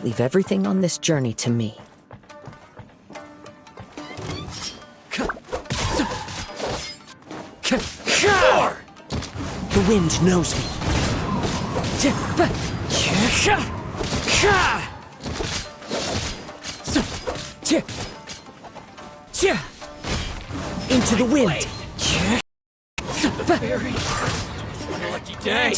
Leave everything on this journey to me. The wind knows me. Into the wind. Very lucky day.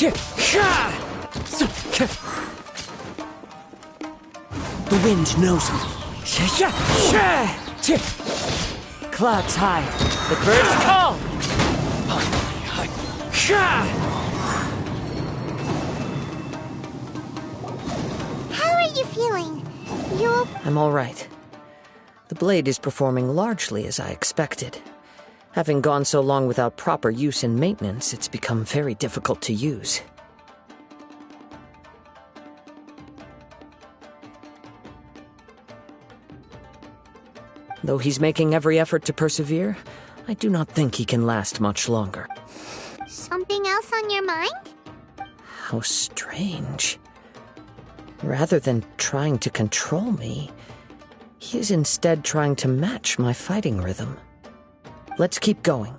The wind knows me. Clouds high. The birds call. How are you feeling? I'm all right. The blade is performing largely as I expected. Having gone so long without proper use and maintenance, it's become very difficult to use. Though he's making every effort to persevere, I do not think he can last much longer. Something else on your mind? How strange. Rather than trying to control me, he is instead trying to match my fighting rhythm. Let's keep going.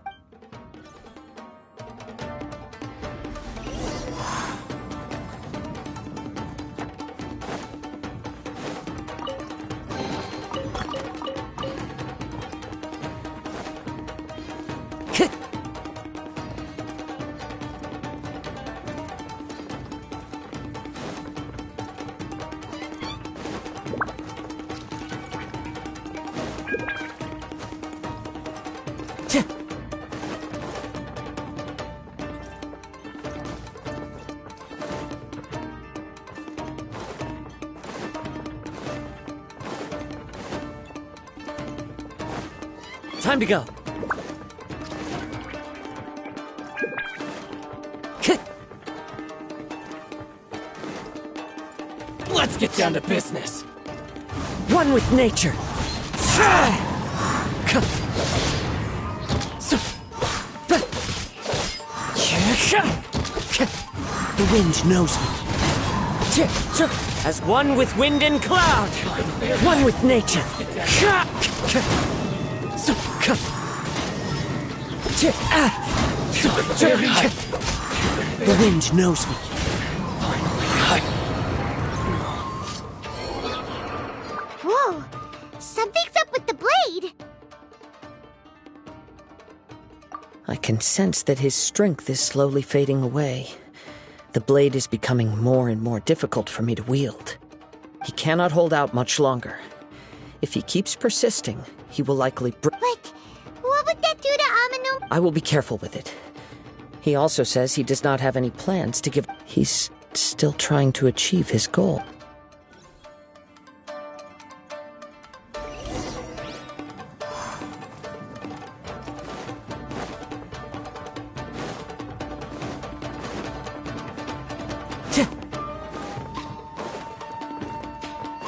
Time to go. Let's get down to business. One with nature. The wind knows me. As one with wind and cloud. One with nature. The wind knows me. Whoa! Something's up with the blade! I can sense that his strength is slowly fading away. The blade is becoming more and more difficult for me to wield. He cannot hold out much longer. If he keeps persisting, he will likely But what would that do to Amino? I will be careful with it. He also says he does not have any plans to give. He's still trying to achieve his goal.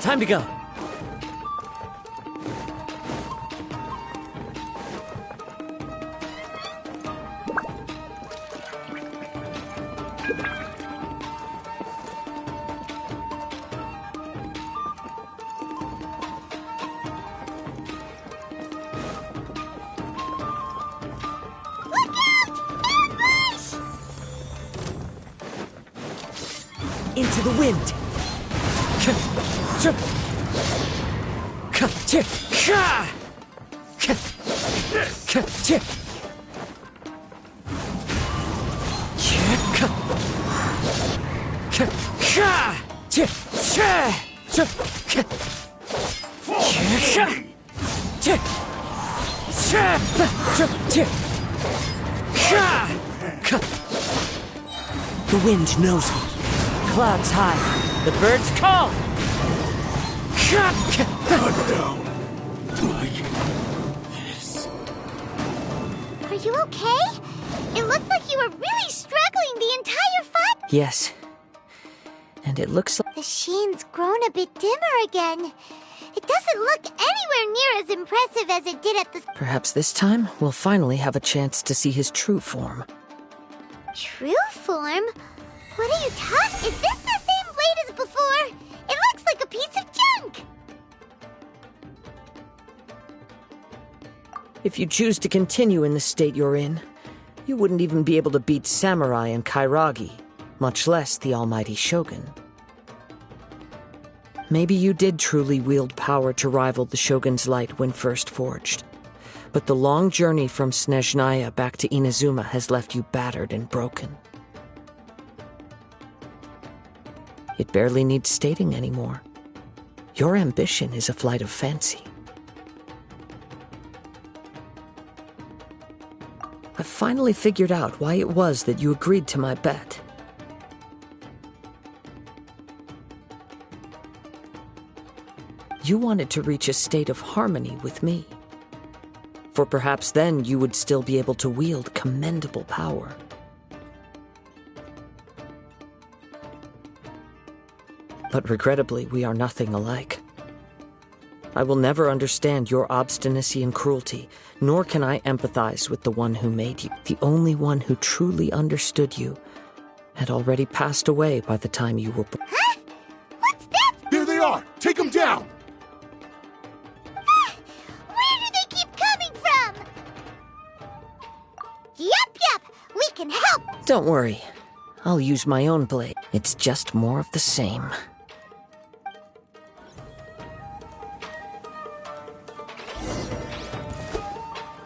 Time to go. Into the wind. The wind knows me. Clouds high. The birds call. Are you okay? It looked like you were really struggling the entire fight. Yes. And it looks like The sheen's grown a bit dimmer again. It doesn't look anywhere near as impressive as it did at the... perhaps this time we'll finally have a chance to see his true form. True form? What are you talking? Is this the same blade as before? It looks like a piece of junk! If you choose to continue in the state you're in, you wouldn't even be able to beat Samurai and Kairagi, much less the almighty Shogun. Maybe you did truly wield power to rival the Shogun's light when first forged. But the long journey from Snezhnaya back to Inazuma has left you battered and broken. It barely needs stating anymore. Your ambition is a flight of fancy. I finally figured out why it was that you agreed to my bet. You wanted to reach a state of harmony with me. For perhaps then you would still be able to wield commendable power. But regrettably, we are nothing alike. I will never understand your obstinacy and cruelty, nor can I empathize with the one who made you. The only one who truly understood you had already passed away by the time you were born. Huh? What's that? There they are! Take them down! Where do they keep coming from? Yup, we can help! Don't worry. I'll use my own blade. It's just more of the same.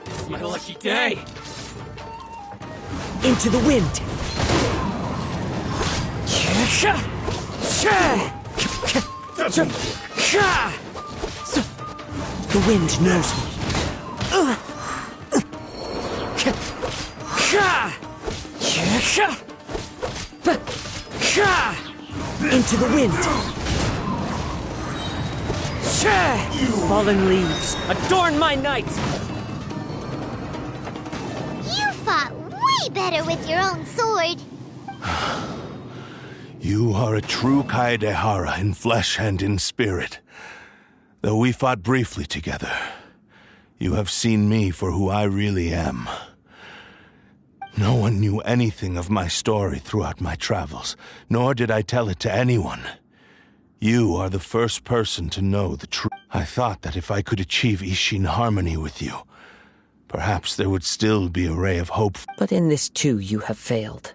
It's my lucky day! Into the wind! The wind knows me. Into the wind! Fallen leaves, adorn my night! You fought way better with your own sword. You are a true Kaedehara in flesh and in spirit. Though we fought briefly together, you have seen me for who I really am. No one knew anything of my story throughout my travels, nor did I tell it to anyone. You are the first person to know the truth. I thought that if I could achieve Ishin harmony with you, perhaps there would still be a ray of hope. But in this too you have failed.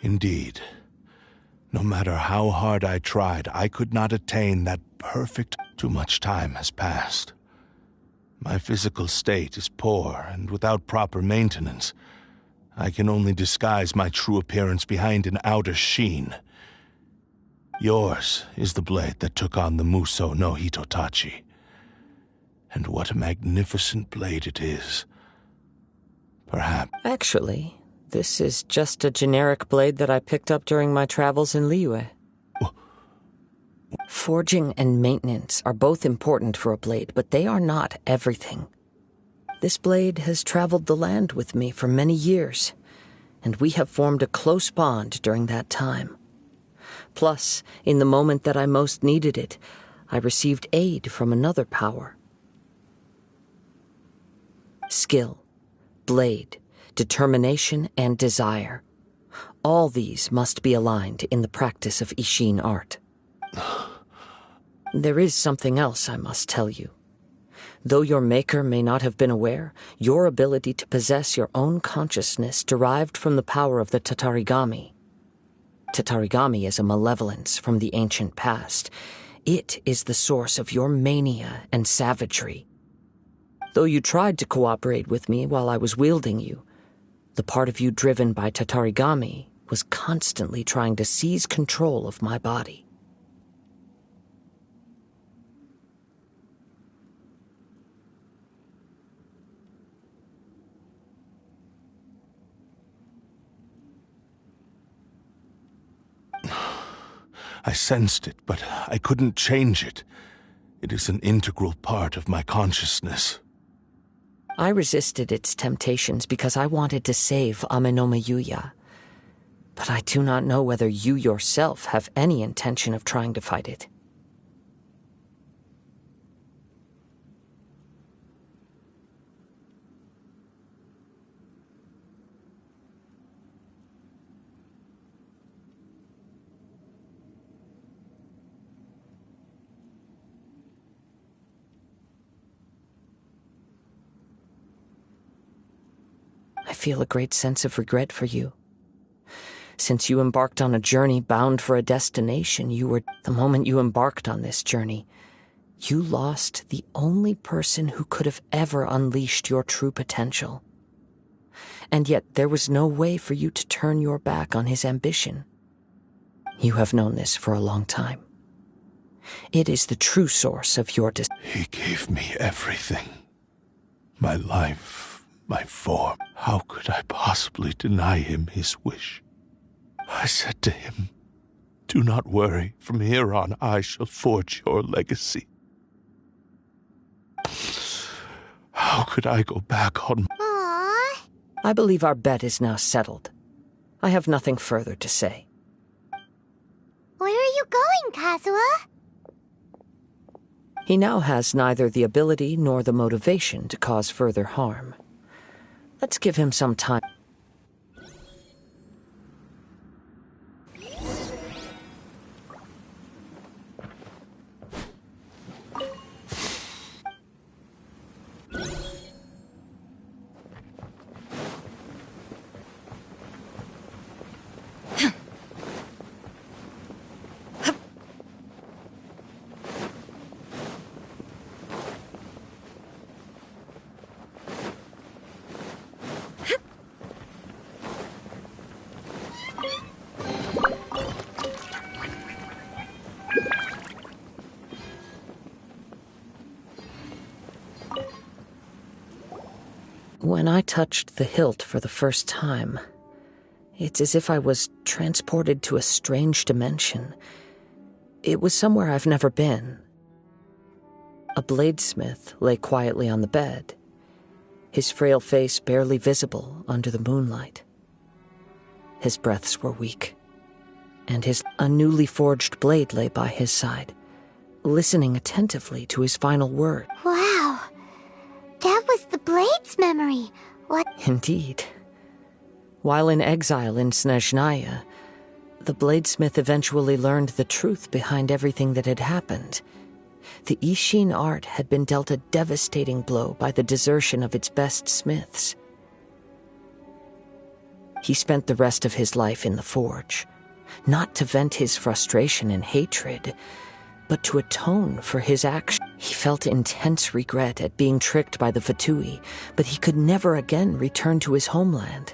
Indeed. No matter how hard I tried, I could not attain that perfect... Too much time has passed. My physical state is poor, and without proper maintenance, I can only disguise my true appearance behind an outer sheen. Yours is the blade that took on the Muso no Hitotachi. And what a magnificent blade it is. Perhaps... Actually, this is just a generic blade that I picked up during my travels in Liyue. Forging and maintenance are both important for a blade, but they are not everything. This blade has traveled the land with me for many years, and we have formed a close bond during that time. Plus, in the moment that I most needed it, I received aid from another power. Skill, blade, determination, and desire. All these must be aligned in the practice of Ishin art. There is something else I must tell you. Though your maker may not have been aware, your ability to possess your own consciousness derived from the power of the Tatarigami. Tatarigami is a malevolence from the ancient past. It is the source of your mania and savagery. Though you tried to cooperate with me while I was wielding you, the part of you driven by Tatarigami was constantly trying to seize control of my body. I sensed it, but I couldn't change it. It is an integral part of my consciousness. I resisted its temptations because I wanted to save Amenoma Yuya. But I do not know whether you yourself have any intention of trying to fight it. feel a great sense of regret for you. Since you embarked on a journey bound for a destination, the moment you embarked on this journey, you lost the only person who could have ever unleashed your true potential. And yet there was no way for you to turn your back on his ambition. You have known this for a long time. It is the true source of your He gave me everything. My life, my form. How could I possibly deny him his wish? I said to him, "Do not worry. From here on, I shall forge your legacy." How could I go back on... Aww. I believe our bet is now settled. I have nothing further to say. Where are you going, Kazuha? He now has neither the ability nor the motivation to cause further harm. Let's give him some time. When I touched the hilt for the first time, it's as if I was transported to a strange dimension. It was somewhere I've never been. A bladesmith lay quietly on the bed, his frail face barely visible under the moonlight. His breaths were weak, and a newly forged blade lay by his side, listening attentively to his final word. Wow. That was the Blade's memory. What? Indeed. While in exile in Snezhnaya, the bladesmith eventually learned the truth behind everything that had happened. The Ishin art had been dealt a devastating blow by the desertion of its best smiths. He spent the rest of his life in the forge, not to vent his frustration and hatred, but to atone for his action. He felt intense regret at being tricked by the Fatui, but he could never again return to his homeland.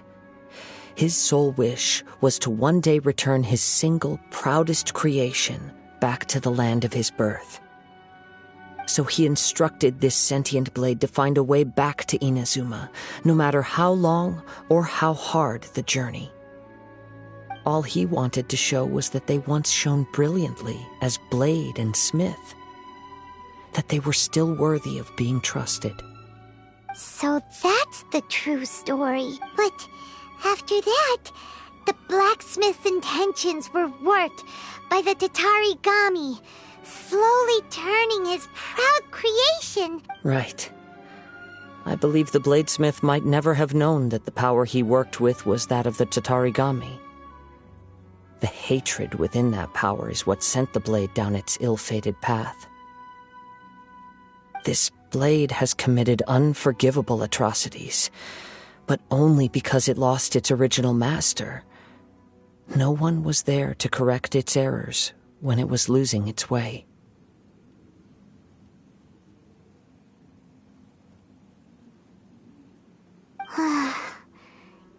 His sole wish was to one day return his single, proudest creation back to the land of his birth. So he instructed this sentient blade to find a way back to Inazuma, no matter how long or how hard the journey. All he wanted to show was that they once shone brilliantly as blade and smith, that they were still worthy of being trusted. So that's the true story. But after that, the blacksmith's intentions were worked by the Tatarigami, slowly turning his proud creation. Right. I believe the bladesmith might never have known that the power he worked with was that of the Tatarigami. The hatred within that power is what sent the blade down its ill-fated path. This blade has committed unforgivable atrocities, but only because it lost its original master. No one was there to correct its errors when it was losing its way.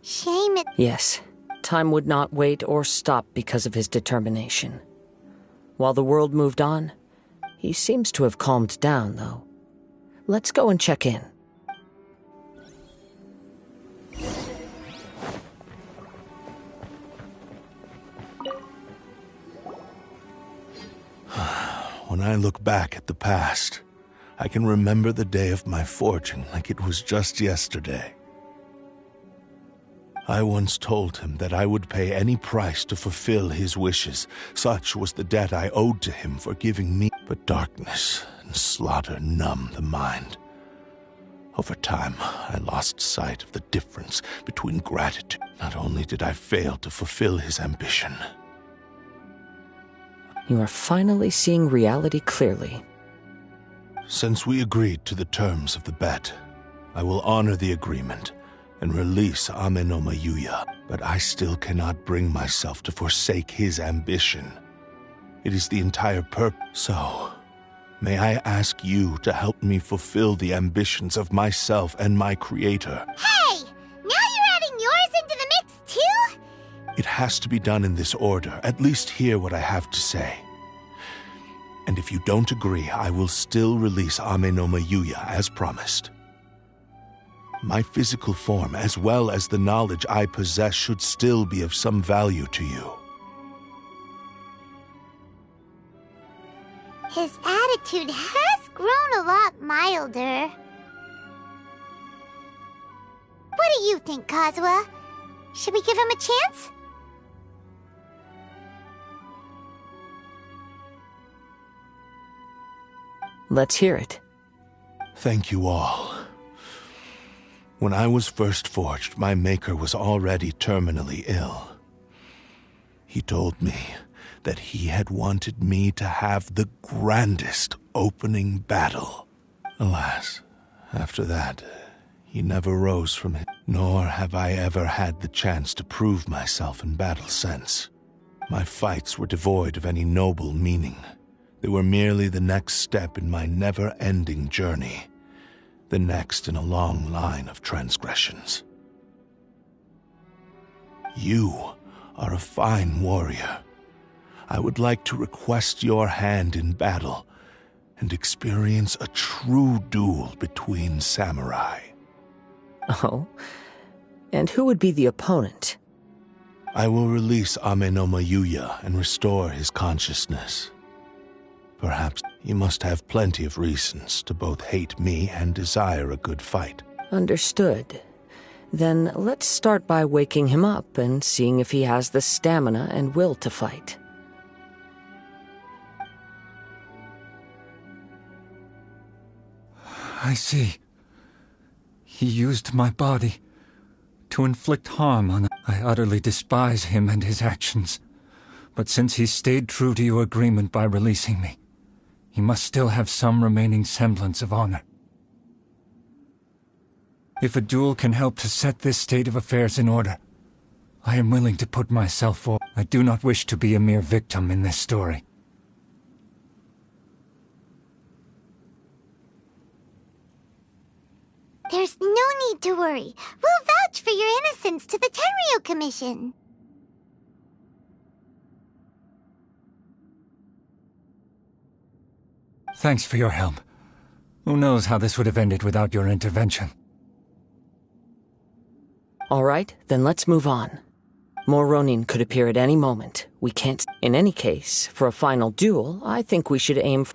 Shame it. Yes, time would not wait or stop because of his determination. While the world moved on, he seems to have calmed down, though. Let's go and check in. When I look back at the past, I can remember the day of my forging like it was just yesterday. I once told him that I would pay any price to fulfill his wishes. Such was the debt I owed to him for giving me. But darkness and slaughter numbed the mind. Over time, I lost sight of the difference between gratitude. Not only did I fail to fulfill his ambition. You are finally seeing reality clearly. Since we agreed to the terms of the bet, I will honor the agreement and release Ame no Mayuya, but I still cannot bring myself to forsake his ambition. It is the entire purpose. So, may I ask you to help me fulfill the ambitions of myself and my creator? Hey! Now you're adding yours into the mix, too? It has to be done in this order. At least hear what I have to say. And if you don't agree, I will still release Ame no Mayuya as promised. My physical form, as well as the knowledge I possess, should still be of some value to you. His attitude has grown a lot milder. What do you think, Kazuha? Should we give him a chance? Let's hear it. Thank you all. When I was first forged, my maker was already terminally ill. He told me that he had wanted me to have the grandest opening battle. Alas, after that, he never rose from it, nor have I ever had the chance to prove myself in battle since. My fights were devoid of any noble meaning. They were merely the next step in my never-ending journey, the next in a long line of transgressions. You are a fine warrior. I would like to request your hand in battle and experience a true duel between samurai. Oh? And who would be the opponent? I will release Ame no Mayuya and restore his consciousness. Perhaps he must have plenty of reasons to both hate me and desire a good fight. Understood. Then let's start by waking him up and seeing if he has the stamina and will to fight. I see. He used my body to inflict harm on... I utterly despise him and his actions. But since he stayed true to your agreement by releasing me, he must still have some remaining semblance of honor. If a duel can help to set this state of affairs in order, I am willing to put myself forward. I do not wish to be a mere victim in this story. There's no need to worry. We'll vouch for your innocence to the Tenryu Commission. Thanks for your help. Who knows how this would have ended without your intervention? All right, then let's move on. More Ronin could appear at any moment. We can't... In any case, for a final duel, I think we should aim for...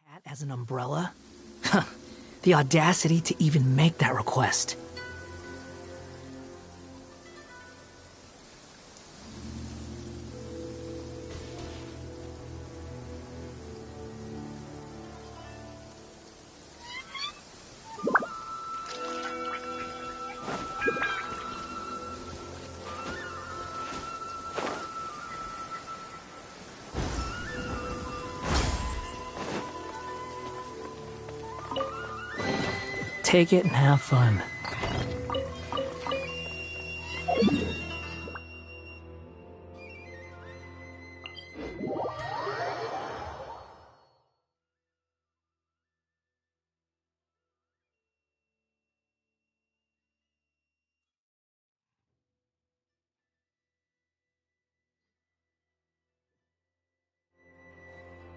Hat as an umbrella? Huh. The audacity to even make that request. Take it and have fun.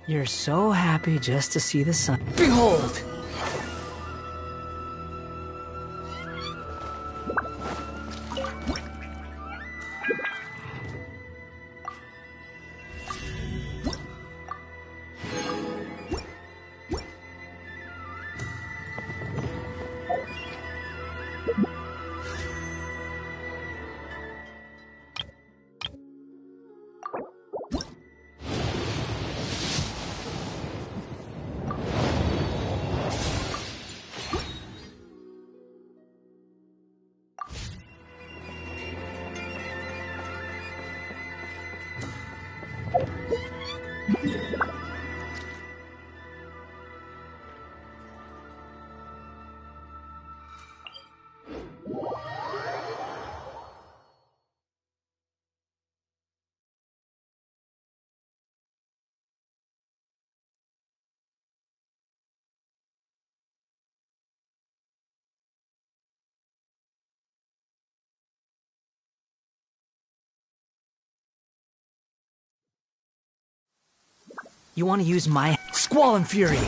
You're so happy just to see the sun. Behold! You want to use my Squall and Fury?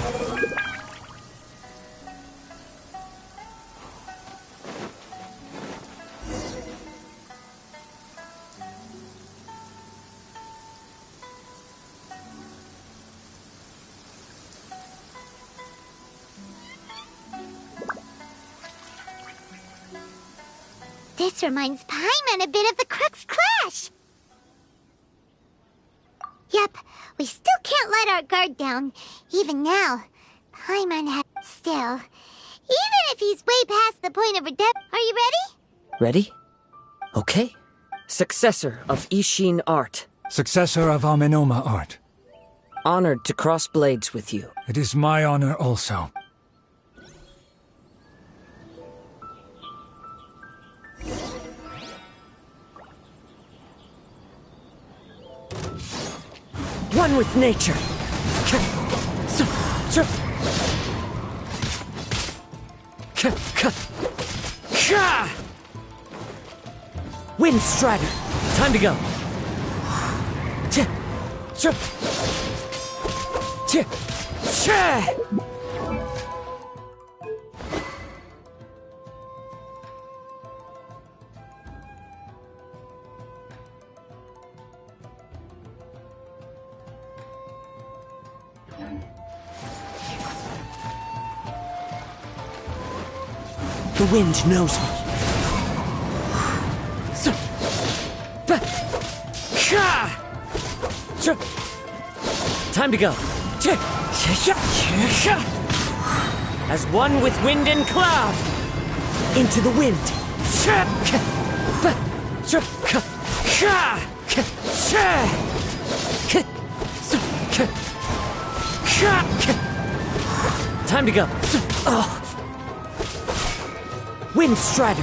This reminds Paimon a bit of the Crux Clash. Yep, we still can't let our guard down. Even now, Paimon has... Still, even if he's way past the point of redemption... Are you ready? Ready? Okay. Successor of Ishin art. Successor of Amenoma art. Honored to cross blades with you. It is my honor also. One with nature. Wind Strider. Time to go. The wind knows me. Time to go. As one with wind and cloud. Into the wind. Time to go. Wind Strider.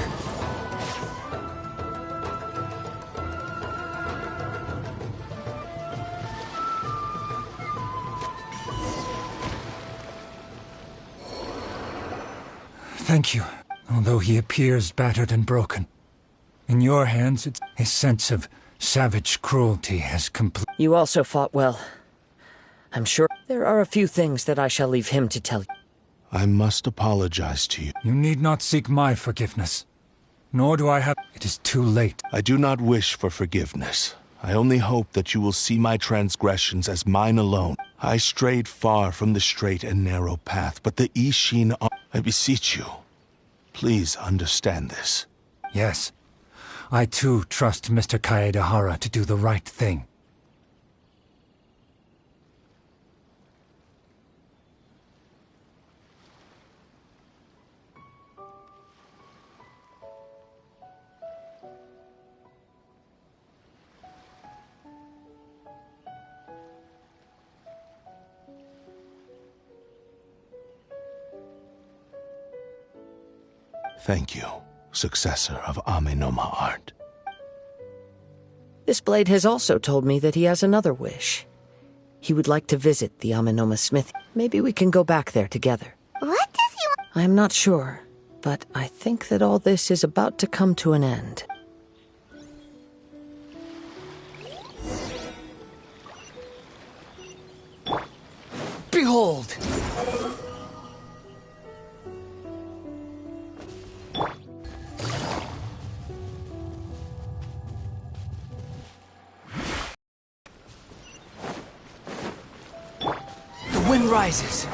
Thank you, although he appears battered and broken. In your hands, his sense of savage cruelty has complete. You also fought well. I'm sure there are a few things that I shall leave him to tell you. I must apologize to you. You need not seek my forgiveness. Nor do I have... It is too late. I do not wish for forgiveness. I only hope that you will see my transgressions as mine alone. I strayed far from the straight and narrow path, but the Ishin... I beseech you, please understand this. Yes. I too trust Mr. Kaedehara to do the right thing. Thank you, successor of Amenoma art. This blade has also told me that he has another wish. He would like to visit the Amenoma Smith. Maybe we can go back there together. What does he want? I am not sure, but I think that all this is about to come to an end. Behold! The wind rises.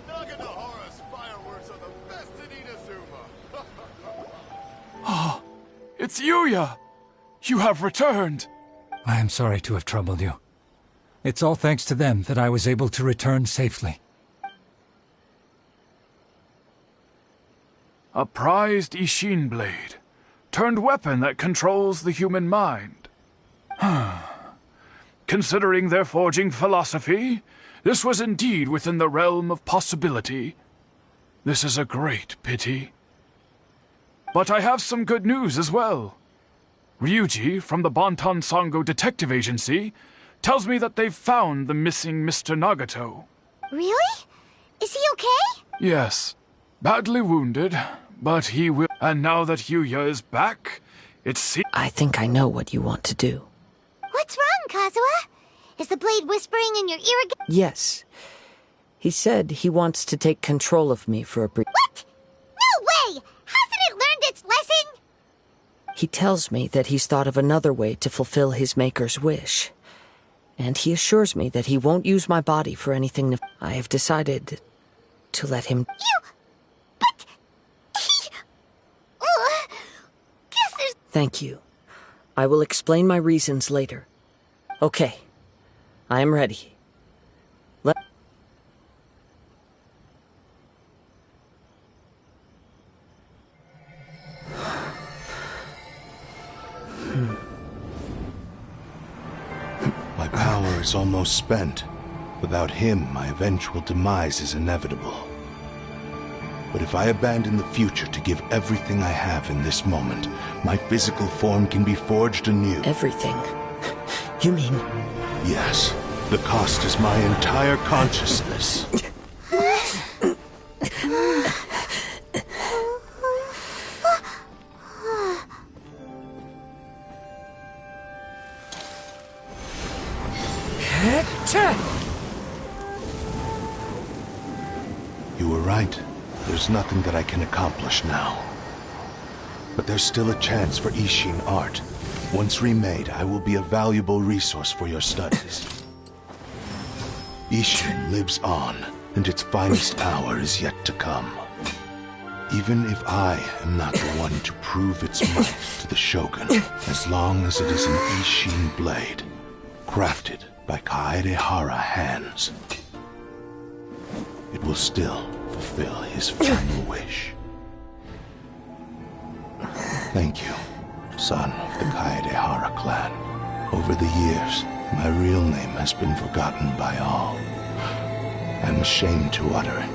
Naganohara's fireworks are the best in Inazuma. It's Yuya! You have returned! I am sorry to have troubled you. It's all thanks to them that I was able to return safely. A prized Ishin blade. Turned weapon that controls the human mind. Considering their forging philosophy, this was indeed within the realm of possibility. This is a great pity. But I have some good news as well. Ryuji, from the Bonton Sango Detective Agency, tells me that they've found the missing Mr. Nagato. Really? Is he okay? Yes, badly wounded, but he will. And now that Yuya is back, it seems. I think I know what you want to do. What's wrong, Kazuha? Is the blade whispering in your ear again? Yes. He said he wants to take control of me for a brief. What? No way! Hasn't it learned its lesson? He tells me that he's thought of another way to fulfill his maker's wish. And he assures me that he won't use my body for anything. I have decided to let him. But he... guess there's... Thank you. I will explain my reasons later. Okay. I am ready. My power is almost spent. Without him, my eventual demise is inevitable. But if I abandon the future to give everything I have in this moment, my physical form can be forged anew. Everything? You mean... Yes. The cost is my entire consciousness. You were right. There's nothing that I can accomplish now. But there's still a chance for Ishin art. Once remade, I will be a valuable resource for your studies. Ishin lives on, and its finest hour is yet to come. Even if I am not the one to prove its might to the Shogun, as long as it is an Ishin blade, crafted by Kaedehara hands, it will still fulfill his final wish. Thank you, son of the Kaedehara clan. Over the years, my real name has been forgotten by all. I'm ashamed to utter it,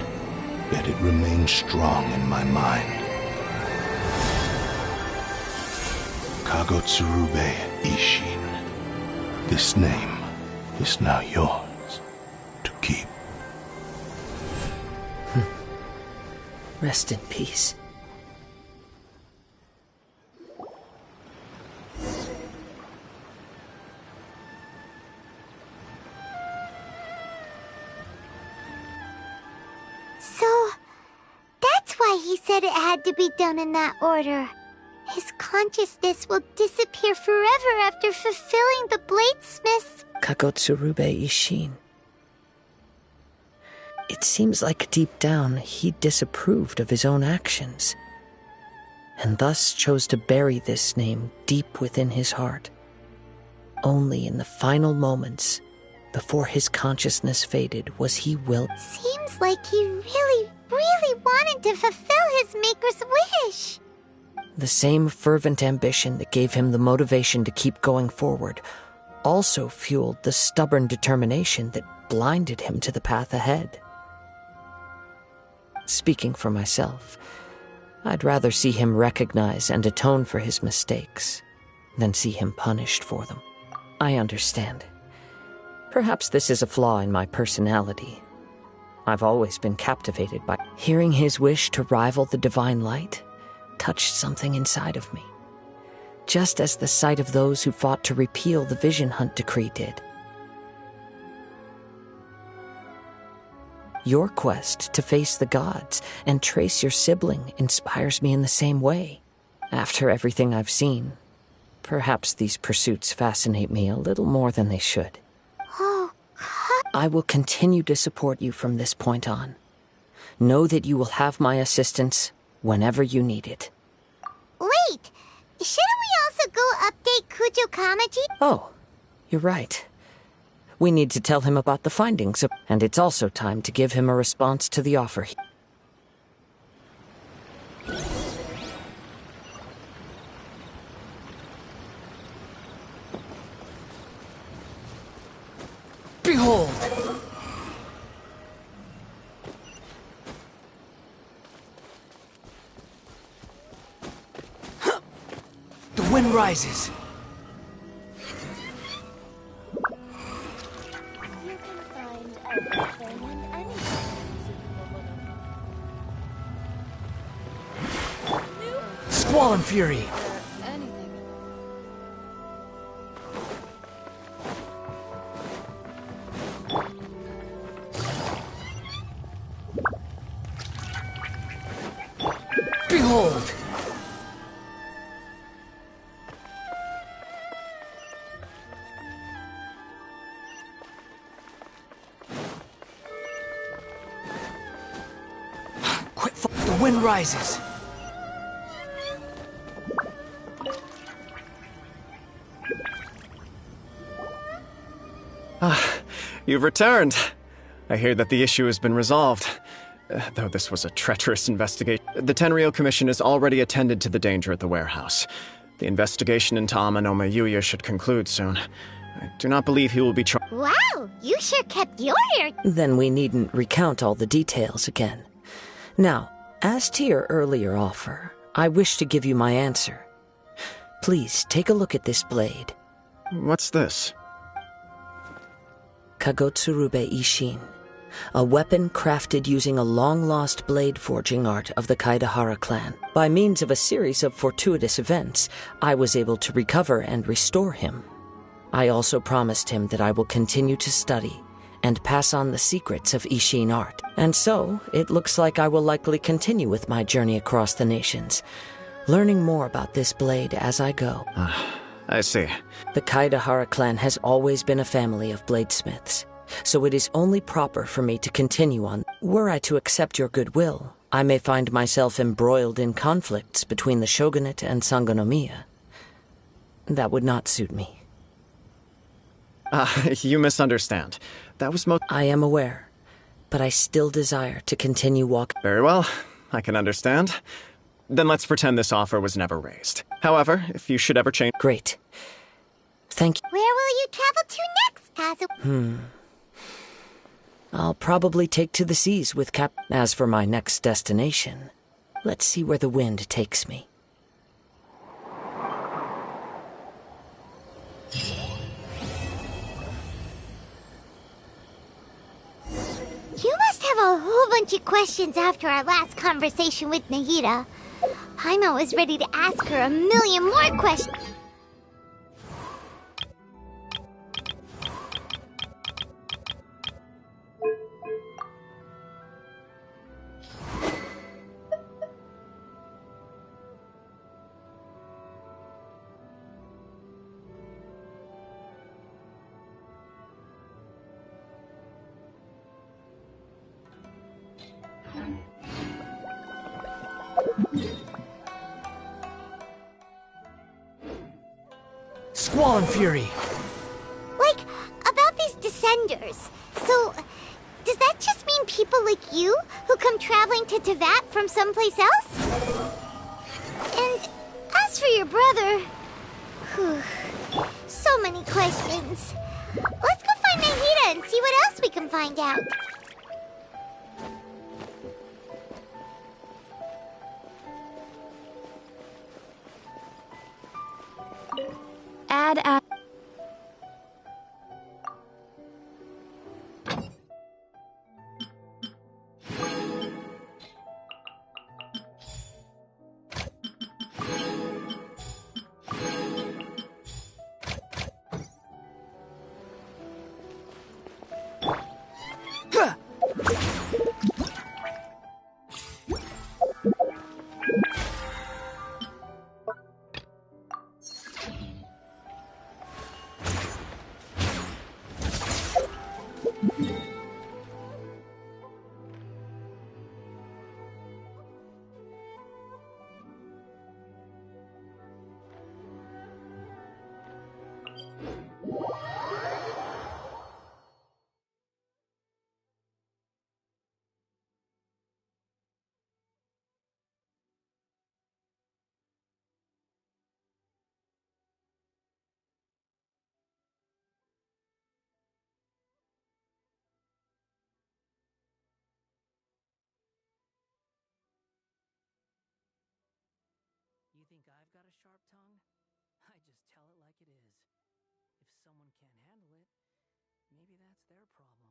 yet it remains strong in my mind. Kagotsurube Ishin. This name is now yours to keep. Rest in peace. So, that's why he said it had to be done in that order. His consciousness will disappear forever after fulfilling the bladesmith's... Kagotsurube Ishin. It seems like deep down he disapproved of his own actions, and thus chose to bury this name deep within his heart. Only in the final moments, before his consciousness faded, was he Seems like he really, really wanted to fulfill his maker's wish. The same fervent ambition that gave him the motivation to keep going forward also fueled the stubborn determination that blinded him to the path ahead. Speaking for myself, I'd rather see him recognize and atone for his mistakes than see him punished for them. I understand. Perhaps this is a flaw in my personality. I've always been captivated by hearing his wish to rival the divine light touched something inside of me. just as the sight of those who fought to repeal the Vision Hunt decree did. Your quest to face the gods and trace your sibling inspires me in the same way. After everything I've seen, perhaps these pursuits fascinate me a little more than they should. Oh, God. I will continue to support you from this point on. Know that you will have my assistance whenever you need it. Wait! Shouldn't we also go update Kujo Kamaji? Oh, you're right. We need to tell him about the findings, and it's also time to give him a response to the offer. Behold! The wind rises. You can find everything and anything. Squall and fury. Anything. Behold! The wind rises. You've returned. I hear that the issue has been resolved. Though this was a treacherous investigation. The Tenryou Commission has already attended to the danger at the warehouse. The investigation into Amanoma Yuya should conclude soon. I do not believe he will be charged. Wow, you sure kept your ear. Then we needn't recount all the details again. Now, as to your earlier offer, I wish to give you my answer. Please take a look at this blade. What's this? Kagotsurube Ishin, a weapon crafted using a long-lost blade forging art of the Kaidahara clan. By means of a series of fortuitous events, I was able to recover and restore him. I also promised him that I will continue to study and pass on the secrets of Ishin art. And so, it looks like I will likely continue with my journey across the nations, learning more about this blade as I go. I see. The Kaidahara clan has always been a family of bladesmiths, so it is only proper for me to continue on. Were I to accept your goodwill, I may find myself embroiled in conflicts between the shogunate and Sangonomiya. That would not suit me. You misunderstand. That was I am aware, but I still desire to continue walking. Very well. I can understand. Then let's pretend this offer was never raised. However, if you should ever change... Great. Thank you. Where will you travel to next, Kazu? I'll probably take to the seas with Cap. As for my next destination, let's see where the wind takes me. You must have a whole bunch of questions after our last conversation with Nahida. I'm always ready to ask her a million more questions. Squall and fury. Like, about these descenders. So, does that just mean people like you who come traveling to Tevat from someplace else? And as for your brother... Whew, so many questions. Let's go find Nahida and see what else we can find out. Add. I've got a sharp tongue? I just tell it like it is. If someone can't handle it, maybe that's their problem.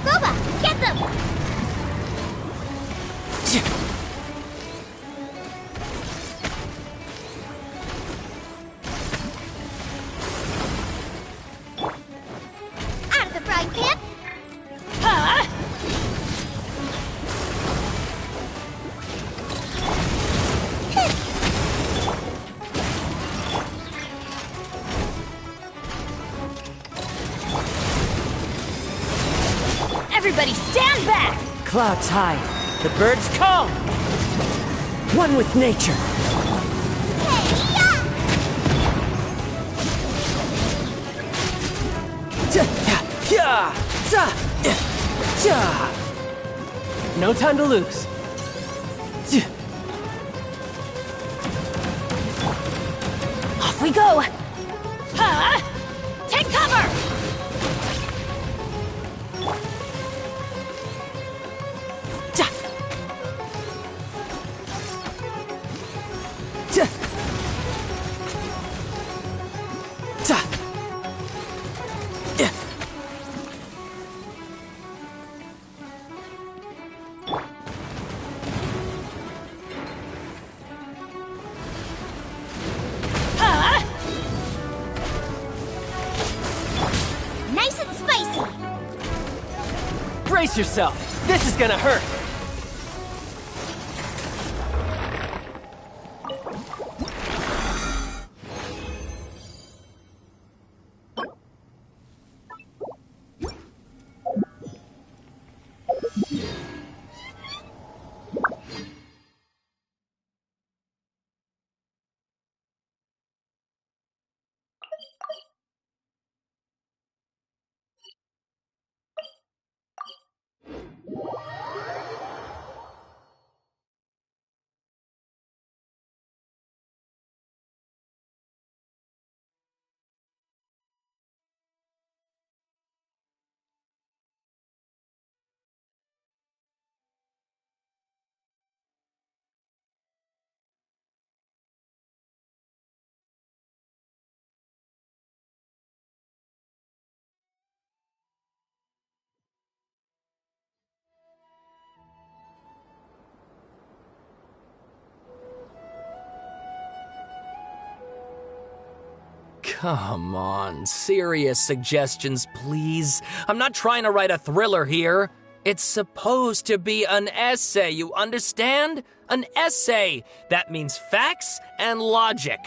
Boba, get them! Out of the frying pan! Huh? Everybody stand back! Clouds high, the birds call. One with nature. No time to lose. Off we go! Huh? Take cover! Nice and spicy! Brace yourself! This is gonna hurt! Come on, serious suggestions, please. I'm not trying to write a thriller here. It's supposed to be an essay, you understand? An essay. That means facts and logic.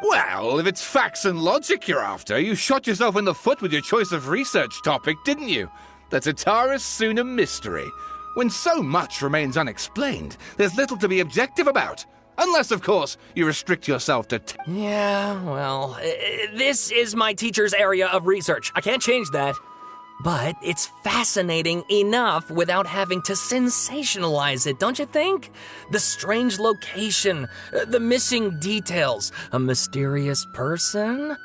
Well, if it's facts and logic you're after, you shot yourself in the foot with your choice of research topic, didn't you? The Tatara Suna mystery. When so much remains unexplained, there's little to be objective about. Unless, of course, you restrict yourself to Yeah, well, this is my teacher's area of research. I can't change that. But it's fascinating enough without having to sensationalize it, don't you think? The strange location, the missing details, a mysterious person.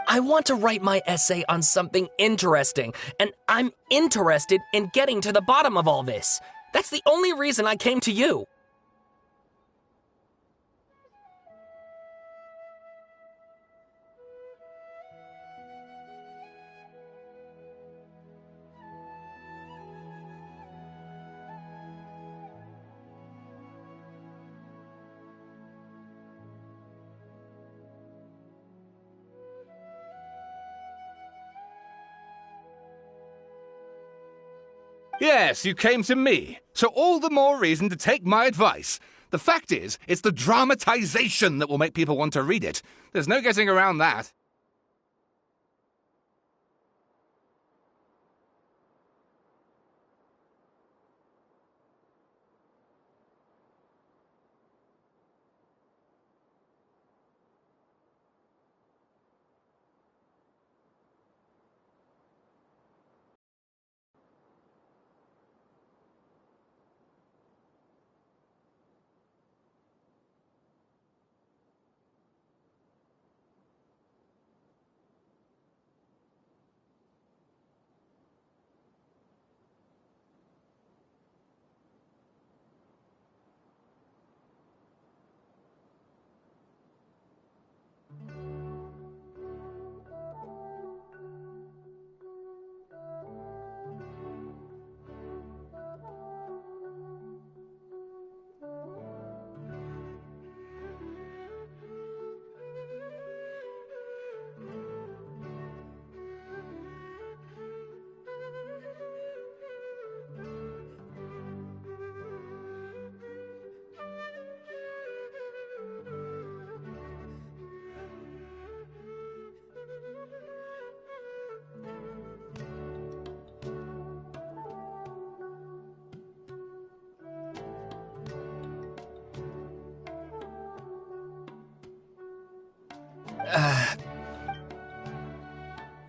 I want to write my essay on something interesting, and I'm interested in getting to the bottom of all this. That's the only reason I came to you. Yes, you came to me. So all the more reason to take my advice. The fact is, it's the dramatization that will make people want to read it. There's no getting around that.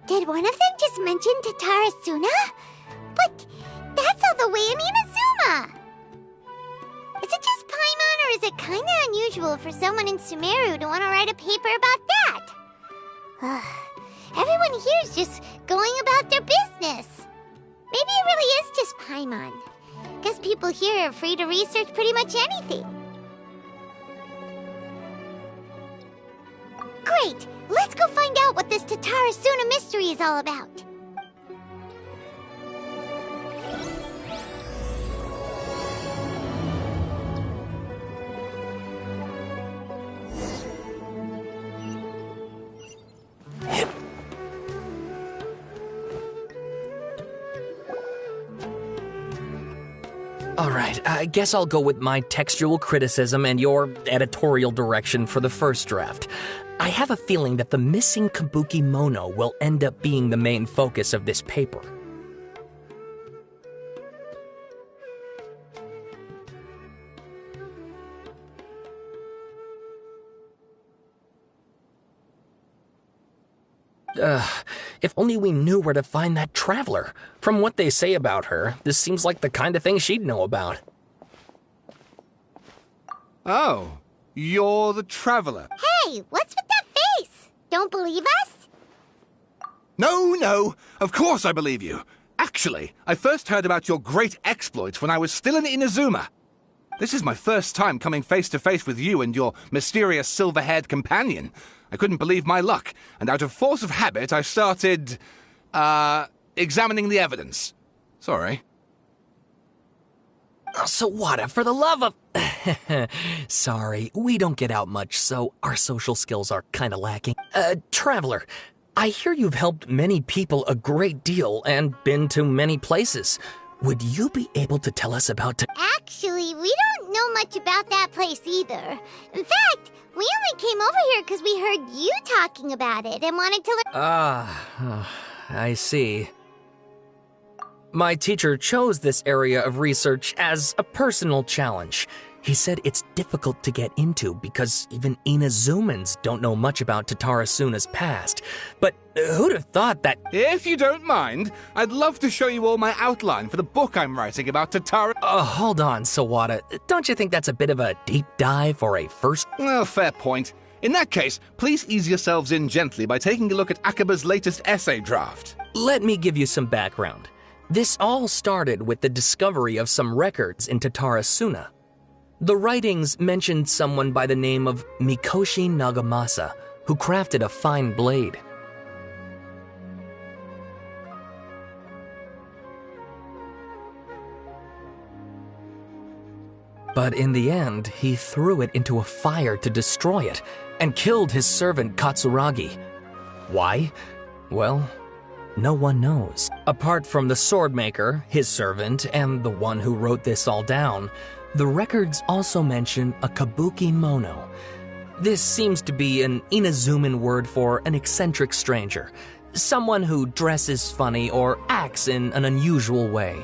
Did one of them just mention Tatara Suna? But that's all the way in Inazuma! Is it just Paimon, or is it kinda unusual for someone in Sumeru to want to write a paper about that? Everyone here's just going about their business. Maybe it really is just Paimon. Guess people here are free to research pretty much anything. Great! Let's go find out what this Tatara Suna mystery is all about. Alright, I guess I'll go with my textual criticism and your editorial direction for the first draft. I have a feeling that the missing Kabuki Mono will end up being the main focus of this paper. If only we knew where to find that traveler. From what they say about her, this seems like the kind of thing she'd know about. Oh, you're the traveler. Hey, what's with that face? Don't believe us? No, of course I believe you. Actually, I first heard about your great exploits when I was still in Inazuma. This is my first time coming face to face with you and your mysterious silver-haired companion. I couldn't believe my luck, and out of force of habit, I started, examining the evidence. Sorry. Oh, Sawada, for the love of... Sorry, we don't get out much, so our social skills are kinda lacking. Traveler, I hear you've helped many people a great deal and been to many places. Would you be able to tell us about... Actually, we don't know much about that place either. In fact, we only came over here because we heard you talking about it and wanted to learn... I see. My teacher chose this area of research as a personal challenge. He said it's difficult to get into because even Inazumans don't know much about Tatara Suna's past. But who'd have thought that... If you don't mind, I'd love to show you all my outline for the book I'm writing about Tatara... hold on, Sawada. Don't you think that's a bit of a deep dive for a first... Well, fair point. In that case, please ease yourselves in gently by taking a look at Akaba's latest essay draft. Let me give you some background. This all started with the discovery of some records in Tatara Suna. The writings mentioned someone by the name of Mikoshi Nagamasa, who crafted a fine blade. But in the end, he threw it into a fire to destroy it, and killed his servant Katsuragi. Why? Well, No one knows. Apart from the swordmaker, his servant, and the one who wrote this all down, the records also mention a kabuki mono. This seems to be an Inazuman word for an eccentric stranger, someone who dresses funny or acts in an unusual way.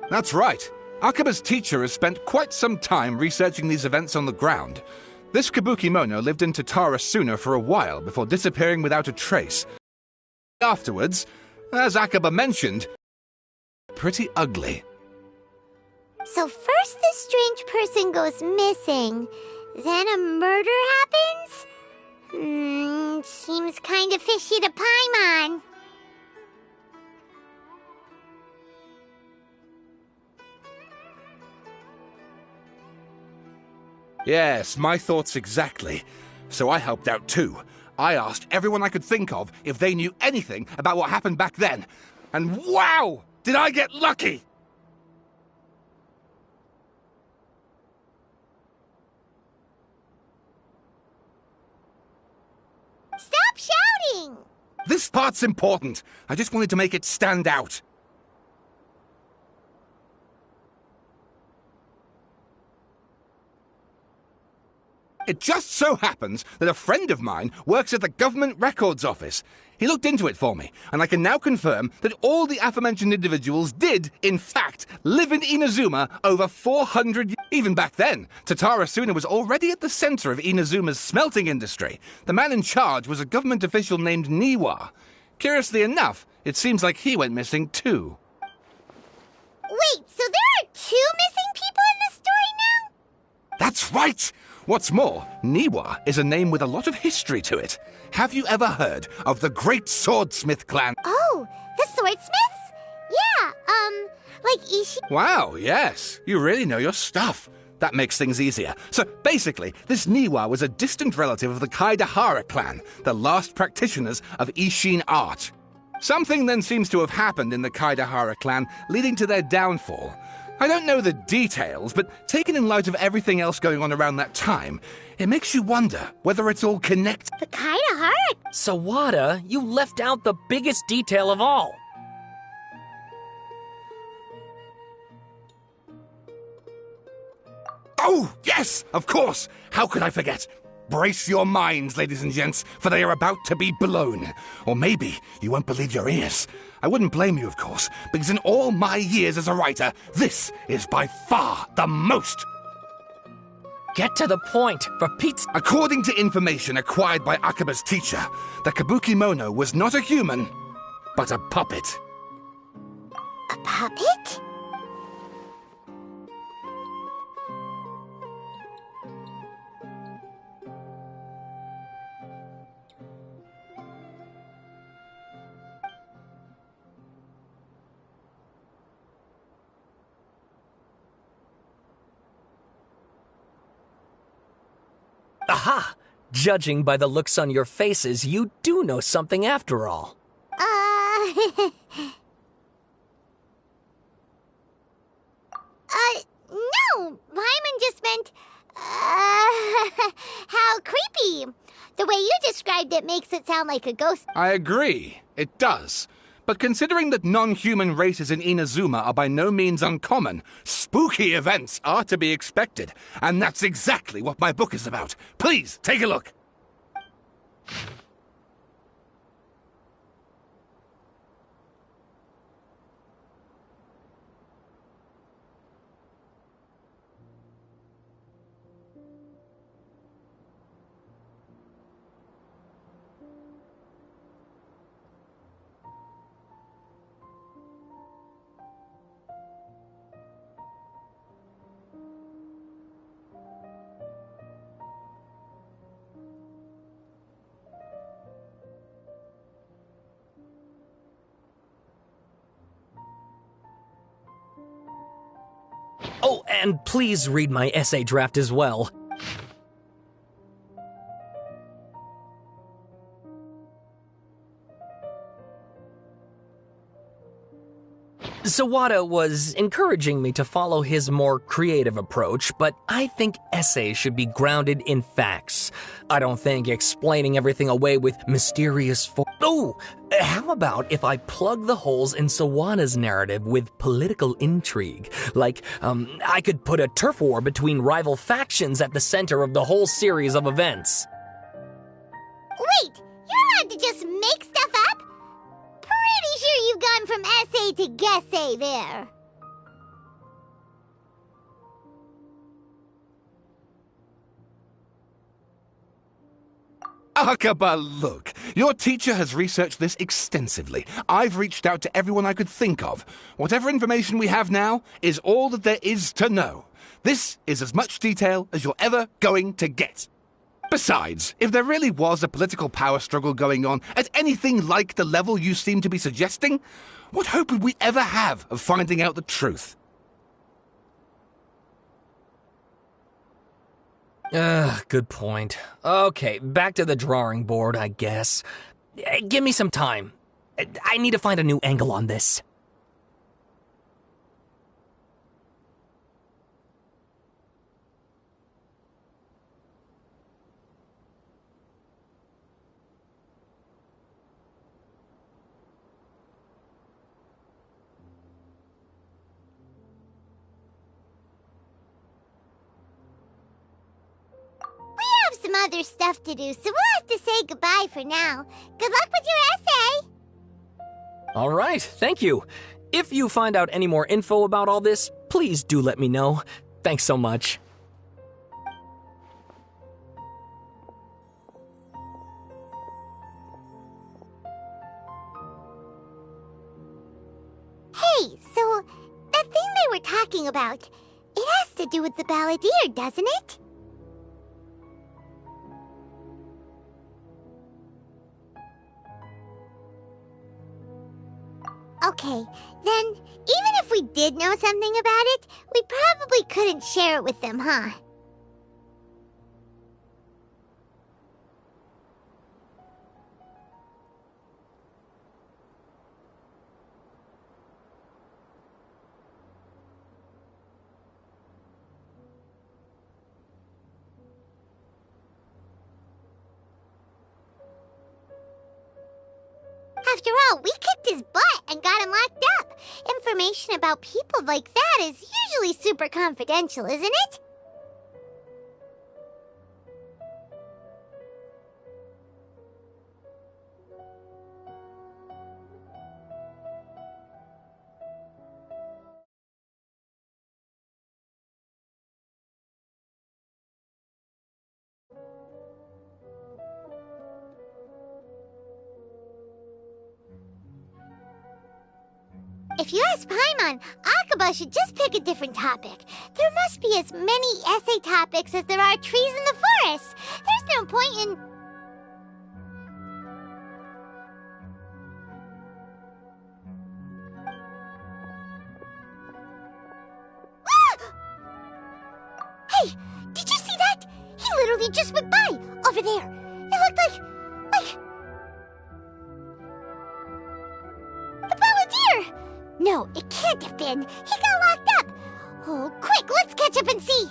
That's right. Akaba's teacher has spent quite some time researching these events on the ground. This Kabukimono lived in Tatara Suna for a while before disappearing without a trace. Afterwards, as Akaba mentioned, pretty ugly. So first this strange person goes missing, then a murder happens? Seems kinda fishy to Paimon. Yes, my thoughts exactly. So I helped out too. I asked everyone I could think of if they knew anything about what happened back then. And wow! Did I get lucky! Stop shouting! This part's important. I just wanted to make it stand out. It just so happens that a friend of mine works at the Government Records Office. He looked into it for me, and I can now confirm that all the aforementioned individuals did, in fact, live in Inazuma over 400 years. Even back then, Tatara Suna was already at the center of Inazuma's smelting industry. The man in charge was a government official named Niwa. Curiously enough, it seems like he went missing too. Wait, so there are 2 missing people in this story now? That's right! What's more, Niwa is a name with a lot of history to it. Have you ever heard of the Great Swordsmith clan? Oh, the Swordsmiths? Yeah, like Ishi... Wow, yes. You really know your stuff. That makes things easier. So, basically, this Niwa was a distant relative of the Kaidahara clan, the last practitioners of Ishin art. Something then seems to have happened in the Kaidahara clan, leading to their downfall. I don't know the details, but taken in light of everything else going on around that time, it makes you wonder whether it's all connected. The Kaidahara? Sawada, you left out the biggest detail of all. Oh, yes, of course. How could I forget? Brace your minds, ladies and gents, for they are about to be blown. Or maybe you won't believe your ears. I wouldn't blame you, of course, because in all my years as a writer, this is by far the most. Get to the point, for Pete's... According to information acquired by Akaba's teacher, the Kabukimono was not a human, but a puppet. A puppet? Aha! Judging by the looks on your faces, you do know something after all. No! Paimon just meant, how creepy. The way you described it makes it sound like a ghost. I agree. It does. But considering that non-human races in Inazuma are by no means uncommon, spooky events are to be expected. And that's exactly what my book is about. Please, take a look. Oh, and please read my essay draft as well. Sawada was encouraging me to follow his more creative approach, but I think essays should be grounded in facts. I don't think explaining everything away with mysterious Oh, how about if I plug the holes in Sawada's narrative with political intrigue? Like, I could put a turf war between rival factions at the center of the whole series of events. Wait, you're allowed to just make stuff up? Pretty sure you've gone from essay to guessay there. Akaba, look. Your teacher has researched this extensively. I've reached out to everyone I could think of. Whatever information we have now is all that there is to know. This is as much detail as you're ever going to get. Besides, if there really was a political power struggle going on at anything like the level you seem to be suggesting, what hope would we ever have of finding out the truth? Good point. Okay, back to the drawing board, I guess. Give me some time. I need to find a new angle on this. Some other stuff to do, so we'll have to say goodbye for now. Good luck with your essay! All right, thank you. If you find out any more info about all this, please do let me know. Thanks so much. Hey, so that thing they were talking about, it has to do with the balladeer, doesn't it? Okay, then, even if we did know something about it, we probably couldn't share it with them, huh? After all, we kicked his butt and got him locked up. Information about people like that is usually super confidential, isn't it? If you ask Paimon, Akaba should just pick a different topic. There must be as many essay topics as there are trees in the forest. There's no point in... Hey, did you see that? He literally just went by, over there. It looked like... the balladeer! No, it can't have been. He got locked up. Oh, quick, let's catch up and see.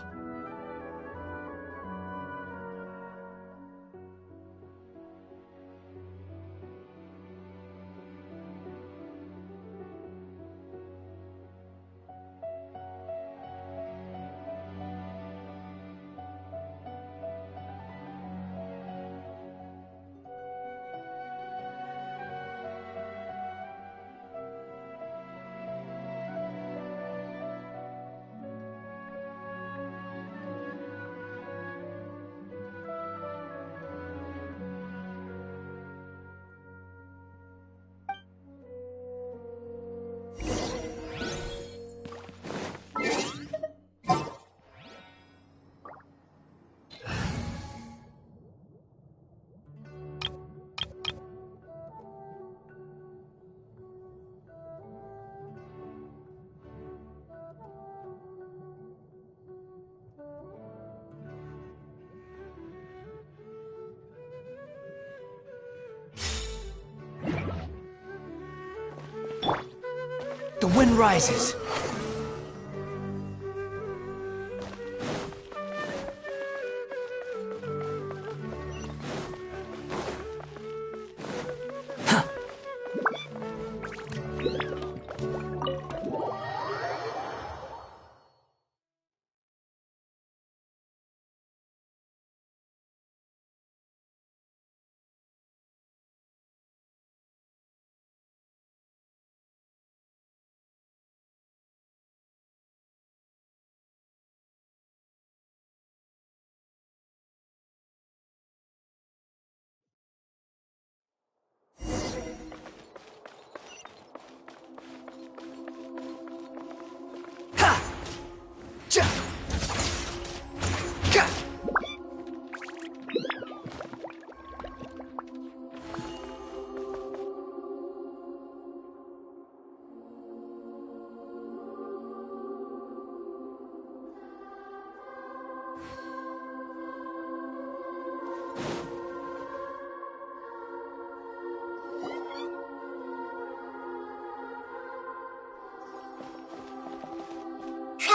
The wind rises.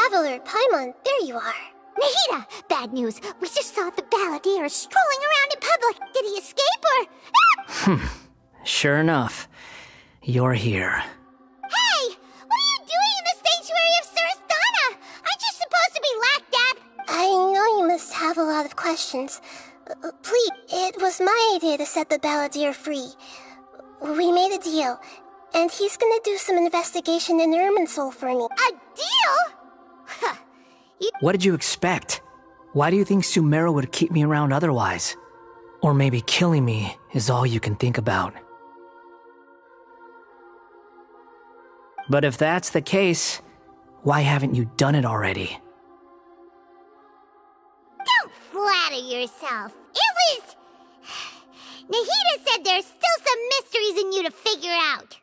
Traveler, Paimon, there you are. Nahida! Bad news. We just saw the balladeer strolling around in public. Did he escape or... Sure enough, you're here. Hey! What are you doing in the sanctuary of Suristana? Aren't you supposed to be locked up? I know you must have a lot of questions. Please, it was my idea to set the balladeer free. We made a deal, and he's gonna do some investigation in Irminsul for me. A deal? Huh. What did you expect? Why do you think Sumeru would keep me around otherwise? Or maybe killing me is all you can think about. But if that's the case, why haven't you done it already? Don't flatter yourself. It was... Nahida said there's still some mysteries in you to figure out.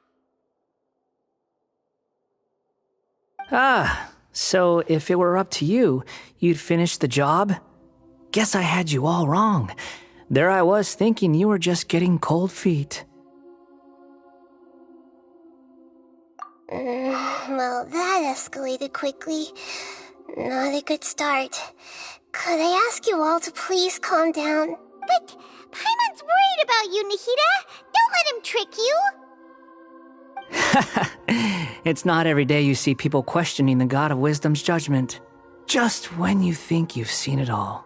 Ah, so if it were up to you, you'd finish the job? Guess I had you all wrong. There I was thinking you were just getting cold feet. Well, that escalated quickly. Not a good start. Could I ask you all to please calm down? But Paimon's worried about you, Nahida. Don't let him trick you. It's not every day you see people questioning the God of Wisdom's judgment. Just when you think you've seen it all.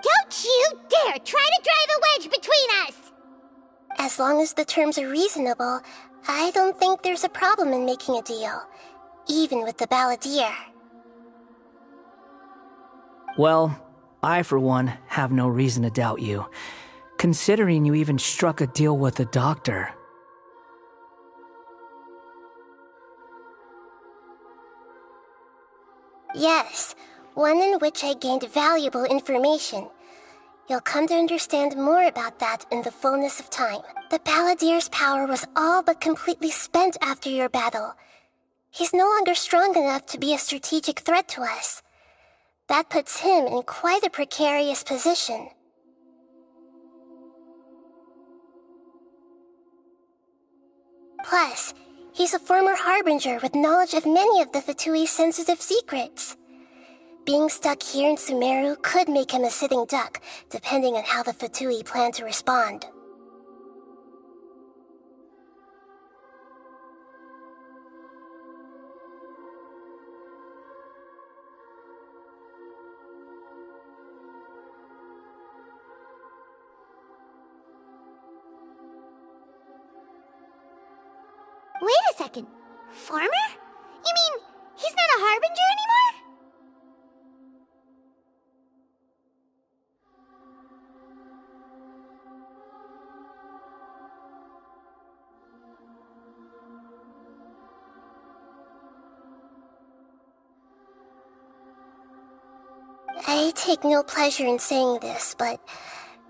Don't you dare try to drive a wedge between us! As long as the terms are reasonable, I don't think there's a problem in making a deal. Even with the balladeer. Well, I for one have no reason to doubt you, considering you even struck a deal with the doctor. Yes, one in which I gained valuable information. You'll come to understand more about that in the fullness of time. The balladeer's power was all but completely spent after your battle. He's no longer strong enough to be a strategic threat to us. That puts him in quite a precarious position. Plus, he's a former harbinger with knowledge of many of the Fatui's sensitive secrets. Being stuck here in Sumeru could make him a sitting duck, depending on how the Fatui plan to respond. Wait a second. Farmer? You mean he's not a harbinger anymore? I take no pleasure in saying this, but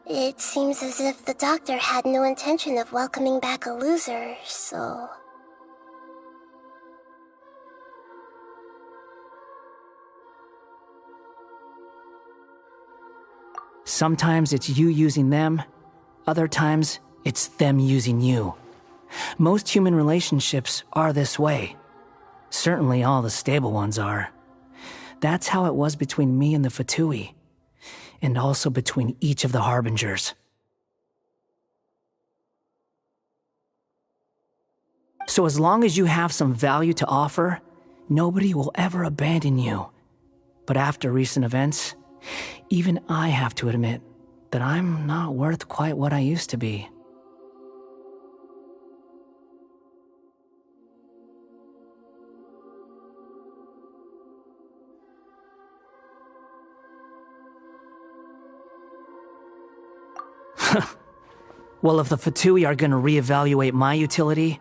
it seems as if the doctor had no intention of welcoming back a loser, so... Sometimes it's you using them, other times it's them using you. Most human relationships are this way. Certainly all the stable ones are. That's how it was between me and the Fatui, and also between each of the Harbingers. So as long as you have some value to offer, nobody will ever abandon you. But after recent events, even I have to admit that I'm not worth quite what I used to be. Well, if the Fatui are gonna reevaluate my utility,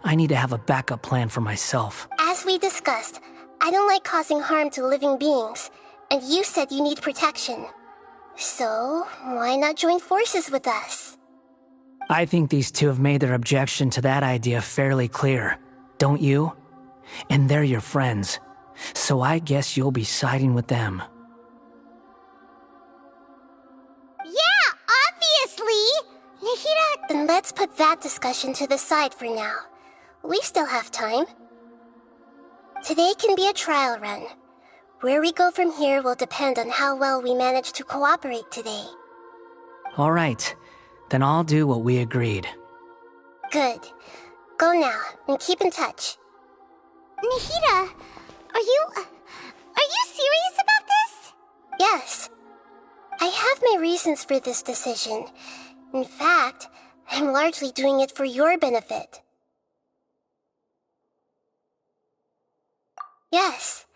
I need to have a backup plan for myself. As we discussed, I don't like causing harm to living beings, and you said you need protection. So, why not join forces with us? I think these two have made their objection to that idea fairly clear. don't you? And they're your friends. So I guess you'll be siding with them. Yeah, obviously! Nahida... Then let's put that discussion to the side for now. We still have time. Today can be a trial run. Where we go from here will depend on how well we manage to cooperate today. All right. Then I'll do what we agreed. Good. Go now, and keep in touch. Nahida, are you serious about this? Yes. I have my reasons for this decision. In fact, I'm largely doing it for your benefit. Yes.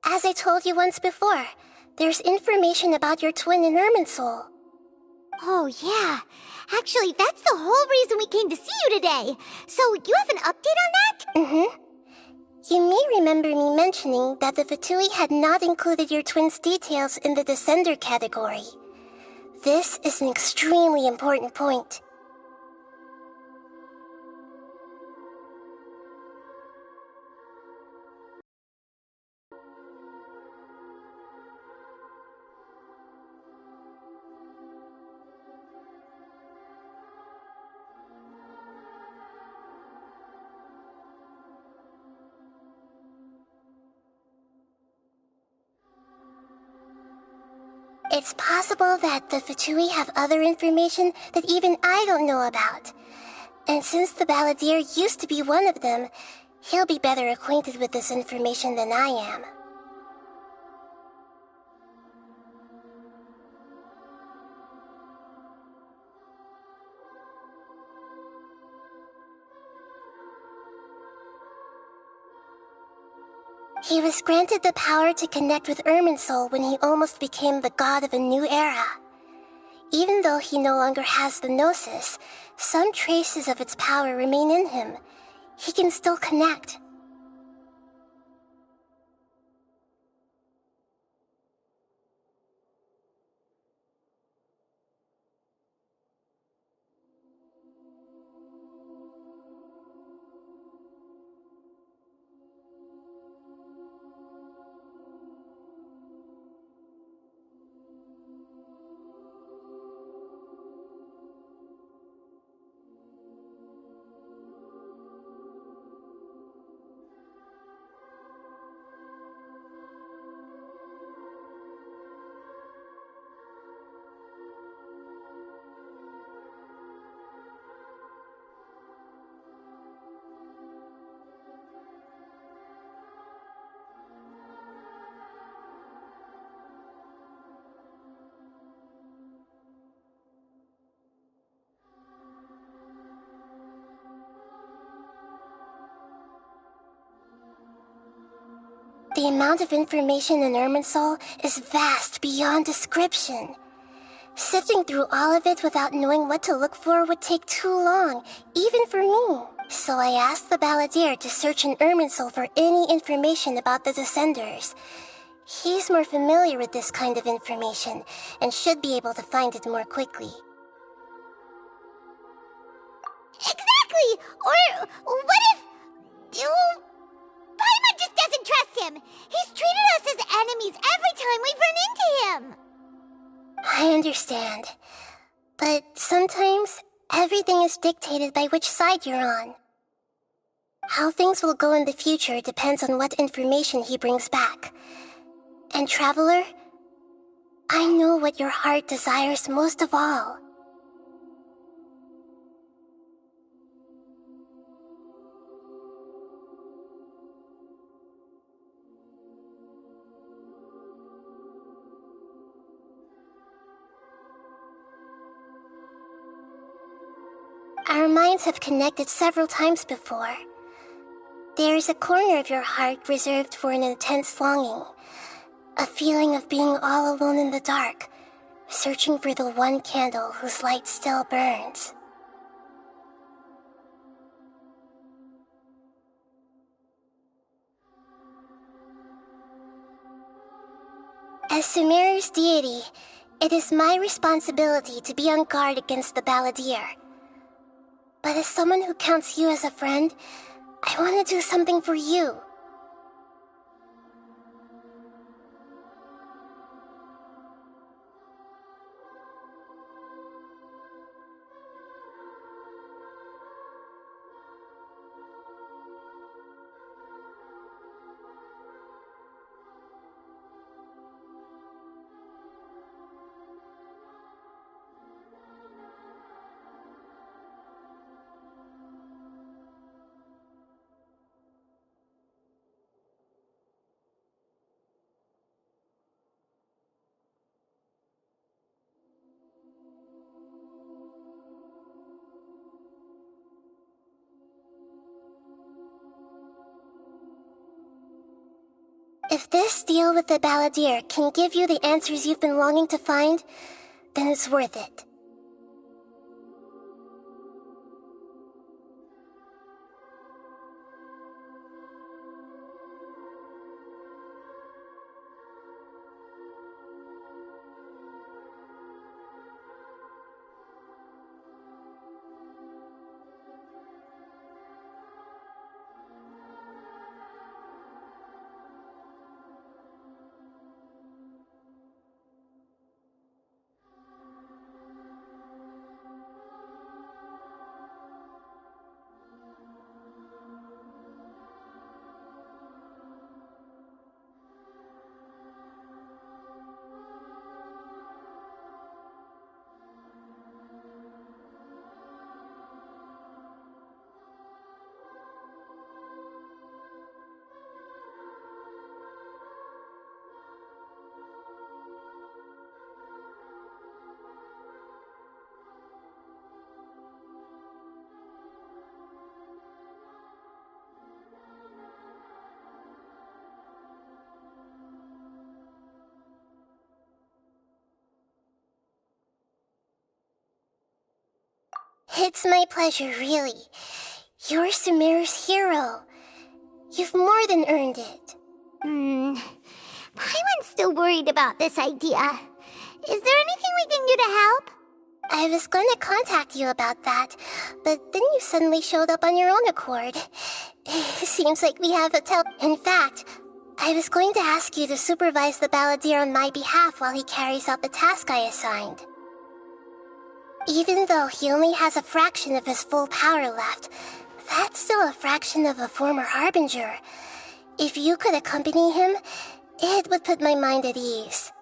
As I told you once before, there's information about your twin in Irminsul. Oh, yeah. Actually, that's the whole reason we came to see you today. So, you have an update on that? Mm-hmm. You may remember me mentioning that the Fatui had not included your twin's details in the Descender category. This is an extremely important point. It's possible that the Fatui have other information that even I don't know about. And since the Balladeer used to be one of them, he'll be better acquainted with this information than I am. He was granted the power to connect with Irminsul when he almost became the god of a new era. Even though he no longer has the Gnosis, some traces of its power remain in him. He can still connect. The amount of information in Irminsul is vast beyond description. Sifting through all of it without knowing what to look for would take too long, even for me. So I asked the Balladeer to search in Irminsul for any information about the Descenders. He's more familiar with this kind of information, and should be able to find it more quickly. Exactly! Or what if... Paimon just doesn't trust him! He's treated us as enemies every time we've run into him! I understand. But sometimes, everything is dictated by which side you're on. How things will go in the future depends on what information he brings back. And Traveler, I know what your heart desires most of all. Our minds have connected several times before. There is a corner of your heart reserved for an intense longing. A feeling of being all alone in the dark, searching for the one candle whose light still burns. As Sumeru's deity, it is my responsibility to be on guard against the Balladeer. But as someone who counts you as a friend, I want to do something for you. If this deal with the Balladeer can give you the answers you've been longing to find, then it's worth it. It's my pleasure, really. You're Sumeru's hero. You've more than earned it. Paimon's still worried about this idea. Is there anything we can do to help? I was going to contact you about that, but then you suddenly showed up on your own accord. Seems like we have In fact, I was going to ask you to supervise the Balladeer on my behalf while he carries out the task I assigned. Even though he only has a fraction of his full power left, that's still a fraction of a former Harbinger. If you could accompany him, it would put my mind at ease.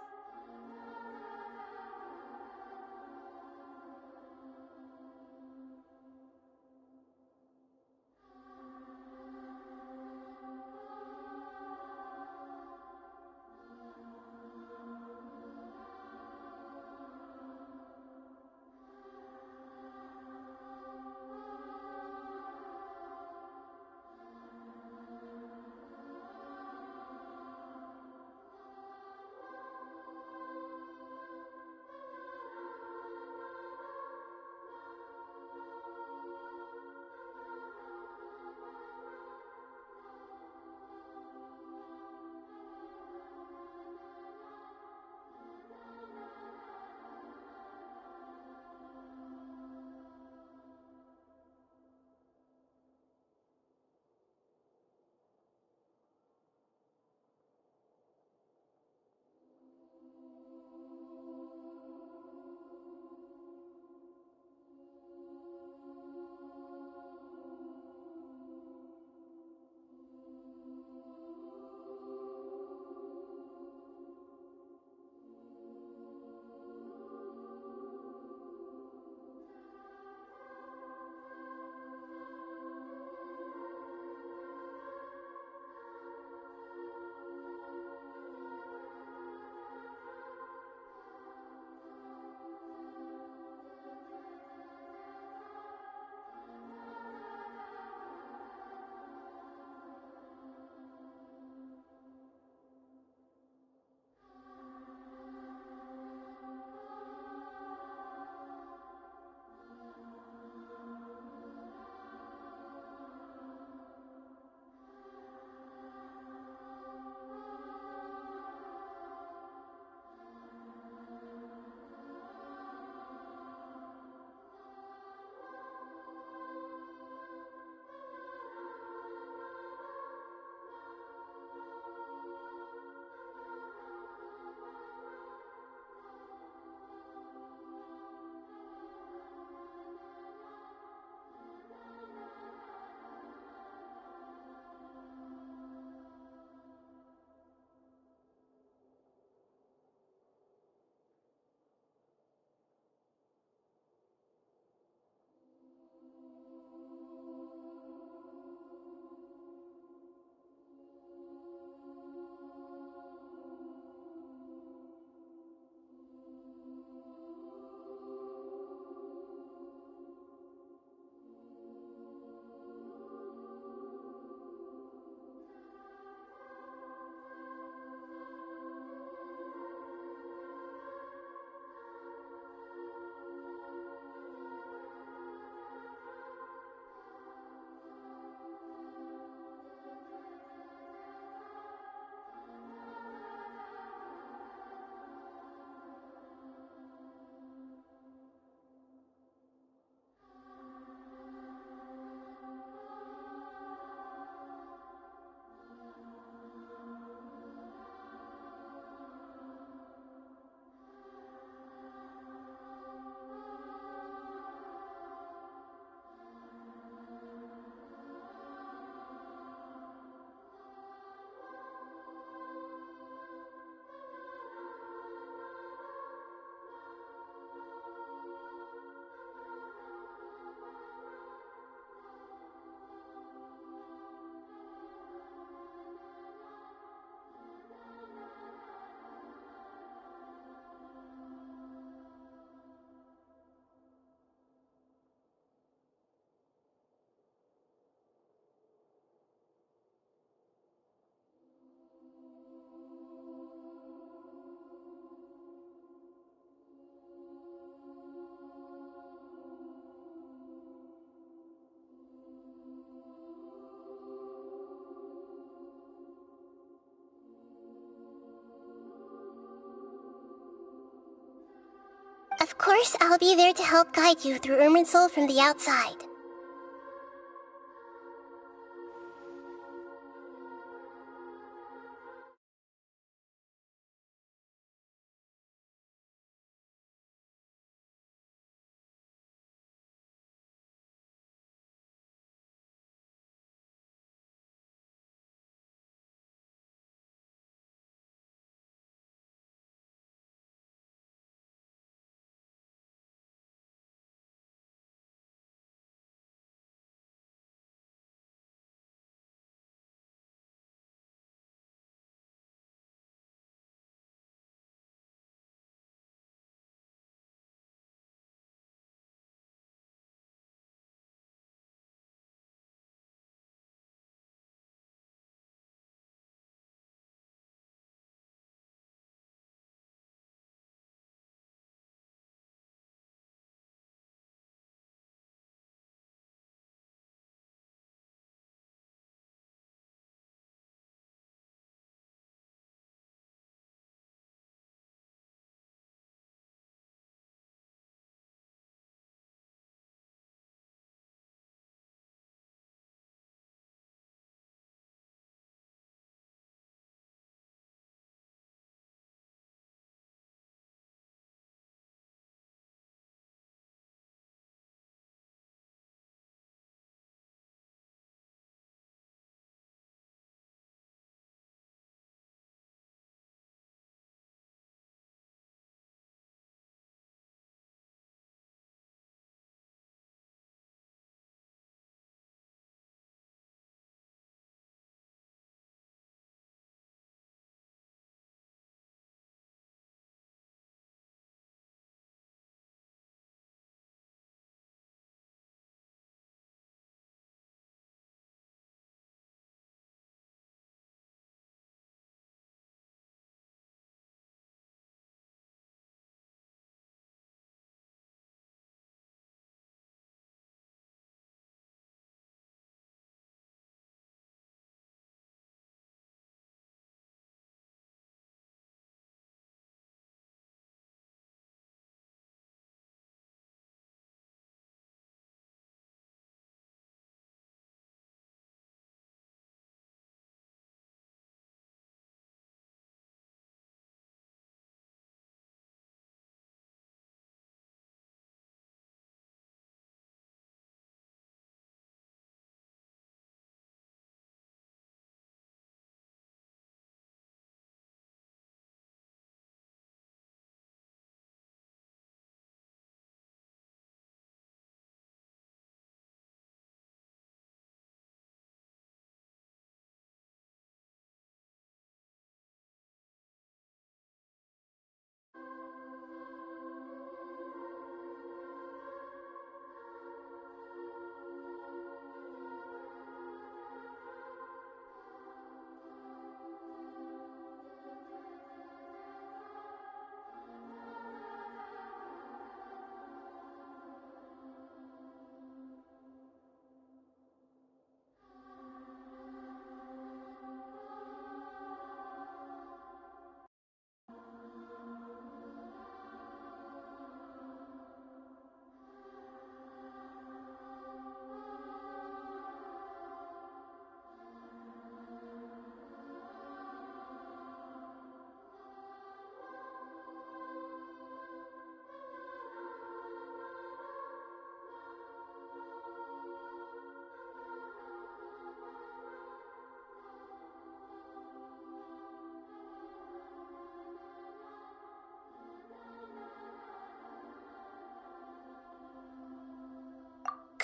Of course, I'll be there to help guide you through Irminsul from the outside.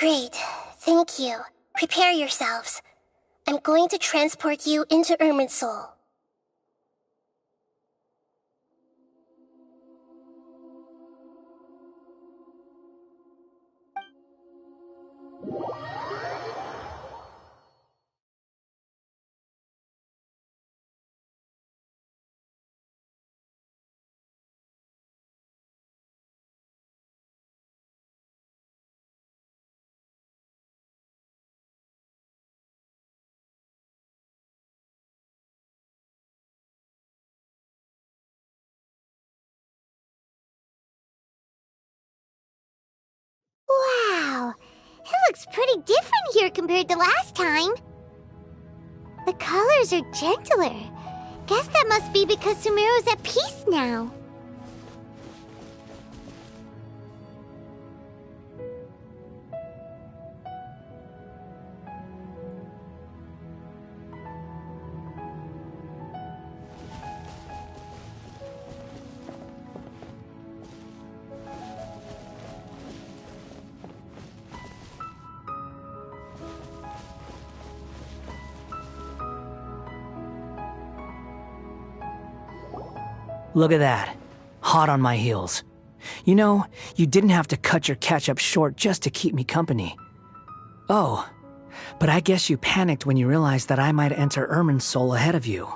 Great, thank you. Prepare yourselves. I'm going to transport you into Irminsul. looks pretty different here compared to last time. The colors are gentler. Guess that must be because Sumeru's at peace now. Look at that. Hot on my heels. You know, you didn't have to cut your catch-up short just to keep me company. Oh, but I guess you panicked when you realized that I might enter Irminsul ahead of you.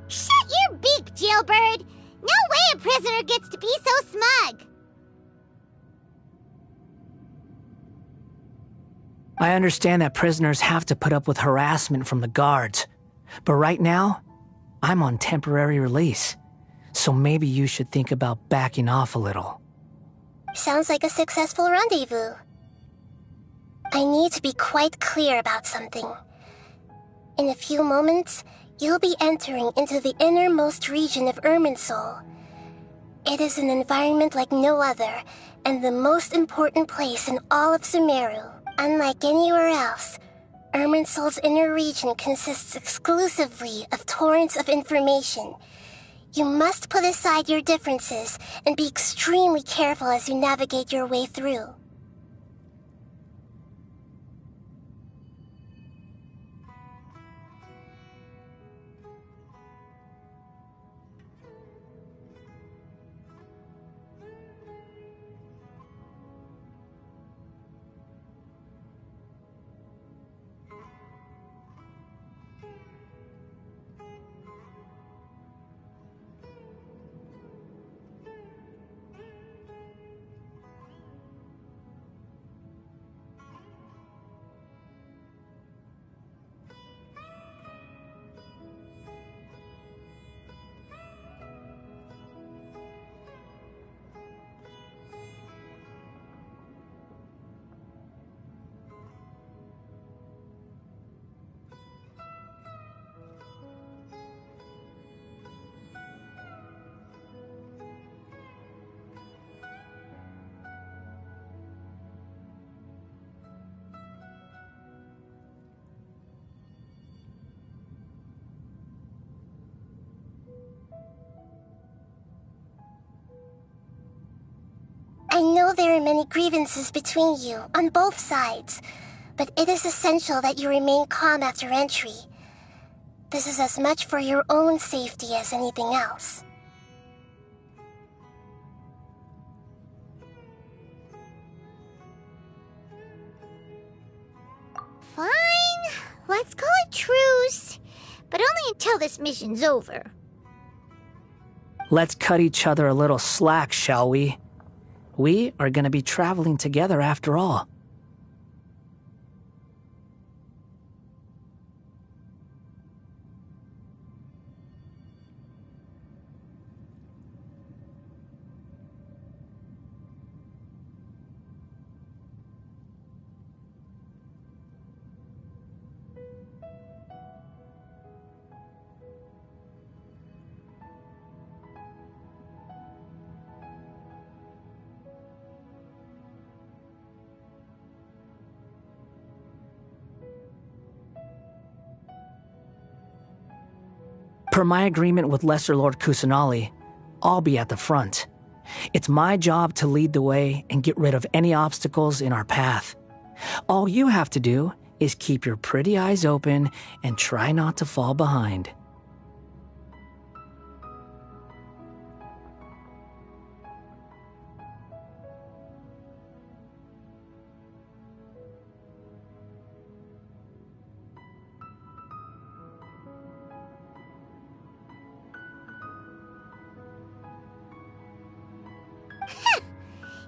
Shut your beak, jailbird! No way a prisoner gets to be so smug! I understand that prisoners have to put up with harassment from the guards, but right now, I'm on temporary release, so maybe you should think about backing off a little. Sounds like a successful rendezvous. I need to be quite clear about something. In a few moments, you'll be entering into the innermost region of Irminsul. It is an environment like no other, and the most important place in all of Sumeru. Unlike anywhere else, Irminsul's inner region consists exclusively of torrents of information. You must put aside your differences and be extremely careful as you navigate your way through. I know there are many grievances between you, on both sides, but it is essential that you remain calm after entry. This is as much for your own safety as anything else. Fine, let's call it truce, but only until this mission's over. Let's cut each other a little slack, shall we? We are going to be traveling together after all. Per my agreement with Lesser Lord Kusanali, I'll be at the front. It's my job to lead the way and get rid of any obstacles in our path. All you have to do is keep your pretty eyes open and try not to fall behind.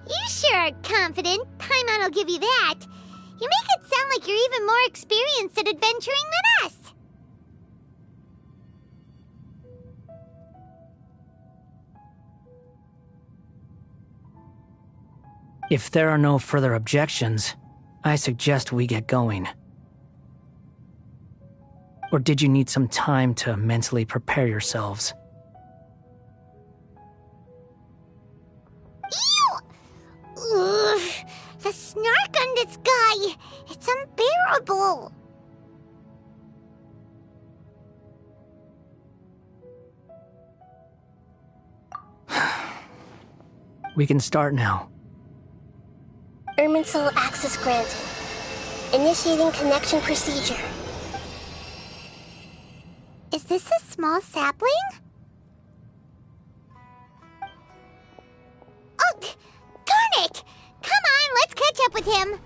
You sure are confident. Paimon will give you that. You make it sound like you're even more experienced at adventuring than us. If there are no further objections, I suggest we get going. Or did you need some time to mentally prepare yourselves? Ew! Ugh, the snark on this guy! It's unbearable! We can start now. Irminsul access granted. Initiating connection procedure. Is this a small sapling? Oh, darn it! Come on, let's catch up with him!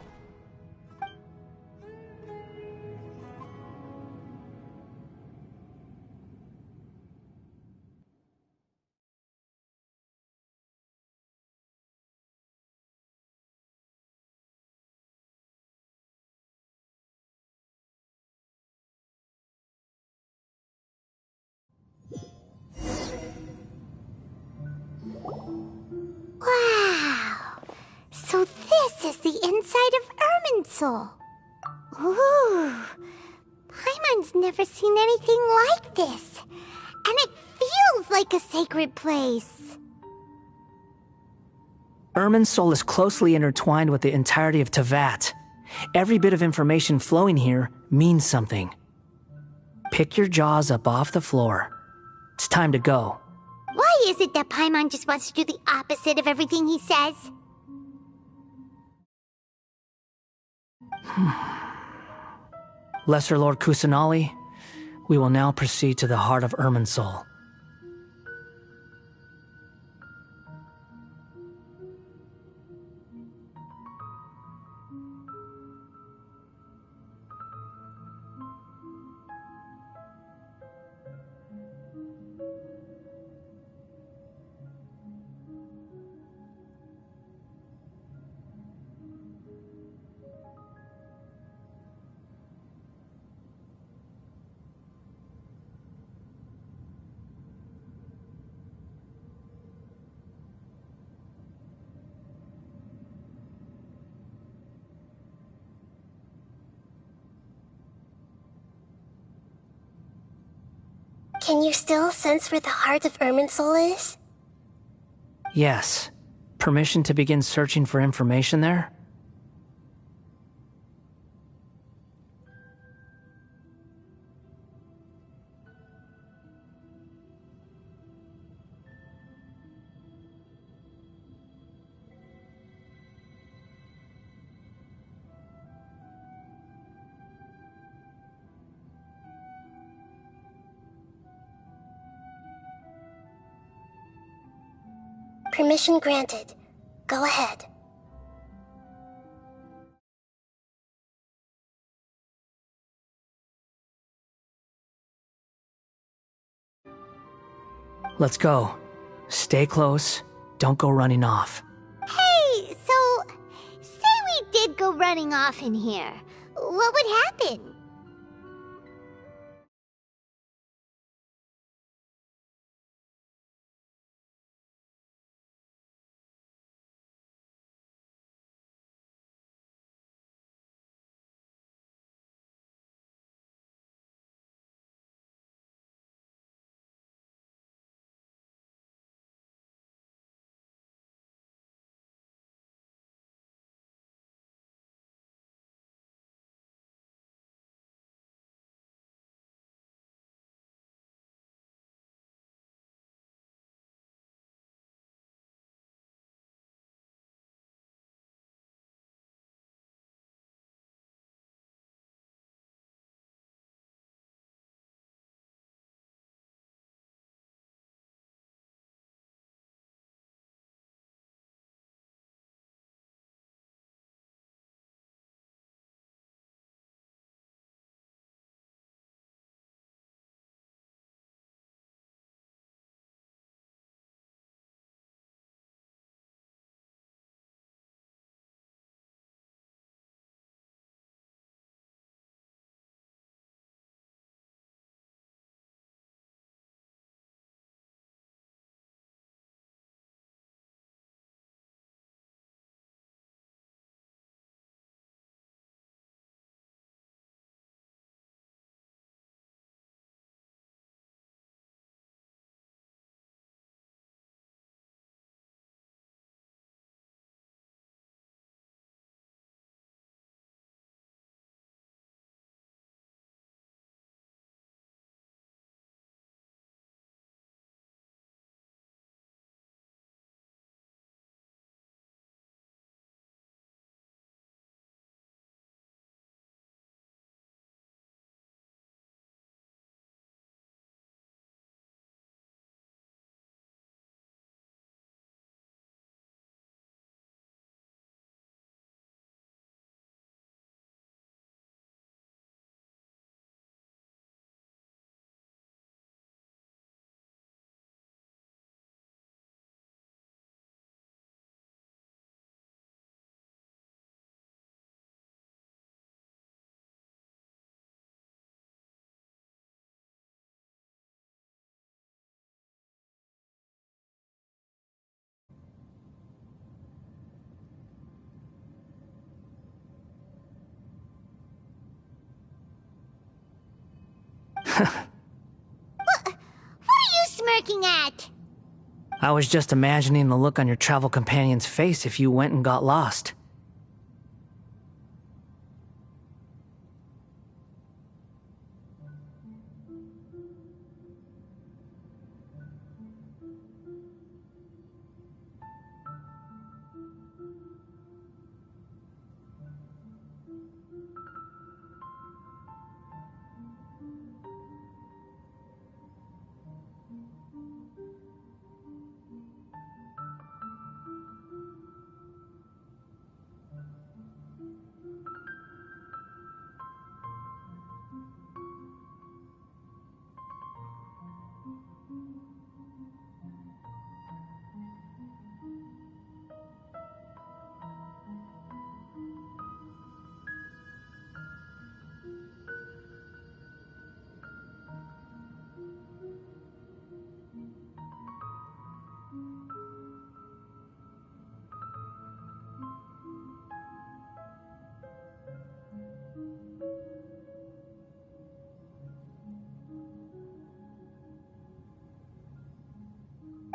Wow! So this is the inside of Irminsul. Ooh! Paimon's never seen anything like this. And it feels like a sacred place. Irminsul is closely intertwined with the entirety of Teyvat. Every bit of information flowing here means something. Pick your jaws up off the floor. It's time to go. Why is it that Paimon just wants to do the opposite of everything he says? Lesser Lord Kusanali, we will now proceed to the heart of Irminsul. Can you still sense where the heart of Irminsul is? Yes. Permission to begin searching for information there? Permission granted. Go ahead. Let's go. Stay close. Don't go running off. Hey, so, say we did go running off in here. What would happen? What are you smirking at? I was just imagining the look on your travel companion's face if you went and got lost.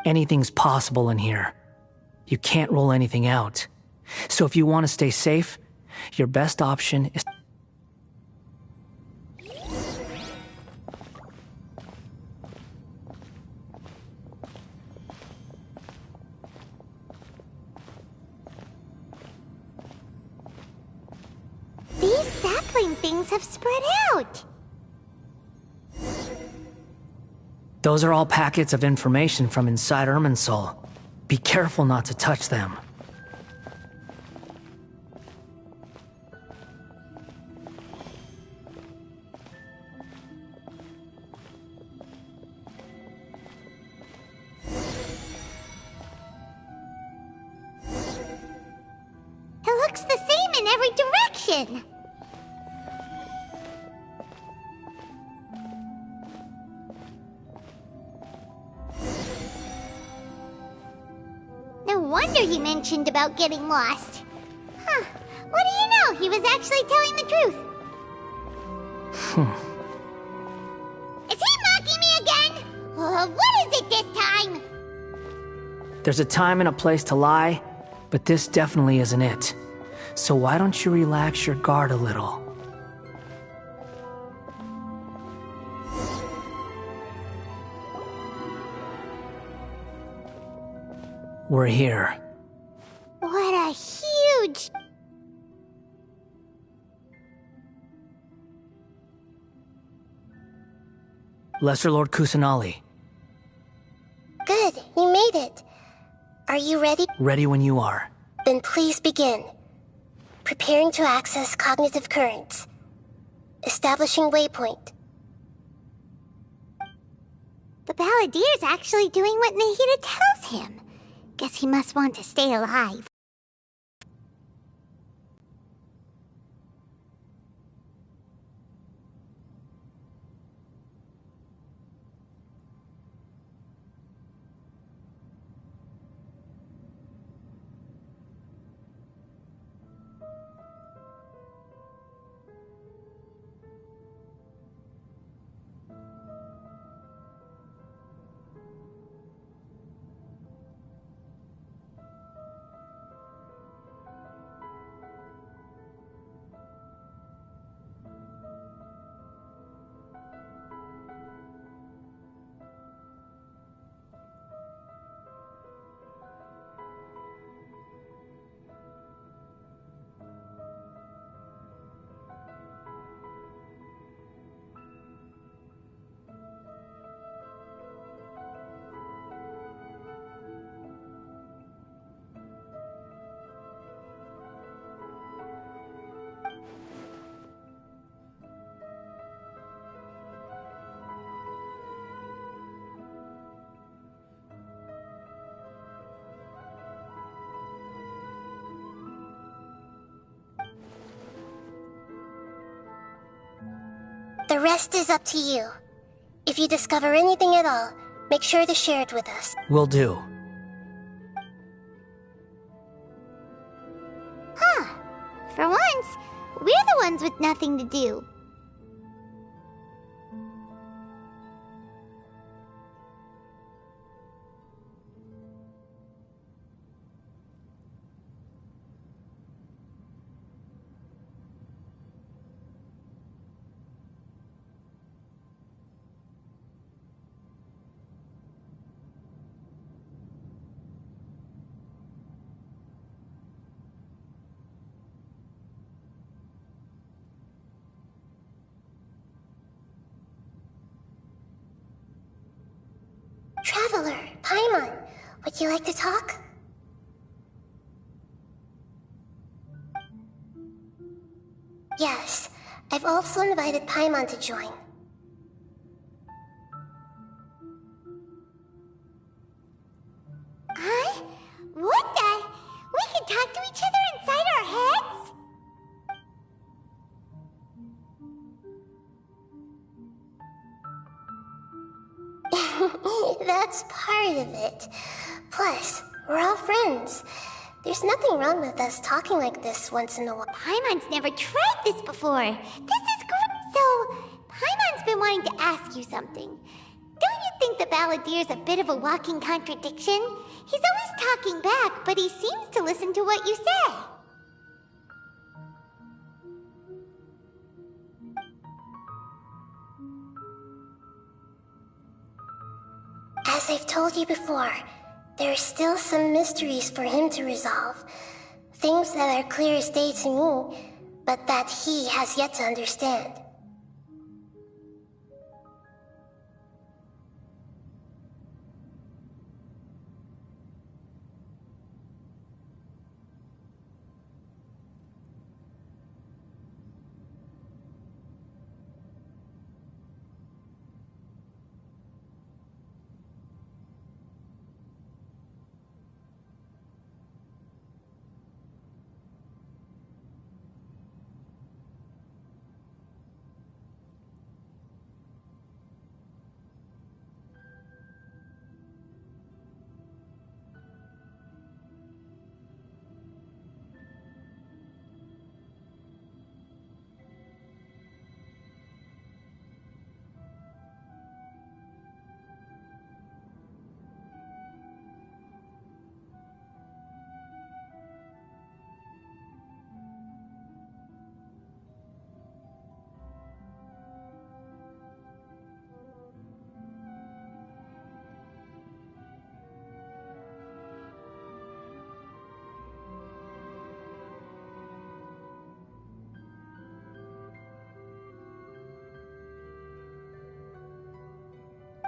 Anything's possible in here. You can't rule anything out. So if you want to stay safe, your best option is... These sapling things have spread out. Those are all packets of information from inside Irminsul. Be careful not to touch them. It looks the same in every direction. No wonder he mentioned about getting lost. Huh. What do you know? He was actually telling the truth. Is he mocking me again? What is it this time? There's a time and a place to lie, but this definitely isn't it. So why don't you relax your guard a little? We're here. What a huge... Lesser Lord Kusanali. Good, you made it. Are you ready? Ready when you are. Then please begin. Preparing to access cognitive currents. Establishing waypoint. The Balladier's actually doing what Nahida tells him. Guess he must want to stay alive. The rest is up to you. If you discover anything at all, make sure to share it with us. Will do. Huh. For once, we're the ones with nothing to do. Traveler, Paimon, would you like to talk? Yes, I've also invited Paimon to join. Huh? What the? We can talk to each other inside our heads? That's part of it. Plus, we're all friends. There's nothing wrong with us talking like this once in a while. Paimon's never tried this before. This is good. So, Paimon's been wanting to ask you something. Don't you think the Balladier's a bit of a walking contradiction? He's always talking back, but he seems to listen to what you say. As I've told you before, there are still some mysteries for him to resolve. Things that are clear as day to me, but that he has yet to understand.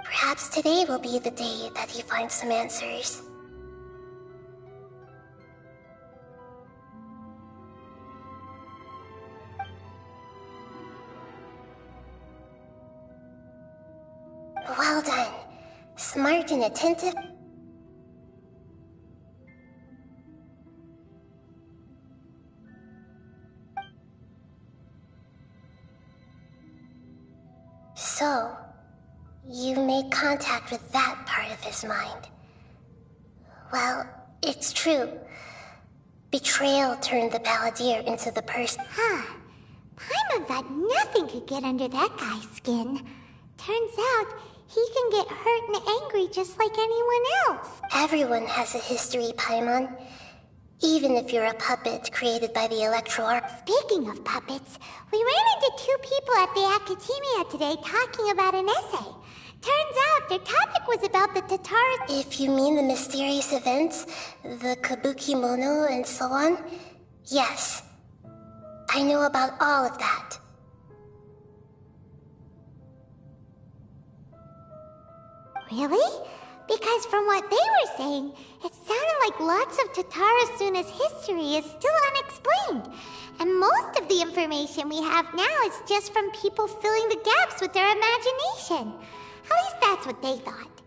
Perhaps today will be the day that he finds some answers. Well done. Smart and attentive. So, you made contact with that part of his mind. Well, it's true. Betrayal turned the Balladeer into the person. Huh. Paimon thought nothing could get under that guy's skin. Turns out, he can get hurt and angry just like anyone else. Everyone has a history, Paimon. Even if you're a puppet created by the Electro Art. Speaking of puppets, we ran into two people at the Academia today talking about an essay. Turns out their topic was about the Tatara. If you mean the mysterious events, the Kabuki Mono and so on, yes. I know about all of that. Really? Because from what they were saying, it sounded like lots of Tatarasuna's history is still unexplained. And most of the information we have now is just from people filling the gaps with their imagination. At least that's what they thought.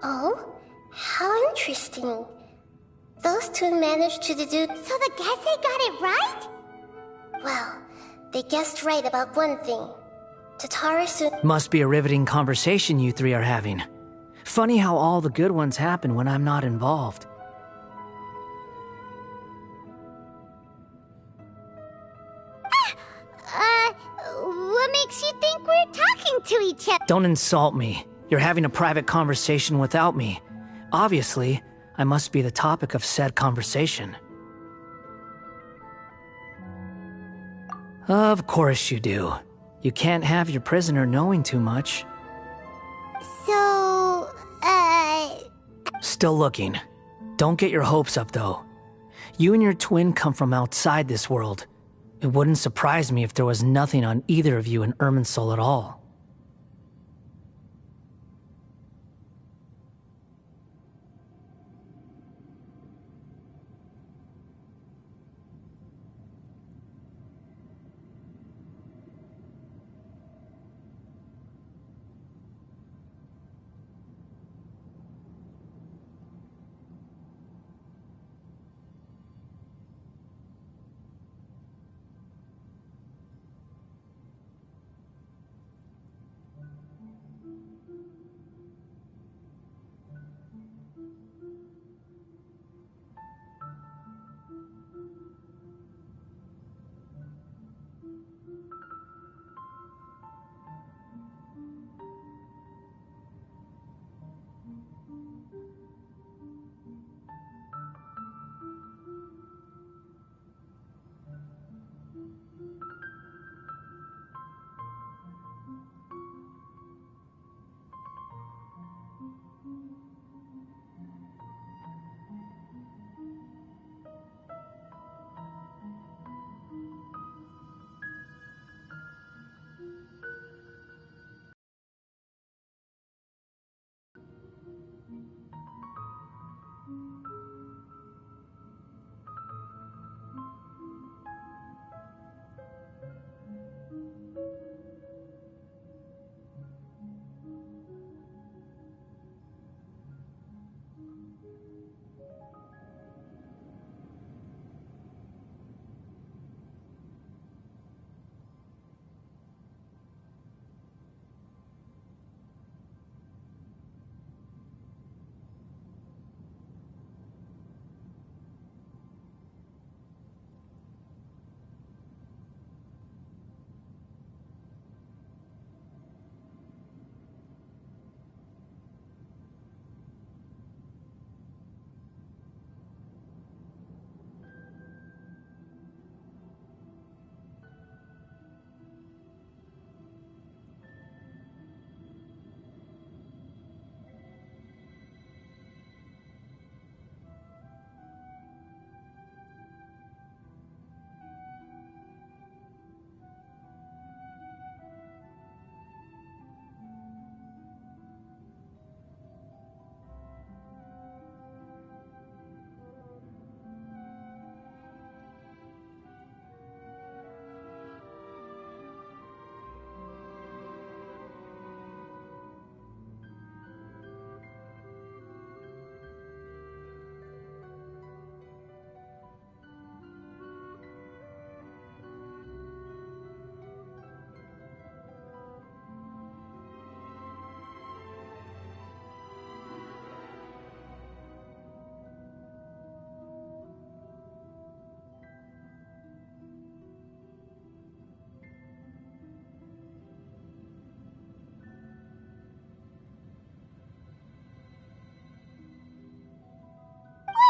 Oh? How interesting. Those two managed to deduce... So the Gese got it right? Well, they guessed right about one thing. Tatarasu... Must be a riveting conversation you three are having. Funny how all the good ones happen when I'm not involved. What makes you think we're talking to each other? Don't insult me. You're having a private conversation without me. Obviously, I must be the topic of said conversation. Of course you do. You can't have your prisoner knowing too much. So, Still looking. Don't get your hopes up, though. You and your twin come from outside this world. It wouldn't surprise me if there was nothing on either of you in Irminsul at all.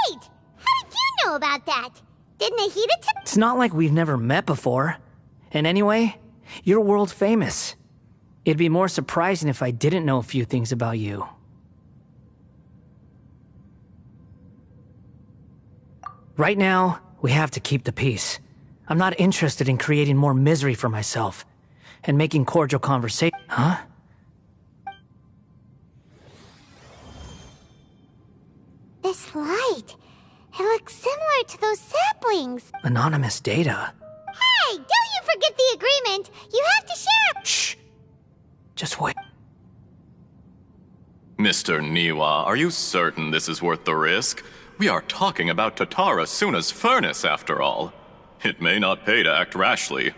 Wait! How did you know about that? Didn't Ahita tell— It's not like we've never met before. And anyway, you're world famous. It'd be more surprising if I didn't know a few things about you. Right now, we have to keep the peace. I'm not interested in creating more misery for myself and making cordial conversation. Huh? This light. It looks similar to those saplings. Anonymous data. Hey, don't you forget the agreement. You have to share— Shh. Just wait. Mr. Niwa, are you certain this is worth the risk? We are talking about Tatara Suna's furnace, after all. It may not pay to act rashly.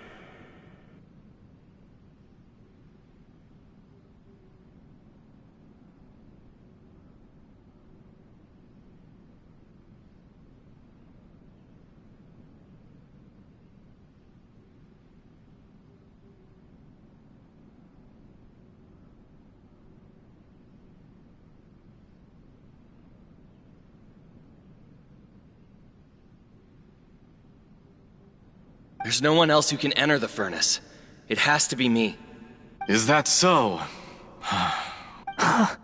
There's no one else who can enter the furnace. It has to be me. Is that so? Whoa!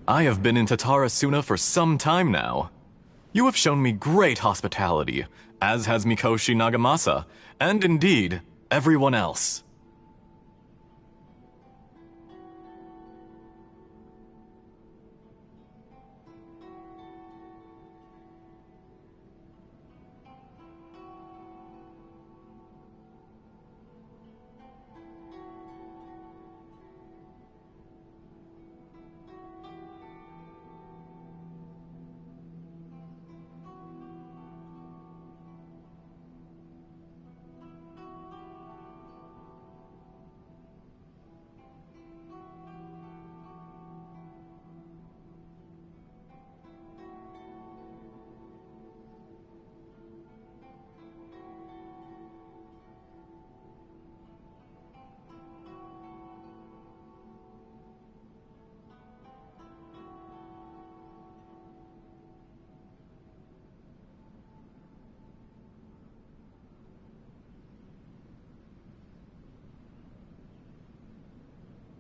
I have been in Tatara Suna for some time now. You have shown me great hospitality, as has Mikoshi Nagamasa, and indeed, everyone else.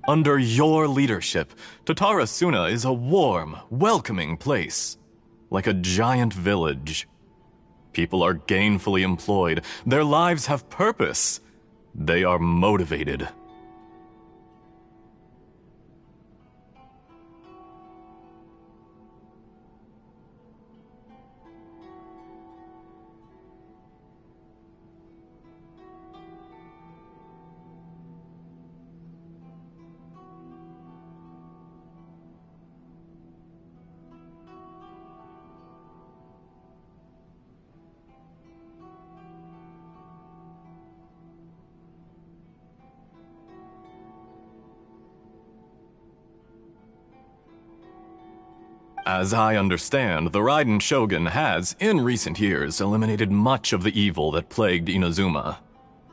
Under your leadership, Tatara Suna is a warm, welcoming place. Like a giant village. People are gainfully employed. Their lives have purpose. They are motivated. As I understand, the Raiden Shogun has, in recent years, eliminated much of the evil that plagued Inazuma.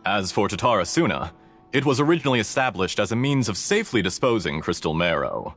As for Tatara Suna, it was originally established as a means of safely disposing crystal marrow.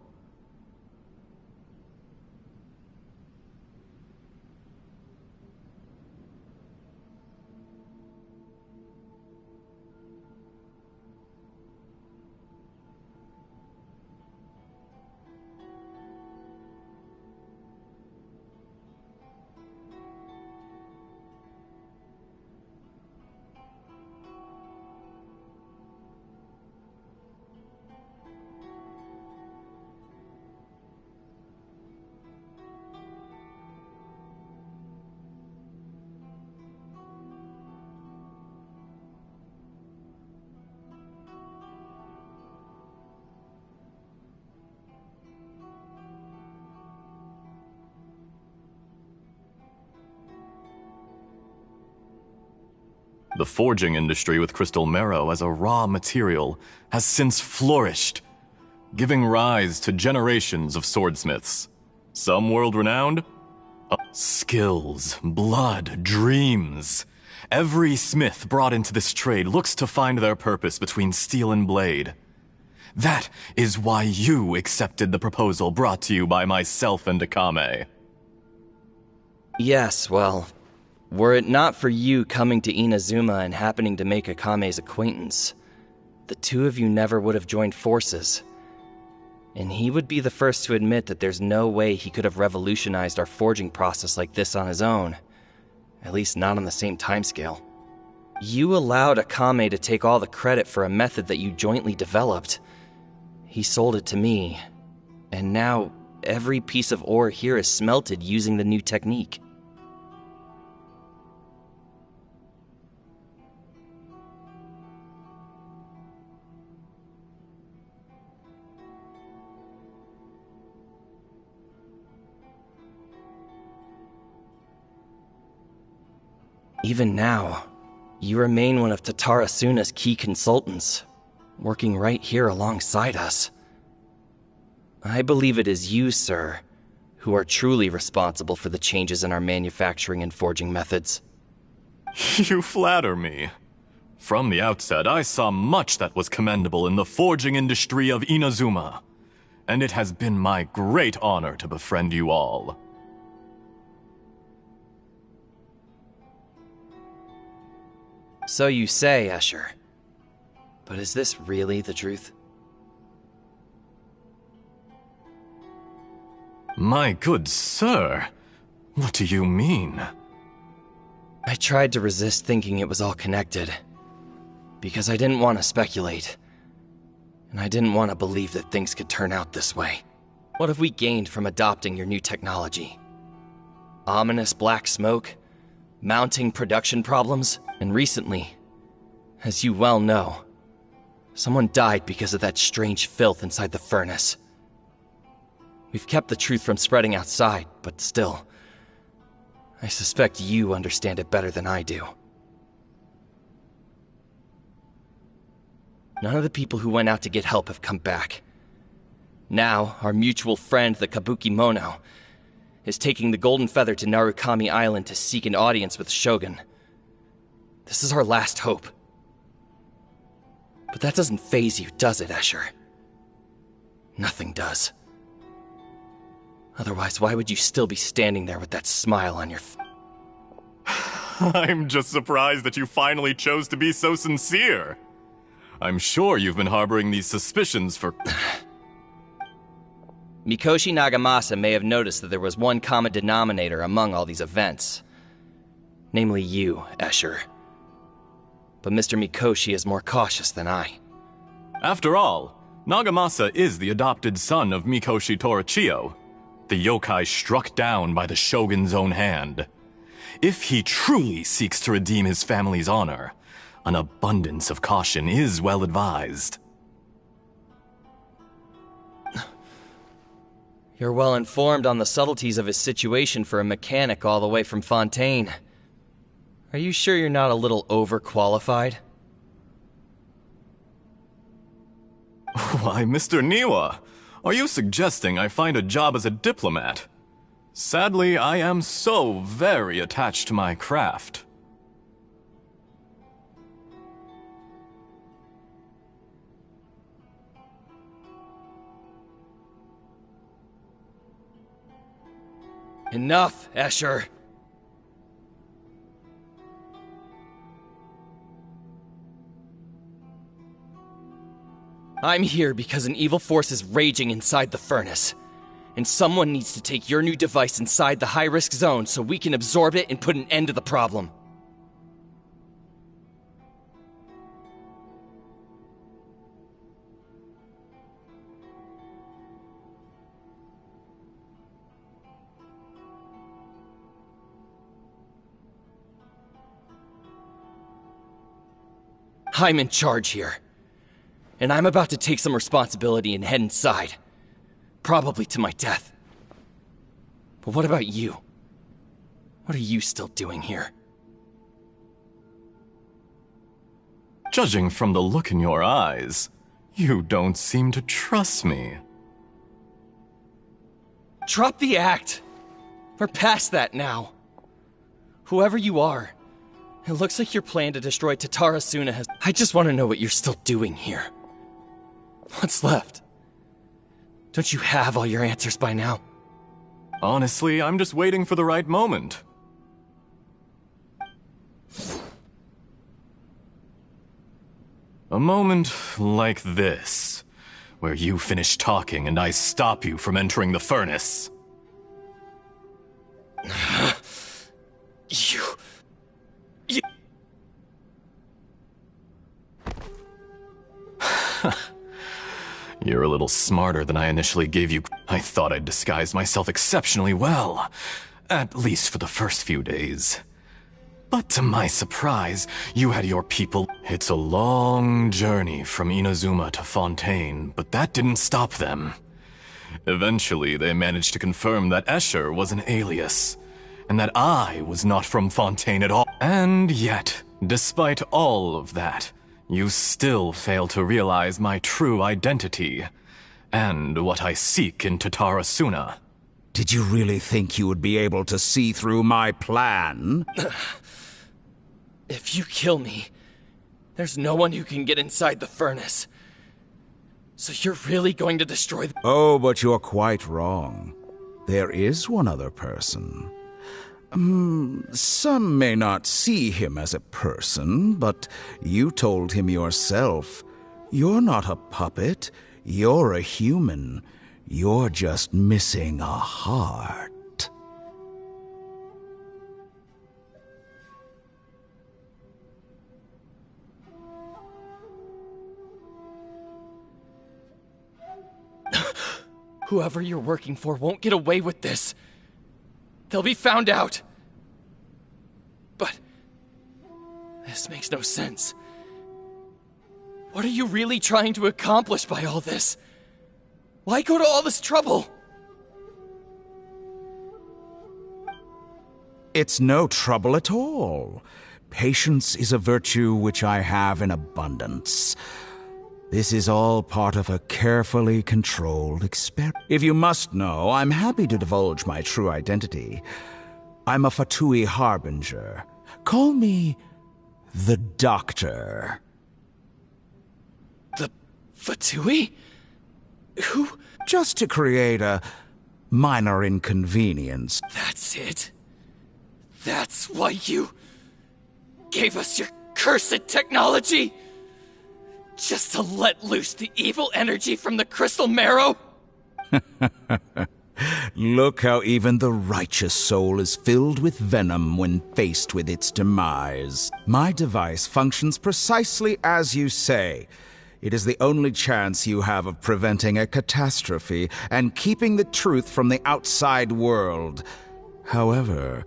The forging industry with crystal marrow as a raw material has since flourished, giving rise to generations of swordsmiths. Some world-renowned, skills, blood, dreams. Every smith brought into this trade looks to find their purpose between steel and blade. That is why you accepted the proposal brought to you by myself and Akame. Yes, well, were it not for you coming to Inazuma and happening to make Akame's acquaintance, the two of you never would have joined forces. And he would be the first to admit that there's no way he could have revolutionized our forging process like this on his own. At least not on the same timescale. You allowed Akame to take all the credit for a method that you jointly developed. He sold it to me, and now every piece of ore here is smelted using the new technique. Even now, you remain one of Tatara Suna's key consultants, working right here alongside us. I believe it is you, sir, who are truly responsible for the changes in our manufacturing and forging methods. You flatter me. From the outset, I saw much that was commendable in the forging industry of Inazuma, and it has been my great honor to befriend you all. So you say, Escher. But is this really the truth? My good sir, what do you mean? I tried to resist thinking it was all connected, because I didn't want to speculate, and I didn't want to believe that things could turn out this way. What have we gained from adopting your new technology? Ominous black smoke? Mounting production problems? And recently, as you well know, someone died because of that strange filth inside the furnace. We've kept the truth from spreading outside, but still, I suspect you understand it better than I do. None of the people who went out to get help have come back. Now, our mutual friend, the Kabuki Mono, is taking the Golden Feather to Narukami Island to seek an audience with Shogun. This is our last hope. But that doesn't faze you, does it, Escher? Nothing does. Otherwise, why would you still be standing there with that smile on your face? I'm just surprised that you finally chose to be so sincere. I'm sure you've been harboring these suspicions for... Mikoshi Nagamasa may have noticed that there was one common denominator among all these events. Namely you, Escher. But Mr. Mikoshi is more cautious than I. After all, Nagamasa is the adopted son of Mikoshi Torichio, the yokai struck down by the Shogun's own hand. If he truly seeks to redeem his family's honor, an abundance of caution is well advised. You're well informed on the subtleties of his situation for a mechanic all the way from Fontaine. Are you sure you're not a little overqualified? Why, Mr. Niwa, are you suggesting I find a job as a diplomat? Sadly, I am so very attached to my craft. Enough, Escher. I'm here because an evil force is raging inside the furnace. And someone needs to take your new device inside the high-risk zone so we can absorb it and put an end to the problem. I'm in charge here. And I'm about to take some responsibility and head inside. Probably to my death. But what about you? What are you still doing here? Judging from the look in your eyes, you don't seem to trust me. Drop the act! We're past that now. Whoever you are, it looks like your plan to destroy Tatara Suna has... I just want to know what you're still doing here. What's left? Don't you have all your answers by now? Honestly, I'm just waiting for the right moment. A moment like this, where you finish talking and I stop you from entering the furnace. You... You're a little smarter than I initially gave you. I thought I'd disguised myself exceptionally well, at least for the first few days. But to my surprise, you had your people. It's a long journey from Inazuma to Fontaine, but that didn't stop them. Eventually, they managed to confirm that Escher was an alias, and that I was not from Fontaine at all. And yet, despite all of that, you still fail to realize my true identity, and what I seek in Tatara Suna. Did you really think you would be able to see through my plan? If you kill me, there's no one who can get inside the furnace. So you're really going to destroy the... Oh, but you're quite wrong. There is one other person. Some may not see him as a person, but you told him yourself. You're not a puppet. You're a human. You're just missing a heart. Whoever you're working for won't get away with this. They'll be found out. But this makes no sense. What are you really trying to accomplish by all this? Why go to all this trouble? It's no trouble at all. Patience is a virtue which I have in abundance. This is all part of a carefully controlled experiment. If you must know, I'm happy to divulge my true identity. I'm a Fatui Harbinger. Call me the Doctor. The Fatui? Who? Just to create a minor inconvenience. That's it? That's why you gave us your cursed technology? Just to let loose the evil energy from the crystal marrow? Look how even the righteous soul is filled with venom when faced with its demise. My device functions precisely as you say. It is the only chance you have of preventing a catastrophe and keeping the truth from the outside world. However,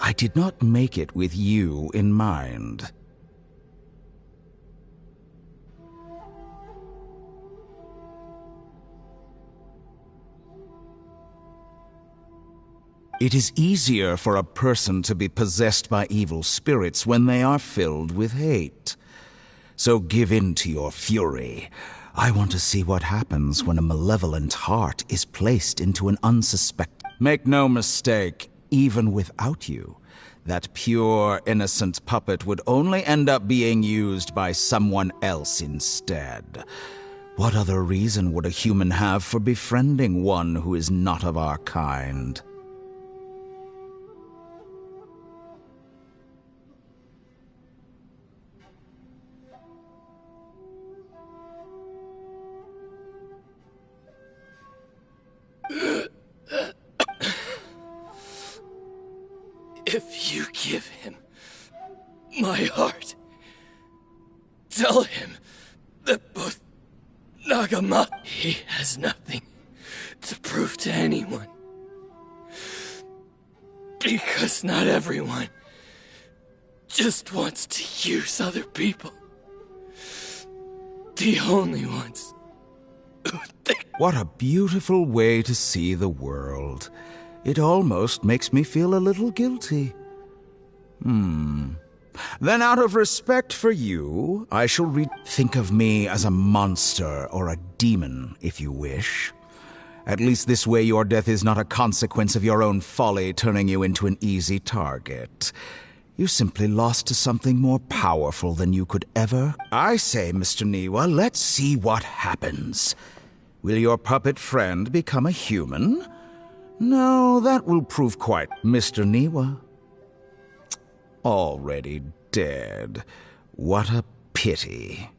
I did not make it with you in mind. It is easier for a person to be possessed by evil spirits when they are filled with hate. So give in to your fury. I want to see what happens when a malevolent heart is placed into an unsuspecting. Make no mistake, even without you, that pure, innocent puppet would only end up being used by someone else instead. What other reason would a human have for befriending one who is not of our kind? If you give him my heart, tell him that both Nagama, he has nothing to prove to anyone. Because not everyone just wants to use other people. The only ones who think... What a beautiful way to see the world. It almost makes me feel a little guilty. Then out of respect for you, I shall think of me as a monster or a demon, if you wish. At least this way your death is not a consequence of your own folly turning you into an easy target. You simply lost to something more powerful than you could ever... I say, Mr. Niwa, let's see what happens. Will your puppet friend become a human? No, that will prove quite... Mr. Niwa. Already dead. What a pity.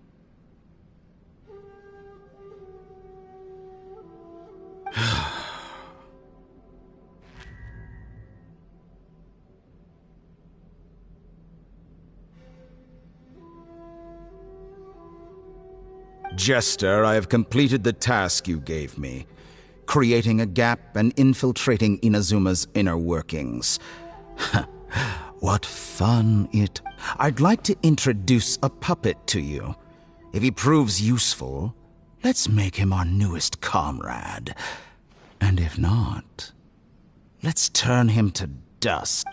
Jester, I have completed the task you gave me. Creating a gap and infiltrating Inazuma's inner workings. What fun it... I'd like to introduce a puppet to you. If he proves useful, let's make him our newest comrade. And if not, let's turn him to dust.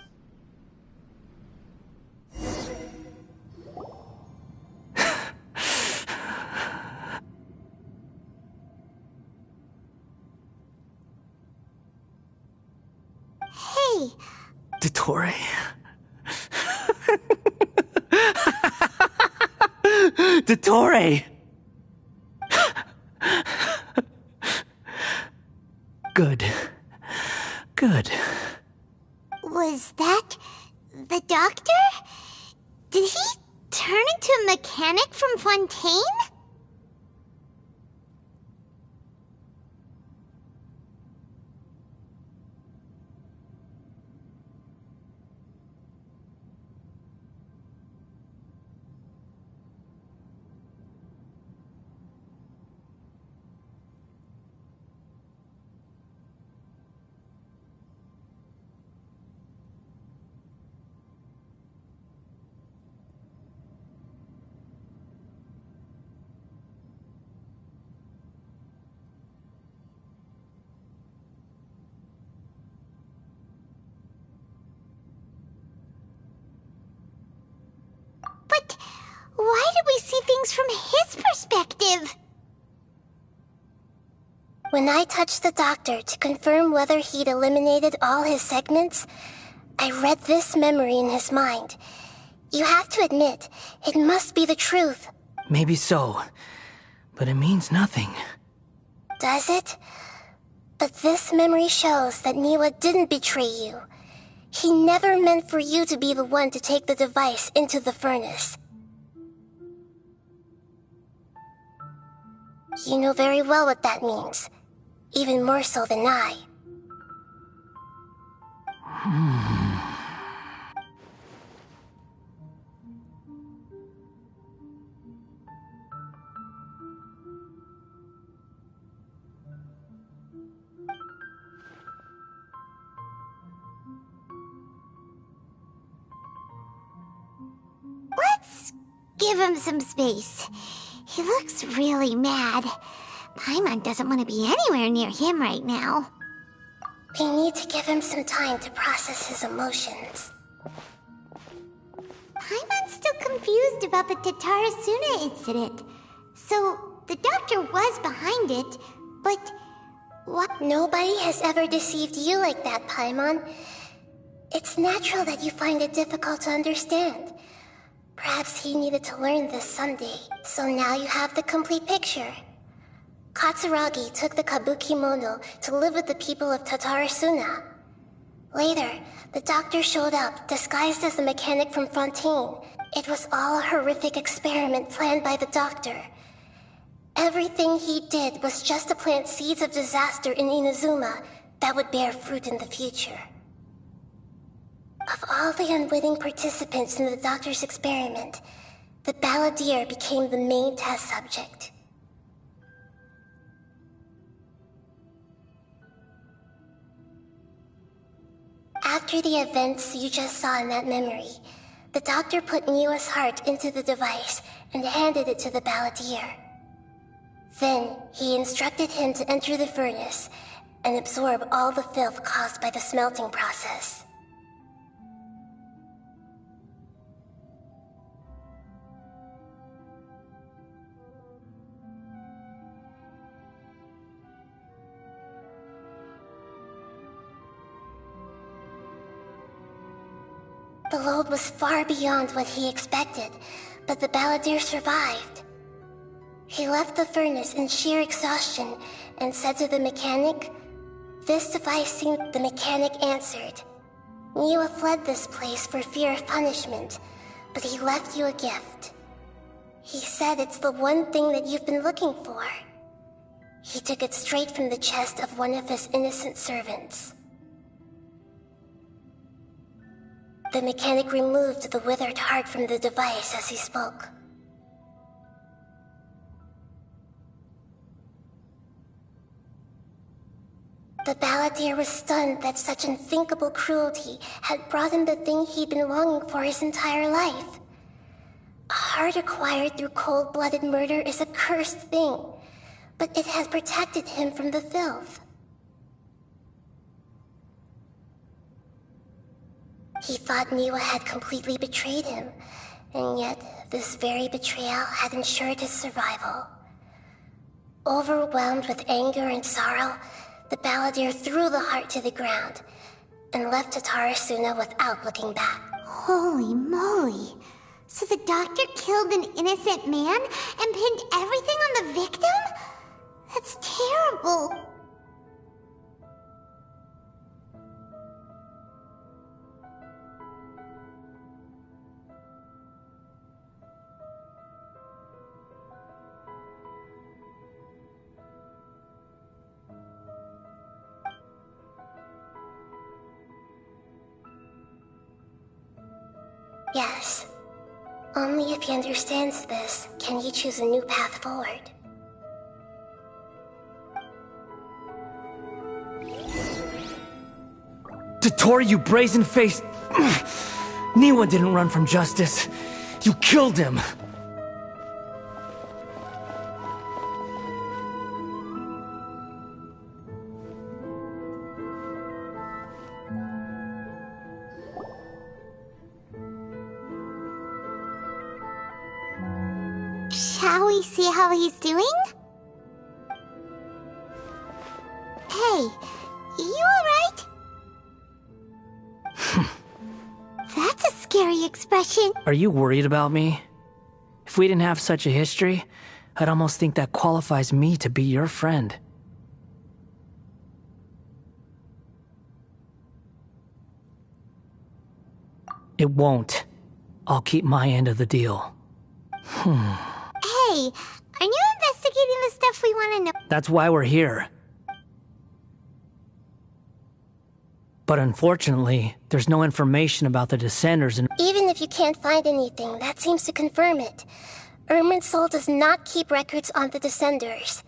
Hey! Dottore. Dottore! Good. Good. Was that the doctor? Did he turn into a mechanic from Fontaine? But why did we see things from his perspective? When I touched the doctor to confirm whether he'd eliminated all his segments, I read this memory in his mind. You have to admit, it must be the truth. Maybe so, but it means nothing. Does it? But this memory shows that Niwa didn't betray you. He never meant for you to be the one to take the device into the furnace. You know very well what that means. Even more so than I. Let's give him some space. He looks really mad. Paimon doesn't want to be anywhere near him right now. We need to give him some time to process his emotions. Paimon's still confused about the Tatarasuna incident. So, the doctor was behind it, but What? Nobody has ever deceived you like that, Paimon. It's natural that you find it difficult to understand. Perhaps he needed to learn this someday, so now you have the complete picture. Katsuragi took the kabuki mono to live with the people of Tatarasuna. Later, the doctor showed up, disguised as a mechanic from Fontaine. It was all a horrific experiment planned by the doctor. Everything he did was just to plant seeds of disaster in Inazuma that would bear fruit in the future. Of all the unwitting participants in the doctor's experiment, the balladeer became the main test subject. After the events you just saw in that memory, the doctor put Niwa's heart into the device and handed it to the balladeer. Then, he instructed him to enter the furnace and absorb all the filth caused by the smelting process. The load was far beyond what he expected, but the balladeer survived. He left the furnace in sheer exhaustion and said to the mechanic, "This device seemed..." The mechanic answered, "Niwa fled this place for fear of punishment, but he left you a gift. He said it's the one thing that you've been looking for." He took it straight from the chest of one of his innocent servants. The mechanic removed the withered heart from the device as he spoke. The balladeer was stunned that such unthinkable cruelty had brought him the thing he'd been longing for his entire life. A heart acquired through cold-blooded murder is a cursed thing, but it has protected him from the filth. He thought Niwa had completely betrayed him, and yet this very betrayal had ensured his survival. Overwhelmed with anger and sorrow, the balladeer threw the heart to the ground and left Tatarasuna without looking back. Holy moly! So the doctor killed an innocent man and pinned everything on the victim? That's terrible! Yes. Only if he understands this can he choose a new path forward. Tottori, you brazen-faced... Niwa didn't run from justice. You killed him. Shall we see how he's doing? Hey, you alright? That's a scary expression. Are you worried about me? If we didn't have such a history, I'd almost think that qualifies me to be your friend. It won't. I'll keep my end of the deal. Hey, are you investigating the stuff we want to know? That's why we're here. But unfortunately, there's no information about the Descenders and... Even if you can't find anything, that seems to confirm it. Irminsul does not keep records on the Descenders.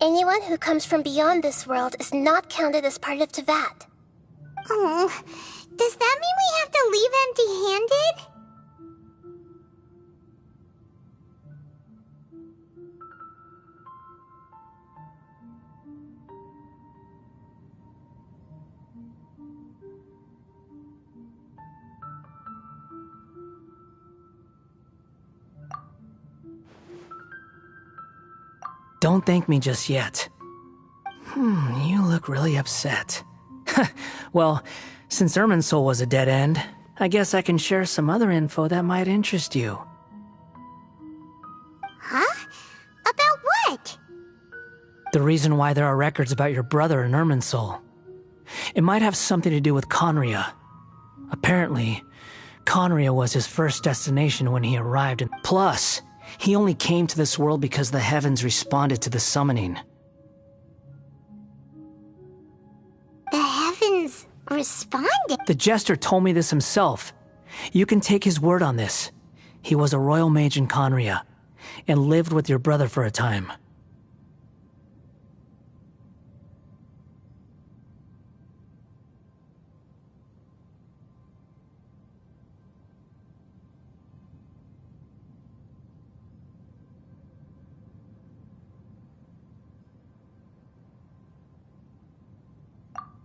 Anyone who comes from beyond this world is not counted as part of Tevat. Oh, does that mean we have to leave empty-handed? Don't thank me just yet. You look really upset. Well, since Irminsul was a dead end, I guess I can share some other info that might interest you. Huh? About what? The reason why there are records about your brother in Irminsul. It might have something to do with Conria. Apparently, Conria was his first destination when he arrived, and plus, he only came to this world because the heavens responded to the summoning. The heavens responded? The jester told me this himself. You can take his word on this. He was a royal mage in Conria, and lived with your brother for a time.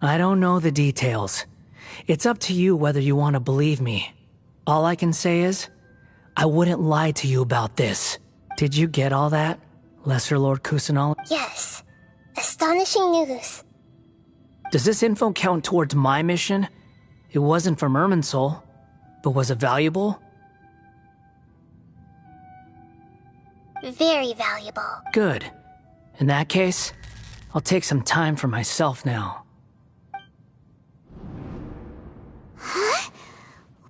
I don't know the details. It's up to you whether you want to believe me. All I can say is, I wouldn't lie to you about this. Did you get all that, Lesser Lord Kusanali? Yes. Astonishing news. Does this info count towards my mission? It wasn't from Irminsul, but was it valuable? Very valuable. Good. In that case, I'll take some time for myself now.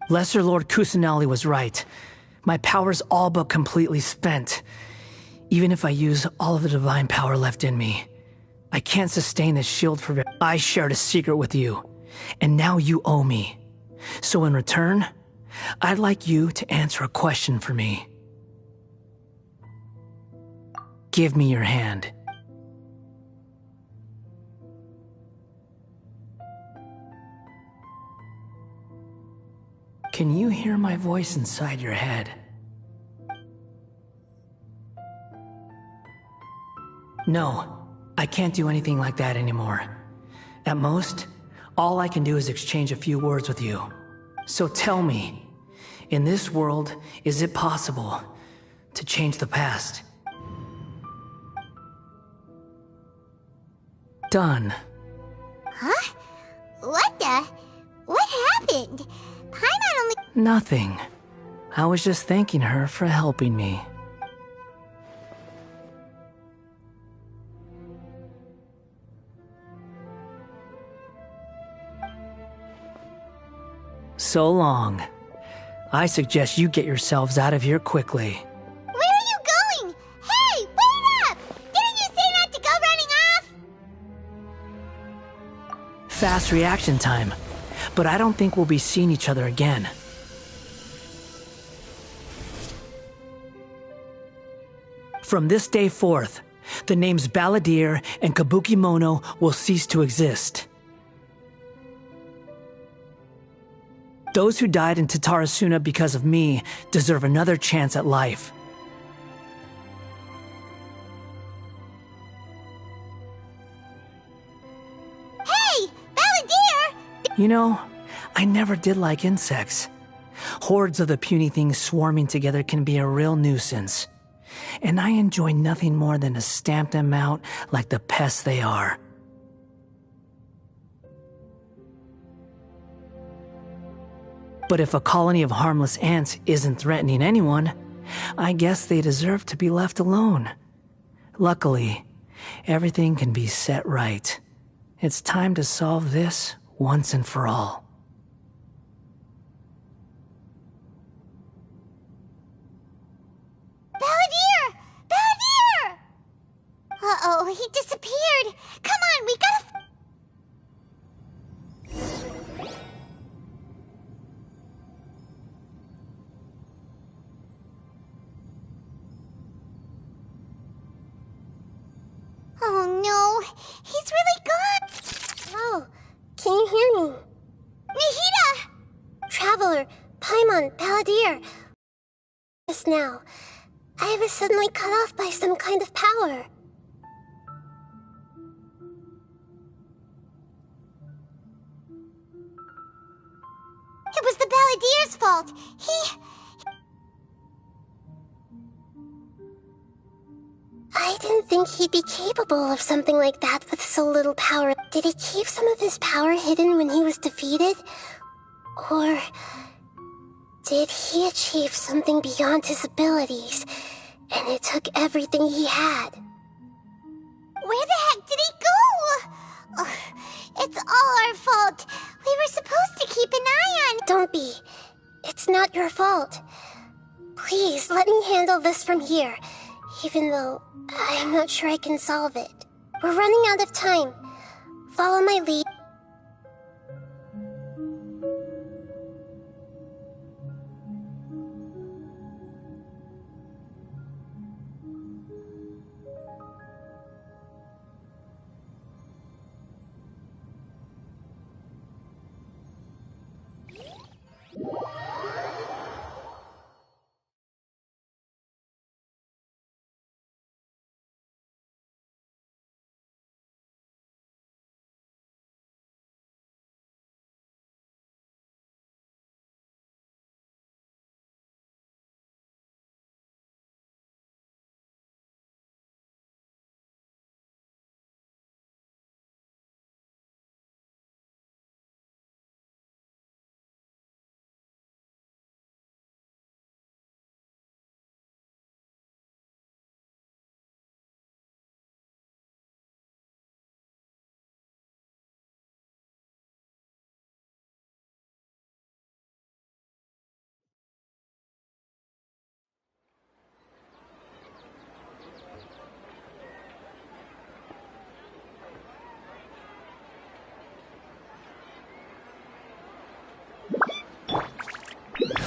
Lesser Lord Kusanali was right. My power's all but completely spent. Even if I use all of the divine power left in me, I can't sustain this shield for very. I shared a secret with you, and now you owe me. So in return, I'd like you to answer a question for me. Give me your hand. Can you hear my voice inside your head? No, I can't do anything like that anymore. At most, all I can do is exchange a few words with you. So tell me, in this world, is it possible to change the past? Done. Huh? What the? What happened? Paimon only— Nothing. I was just thanking her for helping me. So long. I suggest you get yourselves out of here quickly. Where are you going? Hey, wait up! Didn't you say not to go running off? Fast reaction time. But I don't think we'll be seeing each other again. From this day forth, the names Balladeer and Kabukimono will cease to exist. Those who died in Tatarasuna because of me deserve another chance at life. Hey, Balladeer! You know, I never did like insects. Hordes of the puny things swarming together can be a real nuisance. And I enjoy nothing more than to stamp them out like the pests they are. But if a colony of harmless ants isn't threatening anyone, I guess they deserve to be left alone. Luckily, everything can be set right. It's time to solve this once and for all. Balladeer! Balladeer! Uh-oh, he disappeared. Come on, we gotta— Oh no, he's really gone. Oh, can you hear me? Nihida! Traveler, Paimon, Balladeer. Just now, I was suddenly cut off by some kind of power. It was the Balladeer's fault. I didn't think he'd be capable of something like that with so little power. Did he keep some of his power hidden when he was defeated? Or did he achieve something beyond his abilities, and it took everything he had? Where the heck did he go? Ugh, it's all our fault. We were supposed to keep an eye on... Don't be. It's not your fault. Please, let me handle this from here, even though I'm not sure I can solve it. We're running out of time. Follow my lead.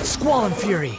Squall and Fury!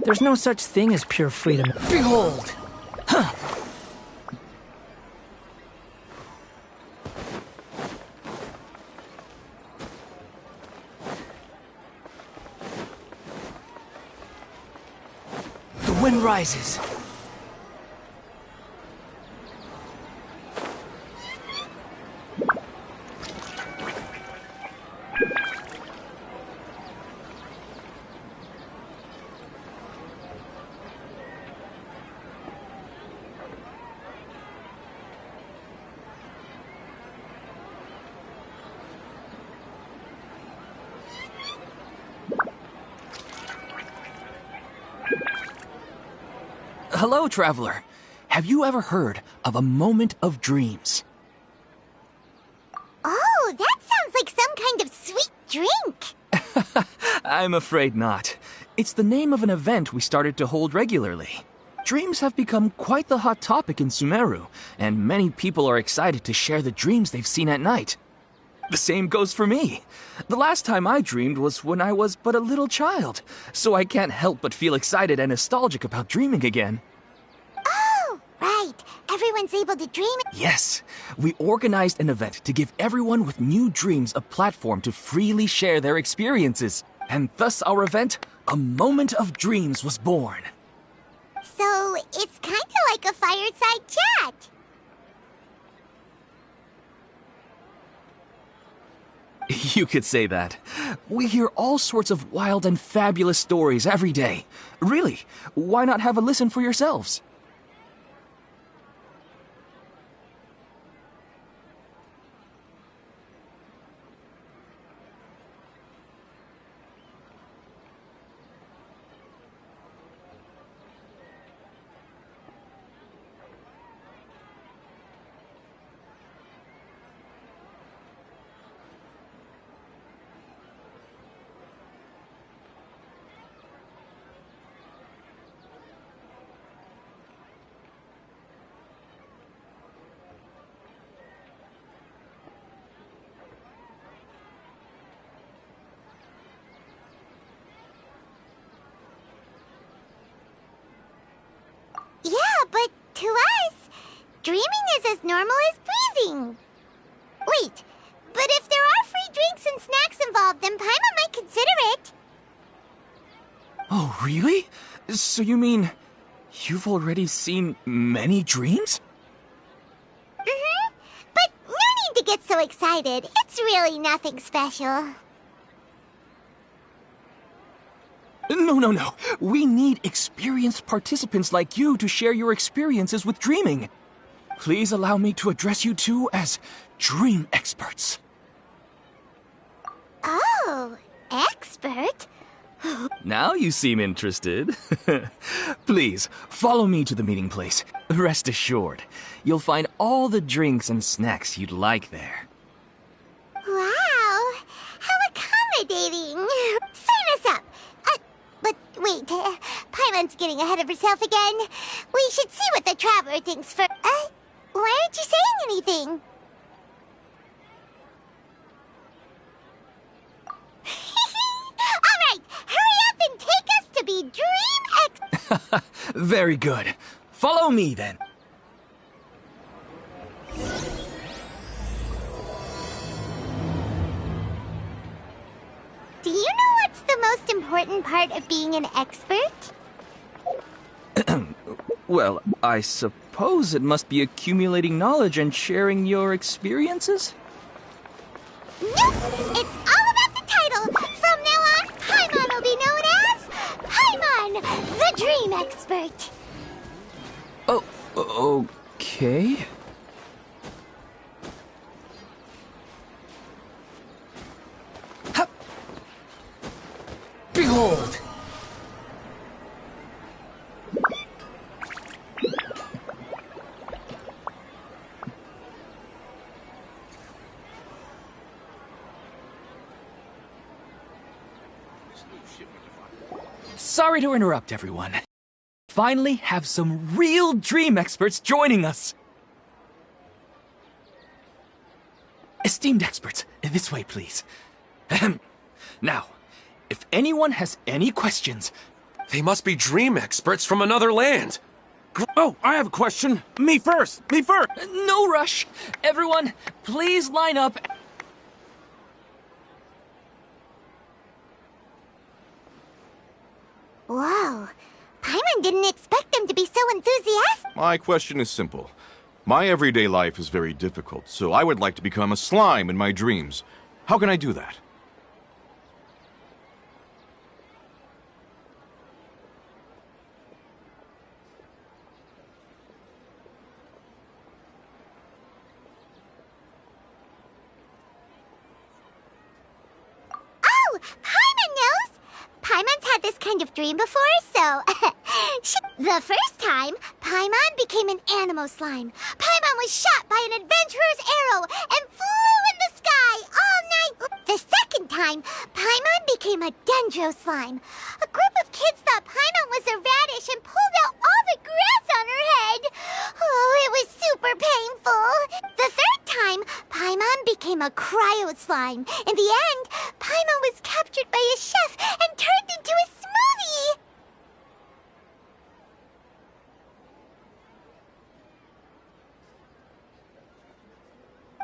There's no such thing as pure freedom. Behold! Huh! The wind rises. Hello, traveler. Have you ever heard of a moment of dreams? Oh, that sounds like some kind of sweet drink. I'm afraid not. It's the name of an event we started to hold regularly. Dreams have become quite the hot topic in Sumeru, and many people are excited to share the dreams they've seen at night. The same goes for me. The last time I dreamed was when I was but a little child, so I can't help but feel excited and nostalgic about dreaming again. Oh, right. Everyone's able to dream. Yes, we organized an event to give everyone with new dreams a platform to freely share their experiences. And thus our event, A Moment of Dreams, was born. So, it's kind of like a fireside chat. You could say that. We hear all sorts of wild and fabulous stories every day. Really, why not have a listen for yourselves? Dreaming is as normal as breathing. Wait, but if there are free drinks and snacks involved, then Paimon might consider it. Oh, really? So you mean you've already seen many dreams? Mm-hmm. But no need to get so excited. It's really nothing special. No. We need experienced participants like you to share your experiences with dreaming. Please allow me to address you two as dream experts. Oh, expert? Now you seem interested. Please, follow me to the meeting place. Rest assured, you'll find all the drinks and snacks you'd like there. Wow, how accommodating. Sign us up. But wait, Paimon's getting ahead of herself again. We should see what the Traveler thinks first. Why aren't you saying anything? All right, hurry up and take us to be dream Very good. Follow me then. Do you know what's the most important part of being an expert? Well, I suppose it must be accumulating knowledge and sharing your experiences? Nope! It's all about the title! From now on, Paimon will be known as Paimon, the Dream Expert! Oh, okay. Hup. Behold! Sorry to interrupt, everyone. Finally have some real dream experts joining us. Esteemed experts, this way, please. Ahem. Now, if anyone has any questions... They must be dream experts from another land. Oh, I have a question. Me first! Me first! No rush. Everyone, please line up. Whoa, Paimon didn't expect them to be so enthusiastic. My question is simple. My everyday life is very difficult, so I would like to become a slime in my dreams. How can I do that? Oh, Paimon knows! Paimon's had this kind of dream before, so... The first time, Paimon became an animal slime. Paimon was shot by an adventurer's arrow and flew in the sky all night. The second time, Paimon became a dendro slime. A group of kids thought Paimon was a radish and pulled out all the grass on her head. Oh, it was super painful. The third time, Paimon became a cryo slime. In the end, Paimon was captured by a chef and turned into a smoothie.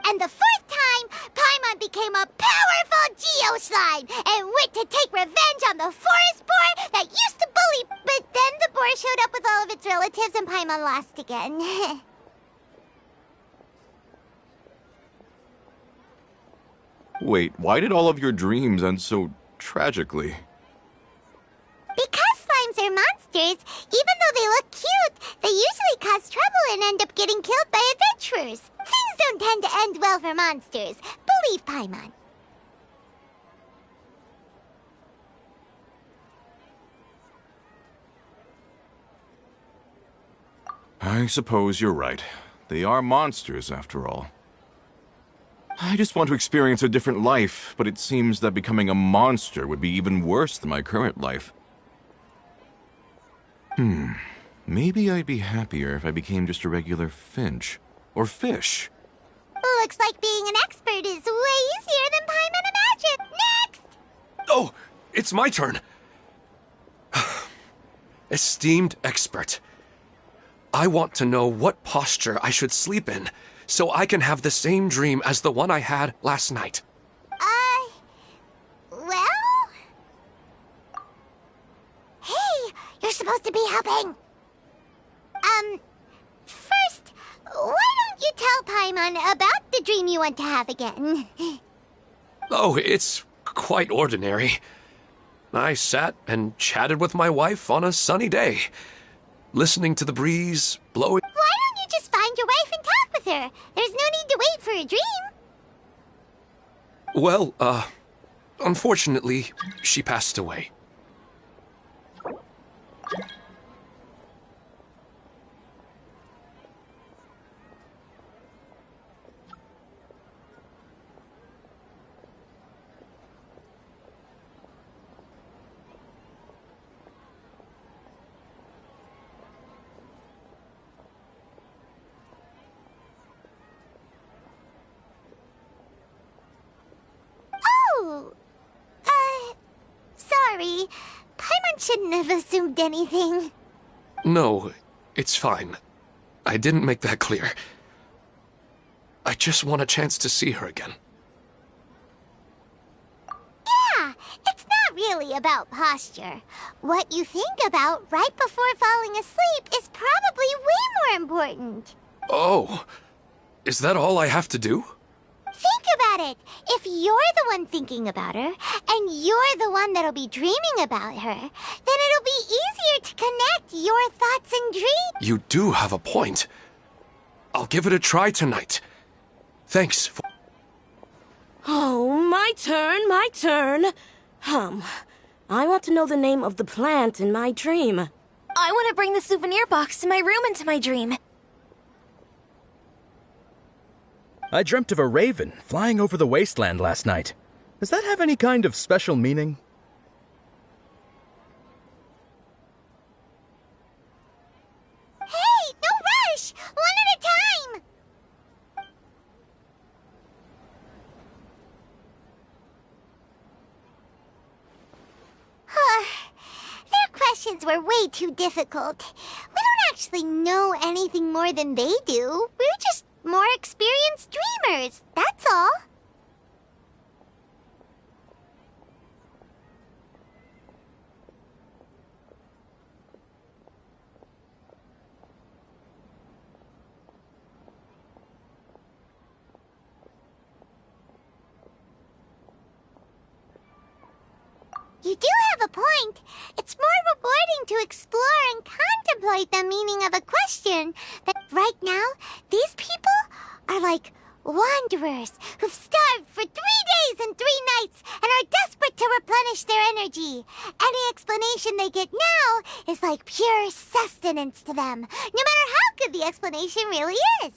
And the fourth time, Paimon became a powerful Geo Slime and went to take revenge on the forest boar that used to bully. But then the boar showed up with all of its relatives and Paimon lost again. Wait, why did all of your dreams end so tragically? Because slimes are monsters, even though they look cute, they usually cause trouble and end up getting killed by adventurers. Things don't tend to end well for monsters. Believe Paimon. I suppose you're right. They are monsters, after all. I just want to experience a different life, but it seems that becoming a monster would be even worse than my current life. Maybe I'd be happier if I became just a regular finch. Or fish. Looks like being an expert is way easier than Paimon imagined. Next! Oh, it's my turn. Esteemed expert, I want to know what posture I should sleep in, so I can have the same dream as the one I had last night. Well? Hey, you're supposed to be helping. First, why don't you tell Paimon about the dream you want to have again? Oh, it's quite ordinary. I sat and chatted with my wife on a sunny day, listening to the breeze blowing. Why don't you just find your wife and talk with her? There's no need to wait for a dream. Well, unfortunately, she passed away. Oh, sorry. Paimon shouldn't have assumed anything. No, it's fine. I didn't make that clear. I just want a chance to see her again. Yeah, it's not really about posture. What you think about right before falling asleep is probably way more important. Oh, is that all I have to do? Think about it. If you're the one thinking about her, and you're the one that'll be dreaming about her, then it'll be easier to connect your thoughts and dreams. You do have a point. I'll give it a try tonight. Thanks for... Oh, my turn. I want to know the name of the plant in my dream. I want to bring the souvenir box to my room into my dream. I dreamt of a raven flying over the wasteland last night. Does that have any kind of special meaning? Hey, no rush! One at a time! Their questions were way too difficult. We don't actually know anything more than they do. We're just more experienced dreamers, that's all. You do have a point. It's more rewarding to explore and contemplate the meaning of a question. But right now, these people are like wanderers who've starved for 3 days and 3 nights and are desperate to replenish their energy. Any explanation they get now is like pure sustenance to them, no matter how good the explanation really is.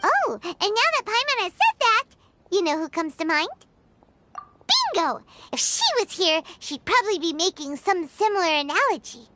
Oh, and now that Paimon has said that, you know who comes to mind? Bingo! If she was here, she'd probably be making some similar analogy.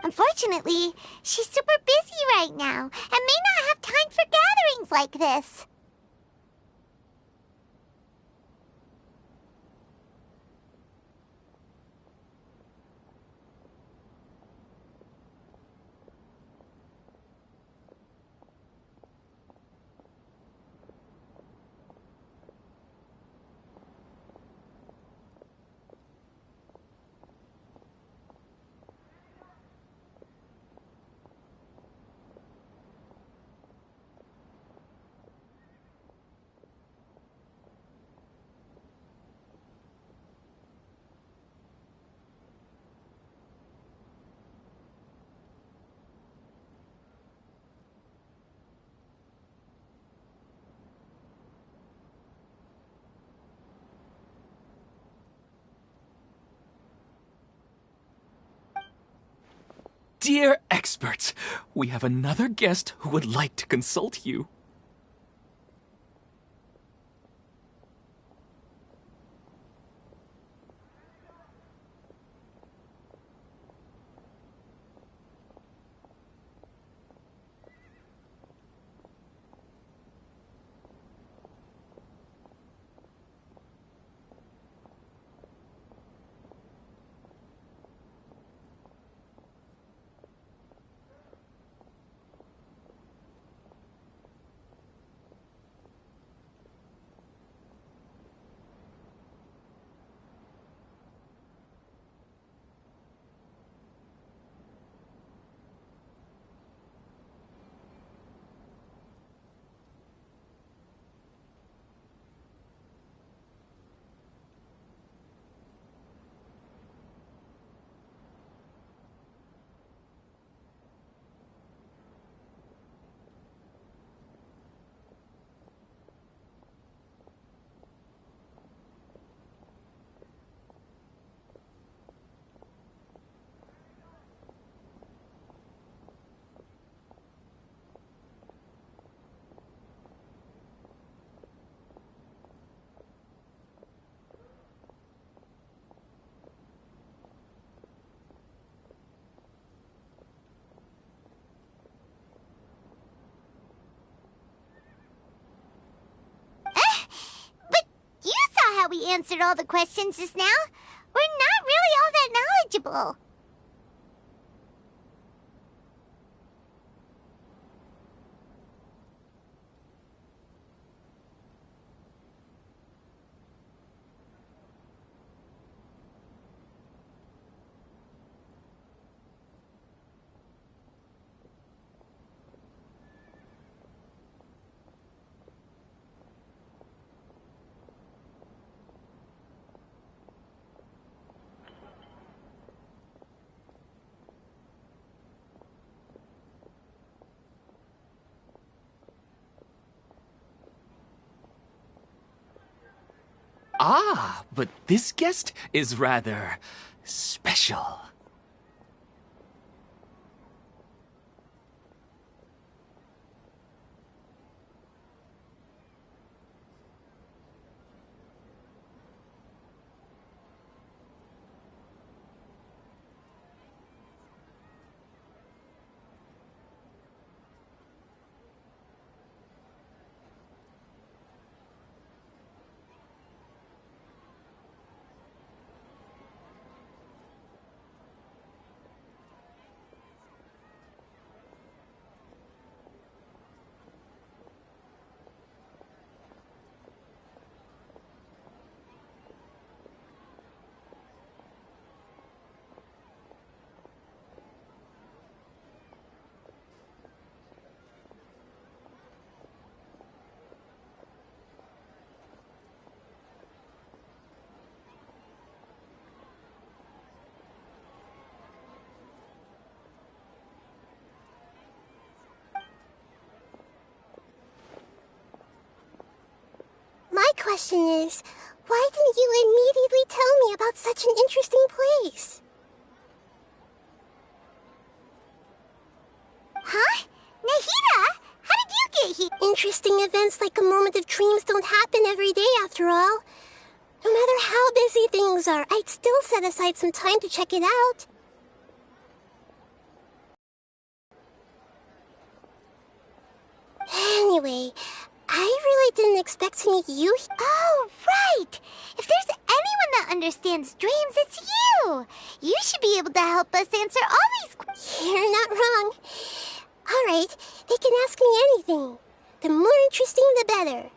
Unfortunately, she's super busy right now and may not have time for gatherings like this. Dear experts, we have another guest who would like to consult you. We answered all the questions just now. We're not really all that knowledgeable. Ah, but this guest is rather special. My question is, why didn't you immediately tell me about such an interesting place? Huh? Nahida? How did you get here? Interesting events like a moment of dreams don't happen every day after all. No matter how busy things are, I'd still set aside some time to check it out. Anyway, I really didn't expect to meet you. Oh, right! If there's anyone that understands dreams, it's you! You should be able to help us answer all these questions. You're not wrong. Alright, they can ask me anything. The more interesting, the better.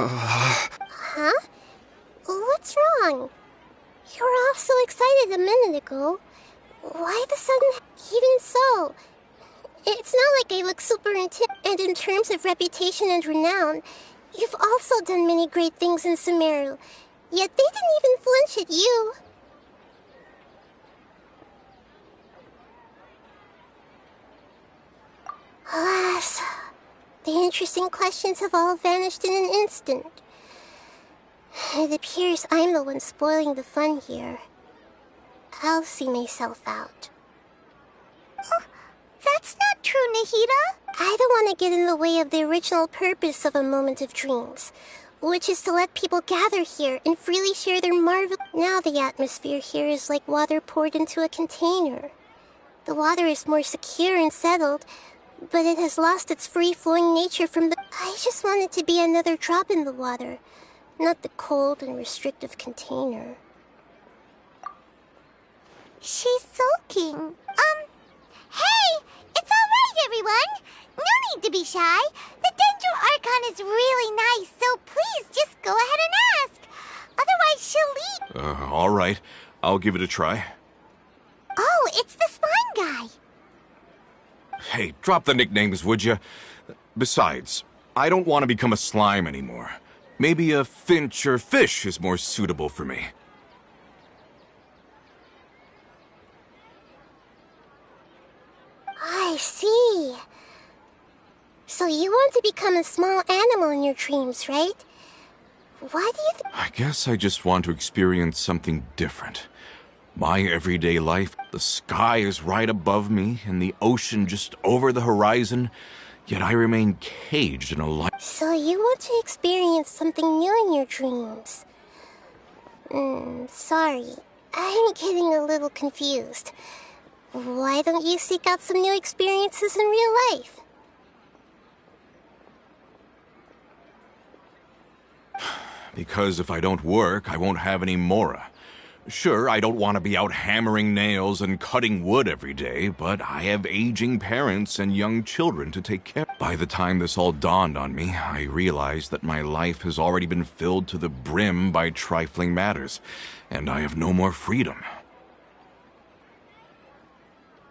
Huh? What's wrong? You were all so excited a minute ago. Why the sudden... Even so, it's not like I look super and in terms of reputation and renown, you've also done many great things in Sumeru, yet they didn't even flinch at you. Alas, the interesting questions have all vanished in an instant. It appears I'm the one spoiling the fun here. I'll see myself out. Oh, that's not true, Nahida. I don't want to get in the way of the original purpose of a Moment of Dreams, which is to let people gather here and freely share their marvel. Now the atmosphere here is like water poured into a container. The water is more secure and settled, but it has lost its free-flowing nature from the... I just want it to be another drop in the water, not the cold and restrictive container. She's sulking. Hey! It's alright, everyone! No need to be shy. The Dendro Archon is really nice, so please just go ahead and ask. Otherwise she'll leave. All right. I'll give it a try. Oh, it's the slime guy. Hey, drop the nicknames, would you? Besides, I don't want to become a slime anymore. Maybe a finch or fish is more suitable for me. I see. So you want to become a small animal in your dreams, right? Why do you think... I guess I just want to experience something different. My everyday life, the sky is right above me and the ocean just over the horizon, yet I remain caged in a life. So you want to experience something new in your dreams. Sorry. I'm getting a little confused. Why don't you seek out some new experiences in real life? Because if I don't work, I won't have any Mora. Sure, I don't want to be out hammering nails and cutting wood every day, but I have aging parents and young children to take care of. By the time this all dawned on me, I realized that my life has already been filled to the brim by trifling matters, and I have no more freedom.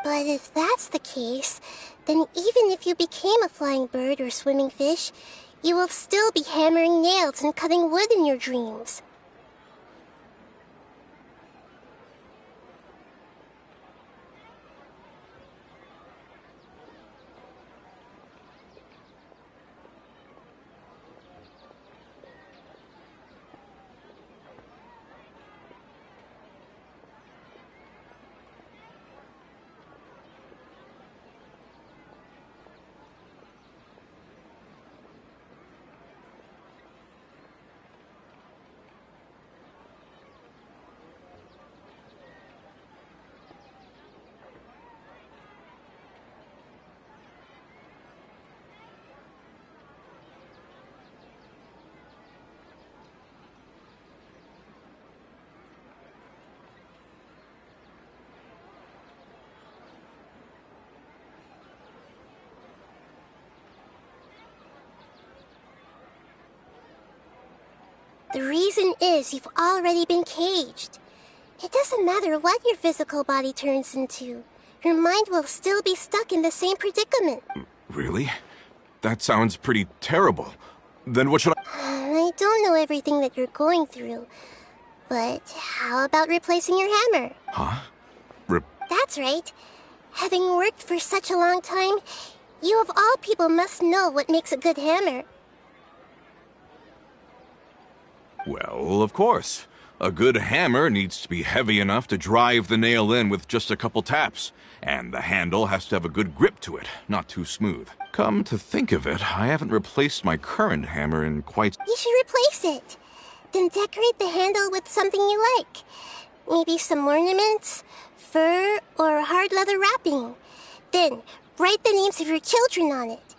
But if that's the case, then even if you became a flying bird or swimming fish, you will still be hammering nails and cutting wood in your dreams. The reason is you've already been caged. It doesn't matter what your physical body turns into. Your mind will still be stuck in the same predicament. Really? That sounds pretty terrible. Then what should I don't know everything that you're going through, but how about replacing your hammer? Huh? That's right. Having worked for such a long time, you of all people must know what makes a good hammer. Well, of course. A good hammer needs to be heavy enough to drive the nail in with just a couple taps, and the handle has to have a good grip to it, not too smooth. Come to think of it, I haven't replaced my current hammer in quite... You should replace it. Then decorate the handle with something you like. Maybe some ornaments, fur, or hard leather wrapping. Then write the names of your children on it.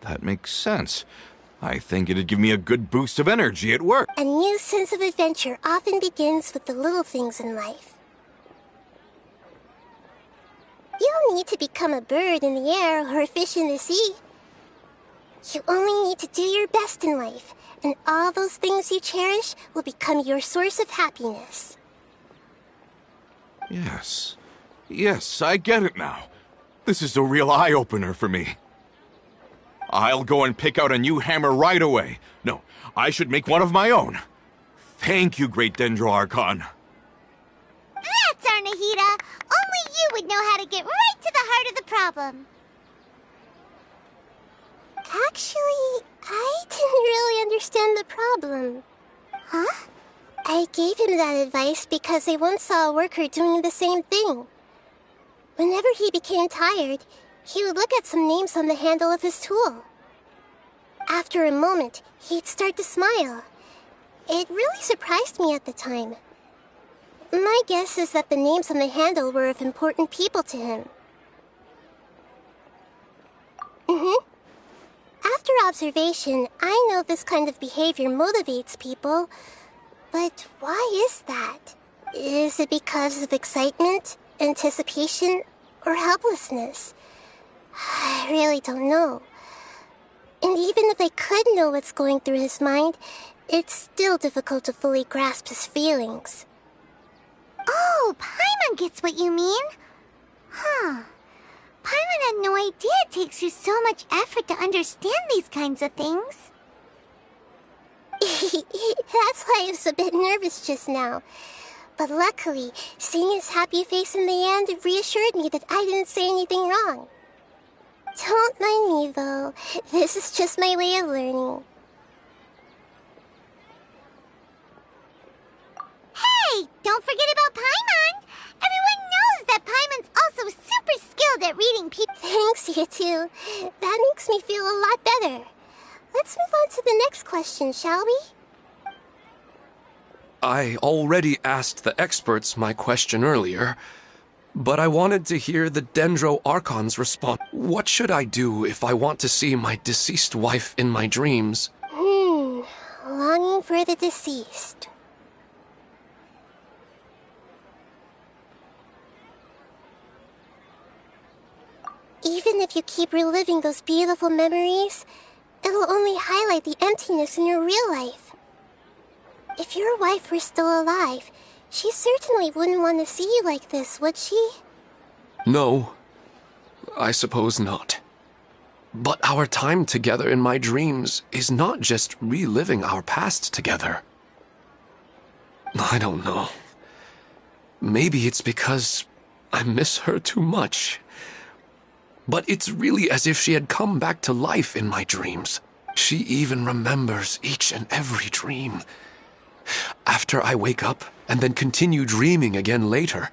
That makes sense. I think it'd give me a good boost of energy at work. A new sense of adventure often begins with the little things in life. You don't need to become a bird in the air or a fish in the sea. You only need to do your best in life, and all those things you cherish will become your source of happiness. Yes. Yes, I get it now. This is a real eye-opener for me. I'll go and pick out a new hammer right away. No, I should make one of my own. Thank you, Great Dendroarchon. That's Arnahita. Only you would know how to get right to the heart of the problem. Actually, I didn't really understand the problem. Huh? I gave him that advice because I once saw a worker doing the same thing. Whenever he became tired, he would look at some names on the handle of his tool. After a moment, he'd start to smile. It really surprised me at the time. My guess is that the names on the handle were of important people to him. After observation, I know this kind of behavior motivates people. But why is that? Is it because of excitement, anticipation, or helplessness? I really don't know. And even if I could know what's going through his mind, it's still difficult to fully grasp his feelings. Oh, Paimon gets what you mean. Huh. Paimon had no idea it takes you so much effort to understand these kinds of things. That's why I was a bit nervous just now. But luckily, seeing his happy face in the end reassured me that I didn't say anything wrong. Don't mind me, though. This is just my way of learning. Hey, don't forget about Paimon! Everyone knows that Paimon's also super skilled at reading people. Thanks, you two. That makes me feel a lot better. Let's move on to the next question, shall we? I already asked the experts my question earlier, but I wanted to hear the Dendro Archon's response. What should I do if I want to see my deceased wife in my dreams? Longing for the deceased. Even if you keep reliving those beautiful memories, it'll only highlight the emptiness in your real life. If your wife were still alive, she certainly wouldn't want to see you like this, would she? No, I suppose not. But our time together in my dreams is not just reliving our past together. I don't know. Maybe it's because I miss her too much. But it's really as if she had come back to life in my dreams. She even remembers each and every dream. After I wake up and then continue dreaming again later,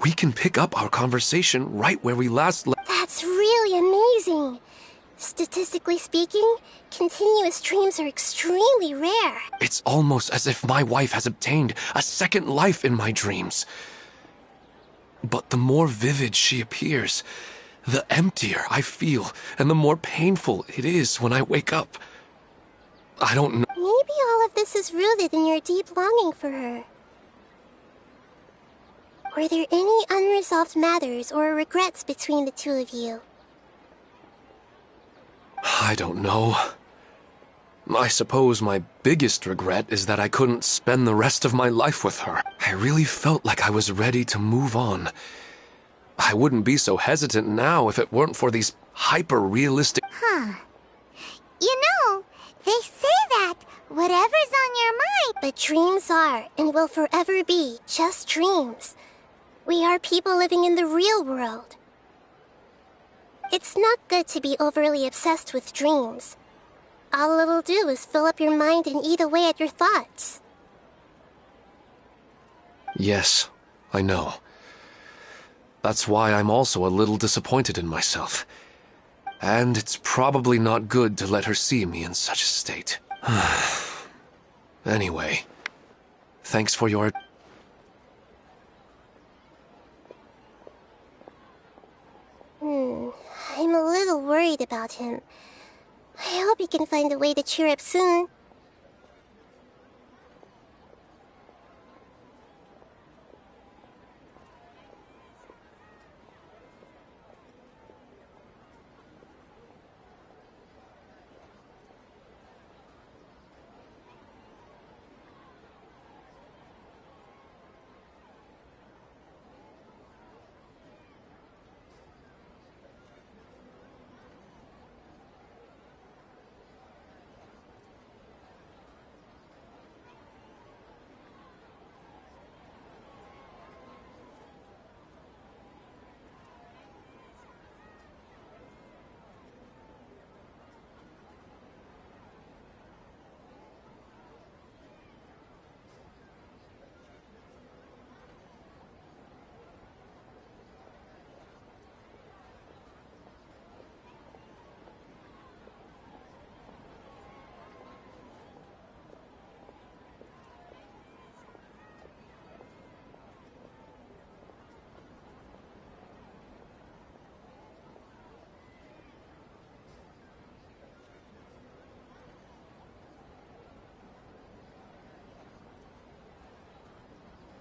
we can pick up our conversation right where we last left. That's really amazing. Statistically speaking, continuous dreams are extremely rare. It's almost as if my wife has obtained a second life in my dreams. But the more vivid she appears, the emptier I feel, and the more painful it is when I wake up. I don't know. Maybe all of this is rooted in your deep longing for her. Were there any unresolved matters or regrets between the two of you? I don't know. I suppose my biggest regret is that I couldn't spend the rest of my life with her. I really felt like I was ready to move on. I wouldn't be so hesitant now if it weren't for these hyper-realistic... You know, they say that whatever's on your mind... But dreams are, and will forever be, just dreams. We are people living in the real world. It's not good to be overly obsessed with dreams. All it'll do is fill up your mind and eat away at your thoughts. Yes, I know. That's why I'm also a little disappointed in myself. And it's probably not good to let her see me in such a state. Anyway, thanks for your... I'm a little worried about him. I hope he can find a way to cheer up soon.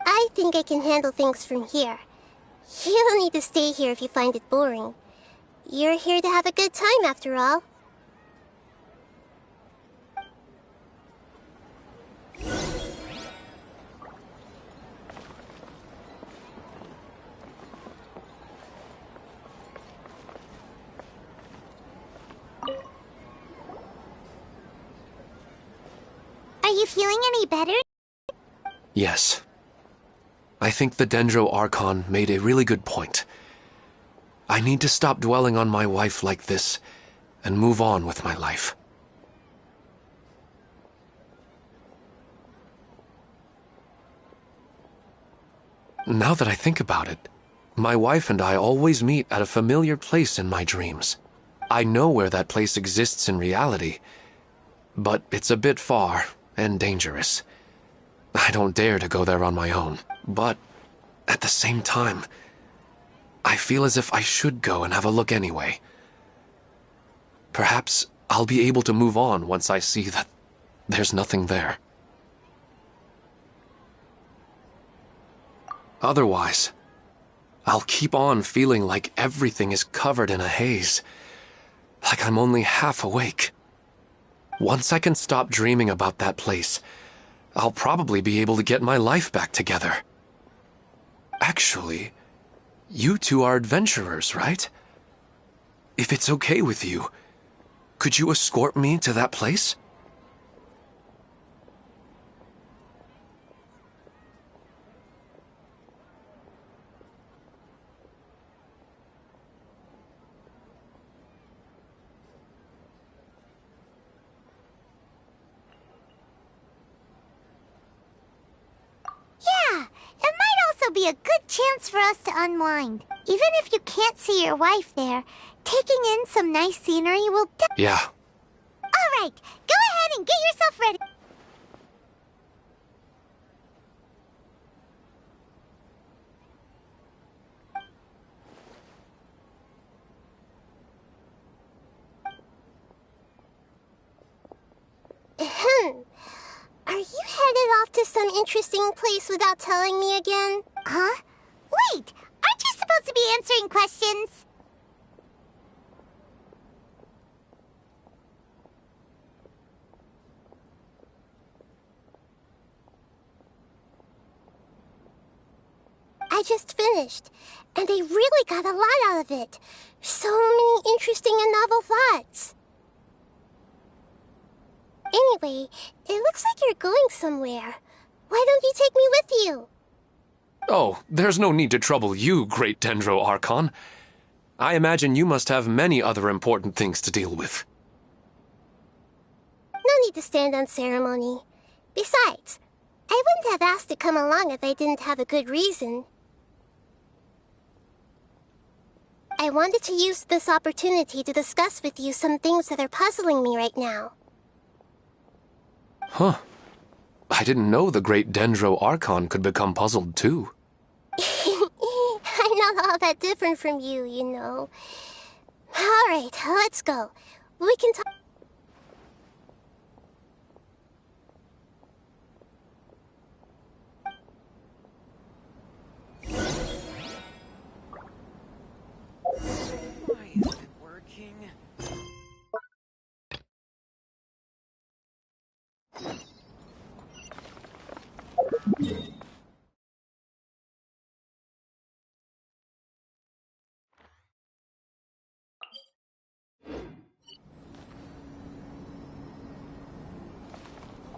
I think I can handle things from here. You don't need to stay here if you find it boring. You're here to have a good time, after all. Are you feeling any better? Yes. I think the Dendro Archon made a really good point. I need to stop dwelling on my wife like this and move on with my life. Now that I think about it, my wife and I always meet at a familiar place in my dreams. I know where that place exists in reality, but it's a bit far and dangerous. I don't dare to go there on my own. But at the same time, I feel as if I should go and have a look anyway. Perhaps I'll be able to move on once I see that there's nothing there. Otherwise, I'll keep on feeling like everything is covered in a haze, like I'm only half awake. Once I can stop dreaming about that place, I'll probably be able to get my life back together. Actually, you two are adventurers, right? If it's okay with you, could you escort me to that place? Yeah, it might also be a good chance for us to unwind. Even if you can't see your wife there, taking in some nice scenery will Yeah. Alright, go ahead and get yourself ready. Are you headed off to some interesting place without telling me again? Huh? Wait, aren't you supposed to be answering questions? I just finished, and I really got a lot out of it. So many interesting and novel thoughts. Anyway, it looks like you're going somewhere. Why don't you take me with you? Oh, there's no need to trouble you, Great Dendro Archon. I imagine you must have many other important things to deal with. No need to stand on ceremony. Besides, I wouldn't have asked to come along if I didn't have a good reason. I wanted to use this opportunity to discuss with you some things that are puzzling me right now. Huh. I didn't know the Great Dendro Archon could become puzzled too. I'm not all that different from you, you know. Alright, let's go. We can talk. Why isn't it working?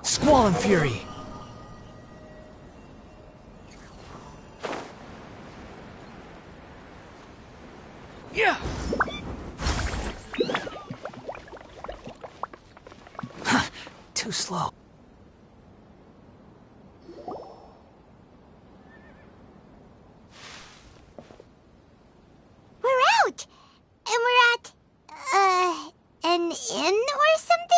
Squall and Fury! Yeah! Too slow. We're out! And we're at, an inn or something?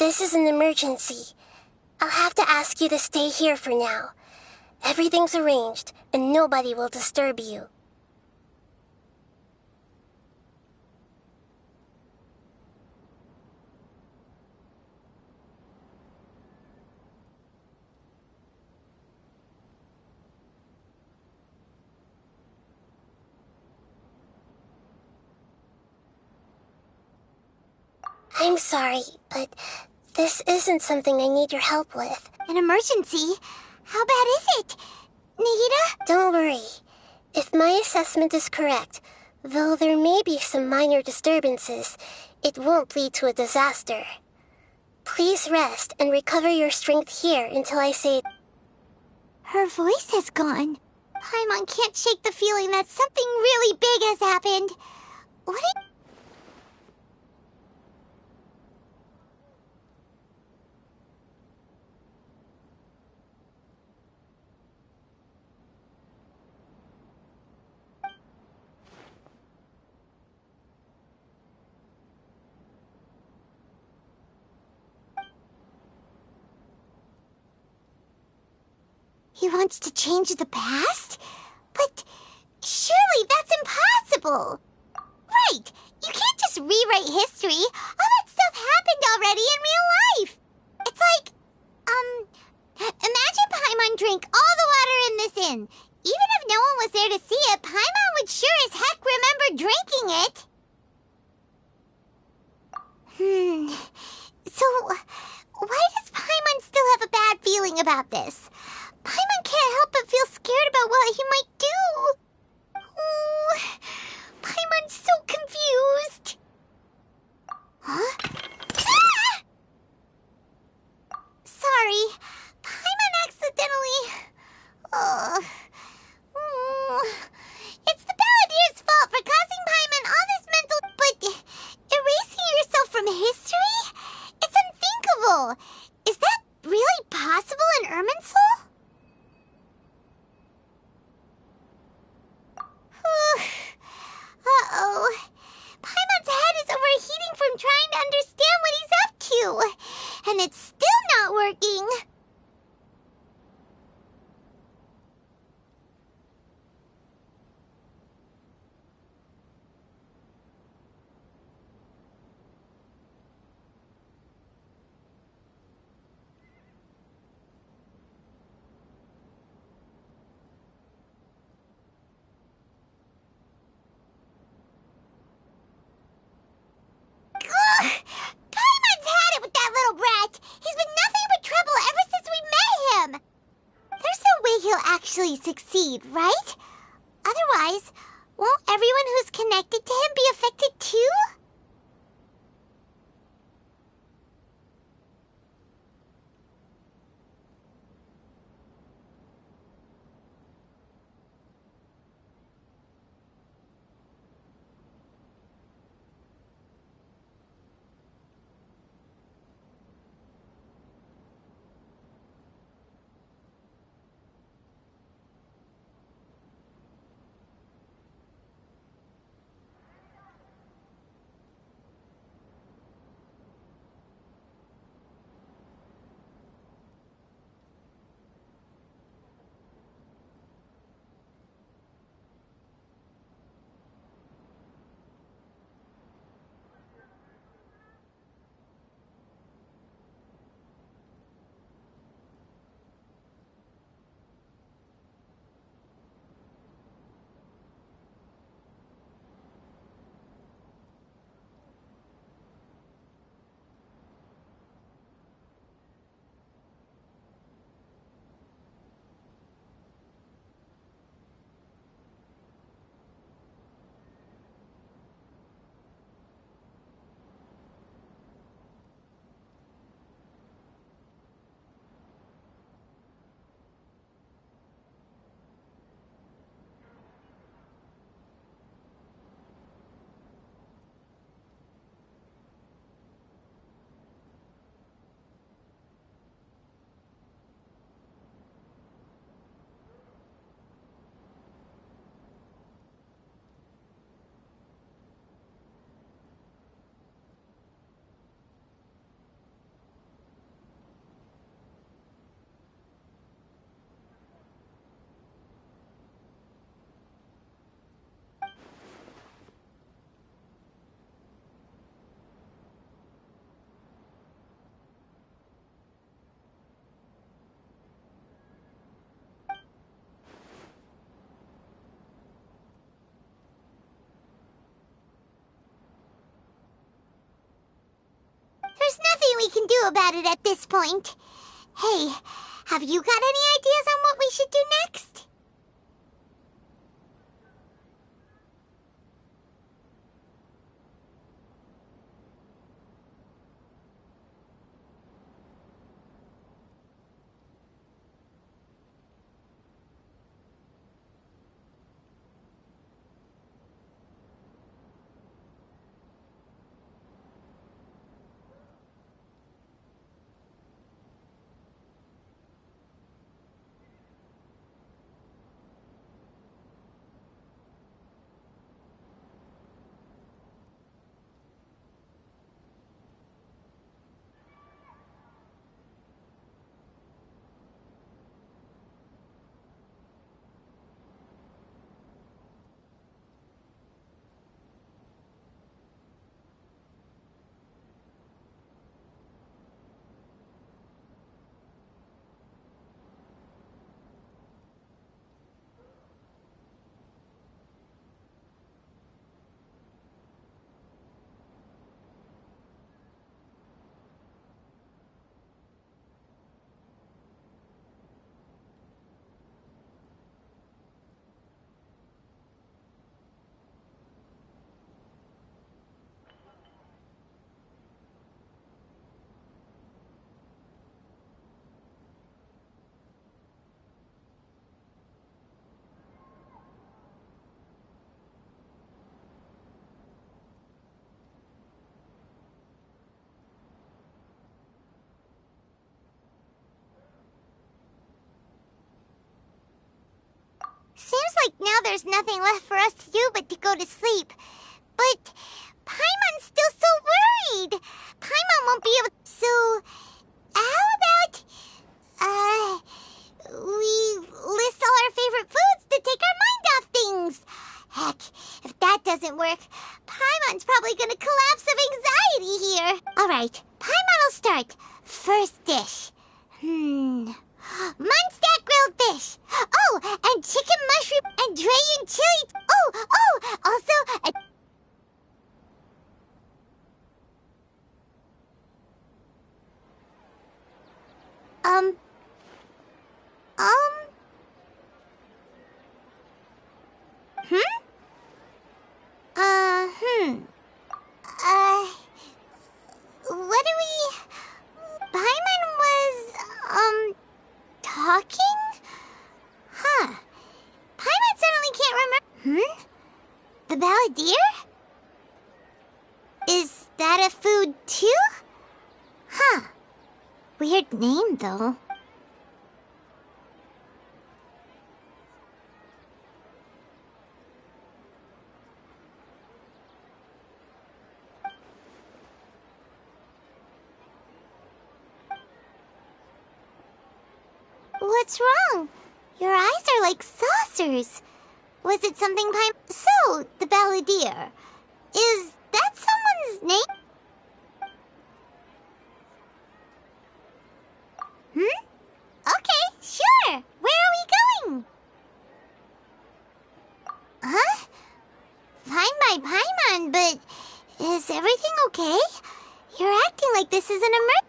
This is an emergency. I'll have to ask you to stay here for now. Everything's arranged, and nobody will disturb you. I'm sorry, but this isn't something I need your help with. An emergency? How bad is it? Nahida? Don't worry. If my assessment is correct, though there may be some minor disturbances, it won't lead to a disaster. Please rest and recover your strength here until I say... Her voice has gone. Paimon can't shake the feeling that something really big has happened. What did... He wants to change the past? But surely that's impossible! Right! You can't just rewrite history! All that stuff happened already in real life! It's like, imagine Paimon drank all the water in this inn. Even if no one was there to see it, Paimon would sure as heck remember drinking it! So, why does Paimon still have a bad feeling about this? Paimon can't help but feel scared about what he might do. Oh, Paimon's so confused. Huh? Ah! Sorry, Paimon accidentally... It's the Balladeer's fault for causing Paimon all this mental... But erasing yourself from history? It's unthinkable. Is that really possible in Irminsul? Uh-oh. Paimon's head is overheating from trying to understand what he's up to. And it's still not working. Paimon's had it with that little brat. He's been nothing but trouble ever since we met him. There's no way he'll actually succeed, right? Otherwise, won't everyone who's connected to him be affected too? can do about it at this point. Hey, have you got any ideas on what we should do next? Seems like now there's nothing left for us to do but to go to sleep. But Paimon's still so worried. Paimon won't be able to... So, how about, we list all our favorite foods to take our mind off things? Heck, if that doesn't work, Paimon's probably gonna collapse of anxiety here. Alright, Paimon will start. First dish. Munstack grilled fish. Oh, and chicken mushroom and Drayan chili. Also a... What do we... Paimon was, talking? Huh. Paimon certainly can't remember... The balladeer? Is that a food too? Huh. Weird name, though. What's wrong? Your eyes are like saucers. Was it something So, the balladeer. Is that someone's name? Okay, sure. Where are we going? Huh? Fine by Paimon, but is everything okay? You're acting like this is an emergency.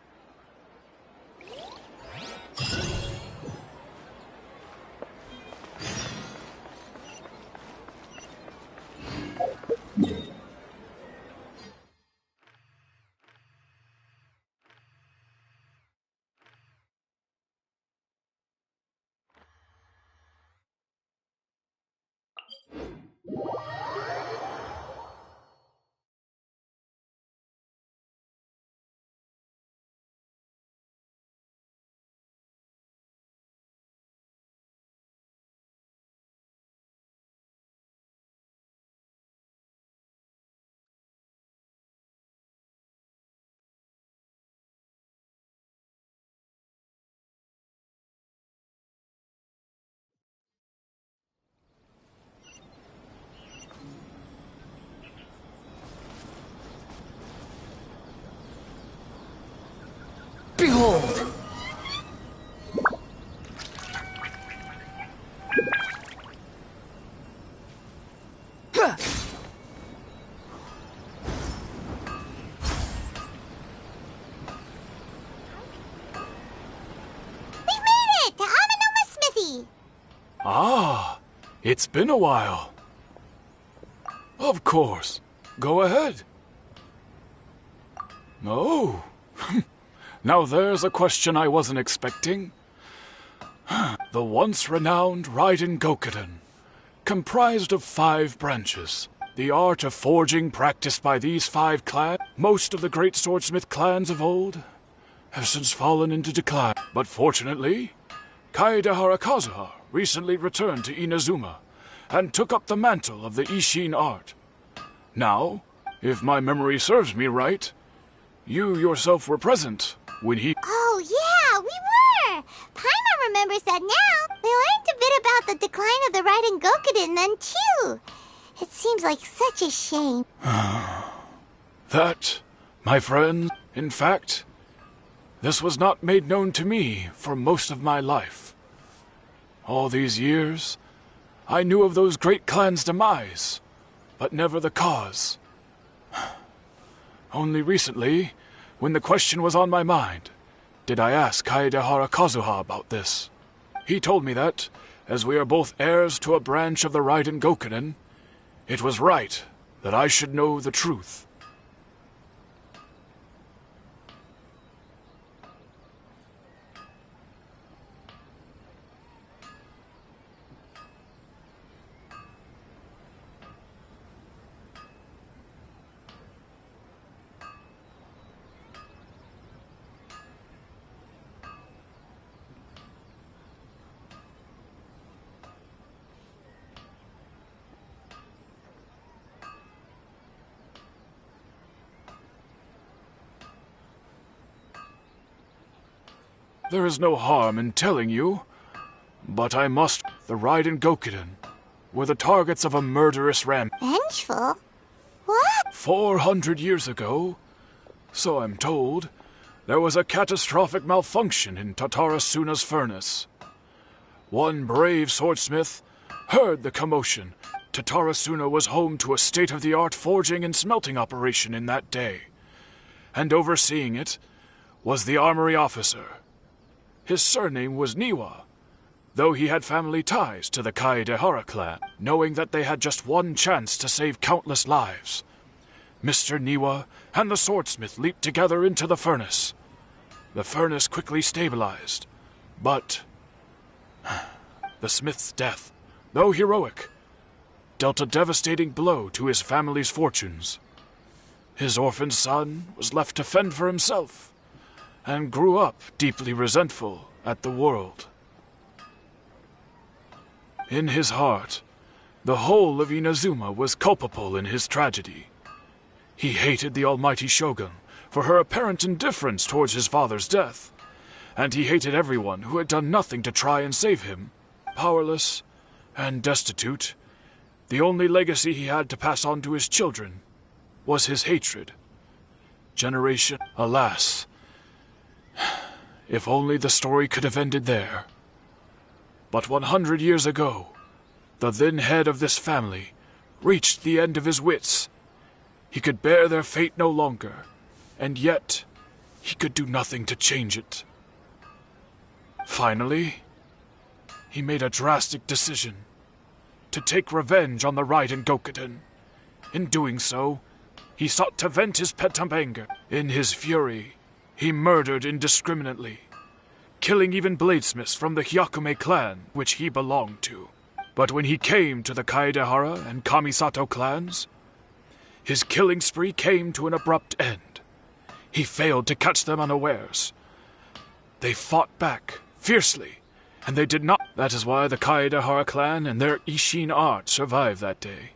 Behold! It's been a while. Of course. Go ahead. Oh. Now there's a question I wasn't expecting. The once renowned Raiden Gokuden, comprised of 5 branches. The art of forging practiced by these 5 clans, most of the great swordsmith clans of old, have since fallen into decline. But fortunately, Kaedehara Kazuha recently returned to Inazuma and took up the mantle of the Ishin art. Now, if my memory serves me right, you yourself were present when he... Oh, yeah, we were! Paimon remembers that now. They learned a bit about the decline of the Raiden Gokuden then, too. It seems like such a shame. That, my friend, in fact, this was not made known to me for most of my life. All these years, I knew of those great clans' demise, but never the cause. Only recently, when the question was on my mind, did I ask Kaedehara Kazuha about this. He told me that, as we are both heirs to a branch of the Raiden Gokuden, it was right that I should know the truth. There is no harm in telling you, but I must. The Raiden Gokuden were the targets of a murderous Vengeful? What? 400 years ago, so I'm told, there was a catastrophic malfunction in Tatarasuna's furnace. One brave swordsmith heard the commotion. Tatarasuna was home to a state-of-the-art forging and smelting operation in that day, and overseeing it was the armory officer. His surname was Niwa, though he had family ties to the Kaedehara clan. Knowing that they had just one chance to save countless lives, Mr. Niwa and the swordsmith leaped together into the furnace. The furnace quickly stabilized, but the smith's death, though heroic, dealt a devastating blow to his family's fortunes. His orphaned son was left to fend for himself, and grew up deeply resentful at the world. In his heart, the whole of Inazuma was culpable in his tragedy. He hated the almighty shogun for her apparent indifference towards his father's death, and he hated everyone who had done nothing to try and save him. Powerless and destitute, the only legacy he had to pass on to his children was his hatred. Generation, alas, if only the story could have ended there. But 100 years ago, the then head of this family reached the end of his wits. He could bear their fate no longer, and yet he could do nothing to change it. Finally, he made a drastic decision to take revenge on the Raiden Gokuden. In doing so, he sought to vent his pent-up anger. In his fury, he murdered indiscriminately, killing even bladesmiths from the Hyakume clan, which he belonged to. But when he came to the Kaedehara and Kamisato clans, his killing spree came to an abrupt end. He failed to catch them unawares. They fought back fiercely, and they did not. That is why the Kaedehara clan and their Ishin art survived that day.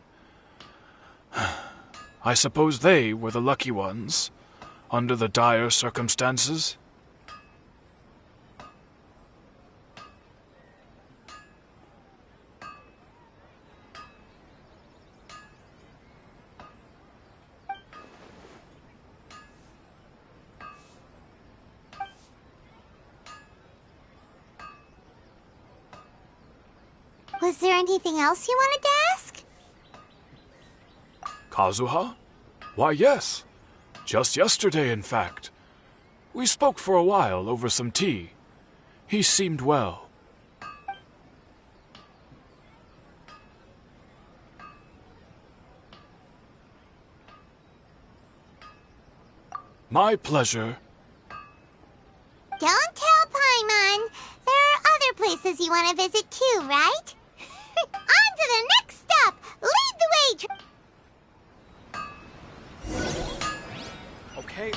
I suppose they were the lucky ones, under the dire circumstances. Was there anything else you wanted to ask? Kazuha? Why, yes. Just yesterday, in fact. We spoke for a while over some tea. He seemed well. My pleasure. Don't tell Paimon. There are other places you want to visit too, right? On to the next stop! Lead the way,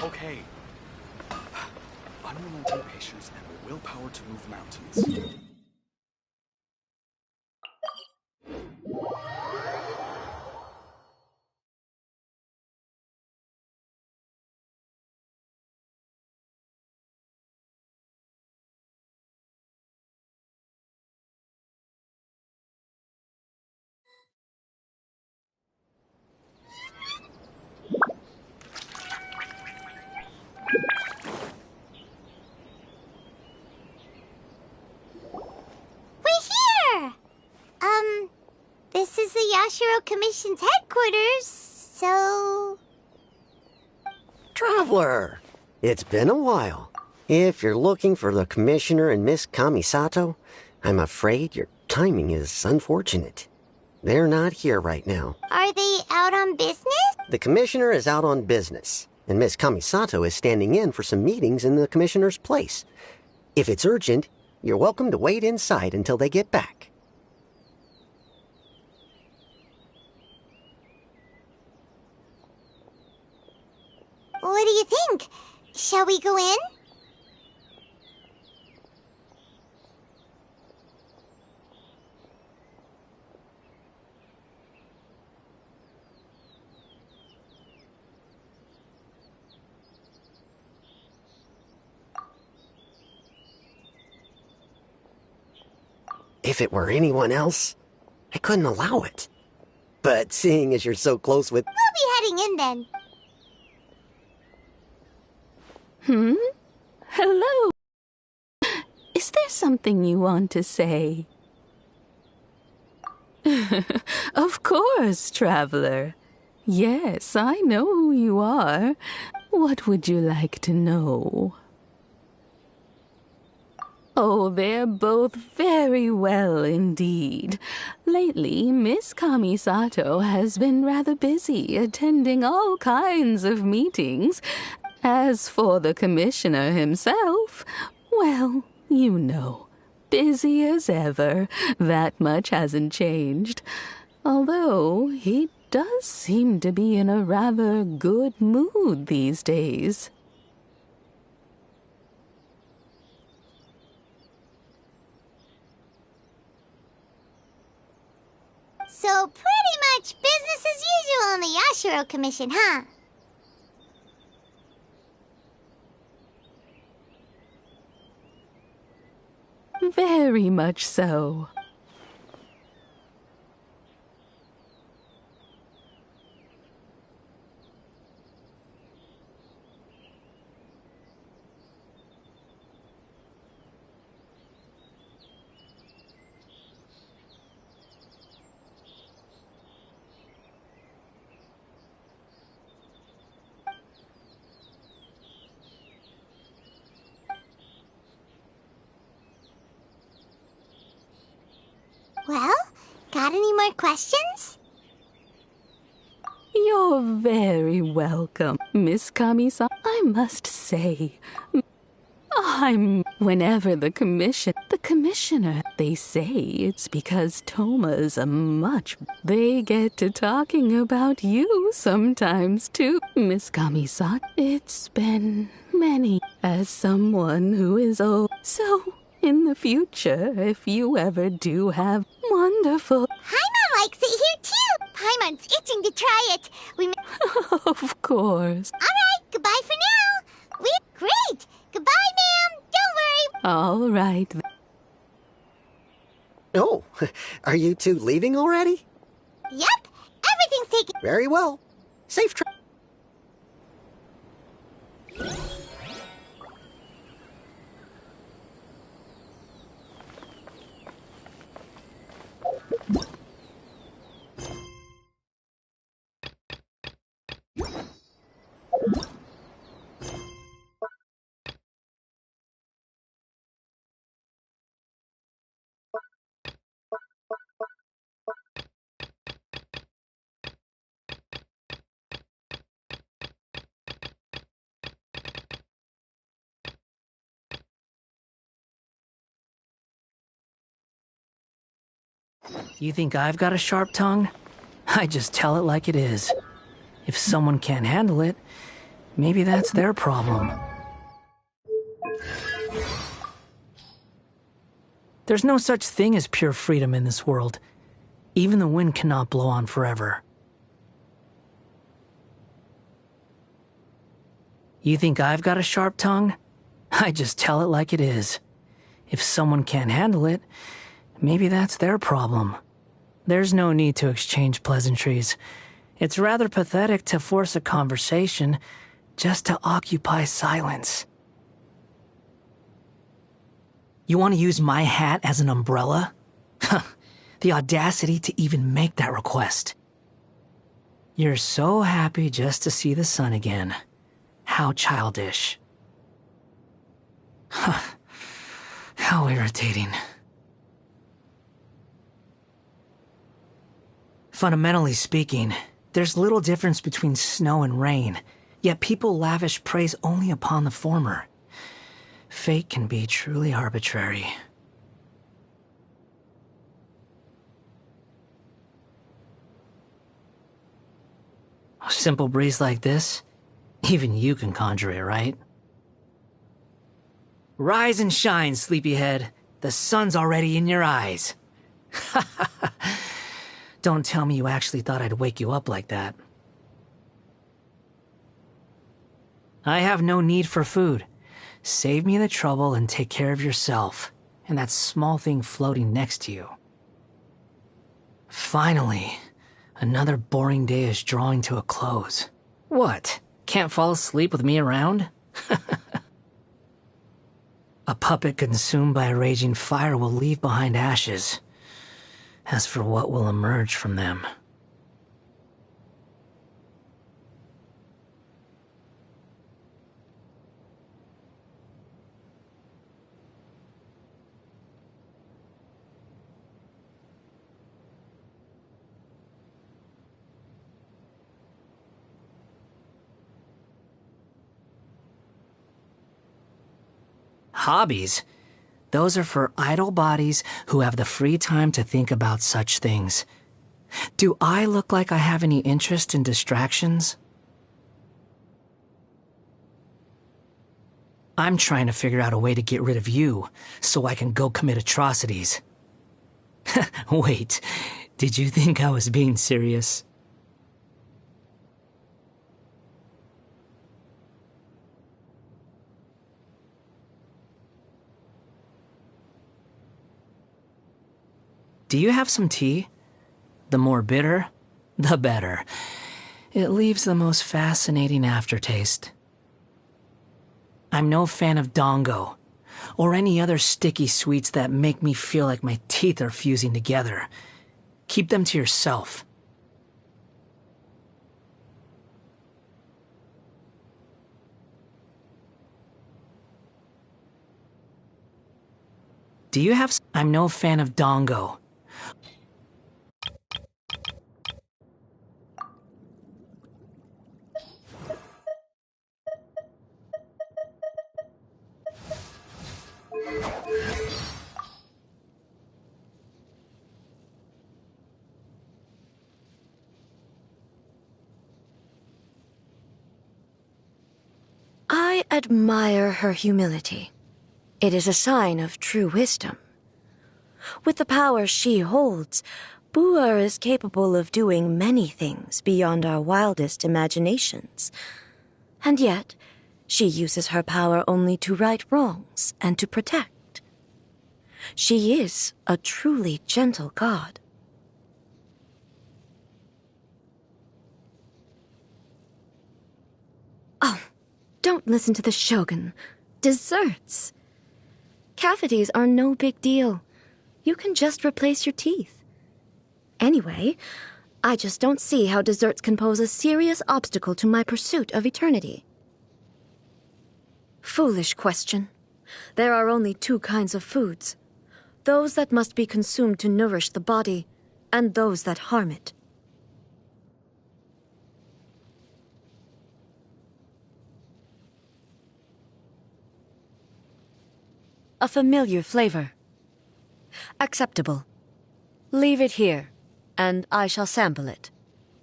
Okay. Unrelenting patience and the willpower to move mountains. We're here! This is the Yashiro Commission's headquarters, so... Traveler! It's been a while. If you're looking for the Commissioner and Miss Kamisato, I'm afraid your timing is unfortunate. They're not here right now. Are they out on business? The Commissioner is out on business, and Miss Kamisato is standing in for some meetings in the Commissioner's place. If it's urgent, you're welcome to wait inside until they get back. What do you think? Shall we go in? If it were anyone else, I couldn't allow it. But seeing as you're so close with... We'll be heading in then. Hello. Is there something you want to say? Of course, traveler. Yes, I know who you are. What would you like to know? Oh, they're both very well indeed. Lately, Miss Kamisato has been rather busy attending all kinds of meetings. As for the commissioner himself, well, you know, busy as ever. That much hasn't changed. Although he does seem to be in a rather good mood these days. So pretty much business as usual in the Yashiro Commission, huh? Very much so. Well, got any more questions? You're very welcome, Miss Kamisa. I must say, whenever the commissioner, they say it's because Toma's they get to talking about you sometimes too, Miss Kamisa. It's been many, as someone who is old, so in the future, if you ever do have wonderful... Paimon likes it here too! Paimon's itching to try it. Of course. Alright, goodbye for now! We're great! Goodbye, ma'am! Don't worry! All right. Oh, are you two leaving already? Yep, everything's taken... Very well. Safe travel. You think I've got a sharp tongue? I just tell it like it is. If someone can't handle it, maybe that's their problem. There's no such thing as pure freedom in this world. Even the wind cannot blow on forever. You think I've got a sharp tongue? I just tell it like it is. If someone can't handle it, maybe that's their problem. There's no need to exchange pleasantries. It's rather pathetic to force a conversation just to occupy silence. You want to use my hat as an umbrella? The audacity to even make that request. You're so happy just to see the sun again. How childish. How irritating. Fundamentally speaking, there's little difference between snow and rain, yet people lavish praise only upon the former. Fate can be truly arbitrary. A simple breeze like this, even you can conjure it, right? Rise and shine, sleepyhead. The sun's already in your eyes. Don't tell me you actually thought I'd wake you up like that. I have no need for food. Save me the trouble and take care of yourself, and that small thing floating next to you. Finally, another boring day is drawing to a close. What? Can't fall asleep with me around? A puppet consumed by a raging fire will leave behind ashes. As for what will emerge from them... Hobbies? Those are for idle bodies who have the free time to think about such things. Do I look like I have any interest in distractions? I'm trying to figure out a way to get rid of you, so I can go commit atrocities. Wait, did you think I was being serious? Do you have some tea? The more bitter, the better. It leaves the most fascinating aftertaste. I'm no fan of dongo, or any other sticky sweets that make me feel like my teeth are fusing together. Keep them to yourself. Do you have... I'm no fan of dongo. I admire her humility. It is a sign of true wisdom. With the power she holds, Buer is capable of doing many things beyond our wildest imaginations. And yet, she uses her power only to right wrongs and to protect. She is a truly gentle god. Oh, don't listen to the Shogun. Desserts. Cavities are no big deal. You can just replace your teeth. Anyway, I just don't see how desserts can pose a serious obstacle to my pursuit of eternity. Foolish question. There are only two kinds of foods. Those that must be consumed to nourish the body, and those that harm it. A familiar flavor. Acceptable. Leave it here, and I shall sample it.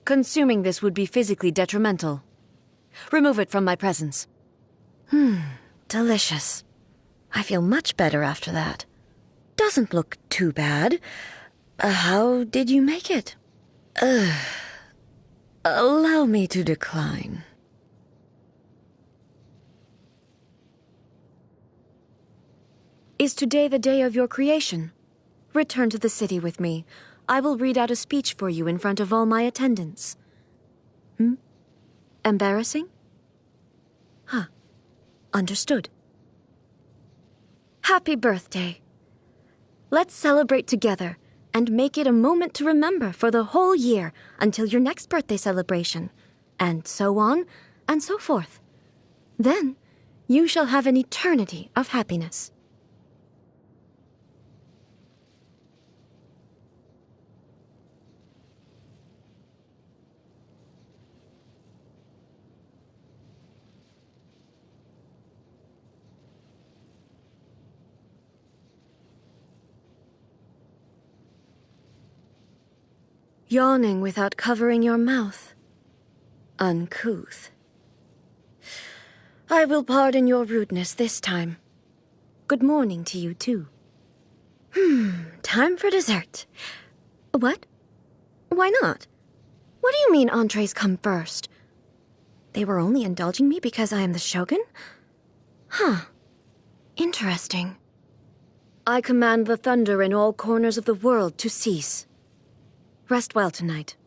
Consuming this would be physically detrimental. Remove it from my presence. Delicious. I feel much better after that. Doesn't look too bad. How did you make it? Allow me to decline. Is today the day of your creation? Return to the city with me. I will read out a speech for you in front of all my attendants. Embarrassing? Huh. Understood. Happy birthday. Let's celebrate together and make it a moment to remember for the whole year until your next birthday celebration, and so on and so forth. Then, you shall have an eternity of happiness. Yawning without covering your mouth. Uncouth. I will pardon your rudeness this time. Good morning to you, too. Time for dessert. What? Why not? What do you mean entrees come first? They were only indulging me because I am the shogun? Huh. Interesting. I command the thunder in all corners of the world to cease. Rest well tonight.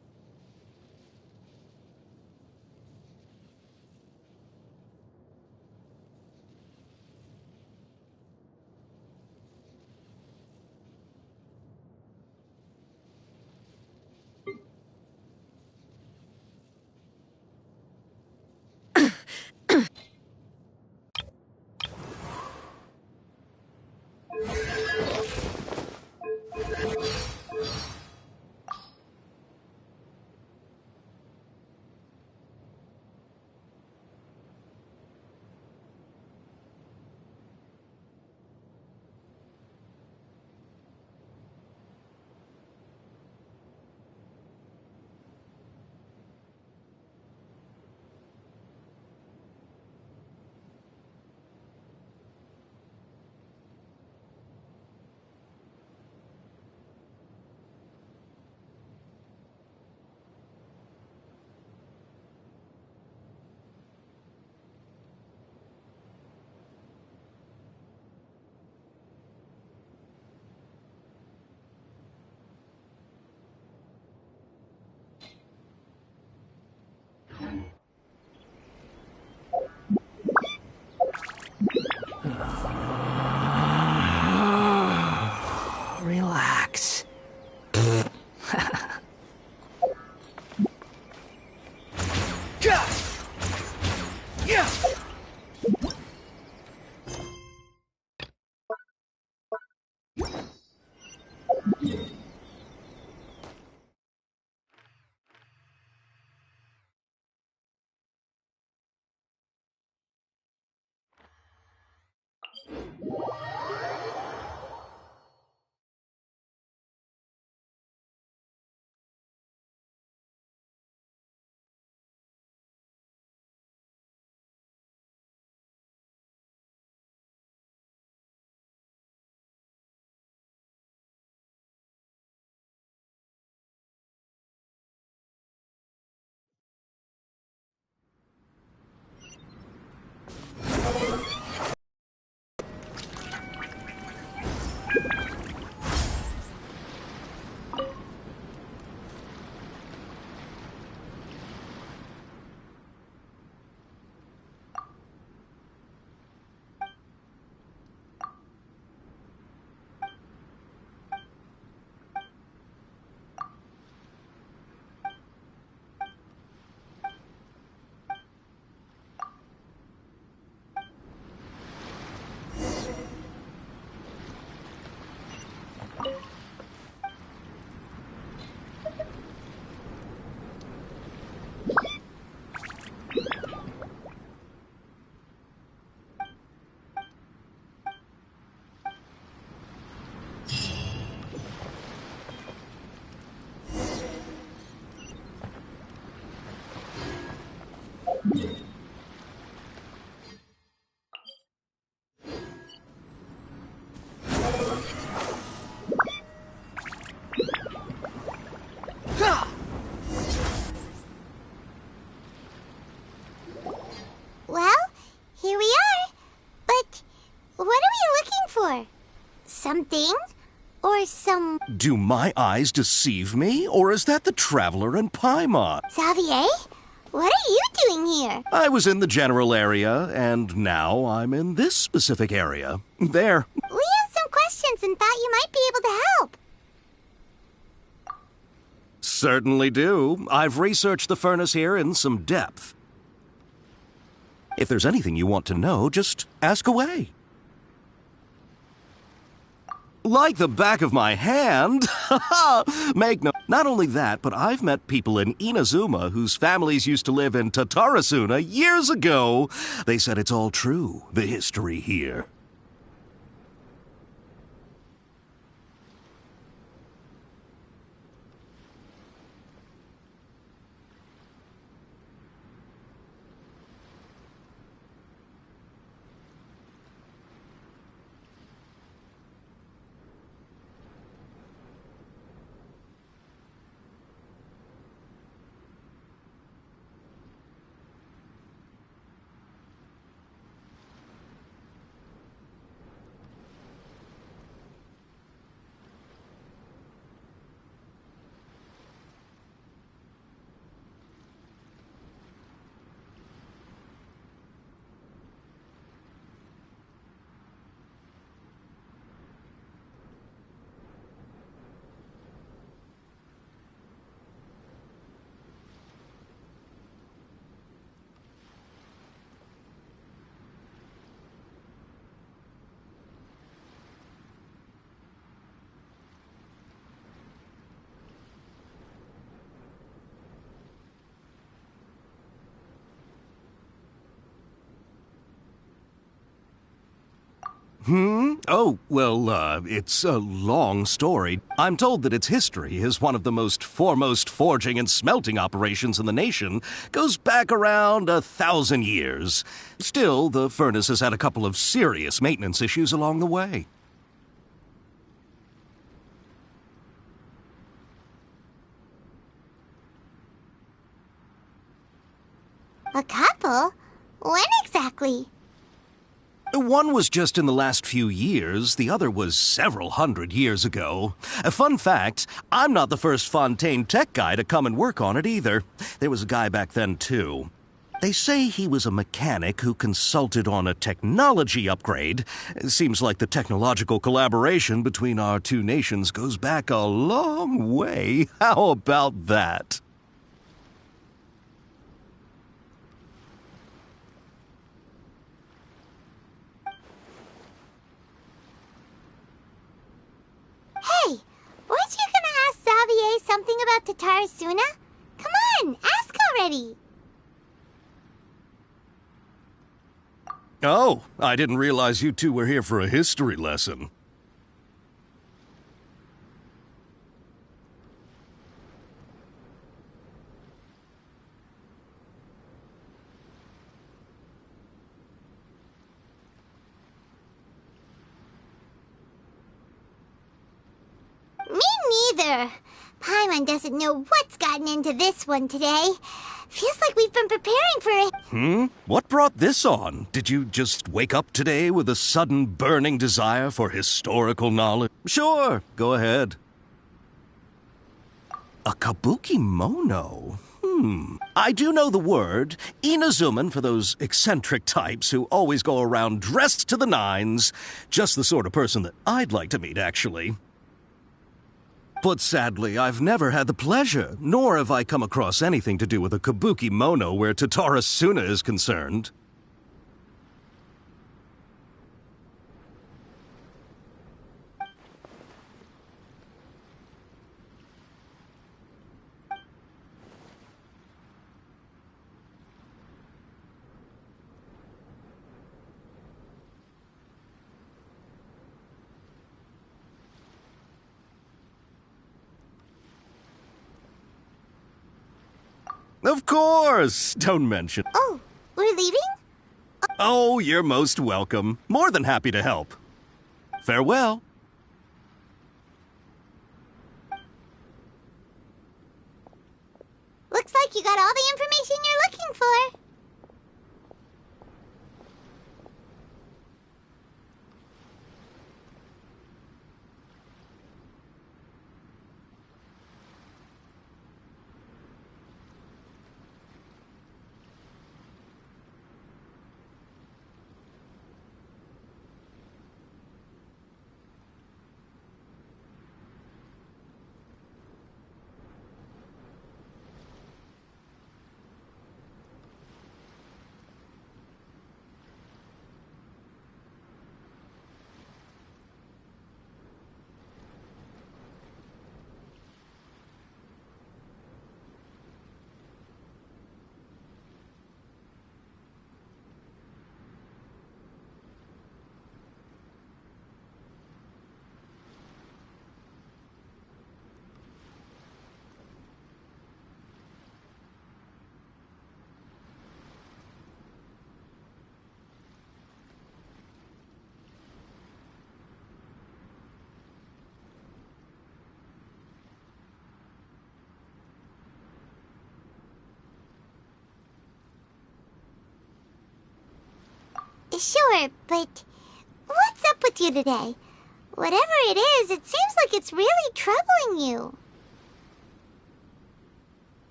for? Something? Or some... Do my eyes deceive me, or is that the traveler in Paimon? Xavier? What are you doing here? I was in the general area, and now I'm in this specific area. There. We have some questions and thought you might be able to help. Certainly do. I've researched the furnace here in some depth. If there's anything you want to know, just ask away. Like the back of my hand. Make no... Not only that, but I've met people in Inazuma whose families used to live in Tatarasuna years ago. They said it's all true, the history here. Oh, well, it's a long story. I'm told that its history is one of the most foremost forging and smelting operations in the nation. Goes back around 1,000 years. Still, the furnace has had a couple of serious maintenance issues along the way. A couple? When exactly? One was just in the last few years, the other was several hundred years ago. A fun fact, I'm not the first Fontaine tech guy to come and work on it either. There was a guy back then too. They say he was a mechanic who consulted on a technology upgrade. It seems like the technological collaboration between our two nations goes back a long way. How about that? Hey, weren't you gonna ask Xavier something about Tatarasuna? Come on, ask already! Oh, I didn't realize you two were here for a history lesson. Me neither. Paimon doesn't know what's gotten into this one today. Feels like we've been preparing for it. What brought this on? Did you just wake up today with a sudden burning desire for historical knowledge? Sure, go ahead. A kabuki mono? I do know the word. Inazuman for those eccentric types who always go around dressed to the nines. Just the sort of person that I'd like to meet, actually. But sadly, I've never had the pleasure, nor have I come across anything to do with a kabuki mono where Tatarasuna is concerned. Of course! Don't mention. Oh, we're leaving? Oh, you're most welcome. More than happy to help. Farewell. Looks like you got all the information you're looking for. Sure, but what's up with you today? Whatever it is, it seems like it's really troubling you.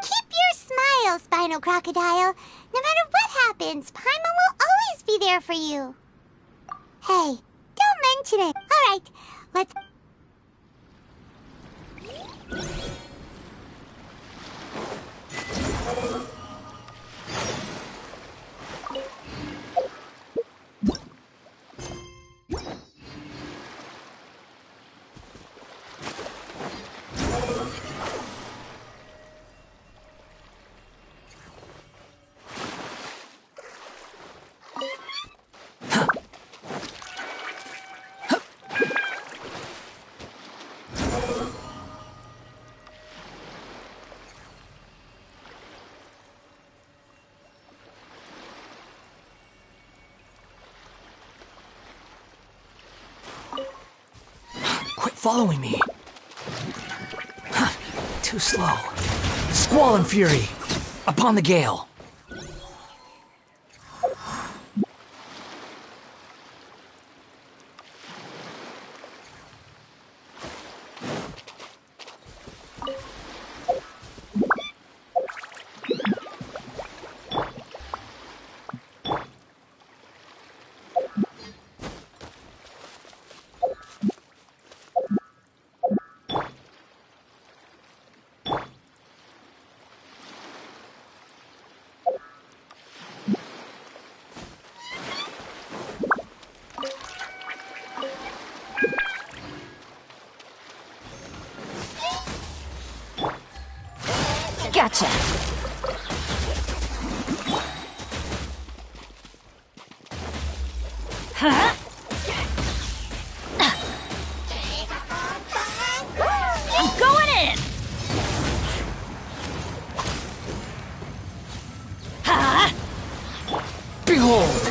Keep your smile, Spinal Crocodile. No matter what happens, Paimon will always be there for you. Hey, don't mention it. All right, let's... Quit following me. Too slow. Squall and fury. Upon the gale. Gotcha. Huh? I'm going in. Ha! Behold!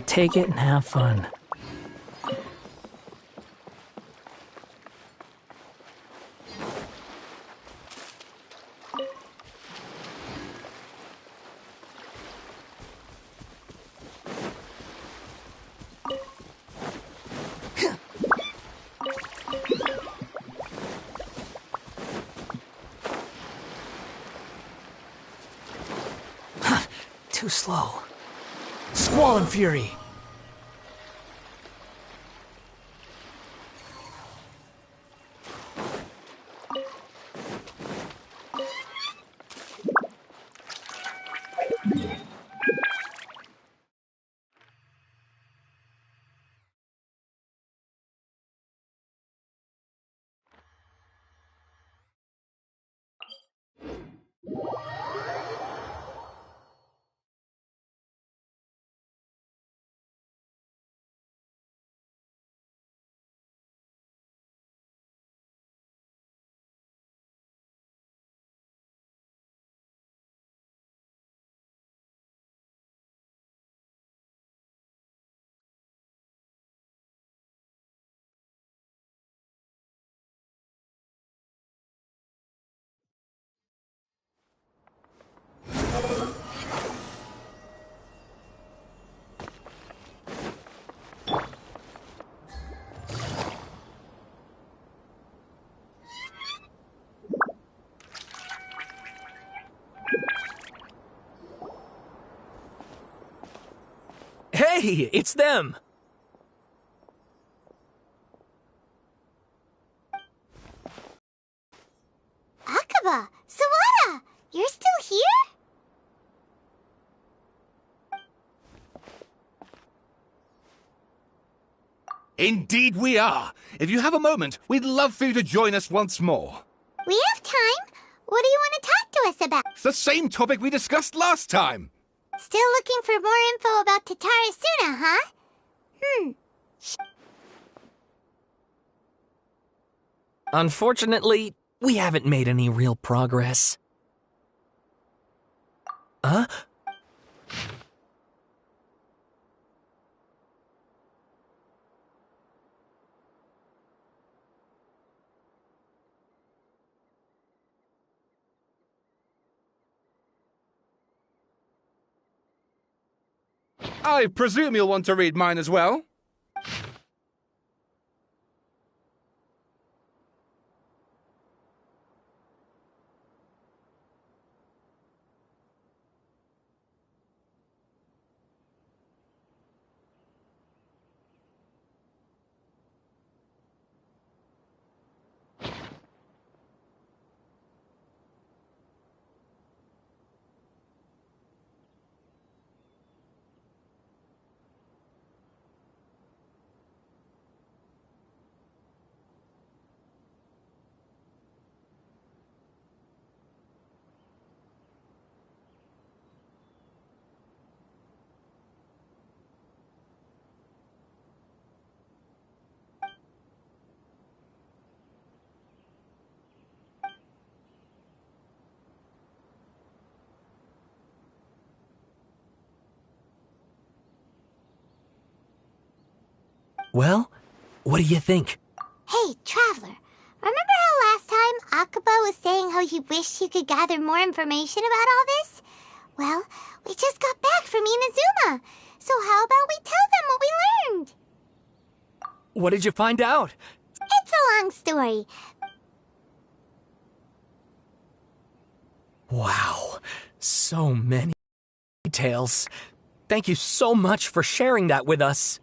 Take it and have fun. Too slow. Squall and fury. Hey, it's them! Akaba! Sawada! You're still here? Indeed we are. If you have a moment, we'd love for you to join us once more. We have time. What do you want to talk to us about? It's the same topic we discussed last time. Still looking for more info about Tatarasuna, huh? Unfortunately, we haven't made any real progress. Huh? I presume you'll want to read mine as well? Well, what do you think? Hey, Traveler. Remember how last time Akaba was saying how he wished he could gather more information about all this? Well, we just got back from Inazuma. So how about we tell them what we learned? What did you find out? It's a long story. Wow, so many details. Thank you so much for sharing that with us.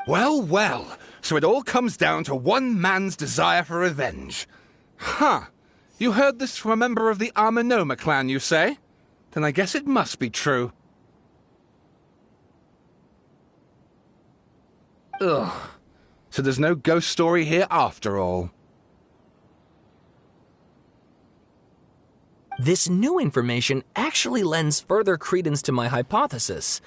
Well, well, so it all comes down to one man's desire for revenge. Huh. You heard this from a member of the Amanoma clan, you say? Then I guess it must be true. Ugh. So there's no ghost story here after all. This new information actually lends further credence to my hypothesis.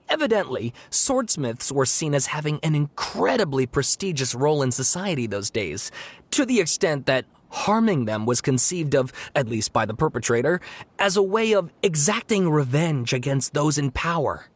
Evidently, swordsmiths were seen as having an incredibly prestigious role in society those days, to the extent that harming them was conceived of, at least by the perpetrator, as a way of exacting revenge against those in power.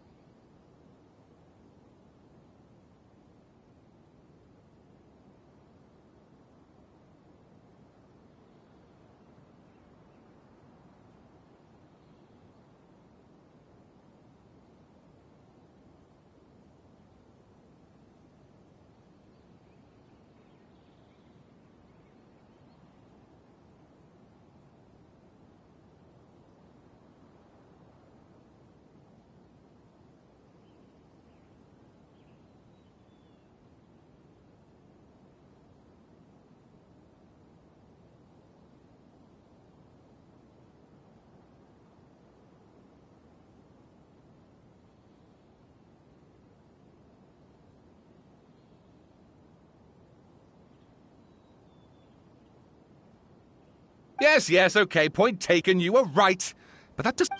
Yes, okay, point taken, you were right. But that just... And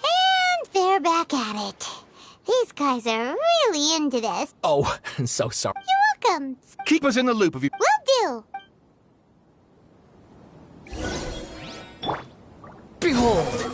they're back at it. These guys are really into this. Oh, so sorry. You're welcome. Keep us in the loop of you... Will do. Behold!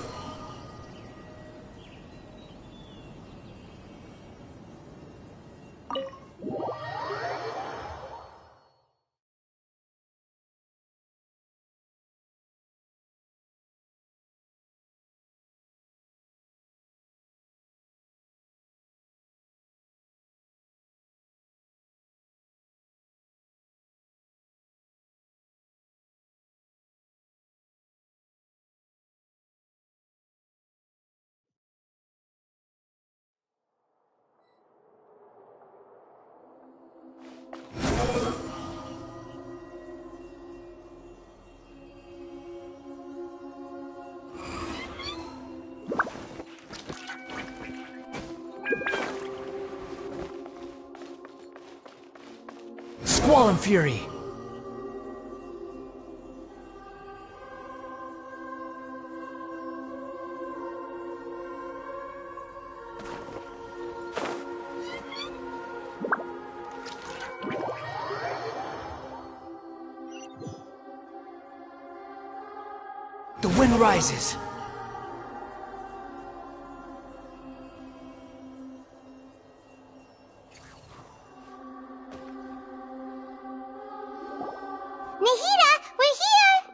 Squall and Fury! The wind rises. Nahida, we're here!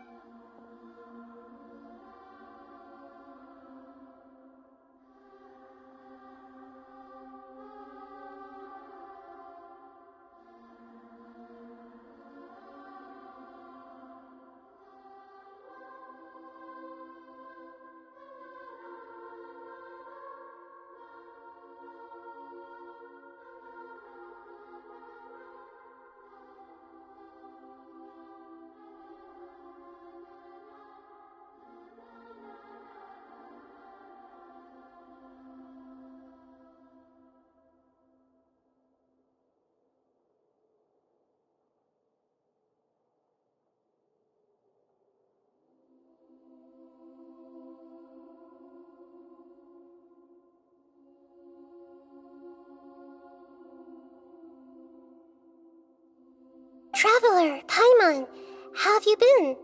Traveler, Paimon, how have you been?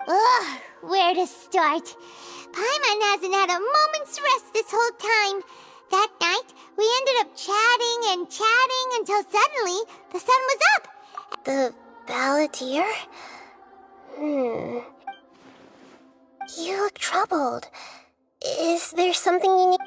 Ugh, where to start? Paimon hasn't had a moment's rest this whole time. That night, we ended up chatting and chatting until suddenly the sun was up. The balladeer? You look troubled. Is there something you need?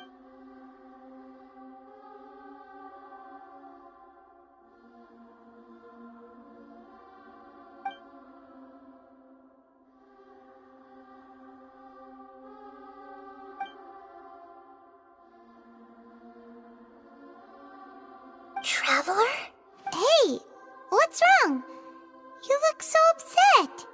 Traveler? Hey, what's wrong? You look so upset.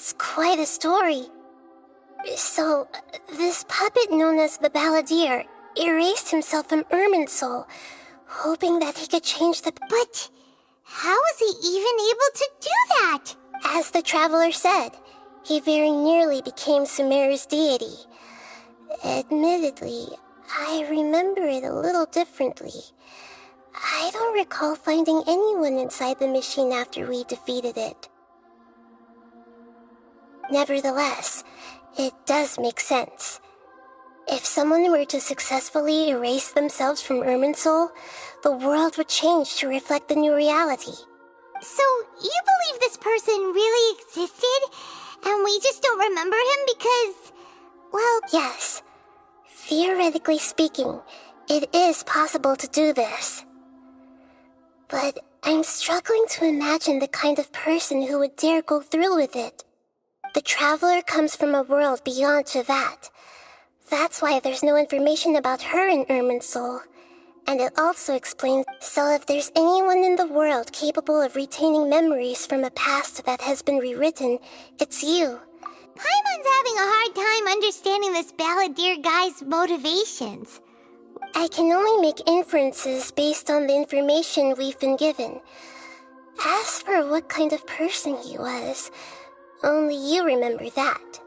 That's quite a story. So, this puppet known as the Balladeer erased himself from Irminsul, hoping that he could change the... But how was he even able to do that? As the Traveler said, he very nearly became Sumeru's deity. Admittedly, I remember it a little differently. I don't recall finding anyone inside the machine after we defeated it. Nevertheless, it does make sense. If someone were to successfully erase themselves from Irminsul, the world would change to reflect the new reality. So, you believe this person really existed, and we just don't remember him because, well... Yes. Theoretically speaking, it is possible to do this. But I'm struggling to imagine the kind of person who would dare go through with it. The Traveler comes from a world beyond Javat. That's why there's no information about her in Irminsul. And it also explains, so if there's anyone in the world capable of retaining memories from a past that has been rewritten, it's you. Paimon's having a hard time understanding this Balladeer guy's motivations. I can only make inferences based on the information we've been given. As for what kind of person he was, only you remember that.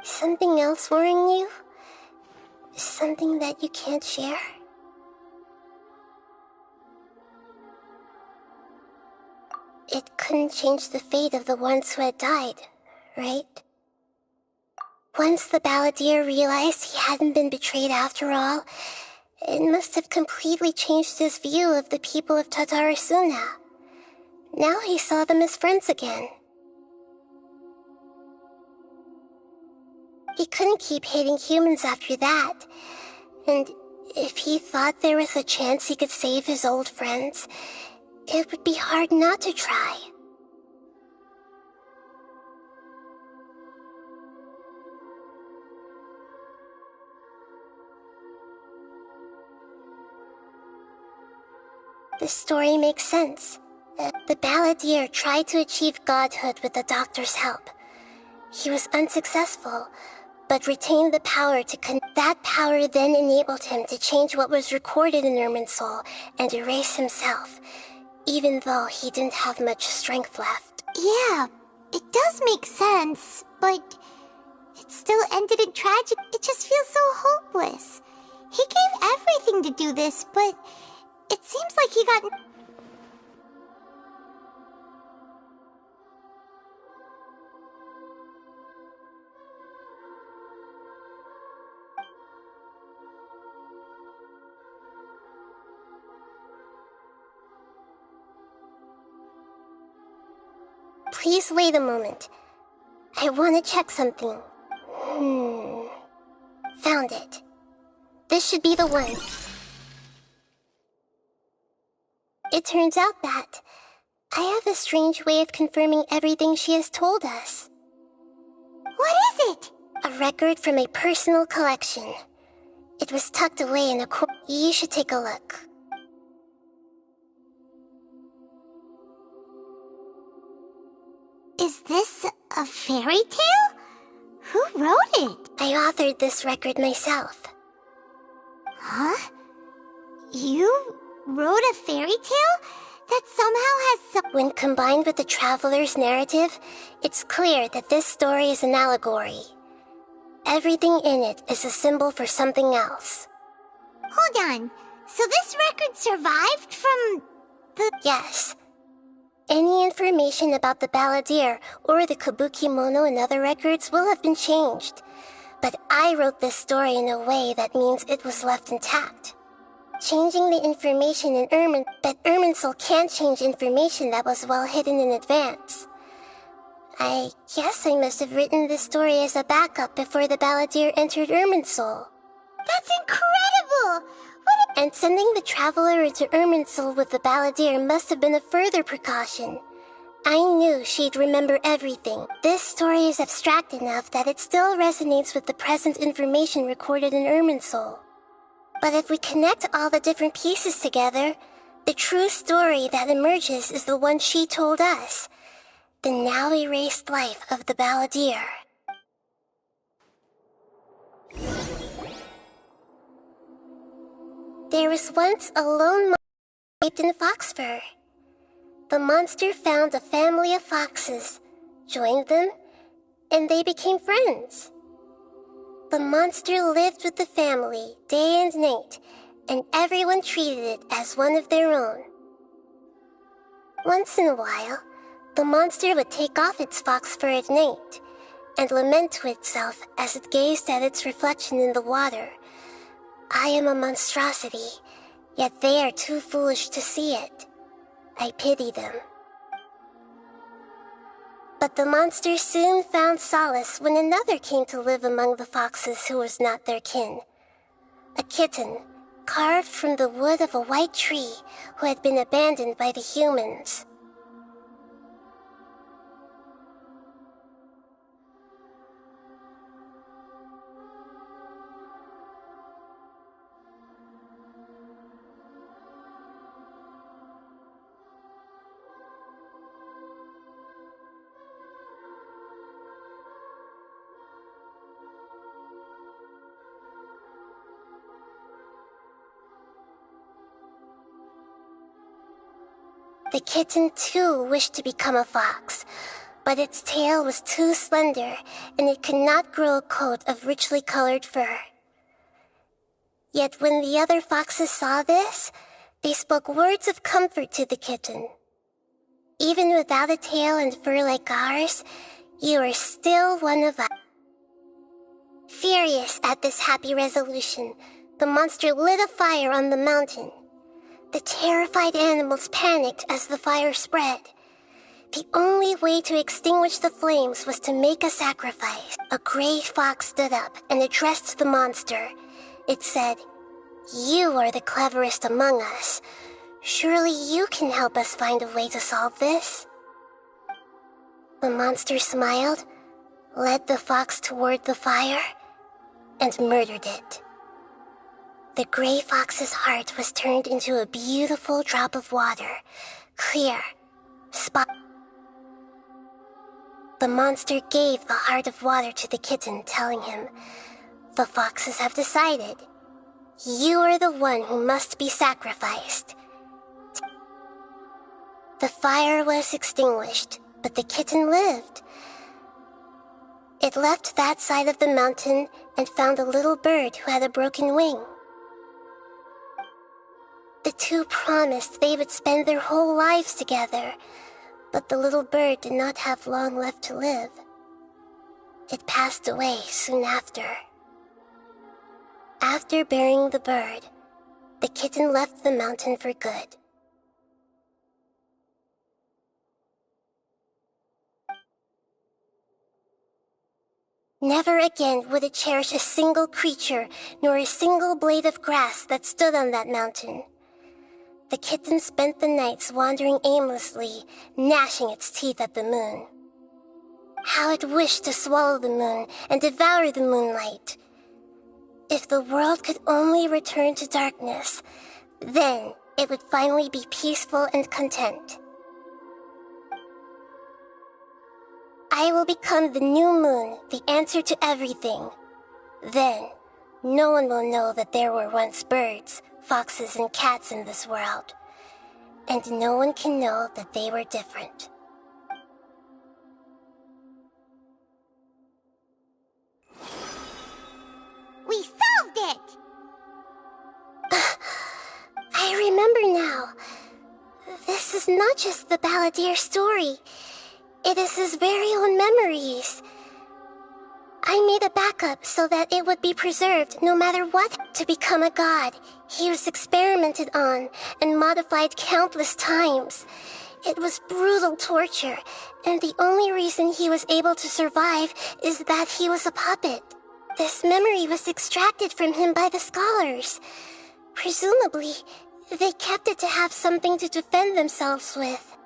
Something else worrying you? Something that you can't share? It couldn't change the fate of the ones who had died, right? Once the balladeer realized he hadn't been betrayed after all, it must have completely changed his view of the people of Tatarasuna. Now he saw them as friends again. He couldn't keep hating humans after that, and if he thought there was a chance he could save his old friends, it would be hard not to try. The story makes sense. The balladeer tried to achieve godhood with the doctor's help. He was unsuccessful, but retained the power to that power then enabled him to change what was recorded in Irminsul and erase himself, even though he didn't have much strength left. Yeah, it does make sense, but it still ended in tragedy. It just feels so hopeless. He gave everything to do this, but it seems like he got... Please wait a moment. I want to check something. Found it. This should be the one. It turns out that I have a strange way of confirming everything she has told us. What is it? A record from a personal collection. It was tucked away in a corner. You should take a look. Is this a fairy tale? Who wrote it? I authored this record myself. Huh? You wrote a fairy tale? That somehow has some... When combined with the traveler's narrative, it's clear that this story is an allegory. Everything in it is a symbol for something else. Hold on. So this record survived from the... Yes. Any information about the balladeer or the kabuki mono and other records will have been changed. But I wrote this story in a way that means it was left intact. Changing the information in but Irminsul can't change information that was well hidden in advance. I guess I must have written this story as a backup before the balladeer entered Irminsul. That's incredible! And sending the traveler into Irminsul with the balladeer must have been a further precaution. I knew she'd remember everything. This story is abstract enough that it still resonates with the present information recorded in Irminsul. But if we connect all the different pieces together, the true story that emerges is the one she told us. The now erased life of the balladeer. There was once a lone monster shaped in fox fur. The monster found a family of foxes, joined them, and they became friends. The monster lived with the family day and night, and everyone treated it as one of their own. Once in a while, the monster would take off its fox fur at night and lament to itself as it gazed at its reflection in the water. I am a monstrosity, Yet they are too foolish to see it. I pity them. But the monsters soon found solace when another came to live among the foxes who was not their kin. A kitten, carved from the wood of a white tree who had been abandoned by the humans. The kitten too wished to become a fox, but its tail was too slender and it could not grow a coat of richly colored fur. Yet when the other foxes saw this, they spoke words of comfort to the kitten. Even without a tail and fur like ours, you are still one of us. Furious at this happy resolution, the monster lit a fire on the mountain. The terrified animals panicked as the fire spread. The only way to extinguish the flames was to make a sacrifice. A gray fox stood up and addressed the monster. It said, "You are the cleverest among us. Surely you can help us find a way to solve this." The monster smiled, led the fox toward the fire, and murdered it. The gray fox's heart was turned into a beautiful drop of water, clear, spot. The monster gave the heart of water to the kitten, telling him, "The foxes have decided. You are the one who must be sacrificed." The fire was extinguished, but the kitten lived. It left that side of the mountain and found a little bird who had a broken wing. The two promised they would spend their whole lives together, but the little bird did not have long left to live. It passed away soon after. After burying the bird, the kitten left the mountain for good. Never again would it cherish a single creature, nor a single blade of grass that stood on that mountain. The kitten spent the nights wandering aimlessly, gnashing its teeth at the moon. How it wished to swallow the moon and devour the moonlight. If the world could only return to darkness, then it would finally be peaceful and content. I will become the new moon, the answer to everything. Then, no one will know that there were once birds, foxes, and cats in this world. And no one can know that they were different. We solved it! I remember now. This is not just the Balladeer story. It is his very own memories. I made a backup so that it would be preserved no matter what. To become a god, he was experimented on and modified countless times. It was brutal torture, and the only reason he was able to survive is that he was a puppet. This memory was extracted from him by the scholars. Presumably, they kept it to have something to defend themselves with.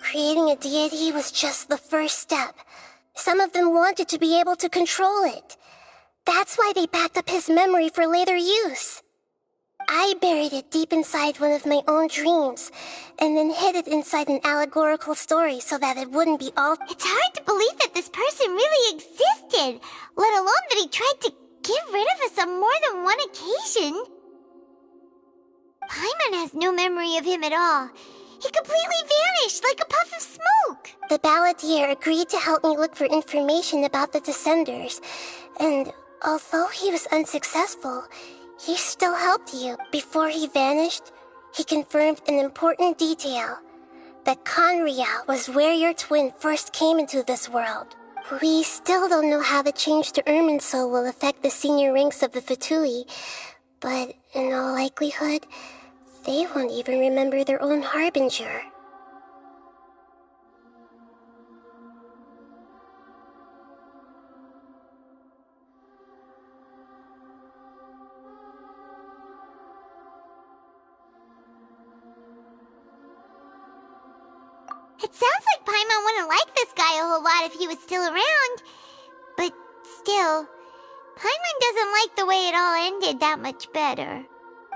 Creating a deity was just the first step. Some of them wanted to be able to control it. That's why they backed up his memory for later use. I buried it deep inside one of my own dreams, and then hid it inside an allegorical story so that it wouldn't be all— It's hard to believe that this person really existed, let alone that he tried to get rid of us on more than one occasion. Paimon has no memory of him at all. He completely vanished like a puff of smoke. The Balladeer agreed to help me look for information about the Descenders, and although he was unsuccessful, he still helped you. Before he vanished, he confirmed an important detail, that Conria was where your twin first came into this world. We still don't know how the change to Irminsul will affect the senior ranks of the Fatui, but In all likelihood, they won't even remember their own harbinger. It sounds like Paimon wouldn't like this guy a whole lot if he was still around. But still, Paimon doesn't like the way it all ended that much better.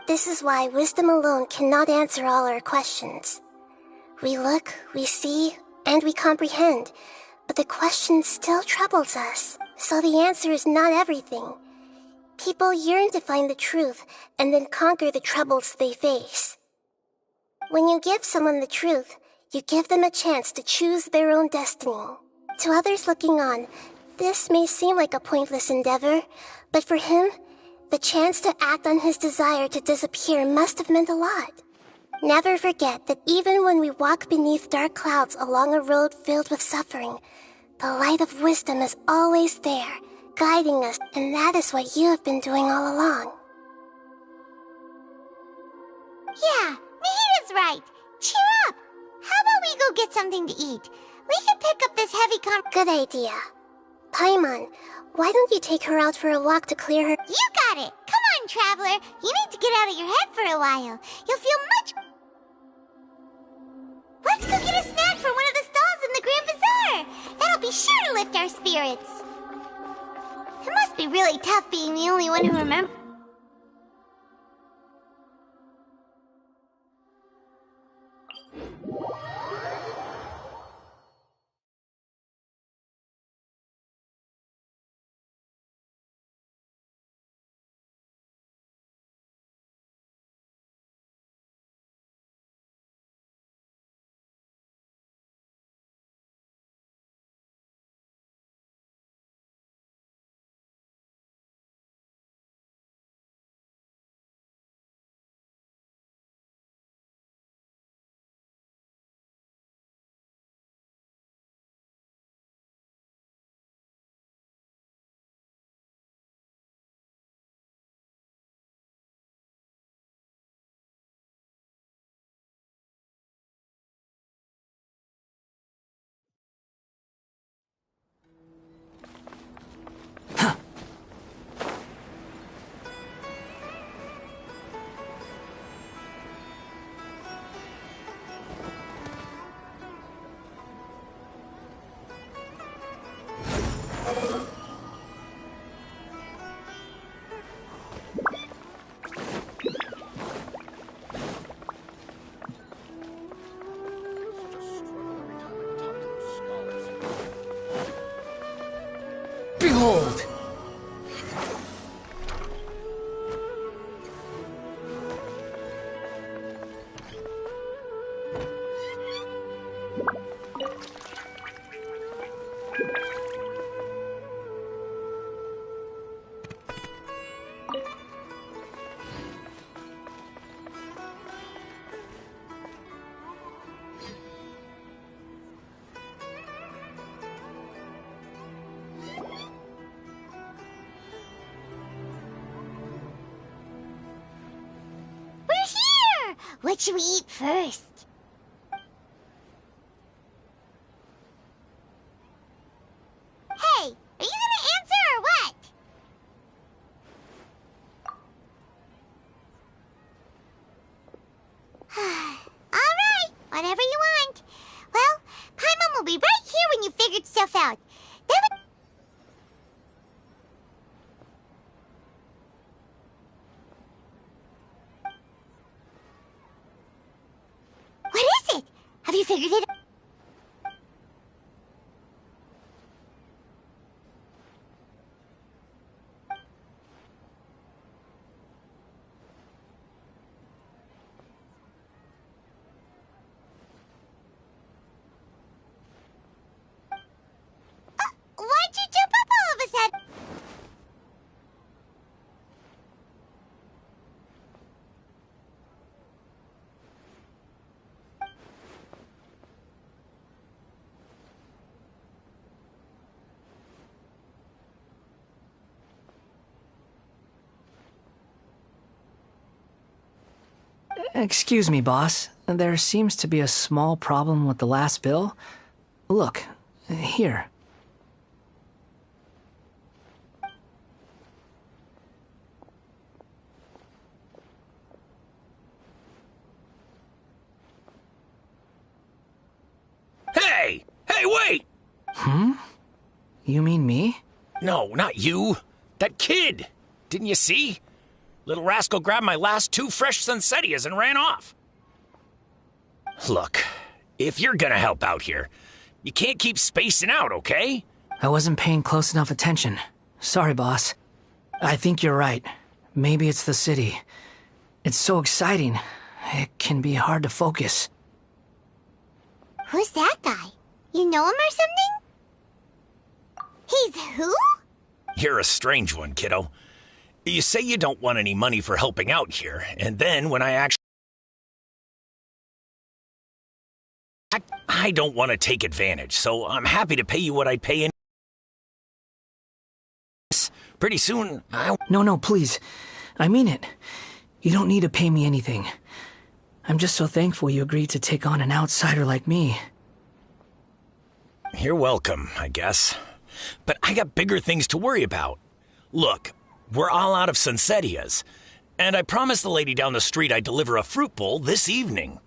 This is why wisdom alone cannot answer all our questions. We look, we see, and we comprehend, but the question still troubles us, so the answer is not everything. People yearn to find the truth and then conquer the troubles they face. When you give someone the truth, you give them a chance to choose their own destiny. To others looking on, this may seem like a pointless endeavor, but for him, the chance to act on his desire to disappear must have meant a lot. Never forget that even when we walk beneath dark clouds along a road filled with suffering, the light of wisdom is always there, guiding us, and that is what you have been doing all along. Yeah, Mihida's right. Cheer up! How about we go get something to eat? We can pick up this heavy Good idea. Paimon, why don't you take her out for a walk to clear her— You got it! Come on, Traveler! You need to get out of your head for a while. You'll feel much— Let's go get a snack from one of the stalls in the Grand Bazaar! That'll be sure to lift our spirits. It must be really tough being the only one who remembers. Behold! What should we eat first? Hey, are you gonna answer or what? Alright, whatever you want. Well, Paimon will be right here when you figured stuff out. Then What is it? Have you figured it out? Why'd you jump up all of a sudden? Excuse me, boss. There seems to be a small problem with the last bill. Look, here. Hey! Hey, wait! You mean me? No, not you. That kid! Didn't you see? Little rascal grabbed my last 2 fresh Sunsettias and ran off. Look, if you're gonna help out here, you can't keep spacing out, okay? I wasn't paying close enough attention. Sorry, boss. I think you're right. Maybe it's the city. It's so exciting. It can be hard to focus. Who's that guy? You know him or something? He's who? You're a strange one, kiddo. You say you don't want any money for helping out here, and then when I actually... I don't want to take advantage, so I'm happy to pay you what I'd pay in... Pretty soon, No, please. I mean it. You don't need to pay me anything. I'm just so thankful you agreed to take on an outsider like me. You're welcome, I guess. But I got bigger things to worry about. Look, we're all out of Sunsettias, and I promised the lady down the street I'd deliver a fruit bowl this evening.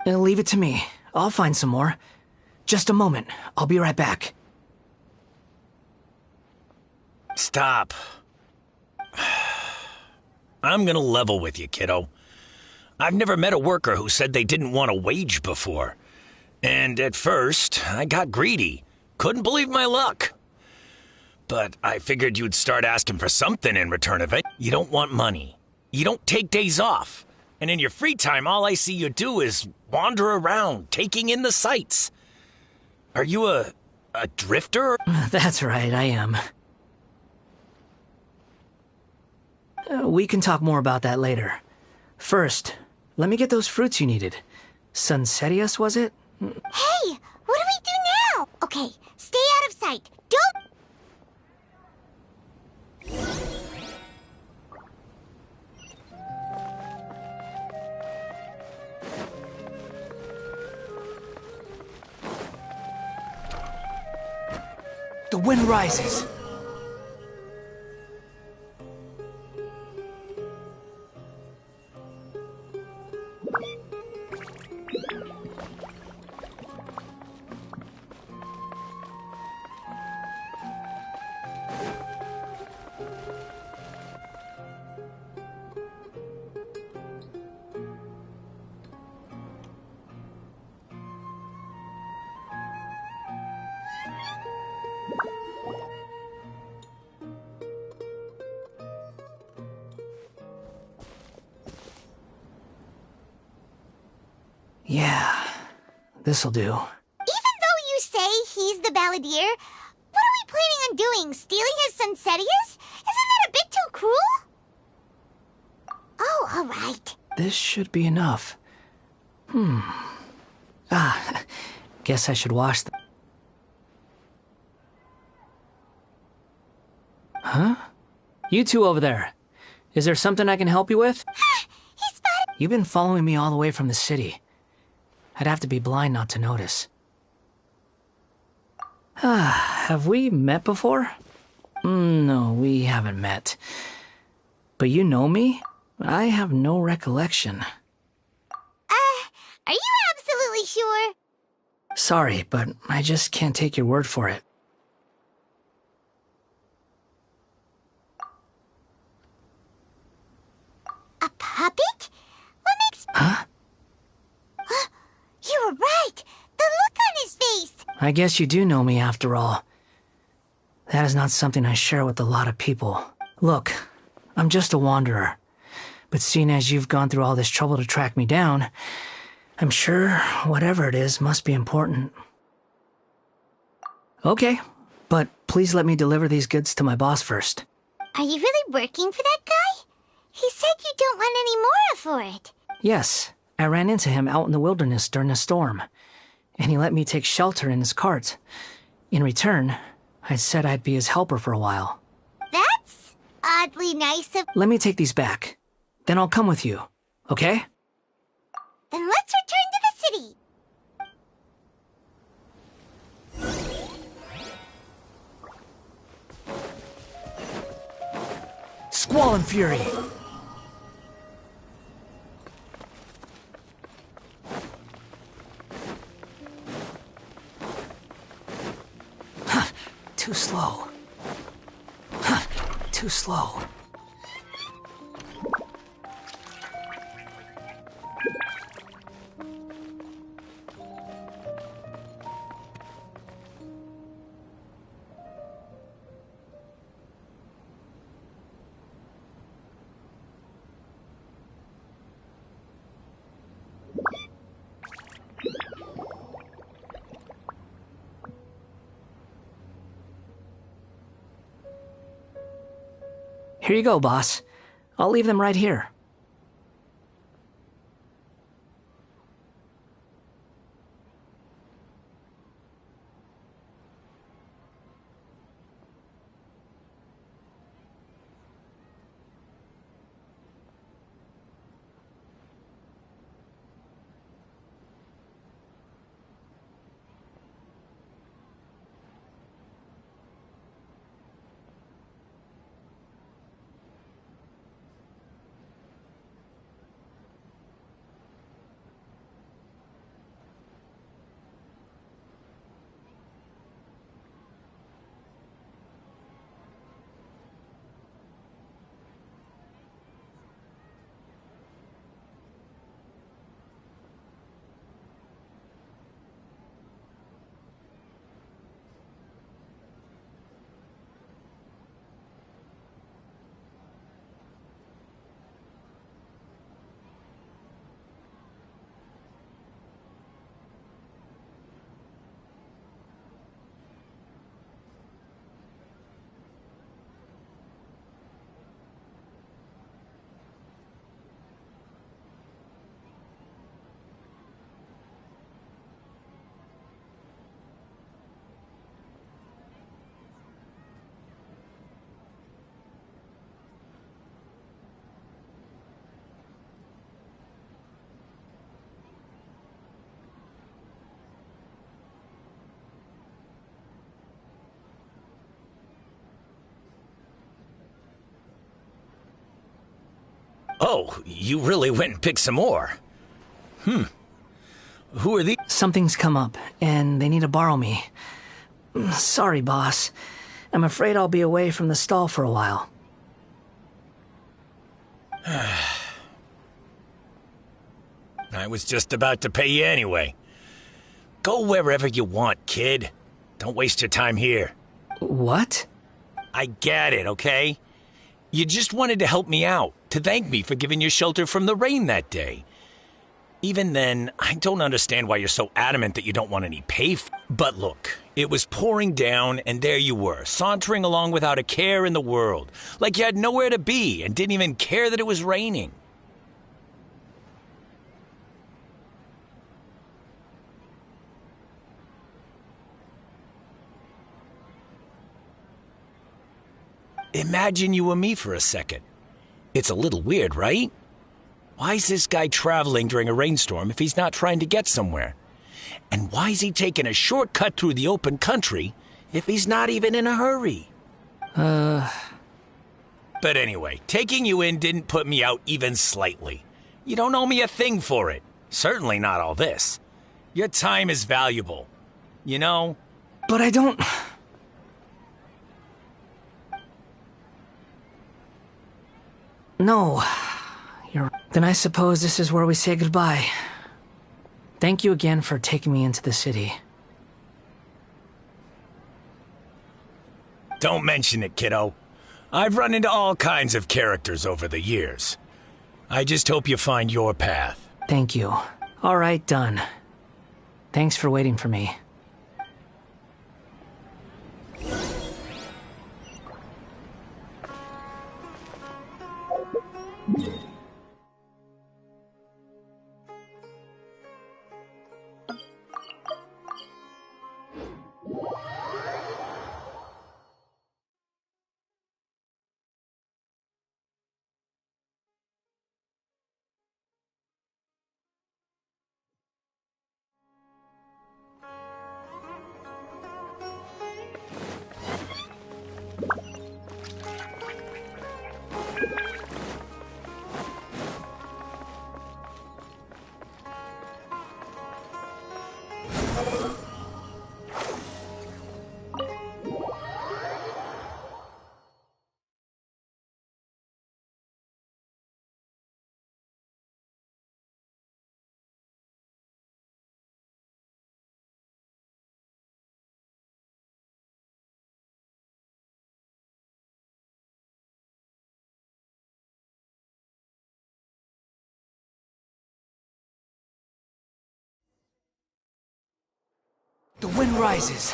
Leave it to me. I'll find some more. Just a moment. I'll be right back. Stop. I'm gonna level with you, kiddo. I've never met a worker who said they didn't want a wage before. And at first, I got greedy. Couldn't believe my luck. But I figured you'd start asking for something in return of it. You don't want money. You don't take days off. And in your free time, all I see you do is wander around, taking in the sights. Are you a drifter? That's right, I am. We can talk more about that later. First, let me get those fruits you needed. Sunsettias, was it? Hey, what do we do now? Okay, stay out of sight. Don't... The wind rises. Yeah, this'll do. Even though you say he's the balladeer, what are we planning on doing? Stealing his Sunsettias? Isn't that a bit too cruel? Oh, all right. This should be enough. Guess I should wash them. Huh? You two over there. Is there something I can help you with? He spotted... You've been following me all the way from the city. I'd have to be blind not to notice. Have we met before? No, we haven't met. But you know me? I have no recollection. Are you absolutely sure? Sorry, but I just can't take your word for it. A puppet? What makes... Huh? You were right! The look on his face! I guess you do know me after all. That is not something I share with a lot of people. Look, I'm just a wanderer. But seeing as you've gone through all this trouble to track me down, I'm sure whatever it is must be important. Okay, but please let me deliver these goods to my boss first. Are you really working for that guy? He said you don't want any more for it. Yes, I ran into him out in the wilderness during a storm, and he let me take shelter in his cart. In return, I said I'd be his helper for a while. That's oddly nice of... Let me take these back. Then I'll come with you, okay? Then let's return to the city. Squall and Fury! Too slow. Too slow. Here you go, boss. I'll leave them right here. Oh, you really went and picked some more. Who are these? Something's come up, and they need to borrow me. Sorry, boss. I'm afraid I'll be away from the stall for a while. I was just about to pay you anyway. Go wherever you want, kid. Don't waste your time here. What? I get it, okay? You just wanted to help me out, to thank me for giving you shelter from the rain that day. Even then, I don't understand why you're so adamant that you don't want any pay for. But look, it was pouring down, and there you were, sauntering along without a care in the world, like you had nowhere to be and didn't even care that it was raining. Imagine you were me for a second. It's a little weird, right? Why is this guy traveling during a rainstorm if he's not trying to get somewhere? And why is he taking a shortcut through the open country if he's not even in a hurry? But anyway, taking you in didn't put me out even slightly. You don't owe me a thing for it. Certainly not all this. Your time is valuable. You know? But I don't... No. Then I suppose this is where we say goodbye. Thank you again for taking me into the city. Don't mention it, kiddo. I've run into all kinds of characters over the years. I just hope you find your path. Thank you. All right, done. Thanks for waiting for me. The wind rises.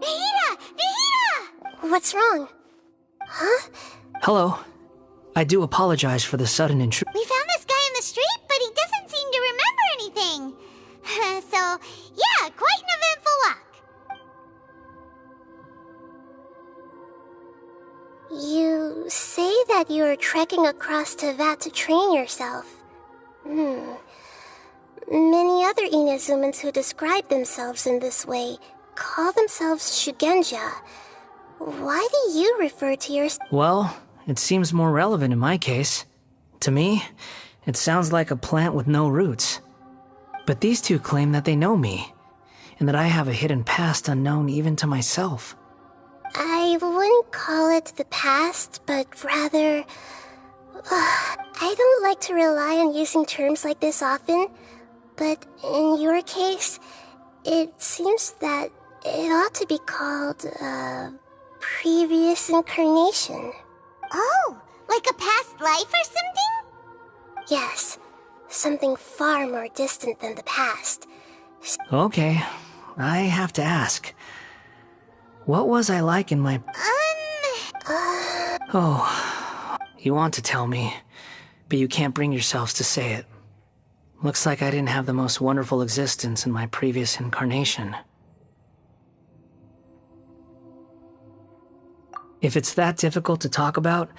Vahida! Vahida! What's wrong? Huh? Hello. I do apologize for the sudden intrusion. We found this guy in the street, but he doesn't seem to remember anything. So, yeah, quite an eventful walk. You say that you are trekking across Teyvat to train yourself. Many other Inazumans who describe themselves in this way call themselves Shugenja. Why do you refer to yourself? Well, it seems more relevant in my case. To me, it sounds like a plant with no roots. But these two claim that they know me, and that I have a hidden past unknown even to myself. I wouldn't call it the past, but rather... I don't like to rely on using terms like this often, but in your case, it seems that it ought to be called, previous incarnation. Oh, like a past life or something? Yes, something far more distant than the past. Okay, I have to ask. What was I like in my... Oh, you want to tell me, but you can't bring yourselves to say it. Looks like I didn't have the most wonderful existence in my previous incarnation. If it's that difficult to talk about,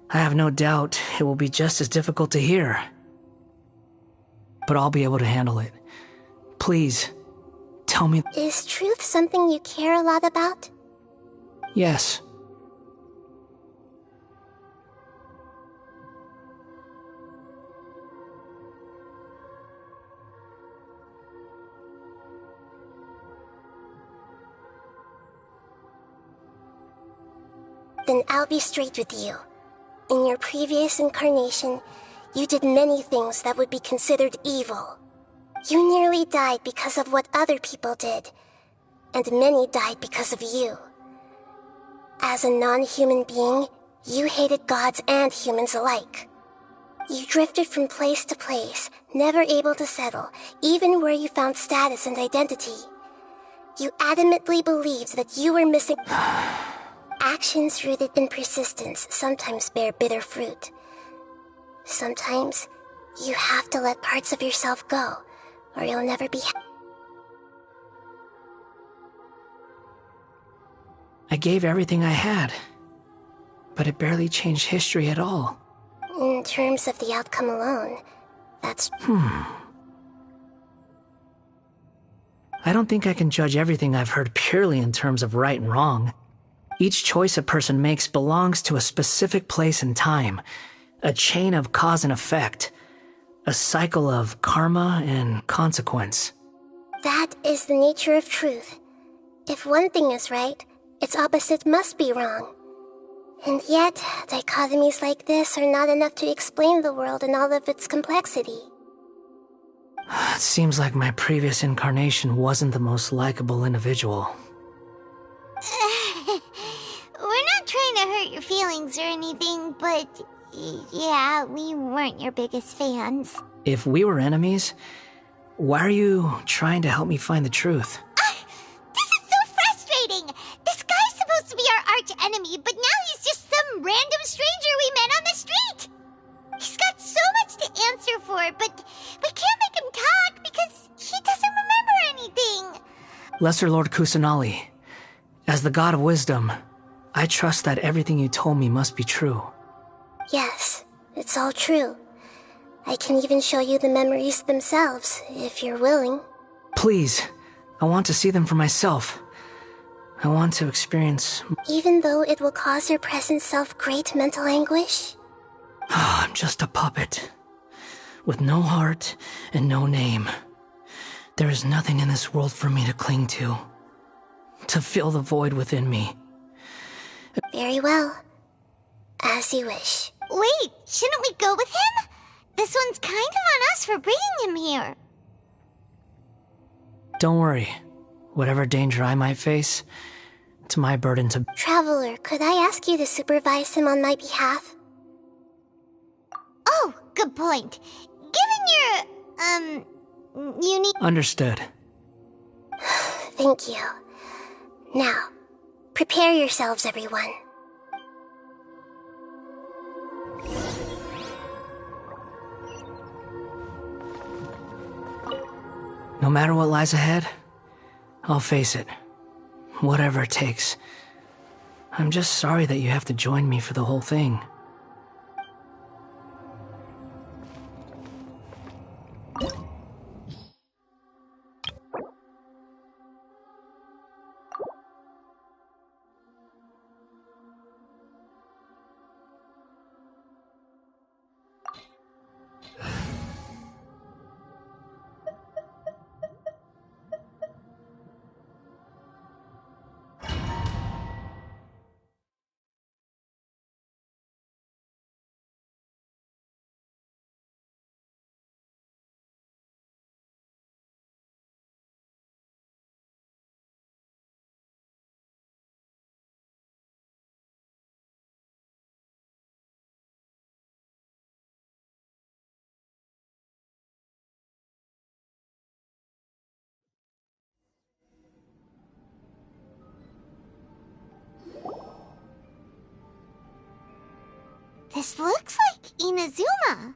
I have no doubt it will be just as difficult to hear. But I'll be able to handle it. Please, tell me... Is truth something you care a lot about? Yes. Then I'll be straight with you. In your previous incarnation, you did many things that would be considered evil. You nearly died because of what other people did, and many died because of you. As a non-human being, you hated gods and humans alike. You drifted from place to place, never able to settle, even where you found status and identity. You adamantly believed that you were missing... Actions rooted in persistence sometimes bear bitter fruit. Sometimes, you have to let parts of yourself go, or you'll never be happy. I gave everything I had, but it barely changed history at all. In terms of the outcome alone, that's... I don't think I can judge everything I've heard purely in terms of right and wrong. Each choice a person makes belongs to a specific place and time, a chain of cause and effect, a cycle of karma and consequence. That is the nature of truth. If one thing is right, its opposite must be wrong. And yet, dichotomies like this are not enough to explain the world in all of its complexity. It seems like my previous incarnation wasn't the most likable individual. We're not trying to hurt your feelings or anything, but yeah, we weren't your biggest fans. If we were enemies, why are you trying to help me find the truth? This is so frustrating! This guy's supposed to be our arch enemy, but now he's just some random stranger we met on the street! He's got so much to answer for, but we can't make him talk because he doesn't remember anything! Lesser Lord Kusanali, as the god of wisdom, I trust that everything you told me must be true. Yes, it's all true. I can even show you the memories themselves, if you're willing. Please, I want to see them for myself. I want to experience... Even though it will cause your present self great mental anguish? I'm just a puppet. With no heart and no name. There is nothing in this world for me to cling to. To fill the void within me. Very well. As you wish. Wait, shouldn't we go with him? This one's kind of on us for bringing him here. Don't worry. Whatever danger I might face, it's my burden to... Traveler, could I ask you to supervise him on my behalf? Oh, good point. Given your, unique... Understood. Thank you. Now, prepare yourselves, everyone. No matter what lies ahead, I'll face it. Whatever it takes. I'm just sorry that you have to join me for the whole thing. This looks like Inazuma.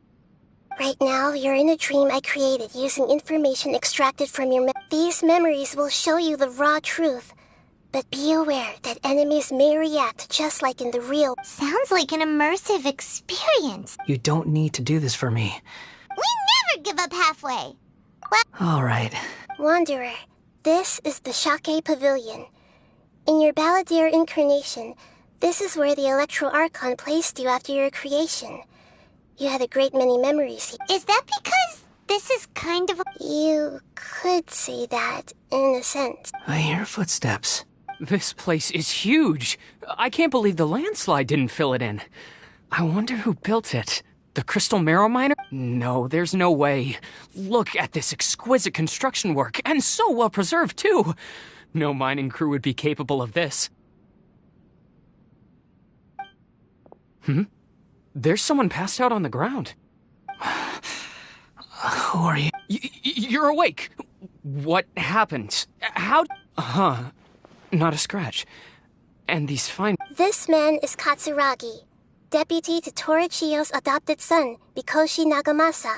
Right now, you're in a dream I created using information extracted from your These memories will show you the raw truth. But be aware that enemies may react just like in the real... Sounds like an immersive experience. You don't need to do this for me. We never give up halfway. Well... Alright. Wanderer, this is the Shake Pavilion. In your Balladeer incarnation, this is where the Electro Archon placed you after your creation. You had a great many memories. Is that because this is kind of... You could say that, in a sense. I hear footsteps. This place is huge. I can't believe the landslide didn't fill it in. I wonder who built it. The Crystal Marrow Miner? No, there's no way. Look at this exquisite construction work, and so well preserved, too. No mining crew would be capable of this. There's someone passed out on the ground. Who are you? You're awake. What happened? How... Not a scratch. And these fine... This man is Katsuragi, deputy to Torichiyo's adopted son, Mikoshi Nagamasa.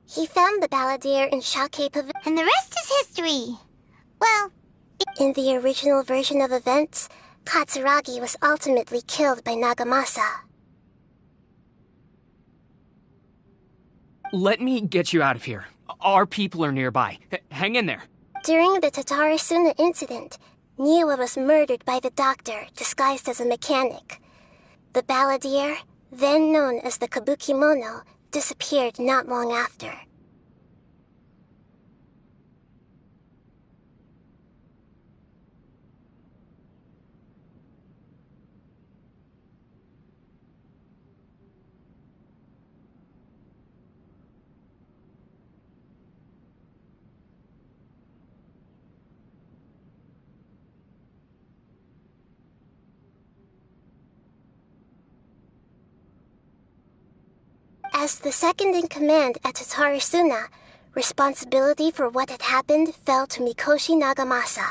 He found the Balladeer in Shake Pavilion. And the rest is history. Well... In the original version of events, Katsuragi was ultimately killed by Nagamasa. Let me get you out of here. Our people are nearby. Hang in there. During the Tatarasuna incident, Niwa was murdered by the doctor, disguised as a mechanic. The Balladeer, then known as the Kabukimono, disappeared not long after. As the second in command at Tatarasuna, responsibility for what had happened fell to Mikoshi Nagamasa.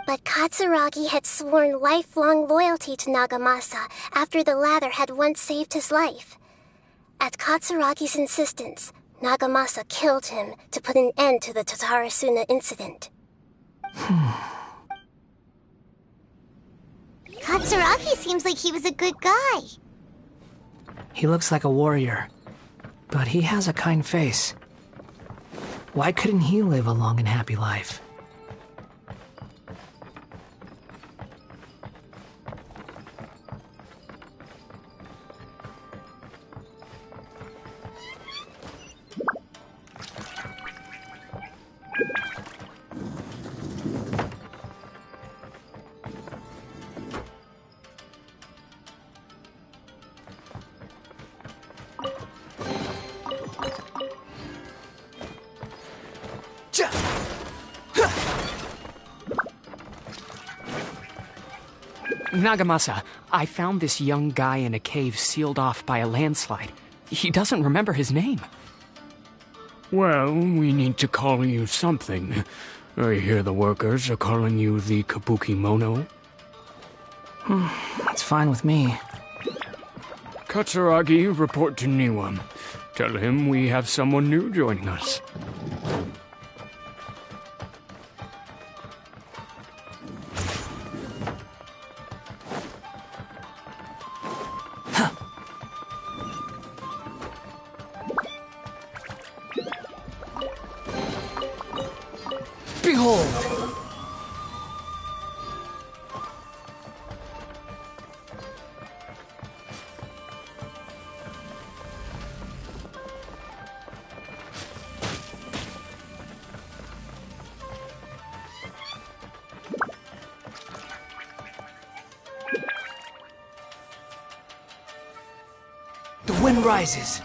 But Katsuragi had sworn lifelong loyalty to Nagamasa after the latter had once saved his life. At Katsuragi's insistence, Nagamasa killed him to put an end to the Tatarasuna incident. Katsuragi seems like he was a good guy. He looks like a warrior. But he has a kind face. Why couldn't he live a long and happy life? Nagamasa, I found this young guy in a cave sealed off by a landslide. He doesn't remember his name. Well, we need to call you something. I hear the workers are calling you the Kabuki Mono. That's fine with me. Katsuragi, report to Niwa. Tell him we have someone new joining us. Behold! The wind rises.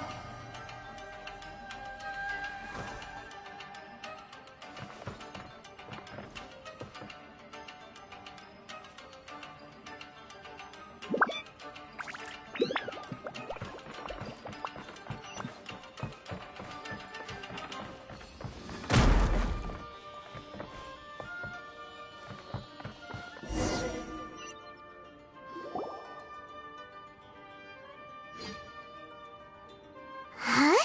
Huh?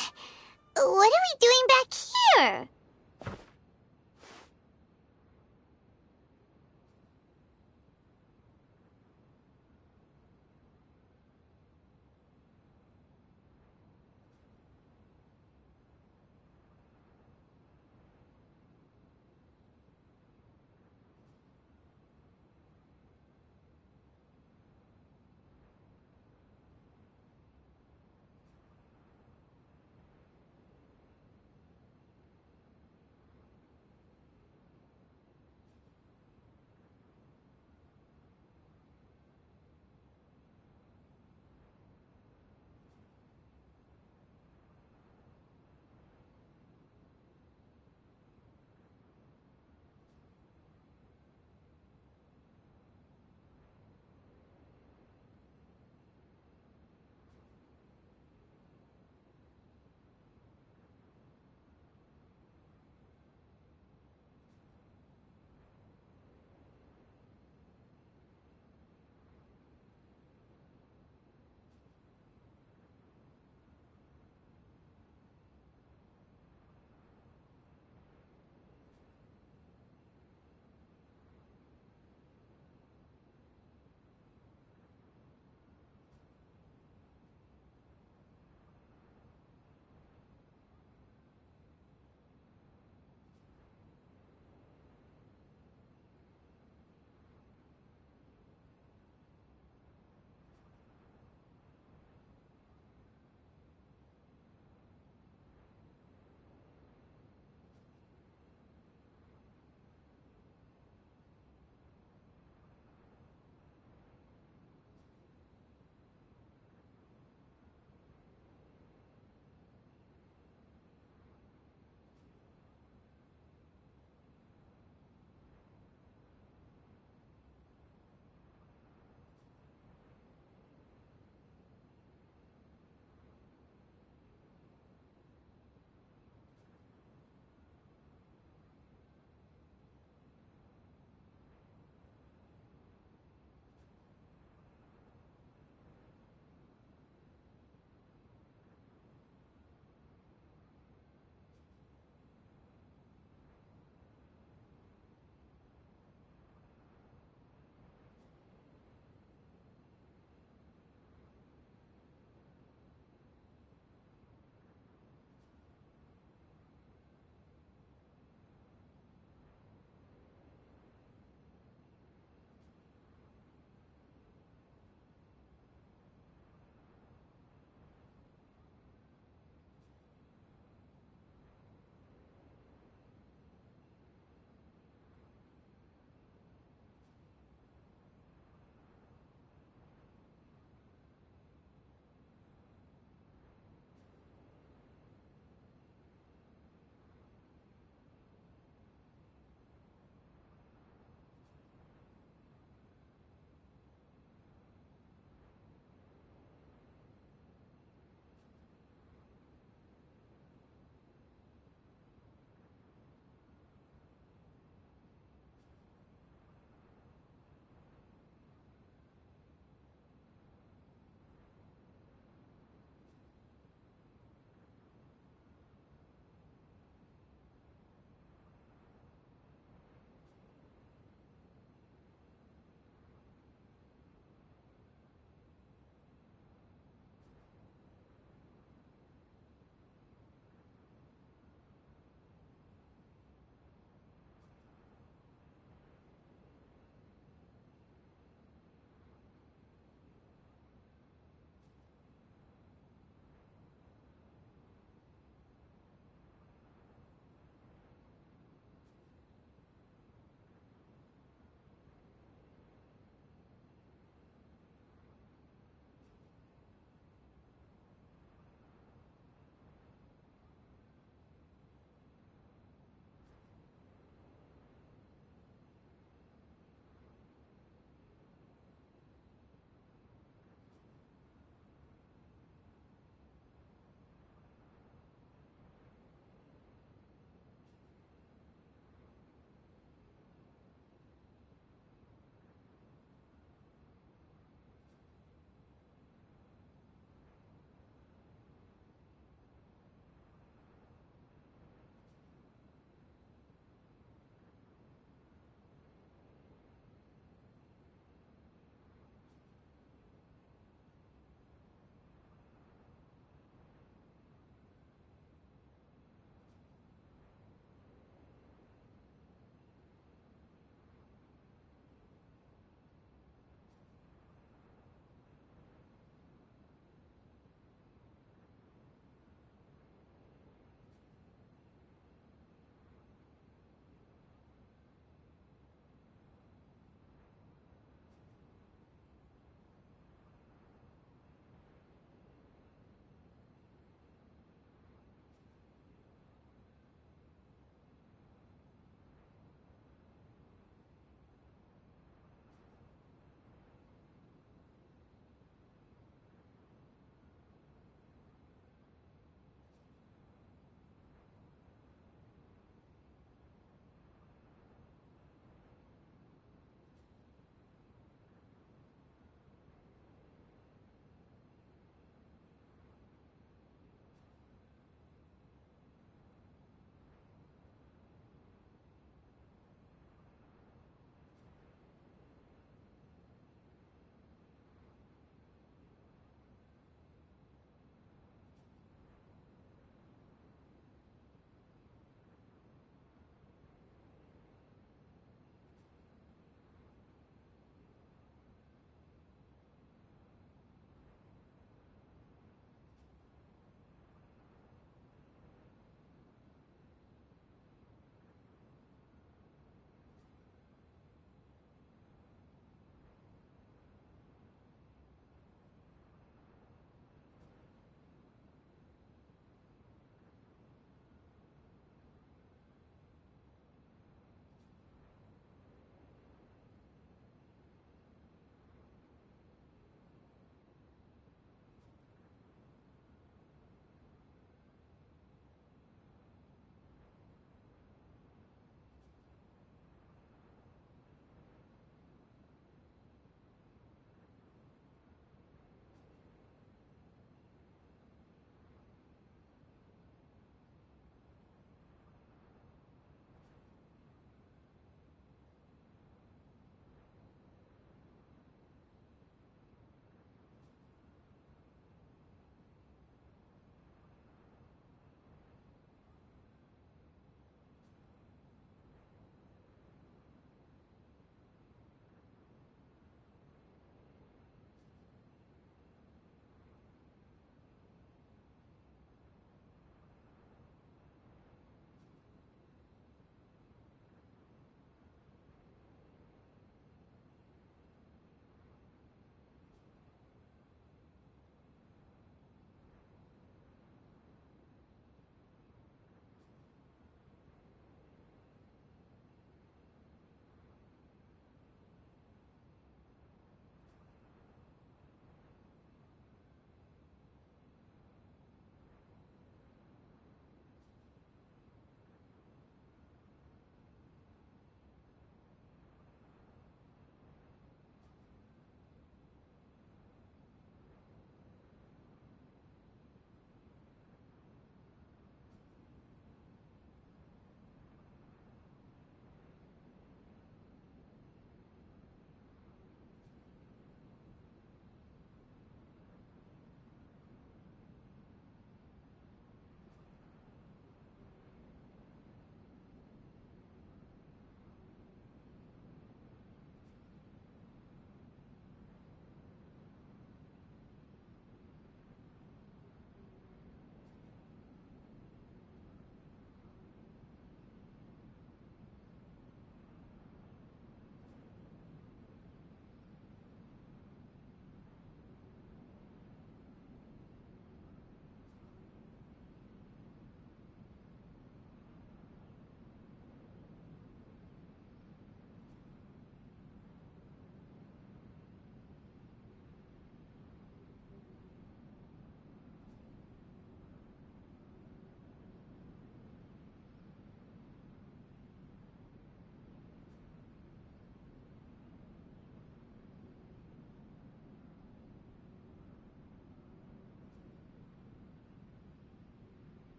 What are we doing back here?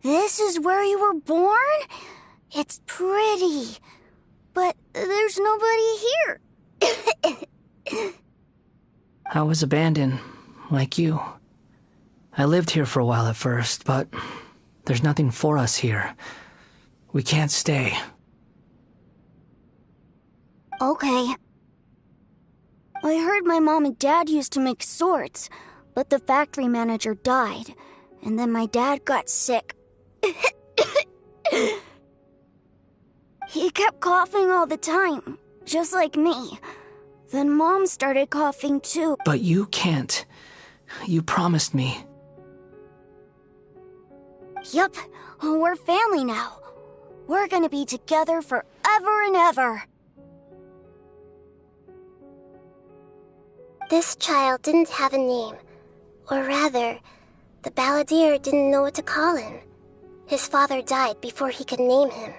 This is where you were born? It's pretty. But there's nobody here. I was abandoned, like you. I lived here for a while at first, but there's nothing for us here. We can't stay. Okay. I heard my mom and dad used to make swords, but the factory manager died, and then my dad got sick. He kept coughing all the time, just like me. Then Mom started coughing too. But you can't. You promised me. Yup, we're family now. We're gonna be together forever and ever. This child didn't have a name. Or rather, the balladeer didn't know what to call him. His father died before he could name him.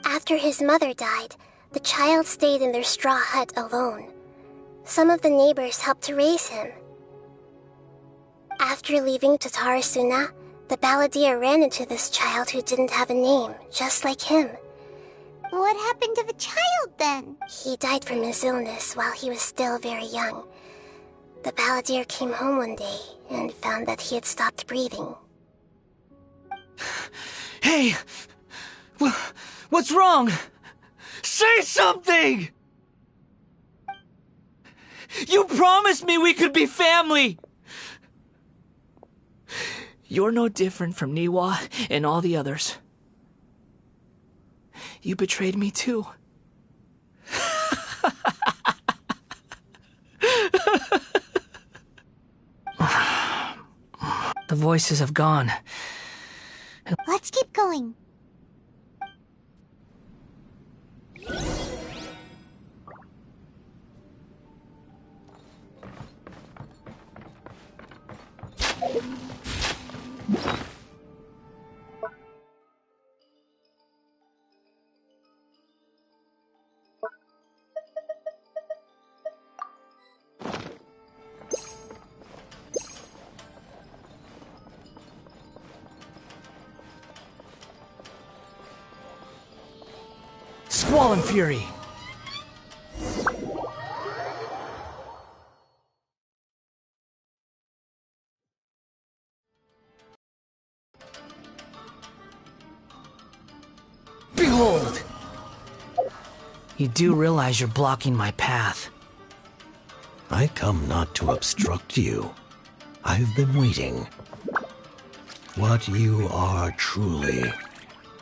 After his mother died, the child stayed in their straw hut alone. Some of the neighbors helped to raise him. After leaving Tatarasuna, the balladeer ran into this child who didn't have a name, just like him. What happened to the child then? He died from his illness while he was still very young. The balladeer came home one day and found that he had stopped breathing. Hey! What's wrong? Say something! You promised me we could be family! You're no different from Niwa and all the others. You betrayed me too. The voices have gone. Let's keep going. Squall and Fury! Behold! You do realize you're blocking my path. I come not to obstruct you. I've been waiting. What you are truly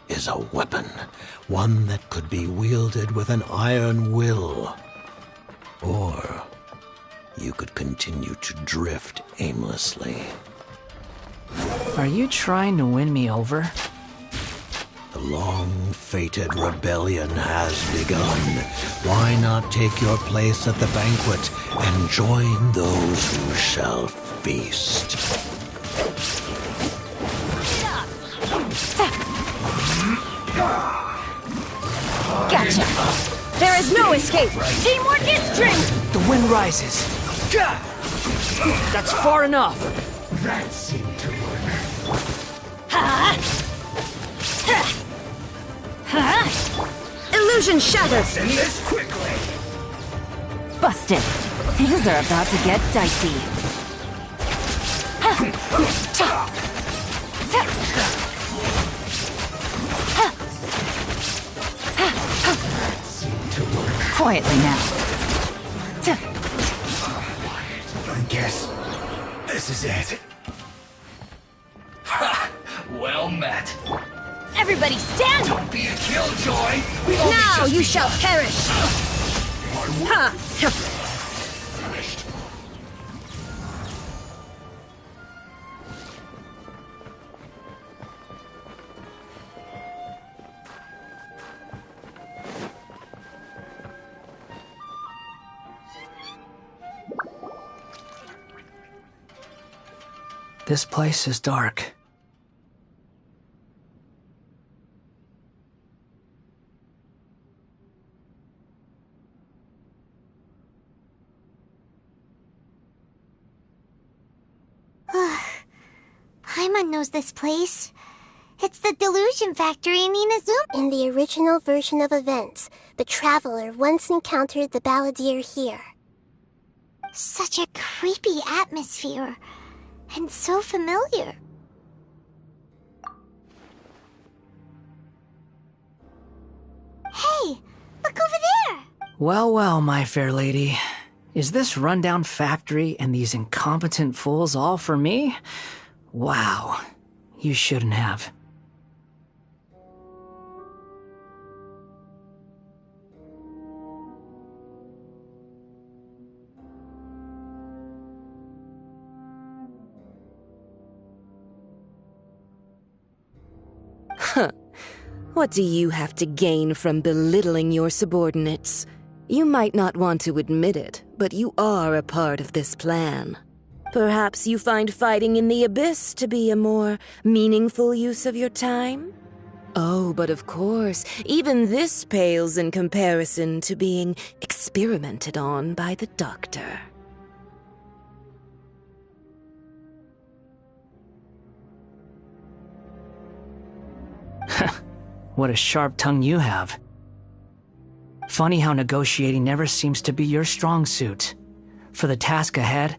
is a weapon, one that could be wielded with an iron will. Or you could continue to drift aimlessly. Are you trying to win me over? The long-fated rebellion has begun. Why not take your place at the banquet and join those who shall feast? Gotcha! There is no escape! Teamwork is strength! The wind rises. That's far enough! That seemed to work. Illusion shattered! Send this quickly! Busted. Things are about to get dicey. Quietly now. I guess this is it. Ha! Well met. Everybody stand! Don't be a killjoy! We've Now you shall perish! Ha! This place is dark. Paimon knows this place. It's the Delusion Factory in Inazuma. In the original version of events, the Traveler once encountered the Balladeer here. Such a creepy atmosphere. And so familiar. Hey, look over there! Well, well, my fair lady. Is this rundown factory and these incompetent fools all for me? Wow. You shouldn't have. Huh. What do you have to gain from belittling your subordinates? You might not want to admit it, but you are a part of this plan. Perhaps you find fighting in the abyss to be a more meaningful use of your time? Oh, but of course, even this pales in comparison to being experimented on by the doctor. What a sharp tongue you have. Funny how negotiating never seems to be your strong suit. For the task ahead,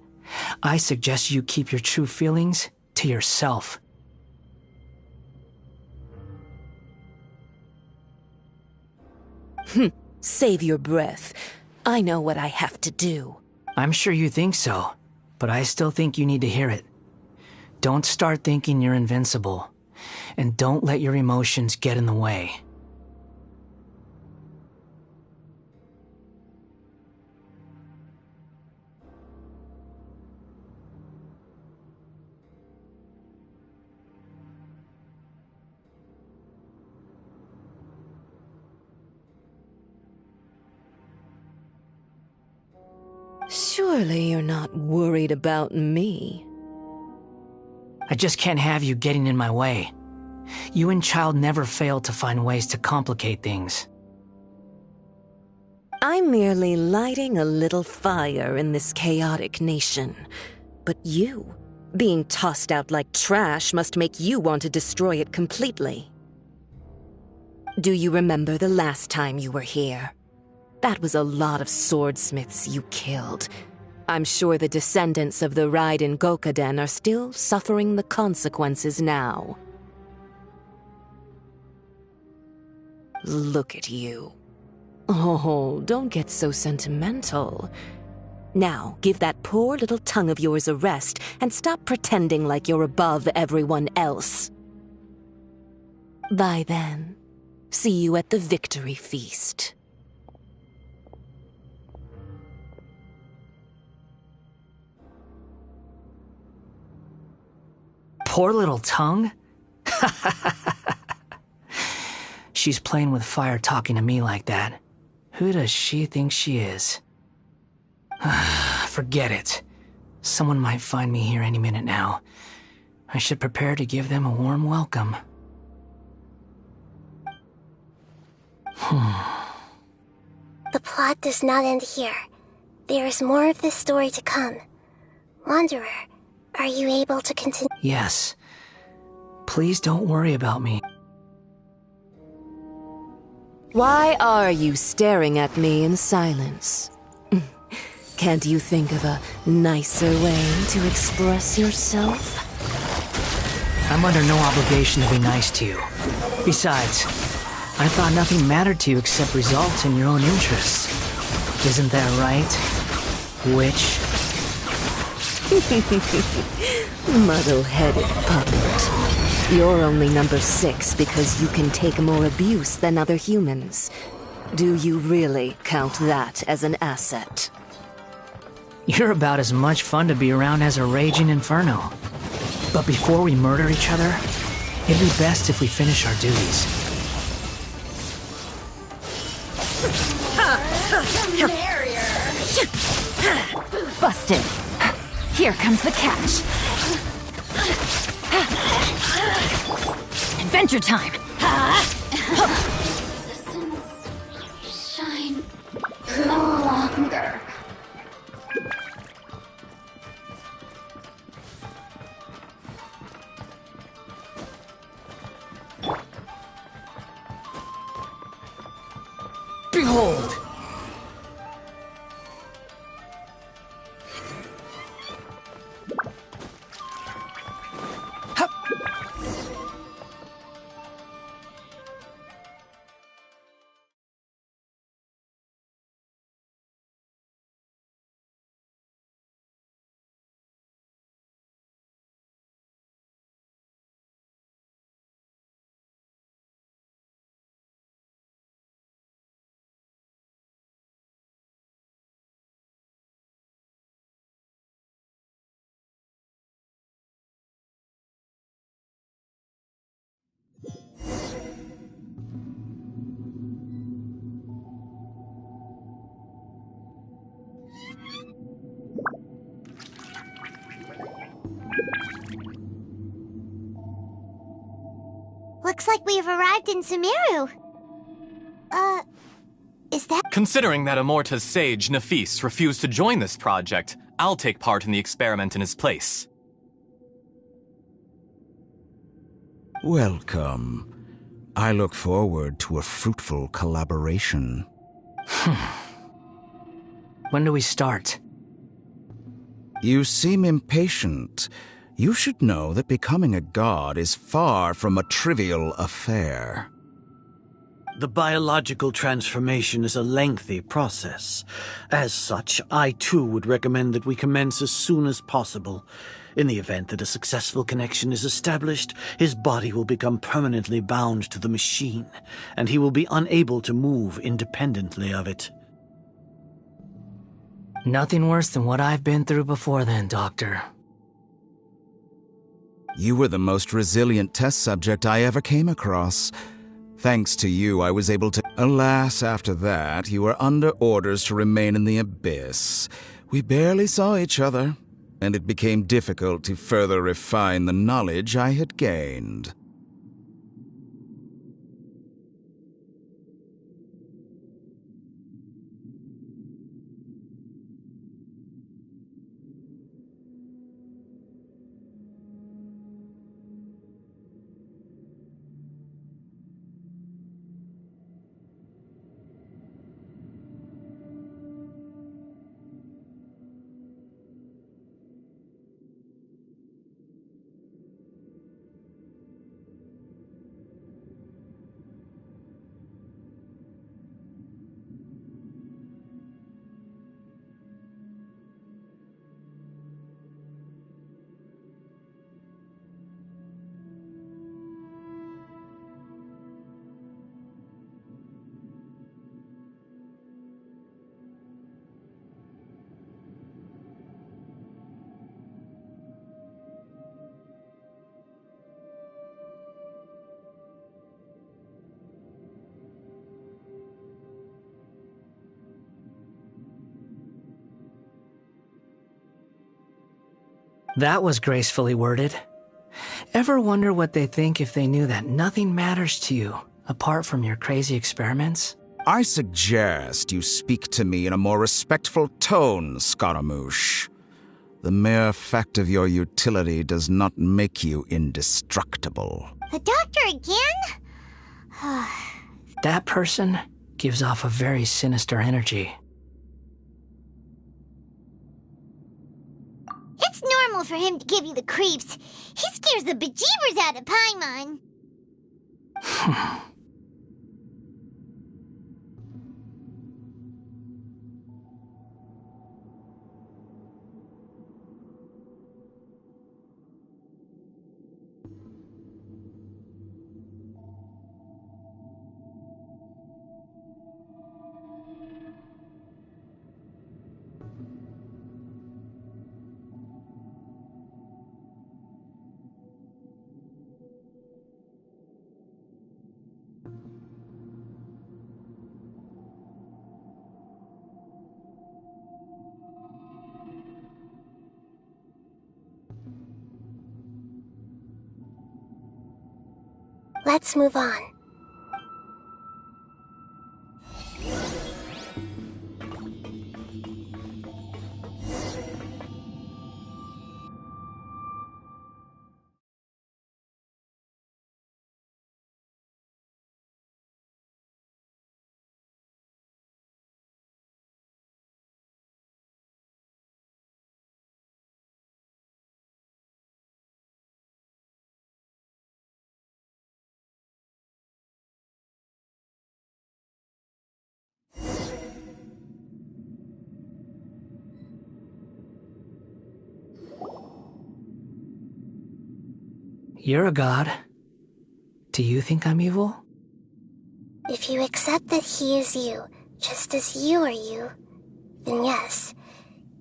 I suggest you keep your true feelings to yourself. Save your breath. I know what I have to do. I'm sure you think so, but I still think you need to hear it. Don't start thinking you're invincible, and don't let your emotions get in the way. Surely you're not worried about me. I just can't have you getting in my way. You and Child never fail to find ways to complicate things. I'm merely lighting a little fire in this chaotic nation. But you, being tossed out like trash, must make you want to destroy it completely. Do you remember the last time you were here? That was a lot of swordsmiths you killed. I'm sure the descendants of the Raiden Gokaden are still suffering the consequences now. Look at you. Oh, don't get so sentimental. Now, give that poor little tongue of yours a rest and stop pretending like you're above everyone else. Bye then. See you at the victory feast. Poor little tongue? She's playing with fire talking to me like that. Who does she think she is? Forget it. Someone might find me here any minute now. I should prepare to give them a warm welcome. The plot does not end here. There is more of this story to come. Wanderer, are you able to continue? Yes. Please don't worry about me. Why are you staring at me in silence? Can't you think of a nicer way to express yourself? I'm under no obligation to be nice to you. Besides, I thought nothing mattered to you except results in your own interests. Isn't that right, witch? Muddle-headed puppet. You're only number 6 because you can take more abuse than other humans. Do you really count that as an asset? You're about as much fun to be around as a raging inferno. But before we murder each other, it'd be best if we finish our duties. Busted. Here comes the catch. Adventure time. Shine no longer. Entry hold! Looks like we've arrived in Sumeru. Is that— Considering that Amorta's sage, Nafis, refused to join this project, I'll take part in the experiment in his place. Welcome. I look forward to a fruitful collaboration. When do we start? You seem impatient. You should know that becoming a god is far from a trivial affair. The biological transformation is a lengthy process. As such, I too would recommend that we commence as soon as possible. In the event that a successful connection is established, his body will become permanently bound to the machine, and he will be unable to move independently of it. Nothing worse than what I've been through before then, Doctor. You were the most resilient test subject I ever came across. Thanks to you, I was able to— Alas, after that, you were under orders to remain in the abyss. We barely saw each other, and it became difficult to further refine the knowledge I had gained. That was gracefully worded. Ever wonder what they think if they knew that nothing matters to you, apart from your crazy experiments? I suggest you speak to me in a more respectful tone, Scaramouche. The mere fact of your utility does not make you indestructible. The doctor again? That person gives off a very sinister energy. It's normal for him to give you the creeps. He scares the bejeebers out of Paimon. Let's move on. You're a god. Do you think I'm evil? If you accept that he is you, just as you are you, then yes,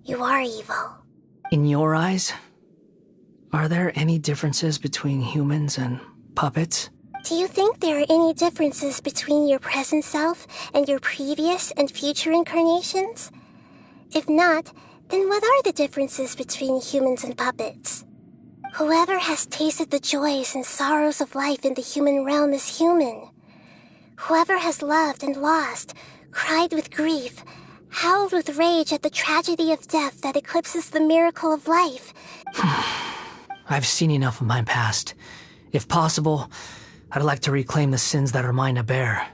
you are evil. In your eyes, are there any differences between humans and puppets? Do you think there are any differences between your present self and your previous and future incarnations? If not, then what are the differences between humans and puppets? Whoever has tasted the joys and sorrows of life in the human realm is human. Whoever has loved and lost, cried with grief, howled with rage at the tragedy of death that eclipses the miracle of life. I've seen enough of my past. If possible, I'd like to reclaim the sins that are mine to bear.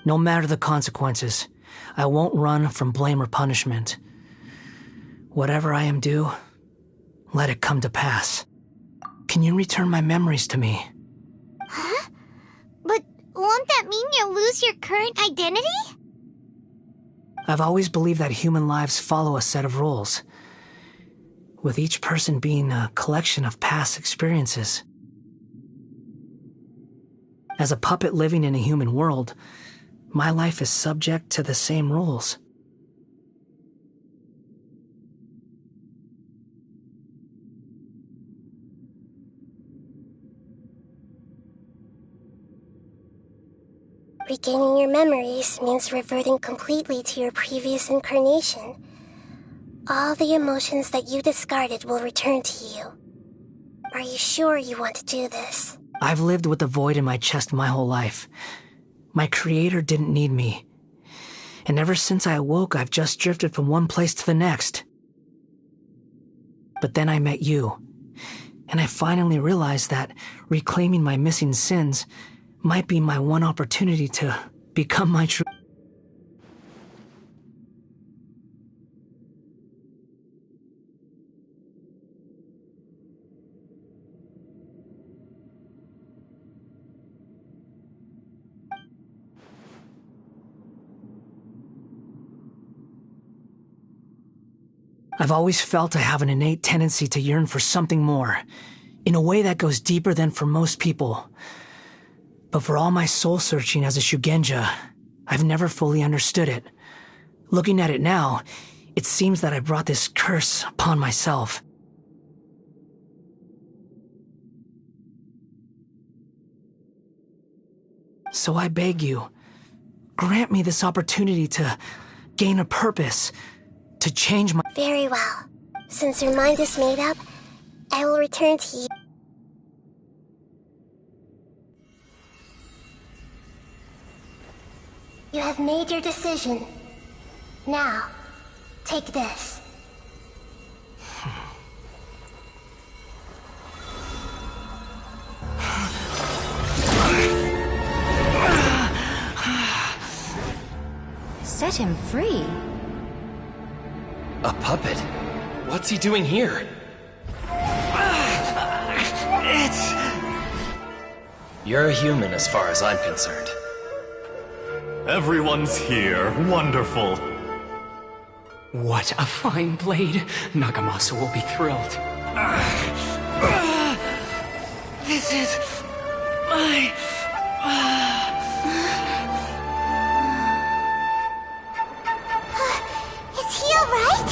No matter the consequences, I won't run from blame or punishment. Whatever I am due, let it come to pass. Can you return my memories to me? Huh? But won't that mean you'll lose your current identity? I've always believed that human lives follow a set of rules, with each person being a collection of past experiences. As a puppet living in a human world, my life is subject to the same rules. Regaining your memories means reverting completely to your previous incarnation. All the emotions that you discarded will return to you. Are you sure you want to do this? I've lived with the void in my chest my whole life. My creator didn't need me. And ever since I awoke, I've just drifted from one place to the next. But then I met you, and I finally realized that reclaiming my missing sins might be my one opportunity to become my true... I've always felt I have an innate tendency to yearn for something more, in a way that goes deeper than for most people. But for all my soul-searching as a Shugenja, I've never fully understood it. Looking at it now, it seems that I brought this curse upon myself. So I beg you, grant me this opportunity to gain a purpose, to change my... Very well. Since your mind is made up, I will return to you. You have made your decision. Now, take this. Set him free. A puppet? What's he doing here? You're a human as far as I'm concerned. Everyone's here. Wonderful. What a fine blade. Nagamasa will be thrilled. This is my... Is he alright?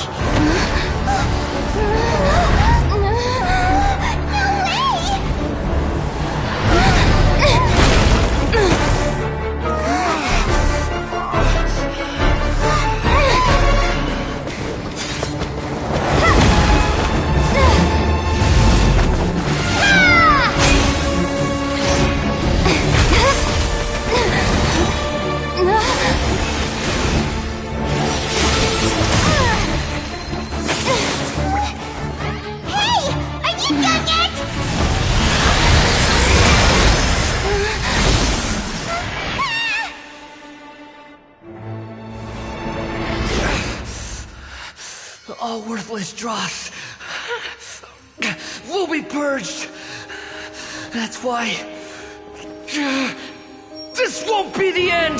All worthless dross will be purged. That's why this won't be the end.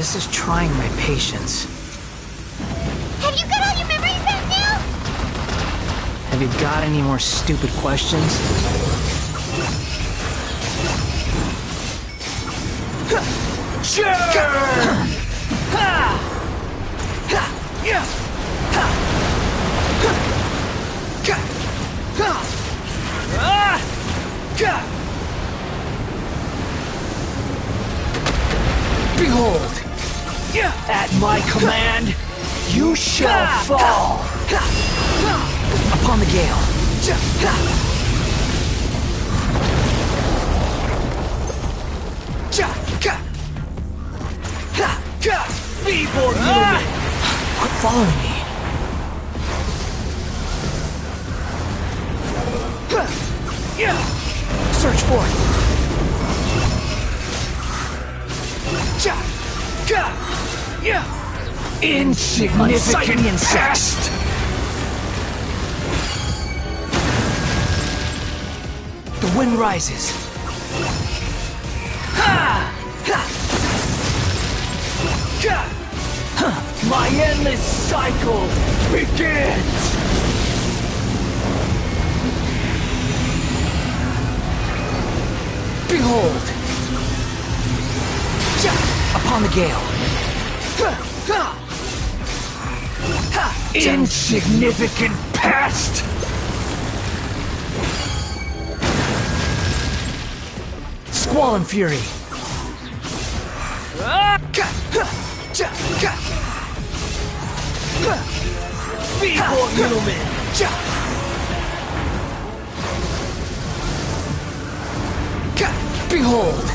This is trying my patience. Have you got all your memories back now? Have you got any more stupid questions? Behold! At my command, you shall fall! Upon the gale. Feeble human! Quit following me. Search for it. Insignificant pest! The wind rises. My endless cycle begins! Behold! Upon the gale. Insignificant pest! Squall and fury. Feeble human! Behold!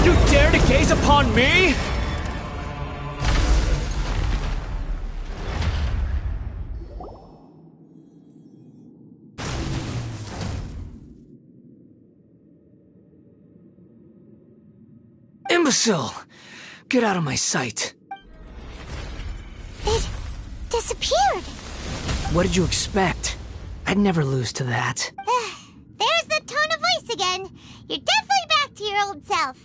You dare to gaze upon me? Imbecile! Get out of my sight. It disappeared. What did you expect? I'd never lose to that. There's the tone of voice again. You're definitely back to your old self.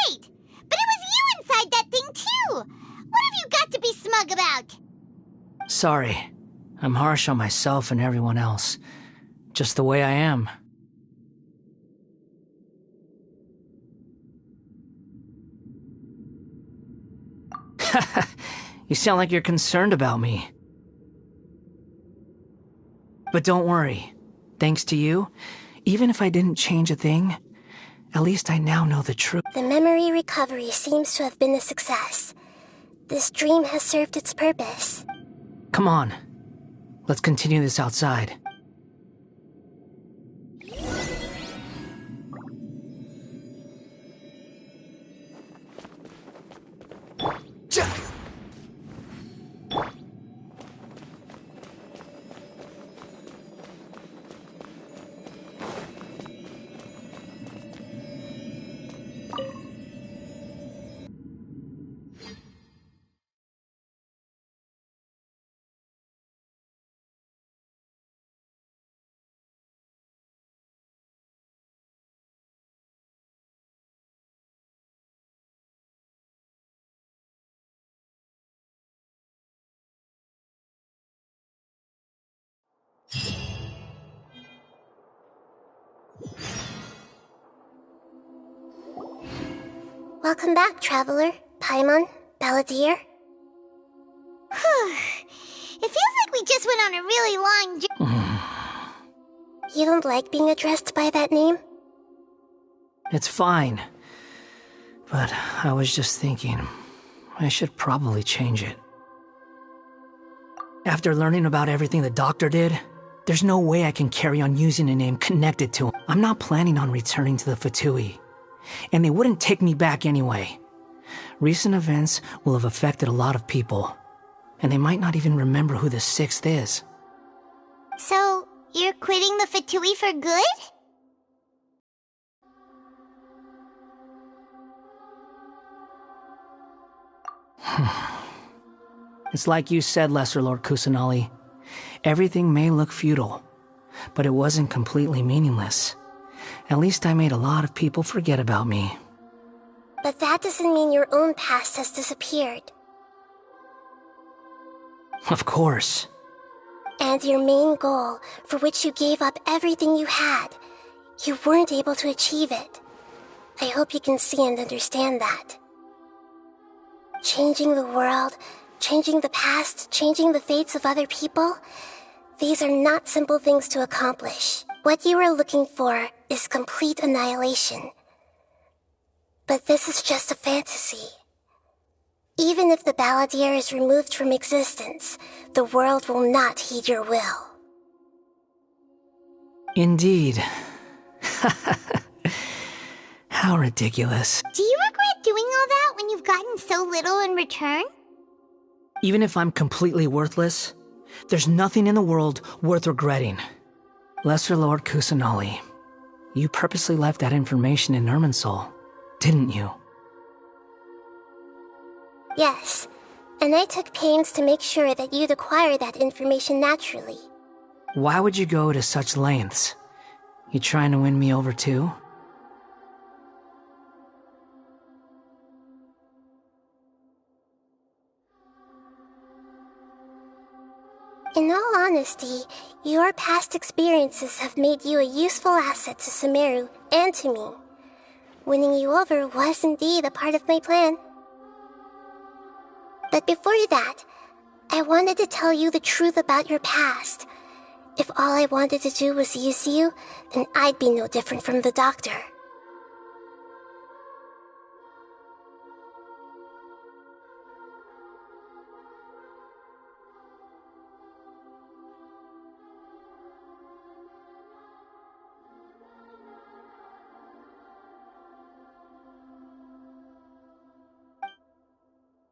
Wait, but it was you inside that thing too. What have you got to be smug about? Sorry. I'm harsh on myself and everyone else. Just the way I am. You sound like you're concerned about me. But don't worry. Thanks to you, even if I didn't change a thing, at least I now know the truth. The memory recovery seems to have been a success. This dream has served its purpose. Come on. Let's continue this outside. Welcome back, Traveler, Paimon, Balladeer. It feels like we just went on a really long journey. You don't like being addressed by that name? It's fine. But I was just thinking, I should probably change it. After learning about everything the doctor did, there's no way I can carry on using a name connected to him. I'm not planning on returning to the Fatui, and they wouldn't take me back anyway. Recent events will have affected a lot of people, and they might not even remember who the Sixth is. So, you're quitting the Fatui for good? It's like you said, Lesser Lord Kusanali. Everything may look futile, but it wasn't completely meaningless. At least I made a lot of people forget about me. But that doesn't mean your own past has disappeared. Of course. And your main goal, for which you gave up everything you had, you weren't able to achieve it. I hope you can see and understand that. Changing the world, changing the past, changing the fates of other people, these are not simple things to accomplish. What you are looking for is complete annihilation. But this is just a fantasy. Even if the Balladeer is removed from existence, the world will not heed your will. Indeed. How ridiculous. Do you regret doing all that when you've gotten so little in return? Even if I'm completely worthless, there's nothing in the world worth regretting. Lesser Lord Kusanali, you purposely left that information in Irminsul, didn't you? Yes, and I took pains to make sure that you'd acquire that information naturally. Why would you go to such lengths? You trying to win me over too? In all honesty, your past experiences have made you a useful asset to Sumeru and to me. Winning you over was indeed a part of my plan. But before that, I wanted to tell you the truth about your past. If all I wanted to do was use you, then I'd be no different from the doctor.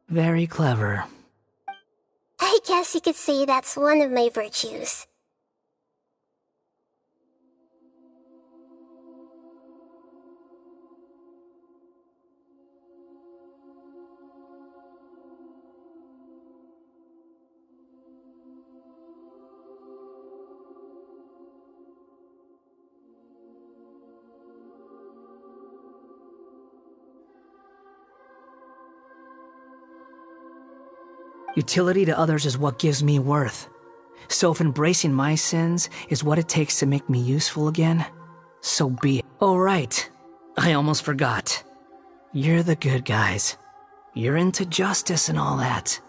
Very clever. I guess you could say that's one of my virtues. Utility to others is what gives me worth. So if embracing my sins is what it takes to make me useful again, so be it. Oh right, I almost forgot. You're the good guys. You're into justice and all that.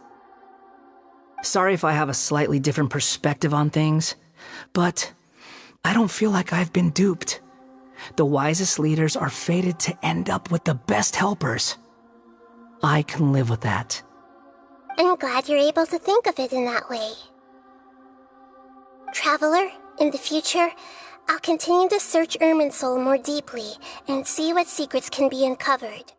Sorry if I have a slightly different perspective on things, but I don't feel like I've been duped. The wisest leaders are fated to end up with the best helpers. I can live with that. I'm glad you're able to think of it in that way. Traveler, in the future, I'll continue to search Irminsul more deeply and see what secrets can be uncovered.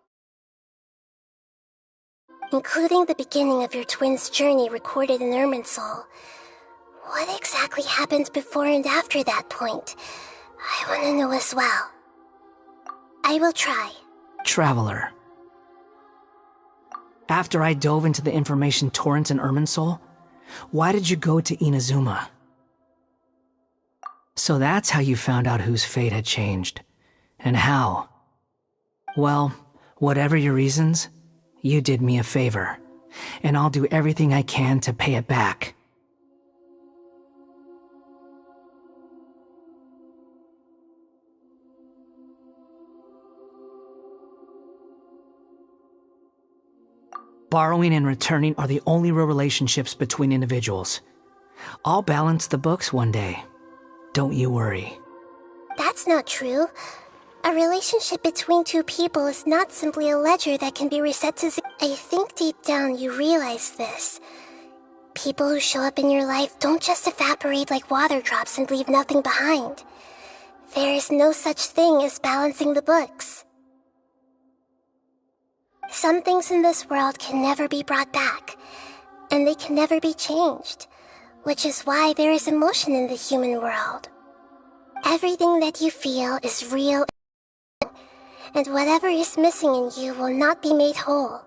Including the beginning of your twins' journey recorded in Irminsul. What exactly happened before and after that point? I want to know as well. I will try. Traveler. After I dove into the information torrent in Irminsul, why did you go to Inazuma? So that's how you found out whose fate had changed. And how. Well, whatever your reasons, you did me a favor, and I'll do everything I can to pay it back. Borrowing and returning are the only real relationships between individuals. I'll balance the books one day. Don't you worry. That's not true. A relationship between two people is not simply a ledger that can be reset to zero. I think deep down you realize this. People who show up in your life don't just evaporate like water drops and leave nothing behind. There is no such thing as balancing the books. Some things in this world can never be brought back, and they can never be changed, which is why there is emotion in the human world. Everything that you feel is real, and whatever is missing in you will not be made whole.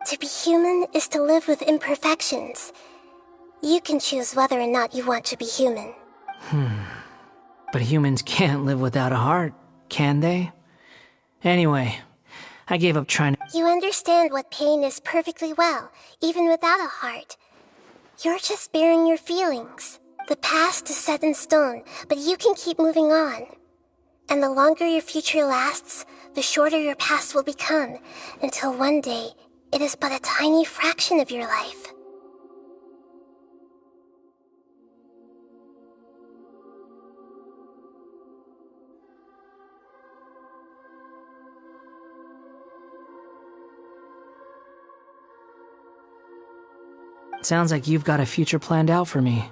To be human is to live with imperfections. You can choose whether or not you want to be human. But humans can't live without a heart, can they? Anyway, I gave up trying to... You understand what pain is perfectly well, even without a heart. You're just bearing your feelings. The past is set in stone, but you can keep moving on. And the longer your future lasts, the shorter your past will become, until one day, it is but a tiny fraction of your life. Sounds like you've got a future planned out for me.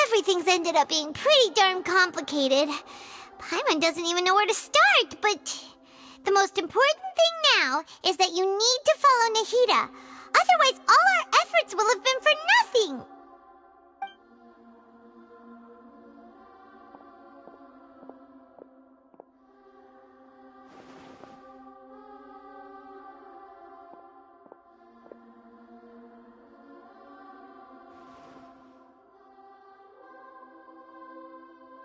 Everything's ended up being pretty darn complicated. Paimon doesn't even know where to start, but the most important thing now is that you need to follow Nahida. Otherwise, all our efforts will have been for nothing.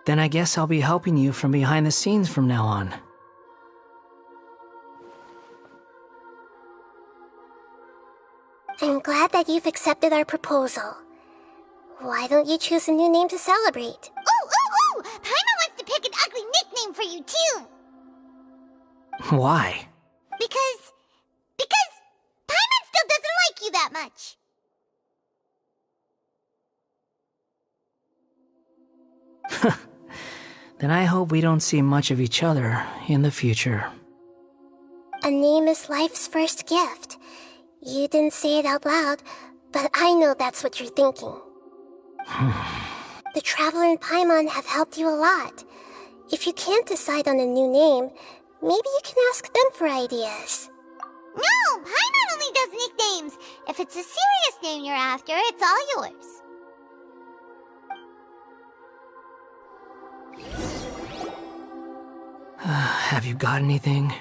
Then I guess I'll be helping you from behind the scenes from now on. I'm glad that you've accepted our proposal. Why don't you choose a new name to celebrate? Ooh! Paimon wants to pick an ugly nickname for you, too! Why? Because Paimon still doesn't like you that much. Then I hope we don't see much of each other in the future. A name is life's first gift. You didn't say it out loud, but I know that's what you're thinking. The Traveler and Paimon have helped you a lot. If you can't decide on a new name, maybe you can ask them for ideas. No! Paimon only does nicknames! If it's a serious name you're after, it's all yours. Have you got anything?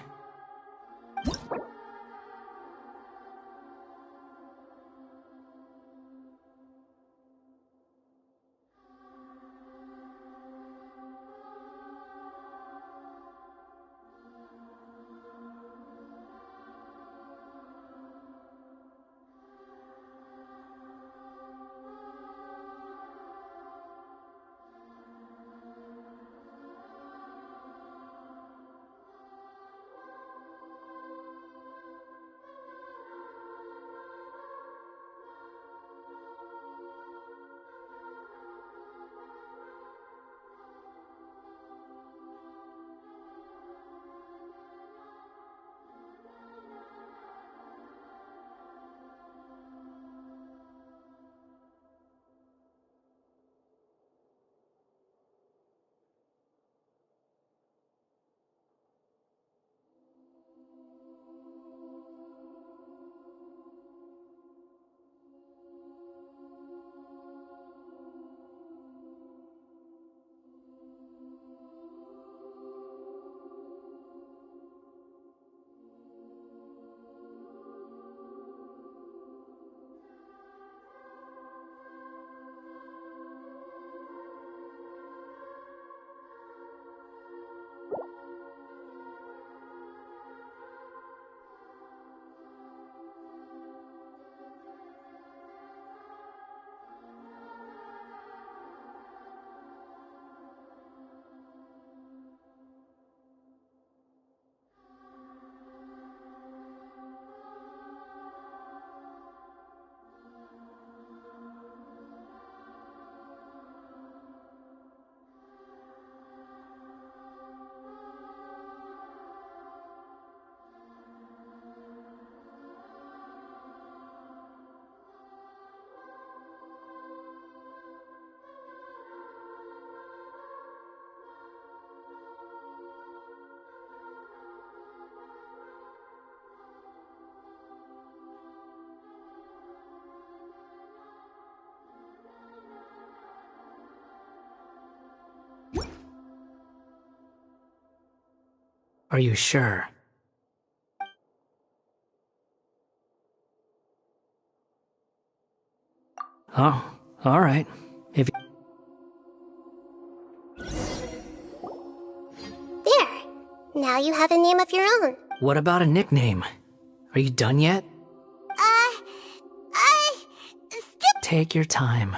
Are you sure? Oh, alright. If There. Now you have a name of your own. What about a nickname? Are you done yet? Take your time.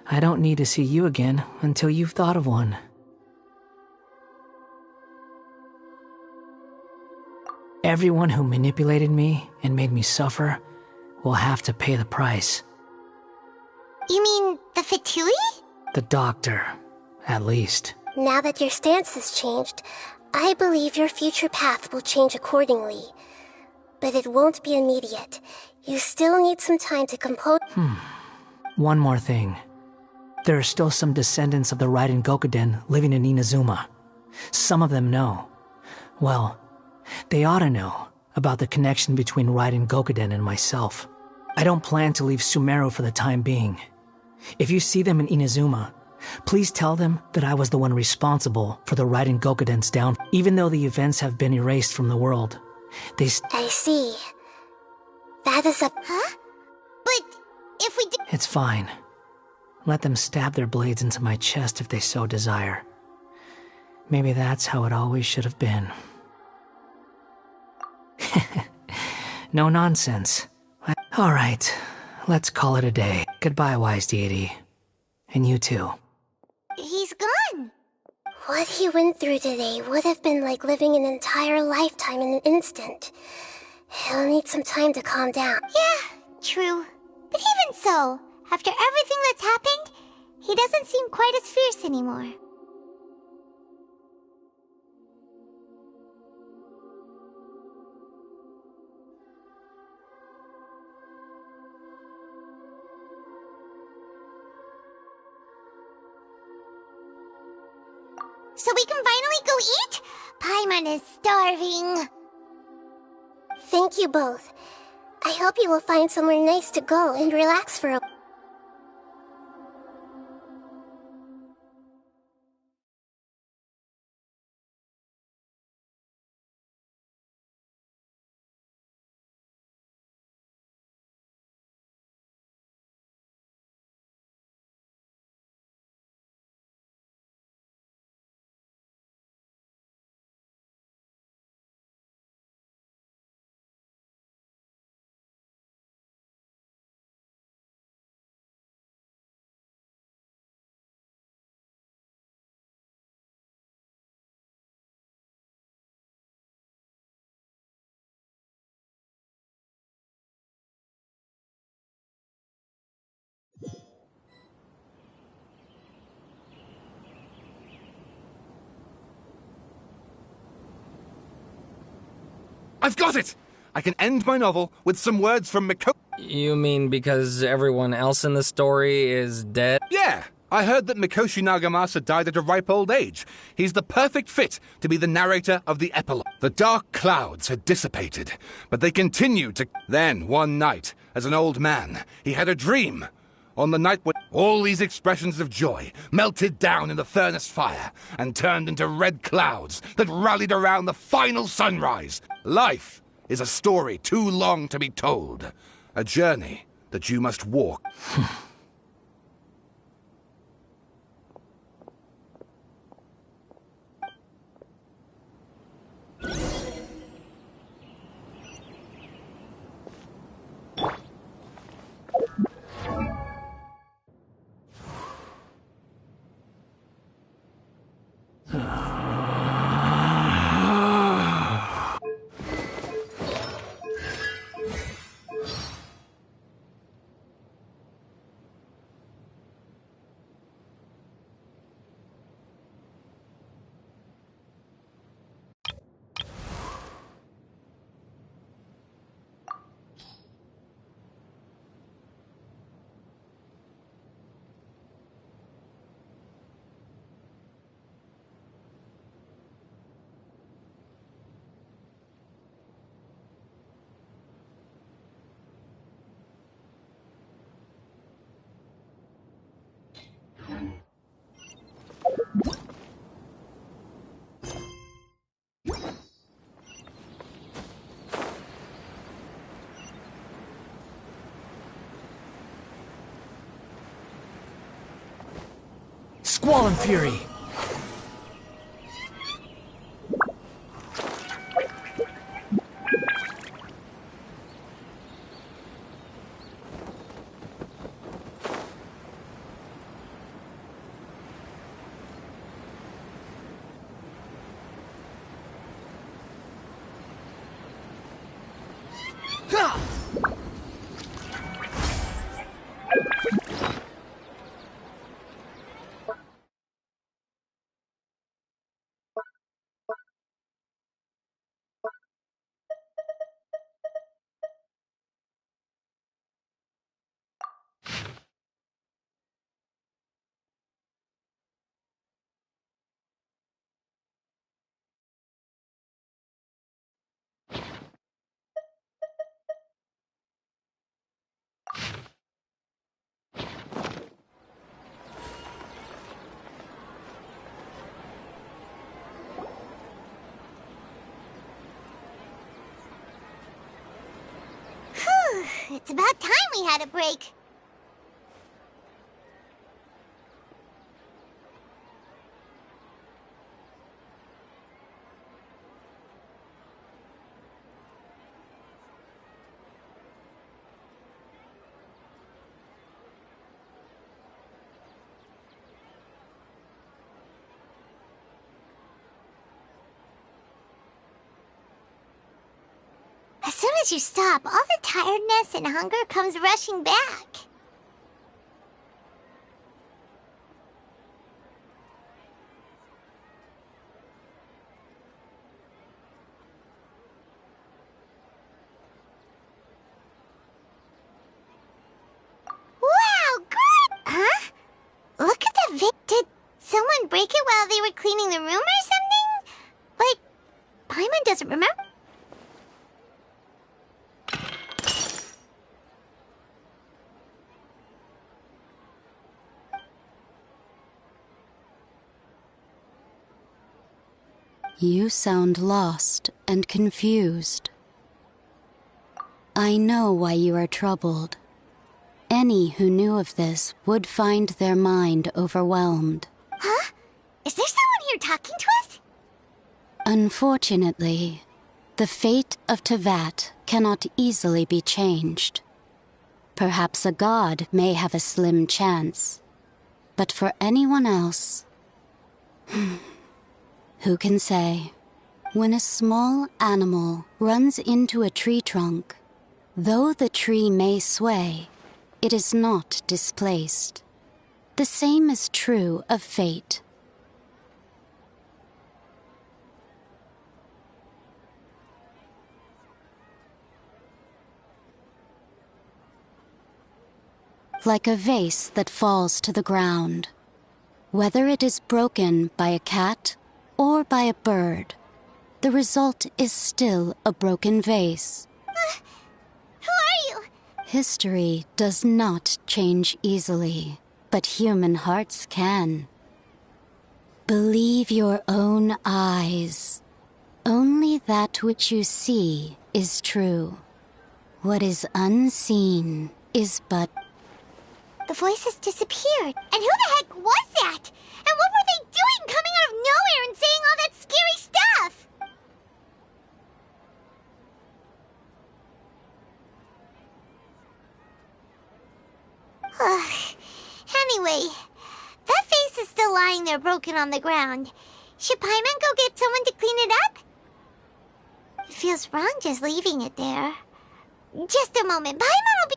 I don't need to see you again until you've thought of one. Everyone who manipulated me and made me suffer will have to pay the price. You mean the Fatui? The doctor, at least. Now that your stance has changed, I believe your future path will change accordingly. But it won't be immediate. You still need some time to compose. One more thing. There are still some descendants of the Raiden Gokuden living in Inazuma. Some of them know. Well, they ought to know about the connection between Raiden Gokuden and myself. I don't plan to leave Sumeru for the time being. If you see them in Inazuma, please tell them that I was the one responsible for the Raiden Gokuden's downfall. Even though the events have been erased from the world, they I see. That is a... Huh? But if we do... It's fine. Let them stab their blades into my chest if they so desire. Maybe that's how it always should have been. No nonsense. Alright, let's call it a day. Goodbye, wise deity. And you too. He's gone. What he went through today would have been like living an entire lifetime in an instant. He'll need some time to calm down. Yeah, true. But even so, after everything that's happened, he doesn't seem quite as fierce anymore. So we can finally go eat? Paimon is starving. Thank you both. I hope you will find somewhere nice to go and relax for a... I've got it! I can end my novel with some words from Miko... You mean because everyone else in the story is dead? Yeah! I heard that Mikoshi Nagamasa died at a ripe old age. He's the perfect fit to be the narrator of the epilogue. The dark clouds had dissipated, but they continued to... Then, one night, as an old man, he had a dream. On the night when all these expressions of joy melted down in the furnace fire and turned into red clouds that rallied around the final sunrise. Life is a story too long to be told. A journey that you must walk. Swollen Fury! It's about time we had a break. As soon as you stop, all the tiredness and hunger comes rushing back. Wow, good! Huh? Look at the Did someone break it while they were cleaning the room or something? But Paimon doesn't remember. You sound lost and confused. I know why you are troubled. Any who knew of this would find their mind overwhelmed. Huh? Is there someone here talking to us? Unfortunately, the fate of Tevat cannot easily be changed. Perhaps a god may have a slim chance, but for anyone else... Who can say? When a small animal runs into a tree trunk, though the tree may sway, it is not displaced. The same is true of fate. Like a vase that falls to the ground, whether it is broken by a cat or by a bird, the result is still a broken vase. Who are you? History does not change easily, but human hearts can. Believe your own eyes. Only that which you see is true. What is unseen is but... The voices disappeared. And who the heck was that? And what were they doing coming out of nowhere and saying all that scary stuff? Anyway, that face is still lying there broken on the ground. Should Paimon go get someone to clean it up? It feels wrong just leaving it there. Just a moment. Paimon will be...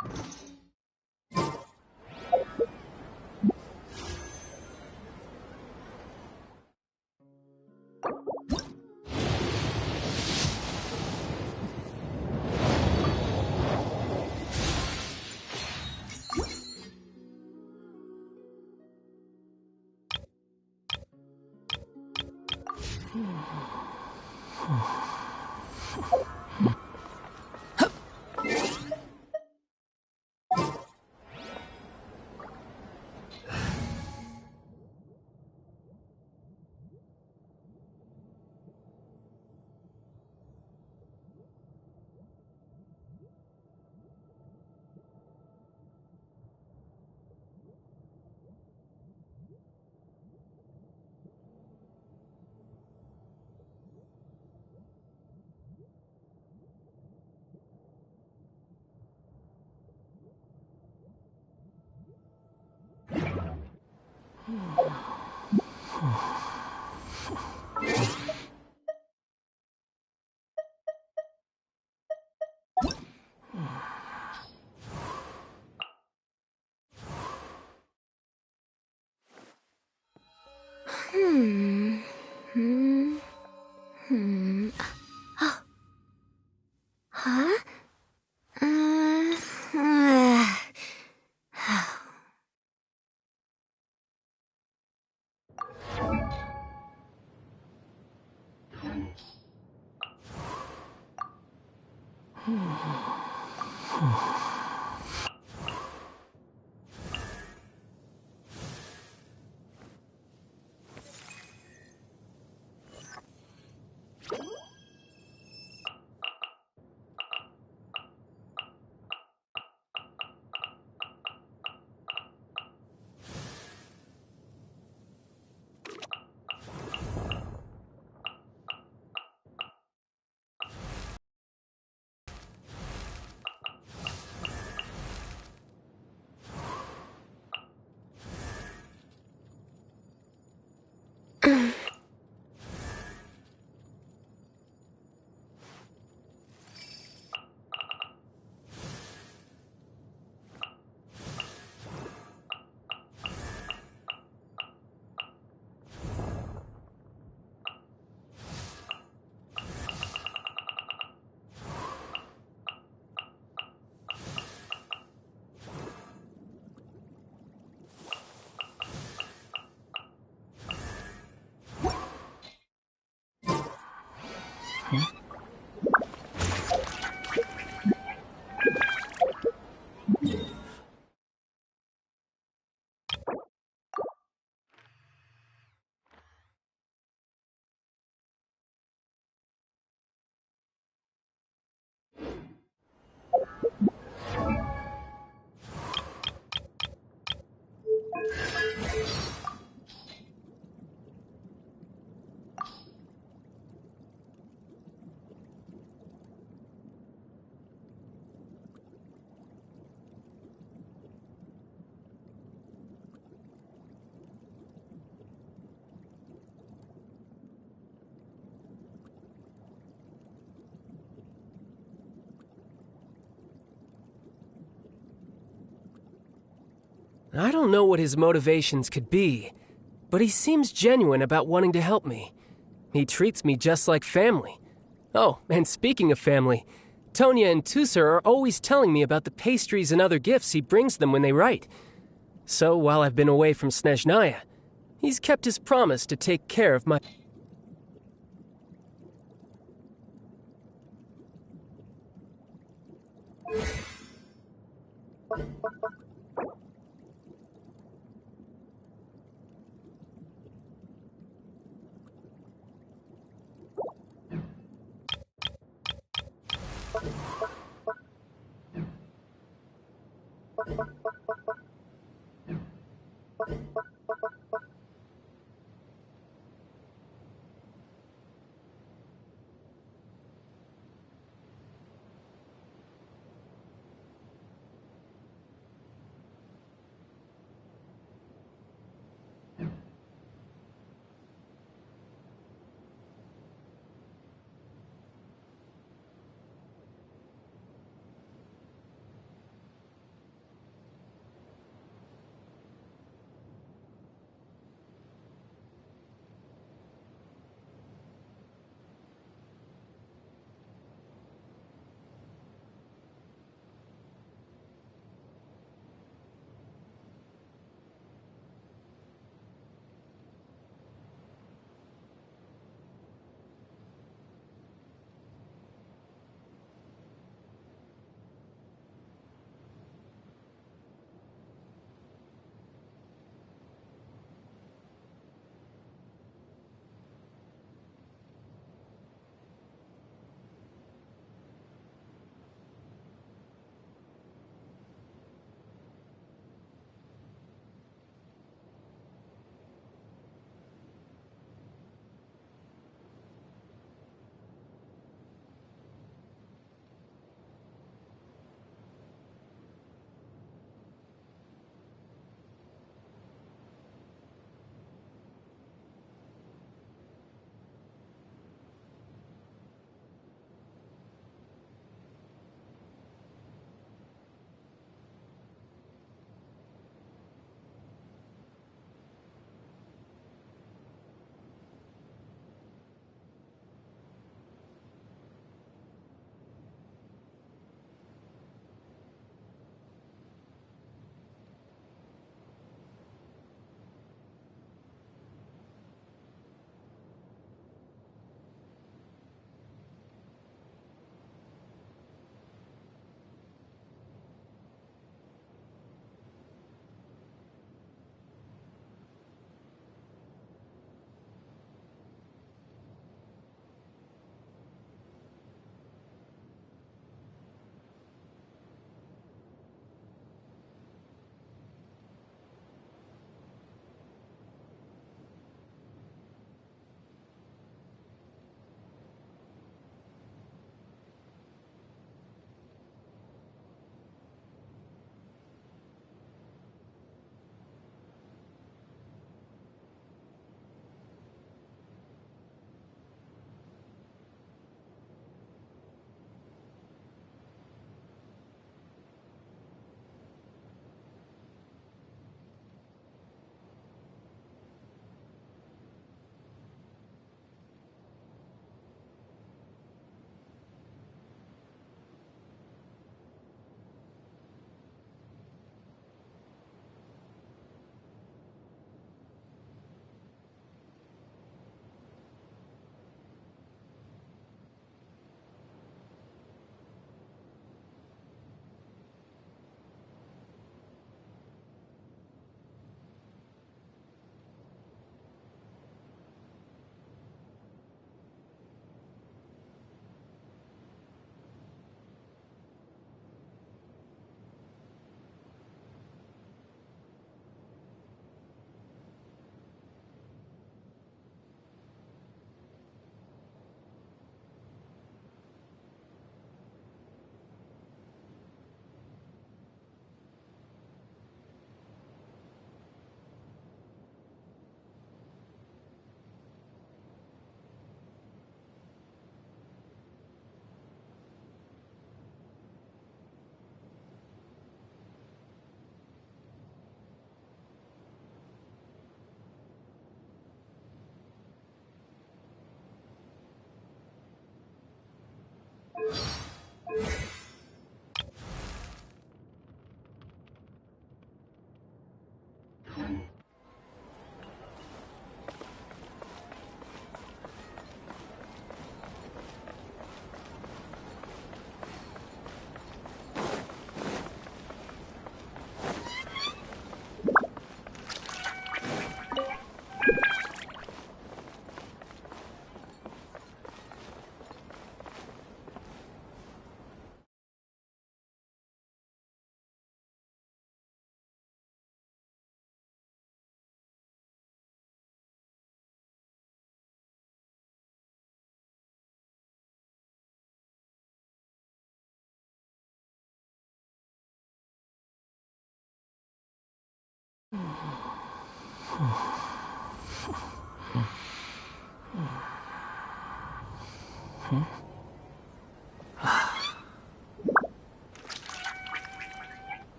Huh? I don't know what his motivations could be, but he seems genuine about wanting to help me. He treats me just like family. Oh, and speaking of family, Tonya and Tusa are always telling me about the pastries and other gifts he brings them when they write. So while I've been away from Snezhnaya, he's kept his promise to take care of my...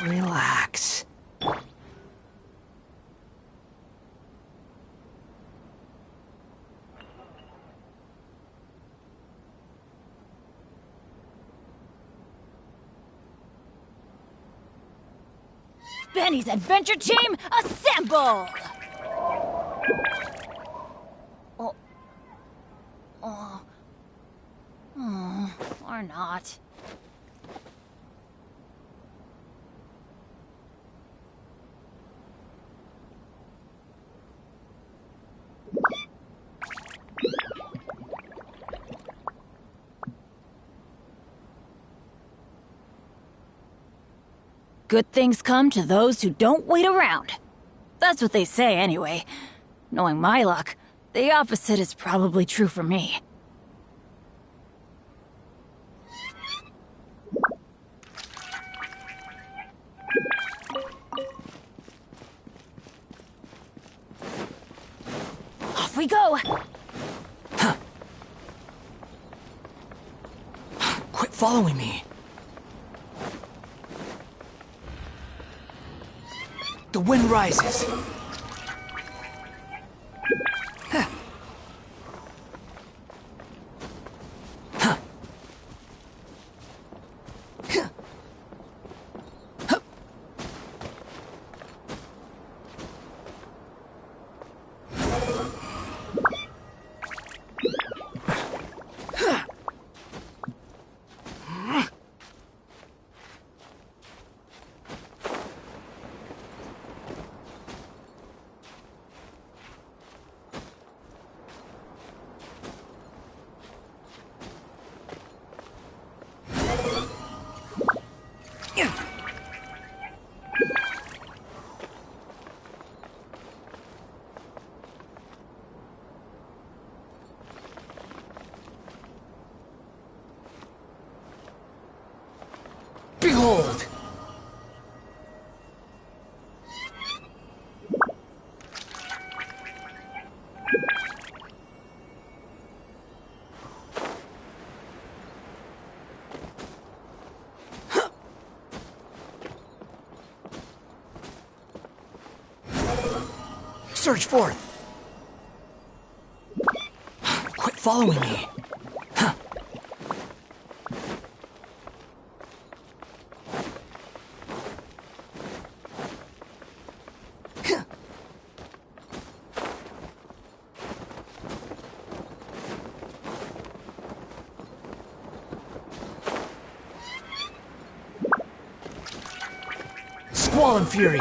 Relax. Benny's Adventure Team, assemble! Or not. Good things come to those who don't wait around. That's what they say anyway. Knowing my luck, the opposite is probably true for me. Off we go! Quit following me. The wind rises. Behold! Surge forth! Quit following me! Squall and fury!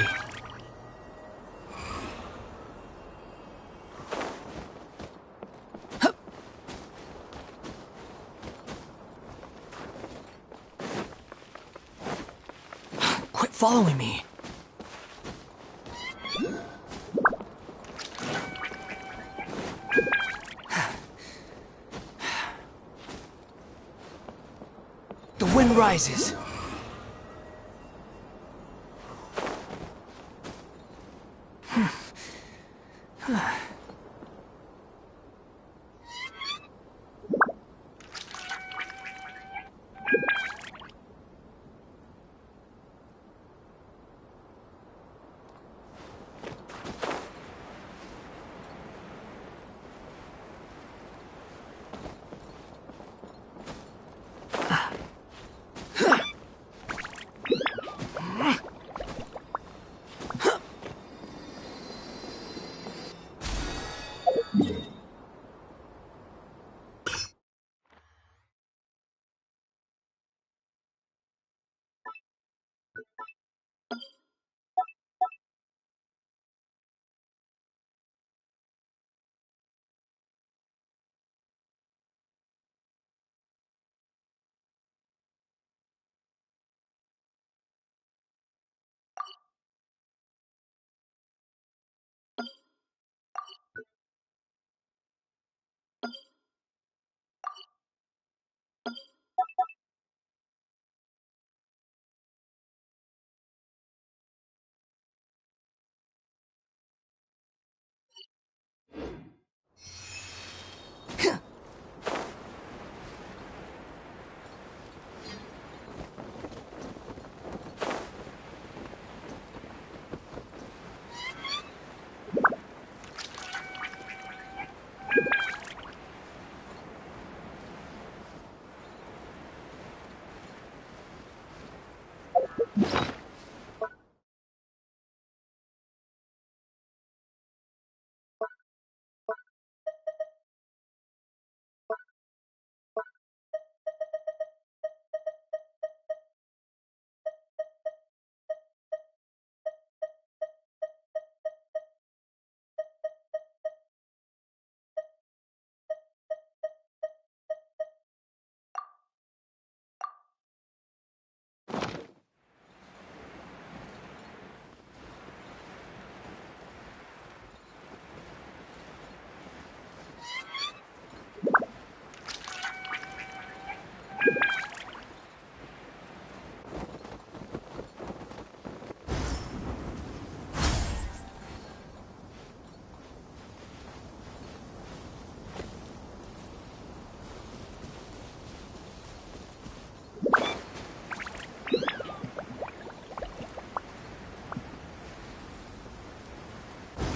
Quit following me! The wind rises!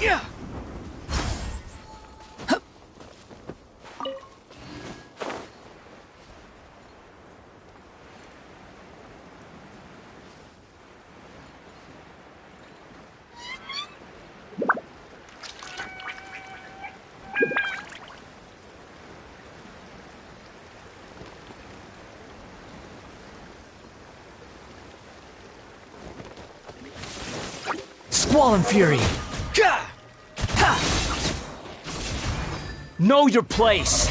Yeah! Squall Fury! Know your place!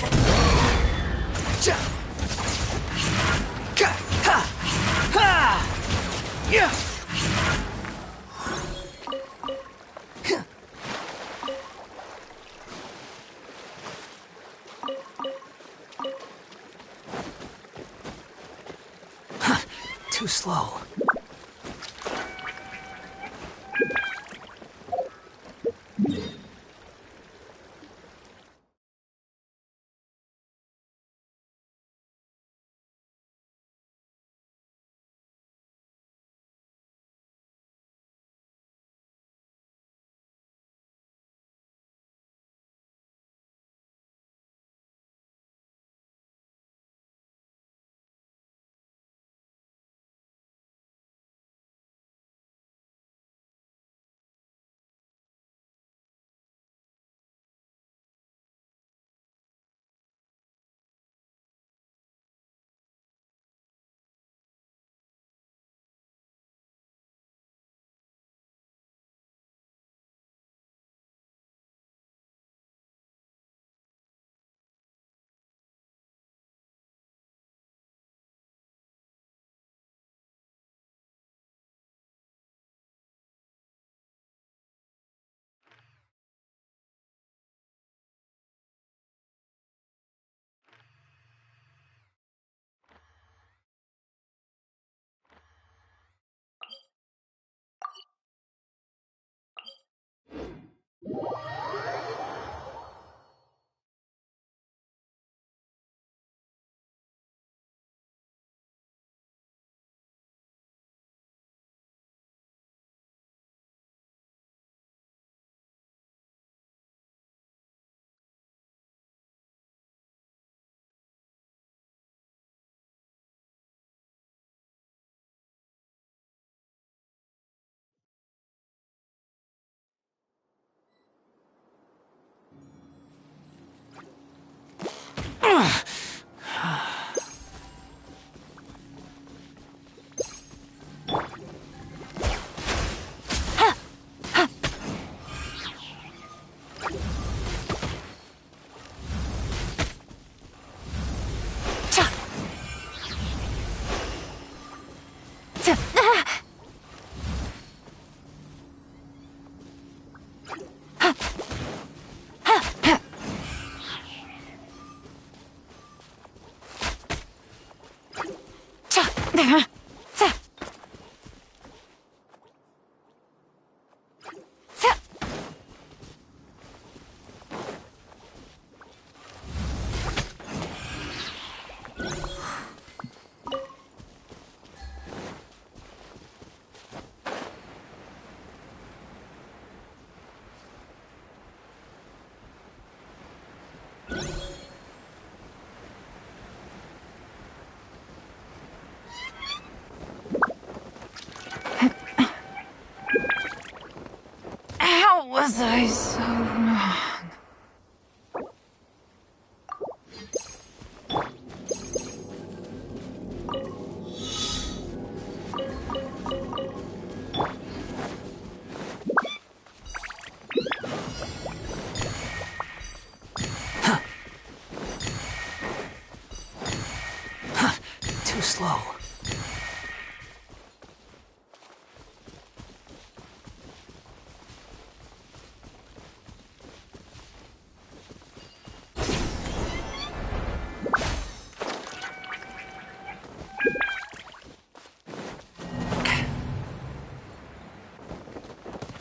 Too slow. How was I so wrong? Too slow.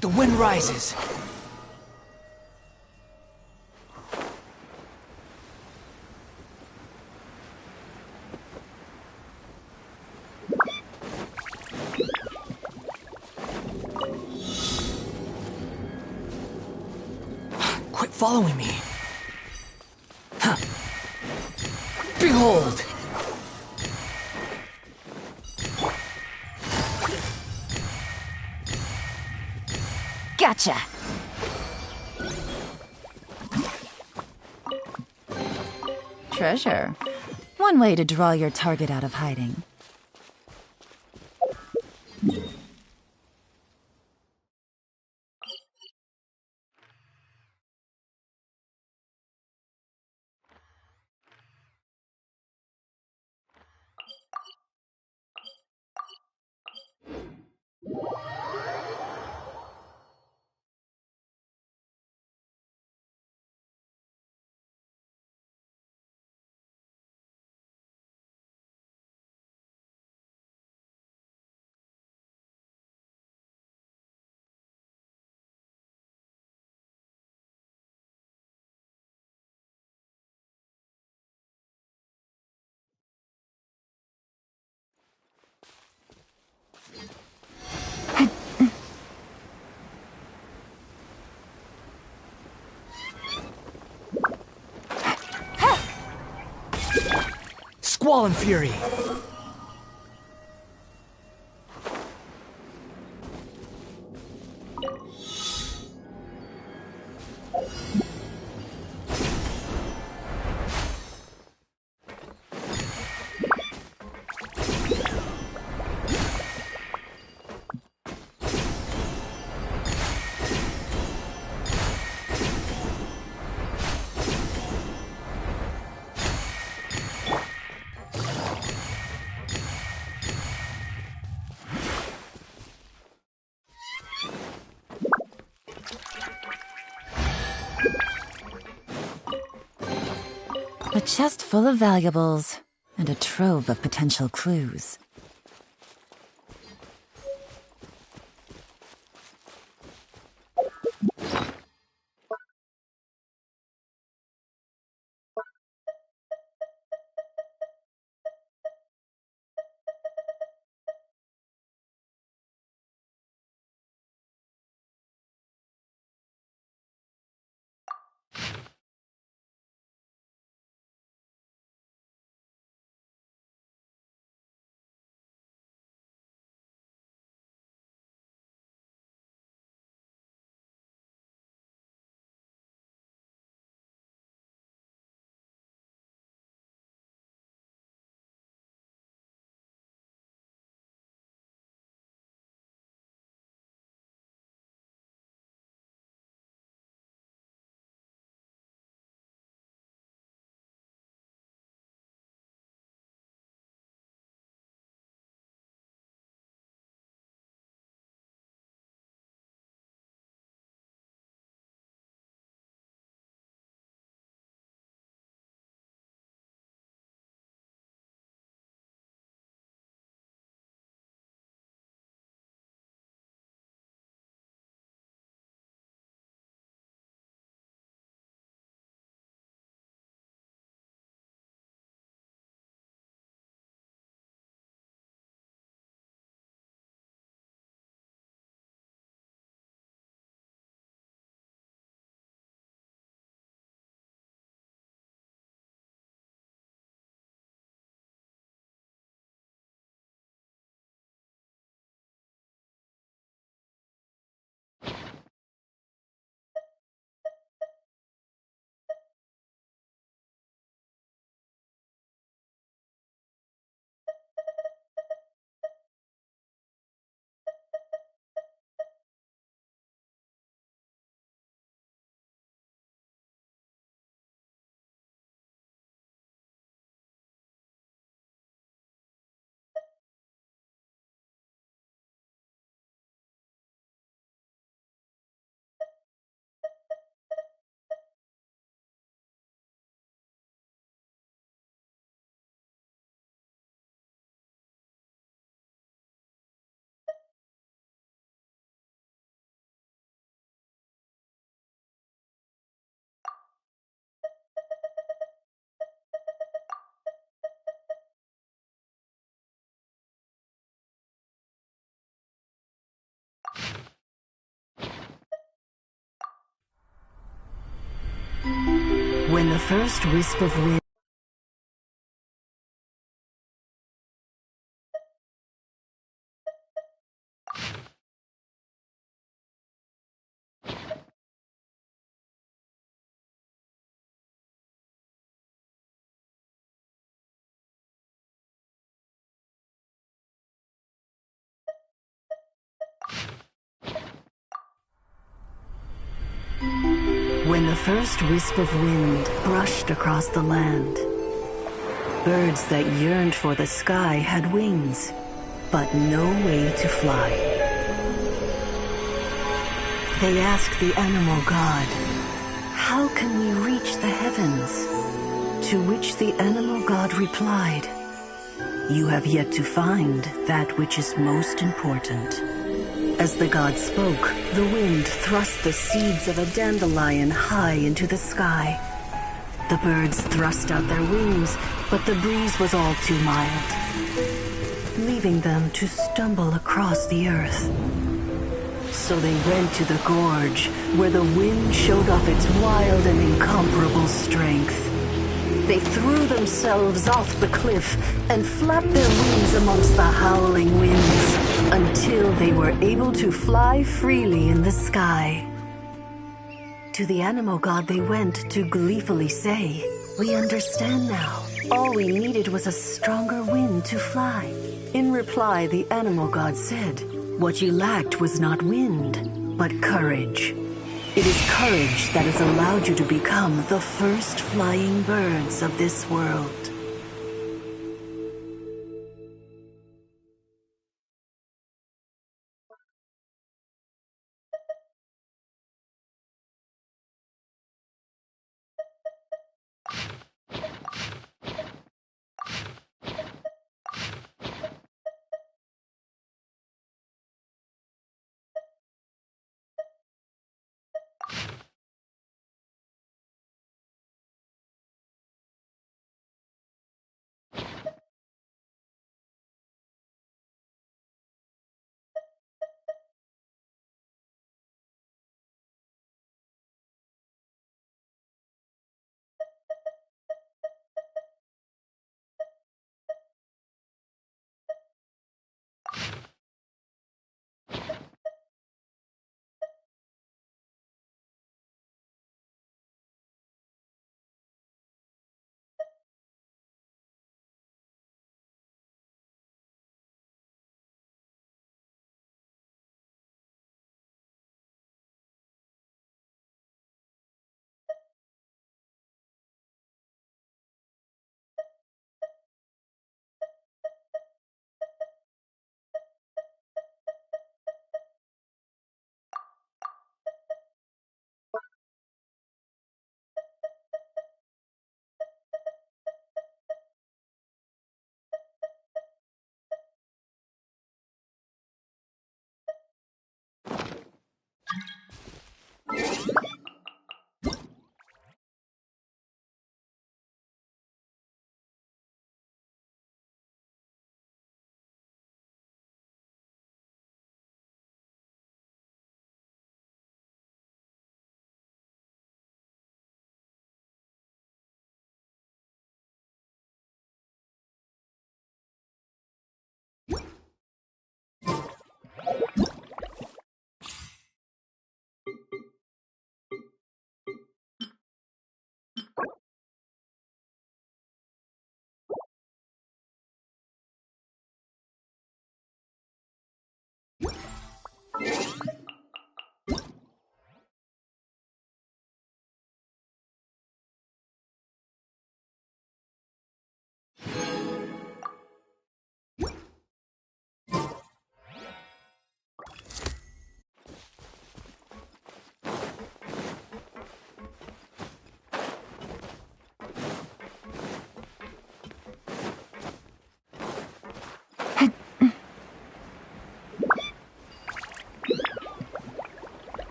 The wind rises. Quit following me. Huh. Behold! Gotcha! Treasure. One way to draw your target out of hiding. Squall and Fury! A chest full of valuables, and a trove of potential clues. When the first wisp of wind When the first wisp of wind brushed across the land, birds that yearned for the sky had wings, but no way to fly. They asked the animal god, "How can we reach the heavens?" To which the animal god replied, "You have yet to find that which is most important." As the god spoke, the wind thrust the seeds of a dandelion high into the sky. The birds thrust out their wings, but the breeze was all too mild, leaving them to stumble across the earth. So they went to the gorge, where the wind showed off its wild and incomparable strength. They threw themselves off the cliff and flapped their wings amongst the howling winds until they were able to fly freely in the sky. To the animal god they went to gleefully say, "We understand now. All we needed was a stronger wind to fly." In reply, the animal god said, "What you lacked was not wind, but courage. It is courage that has allowed you to become the first flying birds of this world."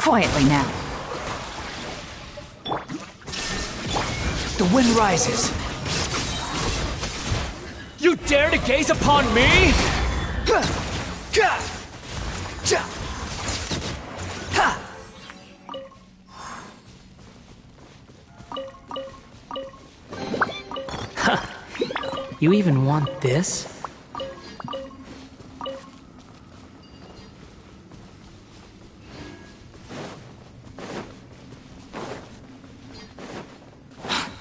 Quietly now. The wind rises. You dare to gaze upon me? You even want this?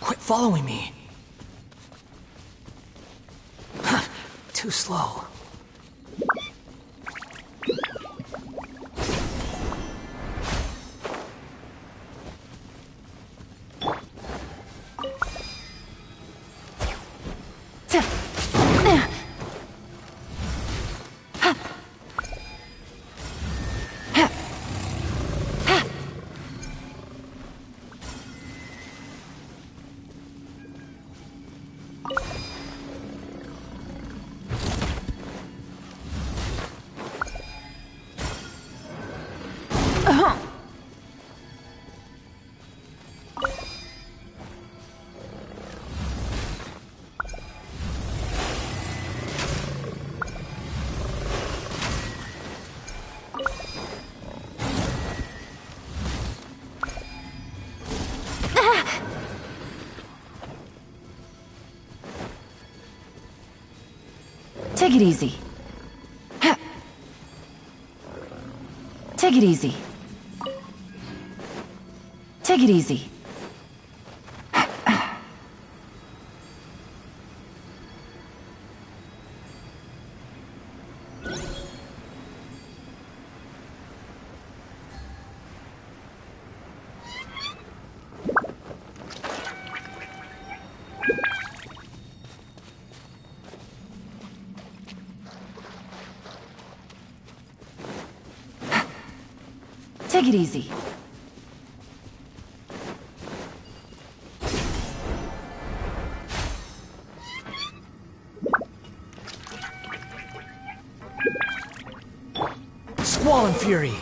Quit following me. Too slow. Take it easy. Take it easy. Take it easy. Take it easy. Squall and Fury.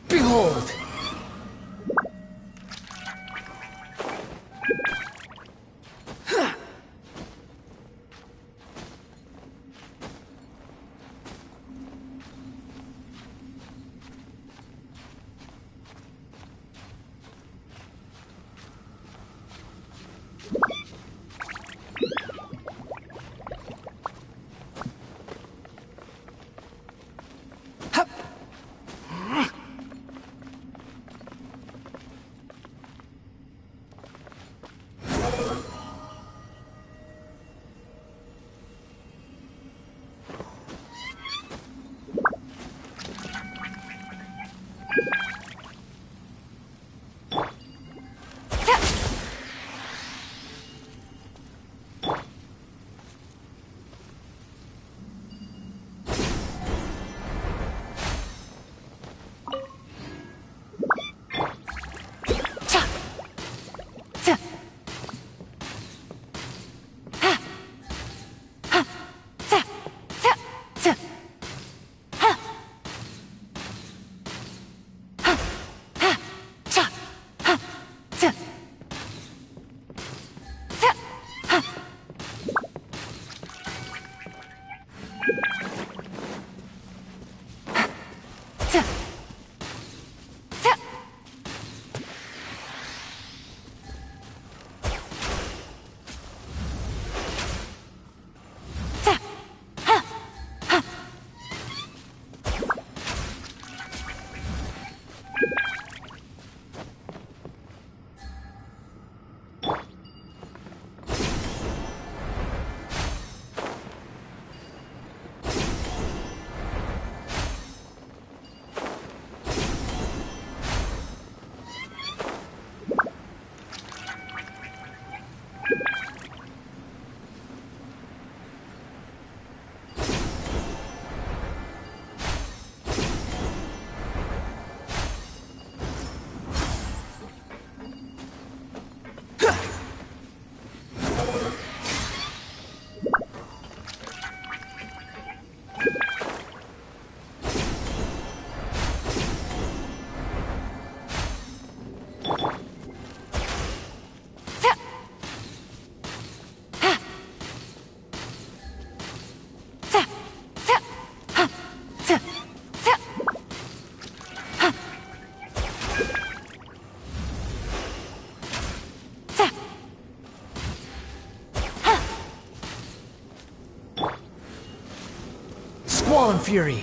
Behold! Fallen Fury.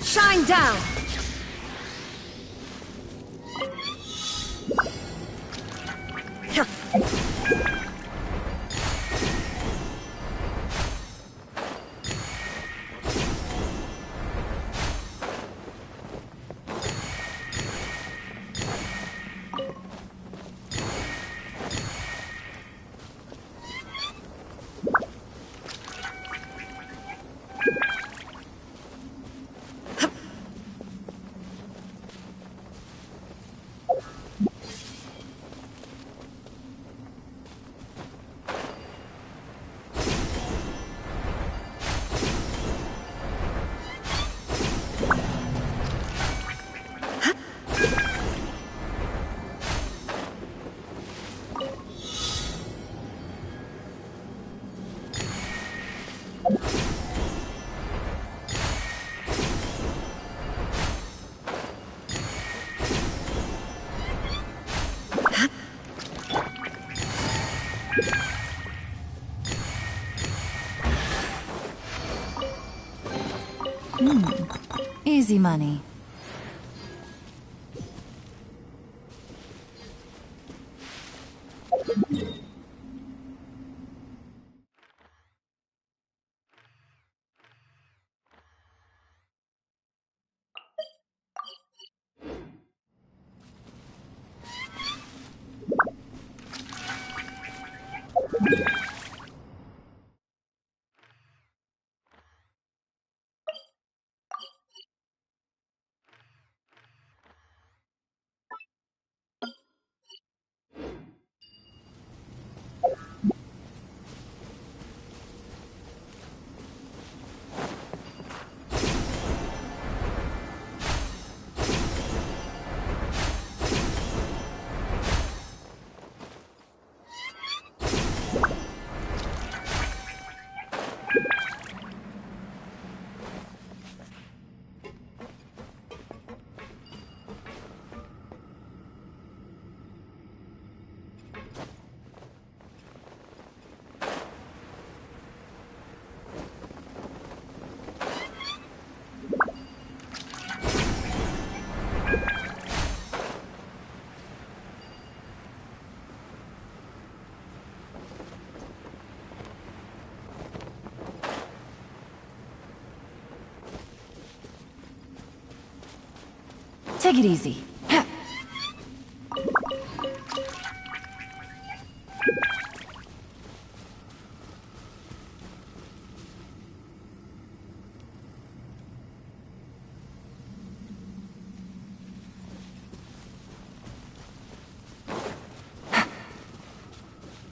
Shine down! Easy money. Take it easy.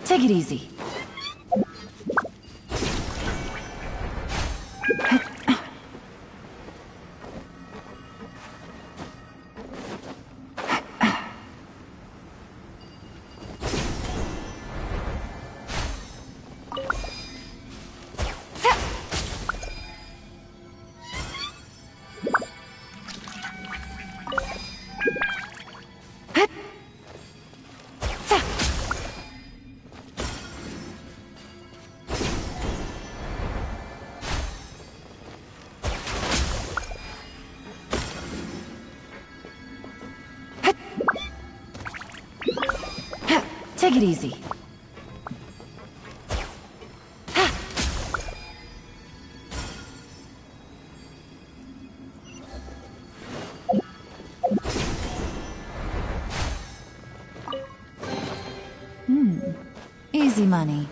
Take it easy. Take it easy. Easy money.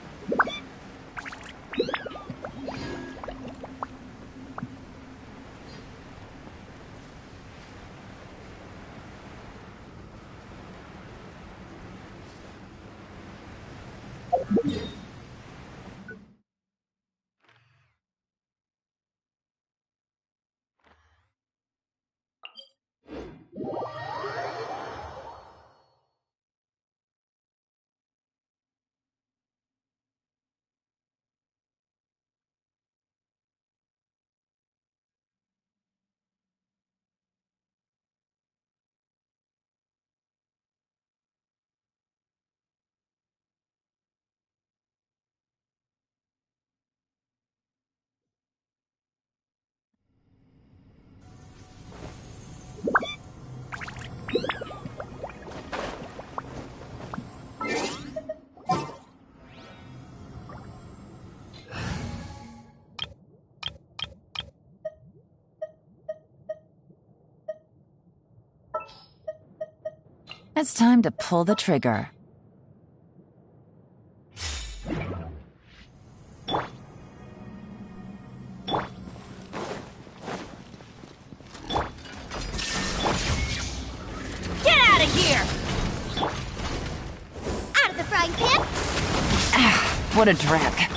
It's time to pull the trigger. Get out of here! Out of the frying pan! What a drag.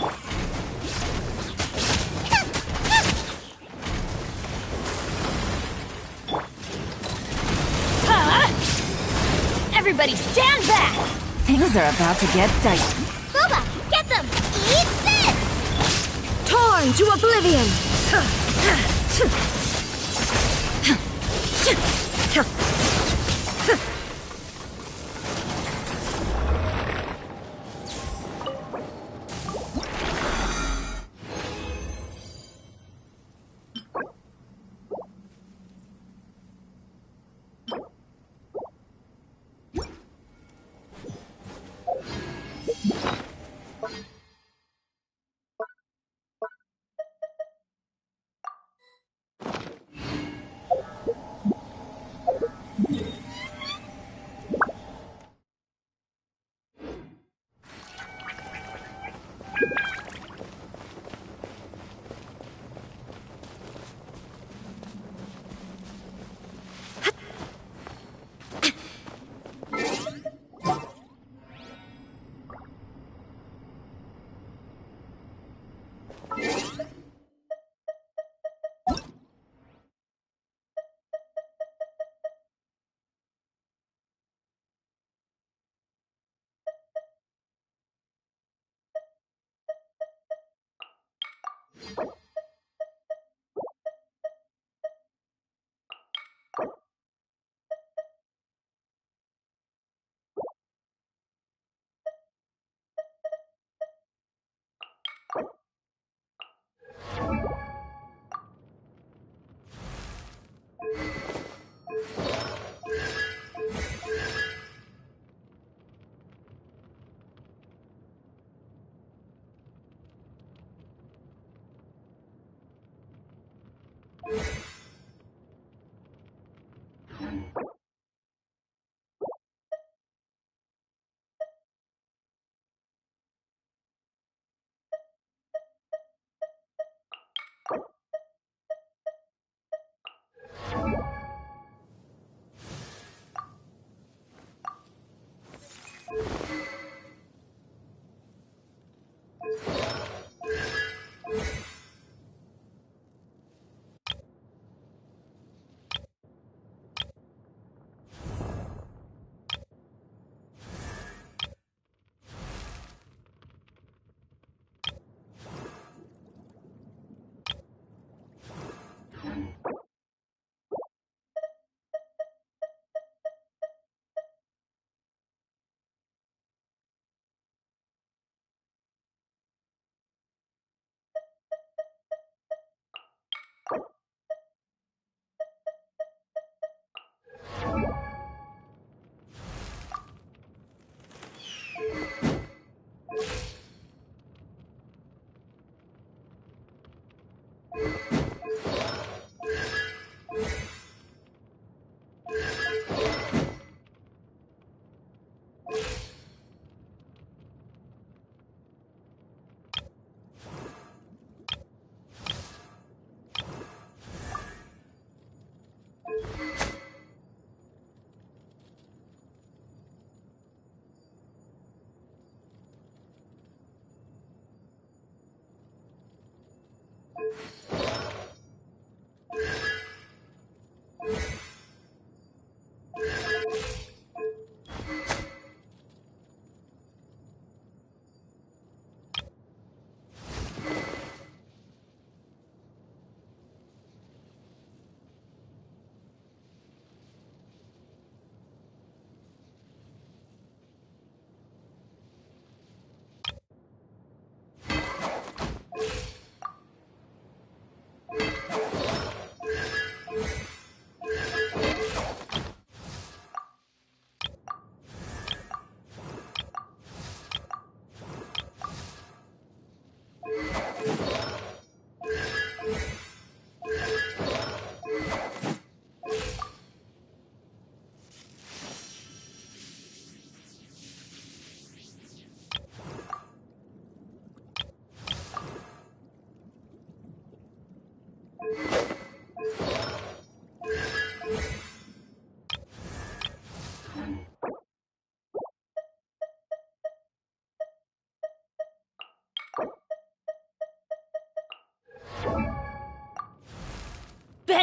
Everybody stand back! Things are about to get dicey. Boba, get them! Eat this! Torn to oblivion!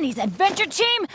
Jenny's adventure team,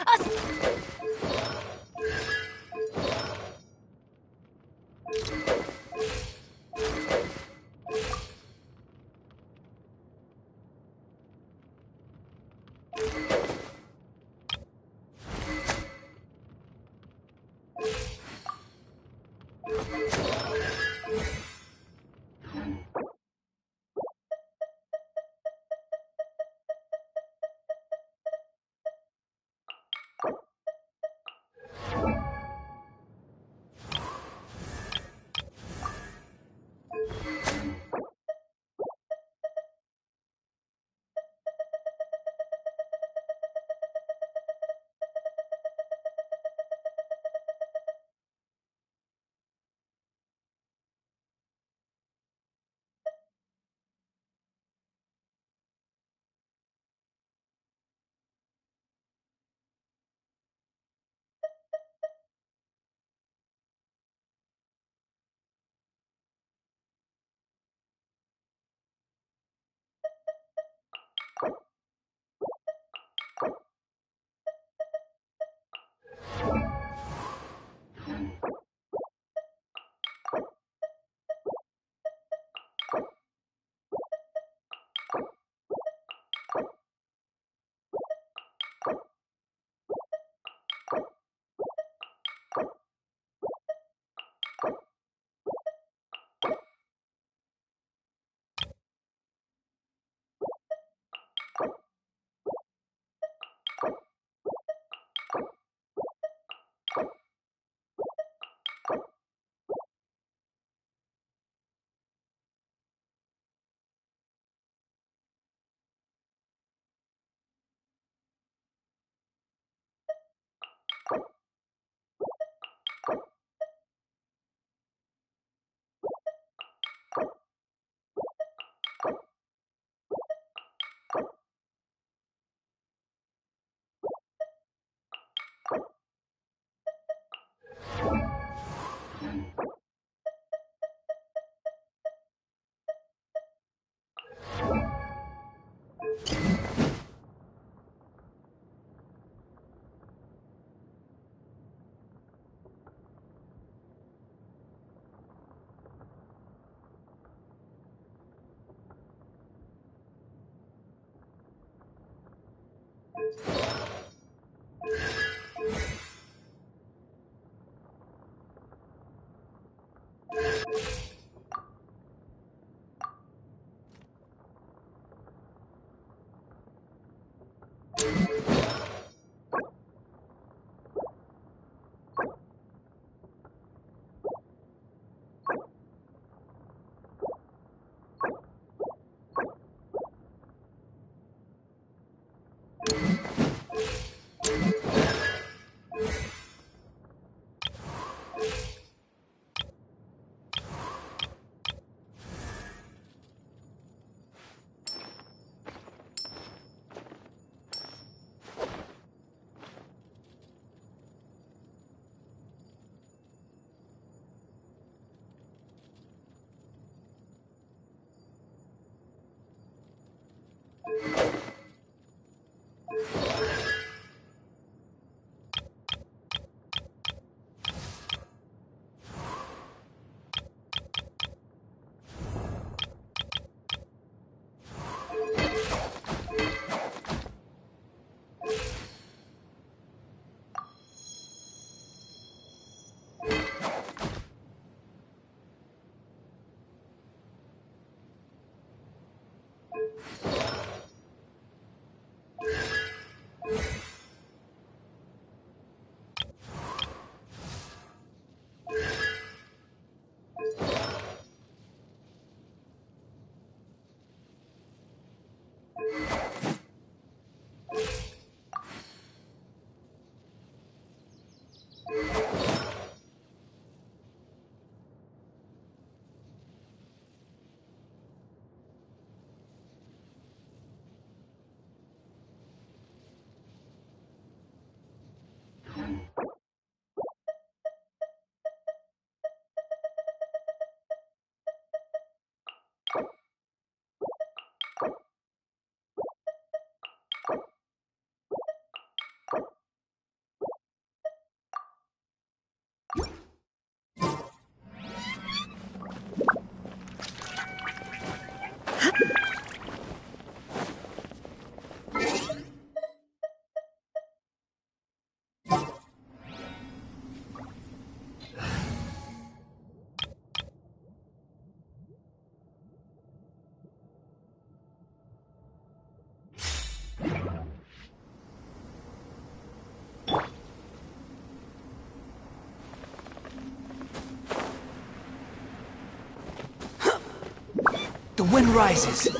The wind rises.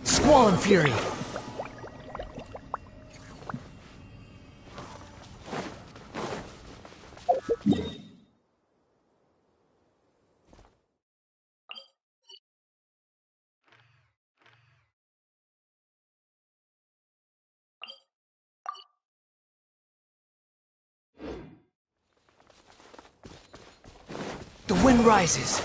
Squall and fury. The wind rises.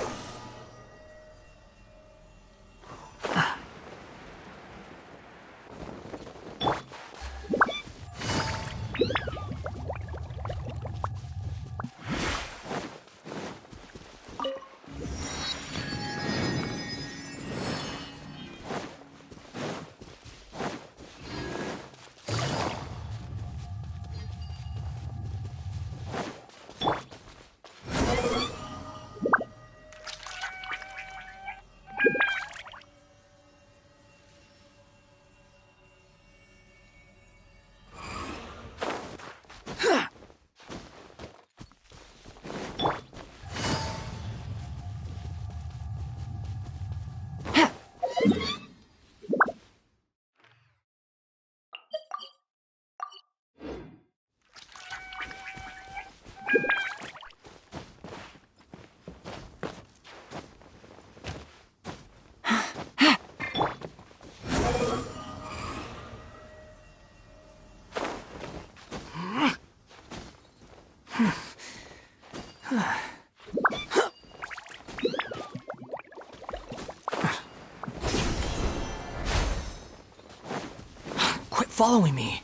Quit following me.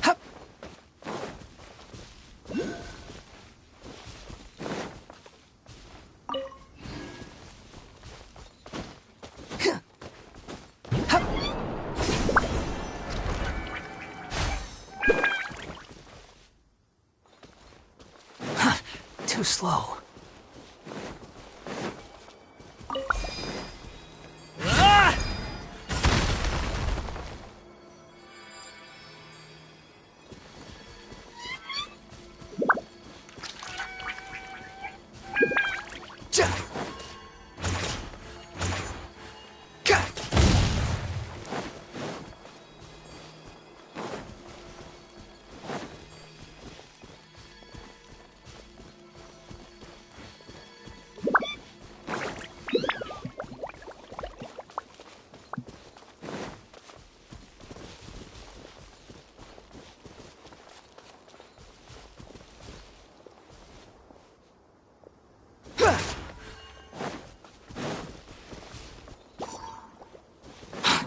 Hup. Hup. Too slow.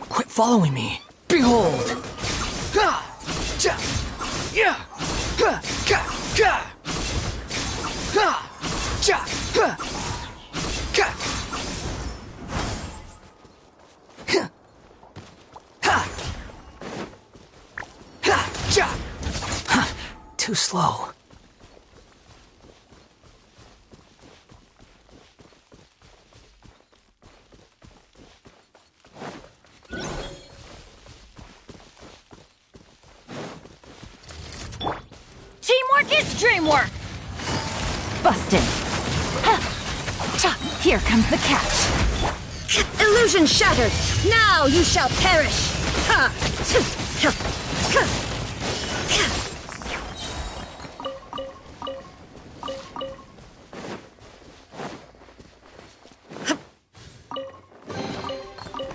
Quit following me. Behold! Too slow. Teamwork is dreamwork! Busted. Here comes the catch. Illusion shattered! Now you shall perish!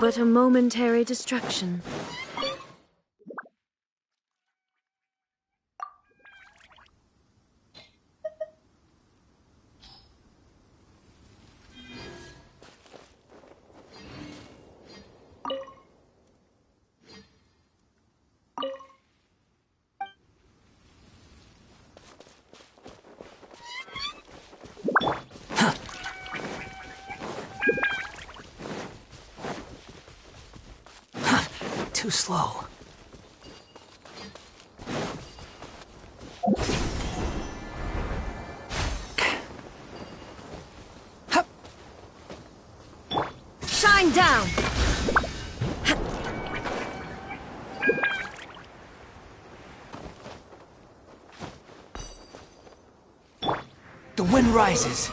but a momentary distraction. Too slow. Shine down! The wind rises.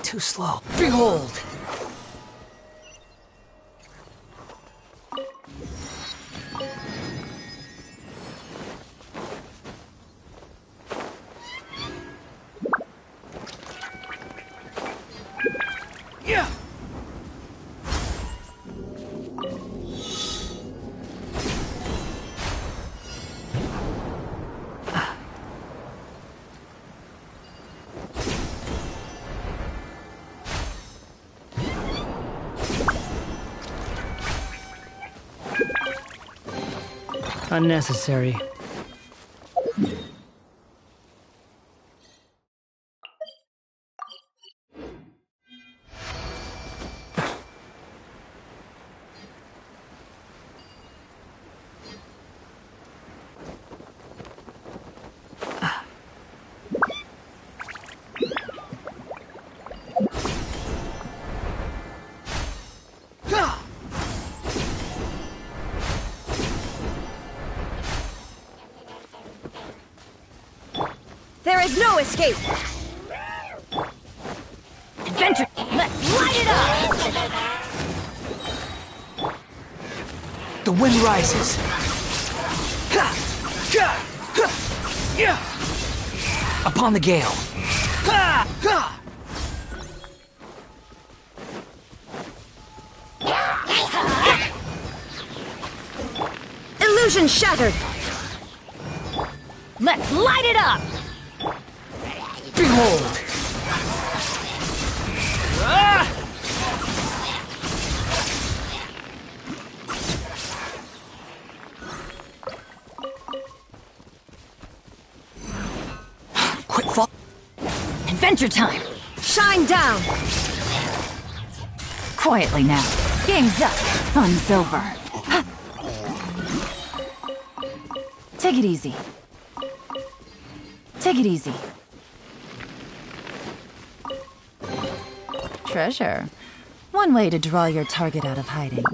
Too slow. Behold! Yeah! Unnecessary. There is no escape! Adventure! Let's light it up! The wind rises. Upon the gale. Illusion shattered! Let's light it up! Behold! Quit fall. Adventure time! Shine down! Quietly now. Game's up. Fun's over. Take it easy. Take it easy. Treasure. One way to draw your target out of hiding.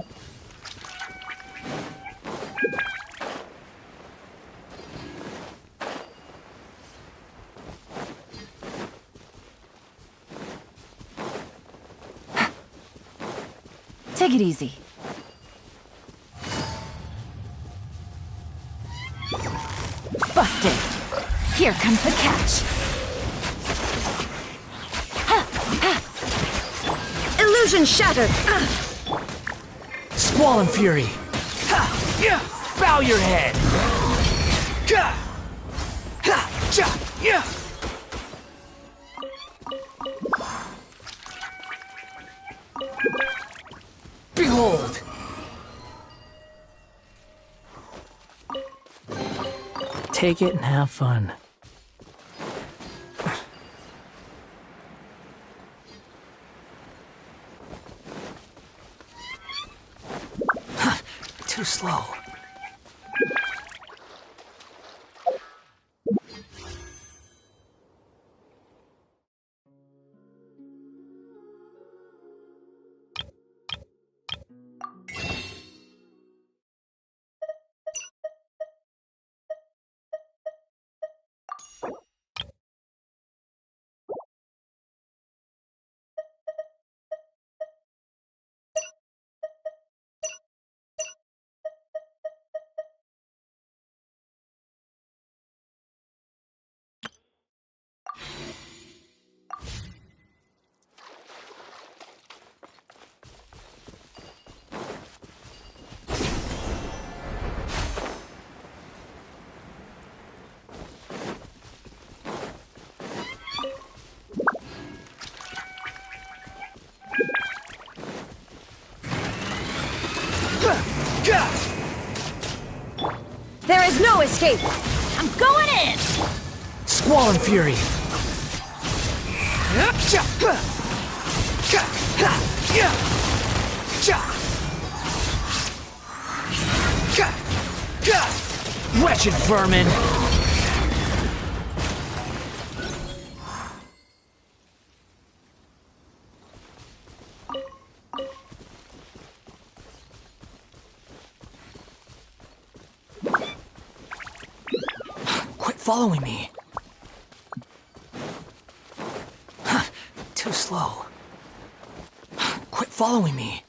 Take it easy. Busted. Here comes the catch. Illusion shattered! Squall and fury. Bow your head. Behold! Take it and have fun. Too slow. There is no escape! I'm going in! Squall and Fury! Wretched vermin! Quit following me. Too slow. Quit following me.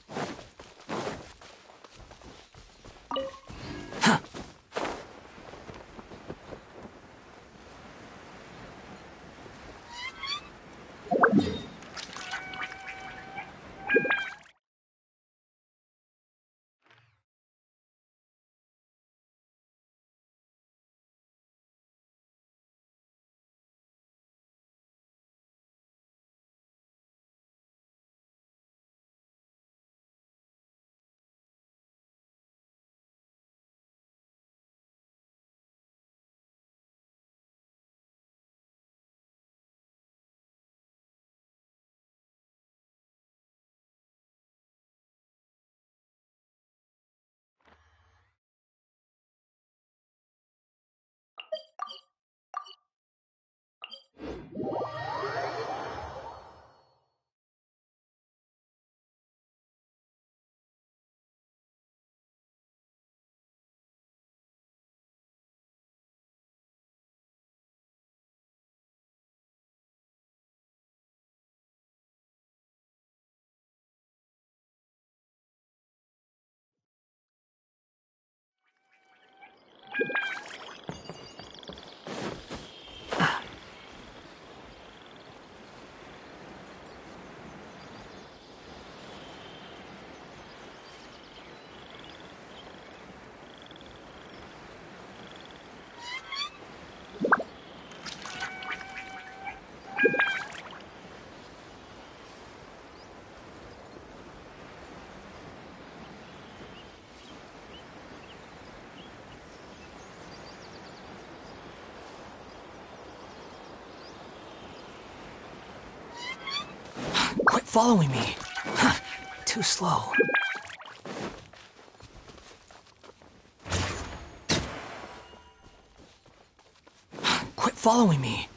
Quit following me. Too slow. Quit following me.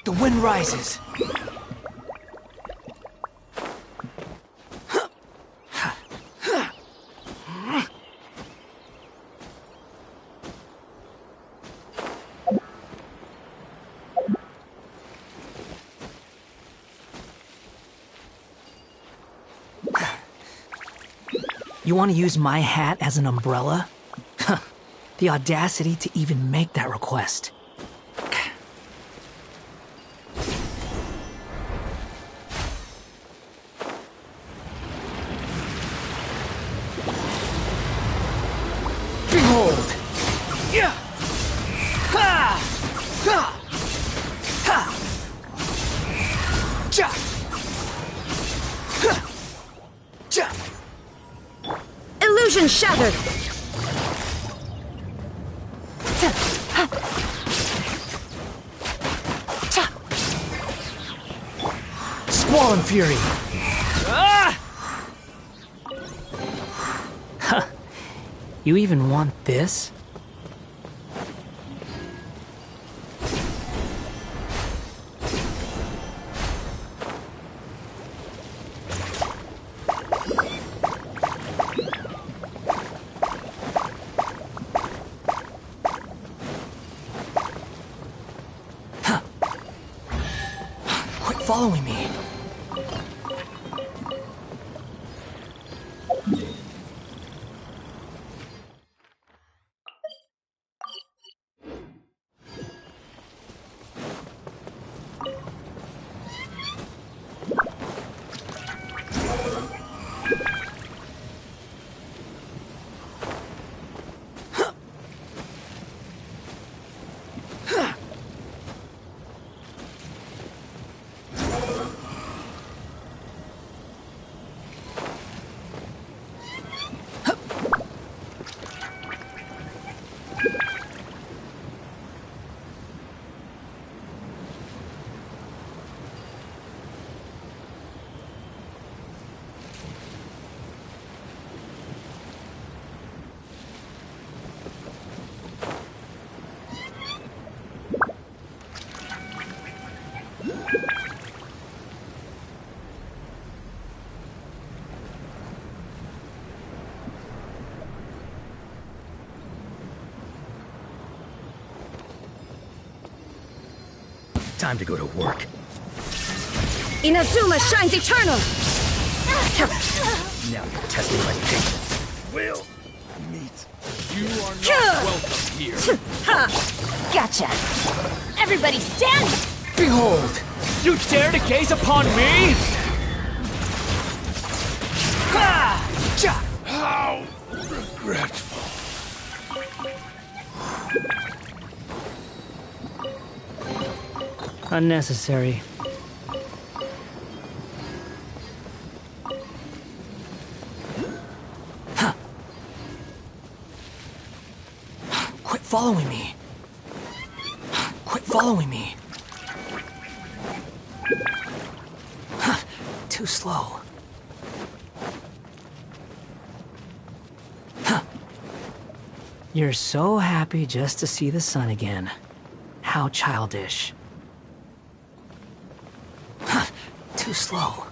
The wind rises. You want to use my hat as an umbrella? The audacity to even make that request. Behold! Yeah! Ha! Ha! Ha! Ja! Ha! Ja! Illusion shattered! Squall and Fury! Ah! Huh. You even want this? Quit following me. Time to go to work. Inazuma shines eternal! Now you're testing my patience. Will meet. You are not welcome here. Gotcha. Everybody stand! Behold! You dare to gaze upon me? How regretful. Unnecessary. Quit following me. Quit following me. Too slow. You're so happy just to see the sun again. How childish. Too slow.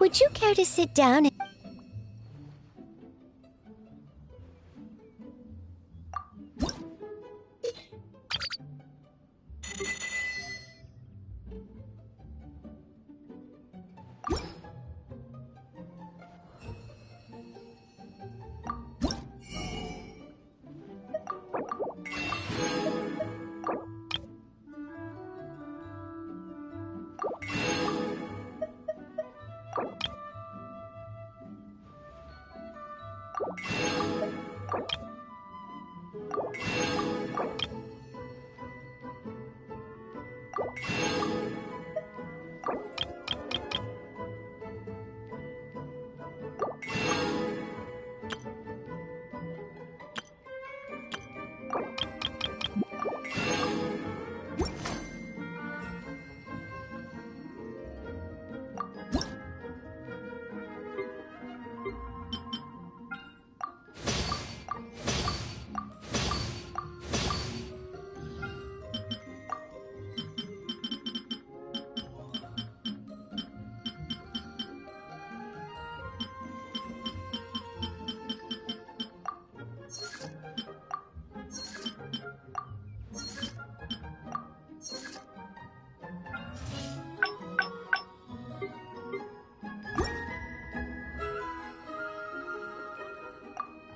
Would you care to sit down and...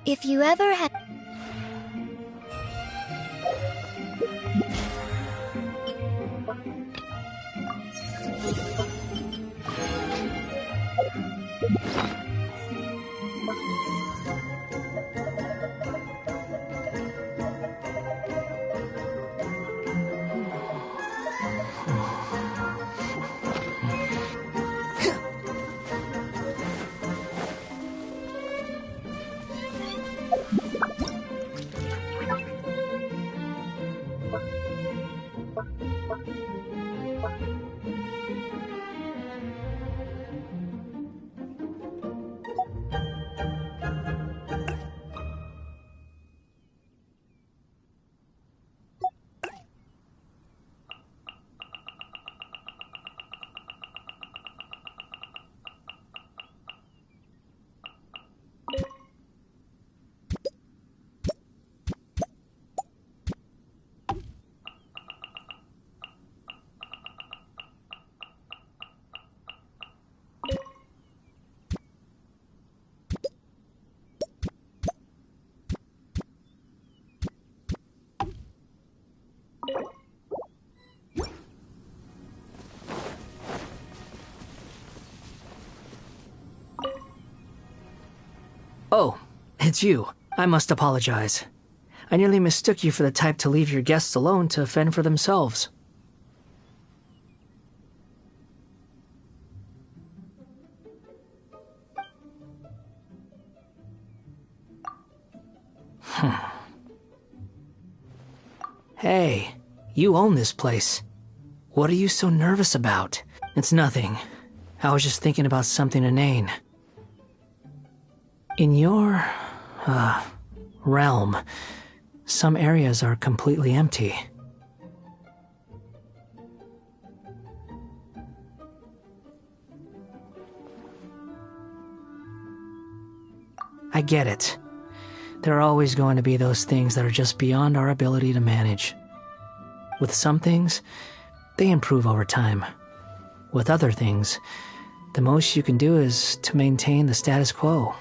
If you ever had... Oh, it's you. I must apologize. I nearly mistook you for the type to leave your guests alone to fend for themselves. Hey, you own this place. What are you so nervous about? It's nothing. I was just thinking about something inane. In your, realm, some areas are completely empty. I get it. There are always going to be those things that are just beyond our ability to manage. With some things, they improve over time. With other things, the most you can do is to maintain the status quo.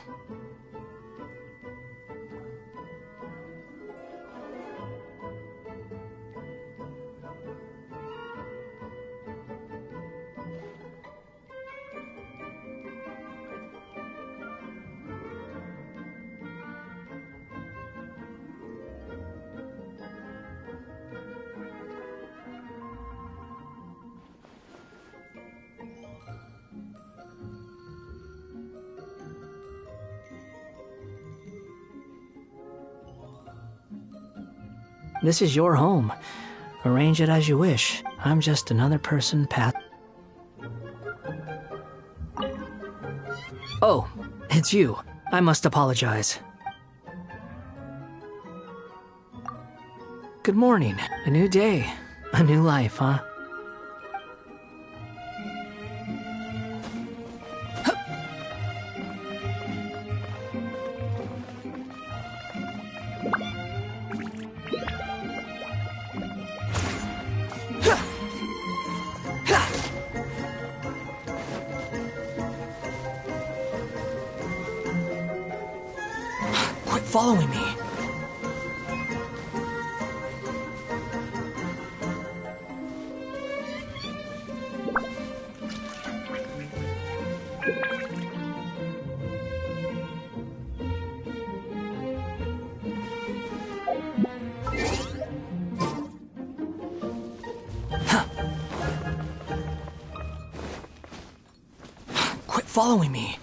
This is your home. Arrange it as you wish. I'm just another person, Pat. Oh, it's you. I must apologize. Good morning. A new day. A new life, huh? Quit following me. Quit following me.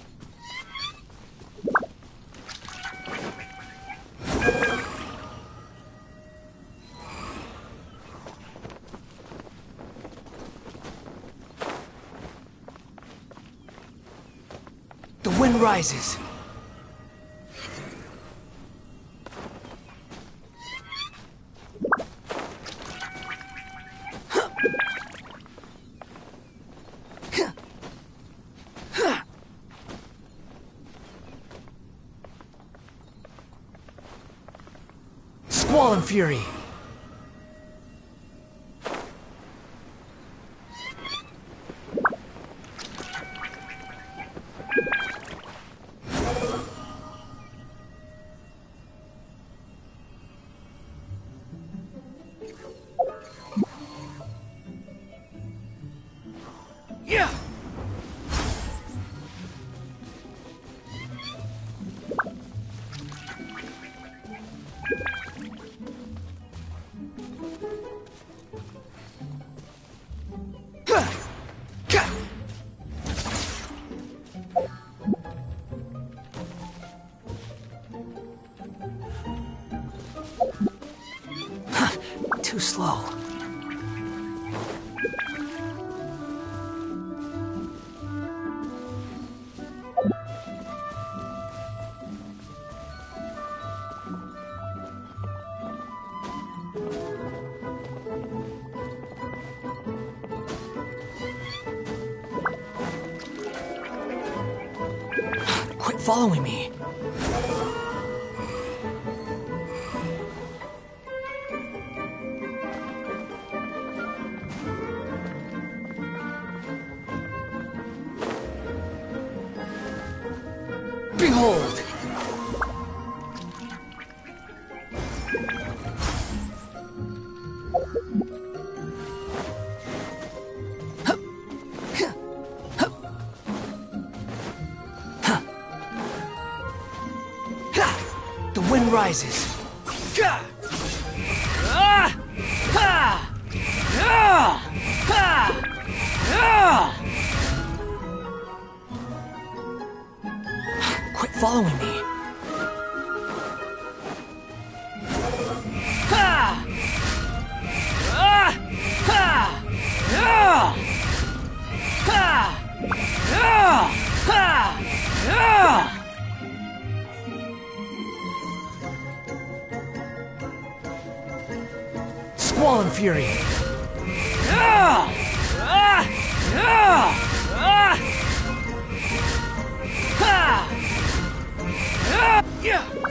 The wind rises. Squall and fury. Yeah. Too slow. Quit following me. Behold! wind rises. Quit following me. Squall and Fury. Yeah!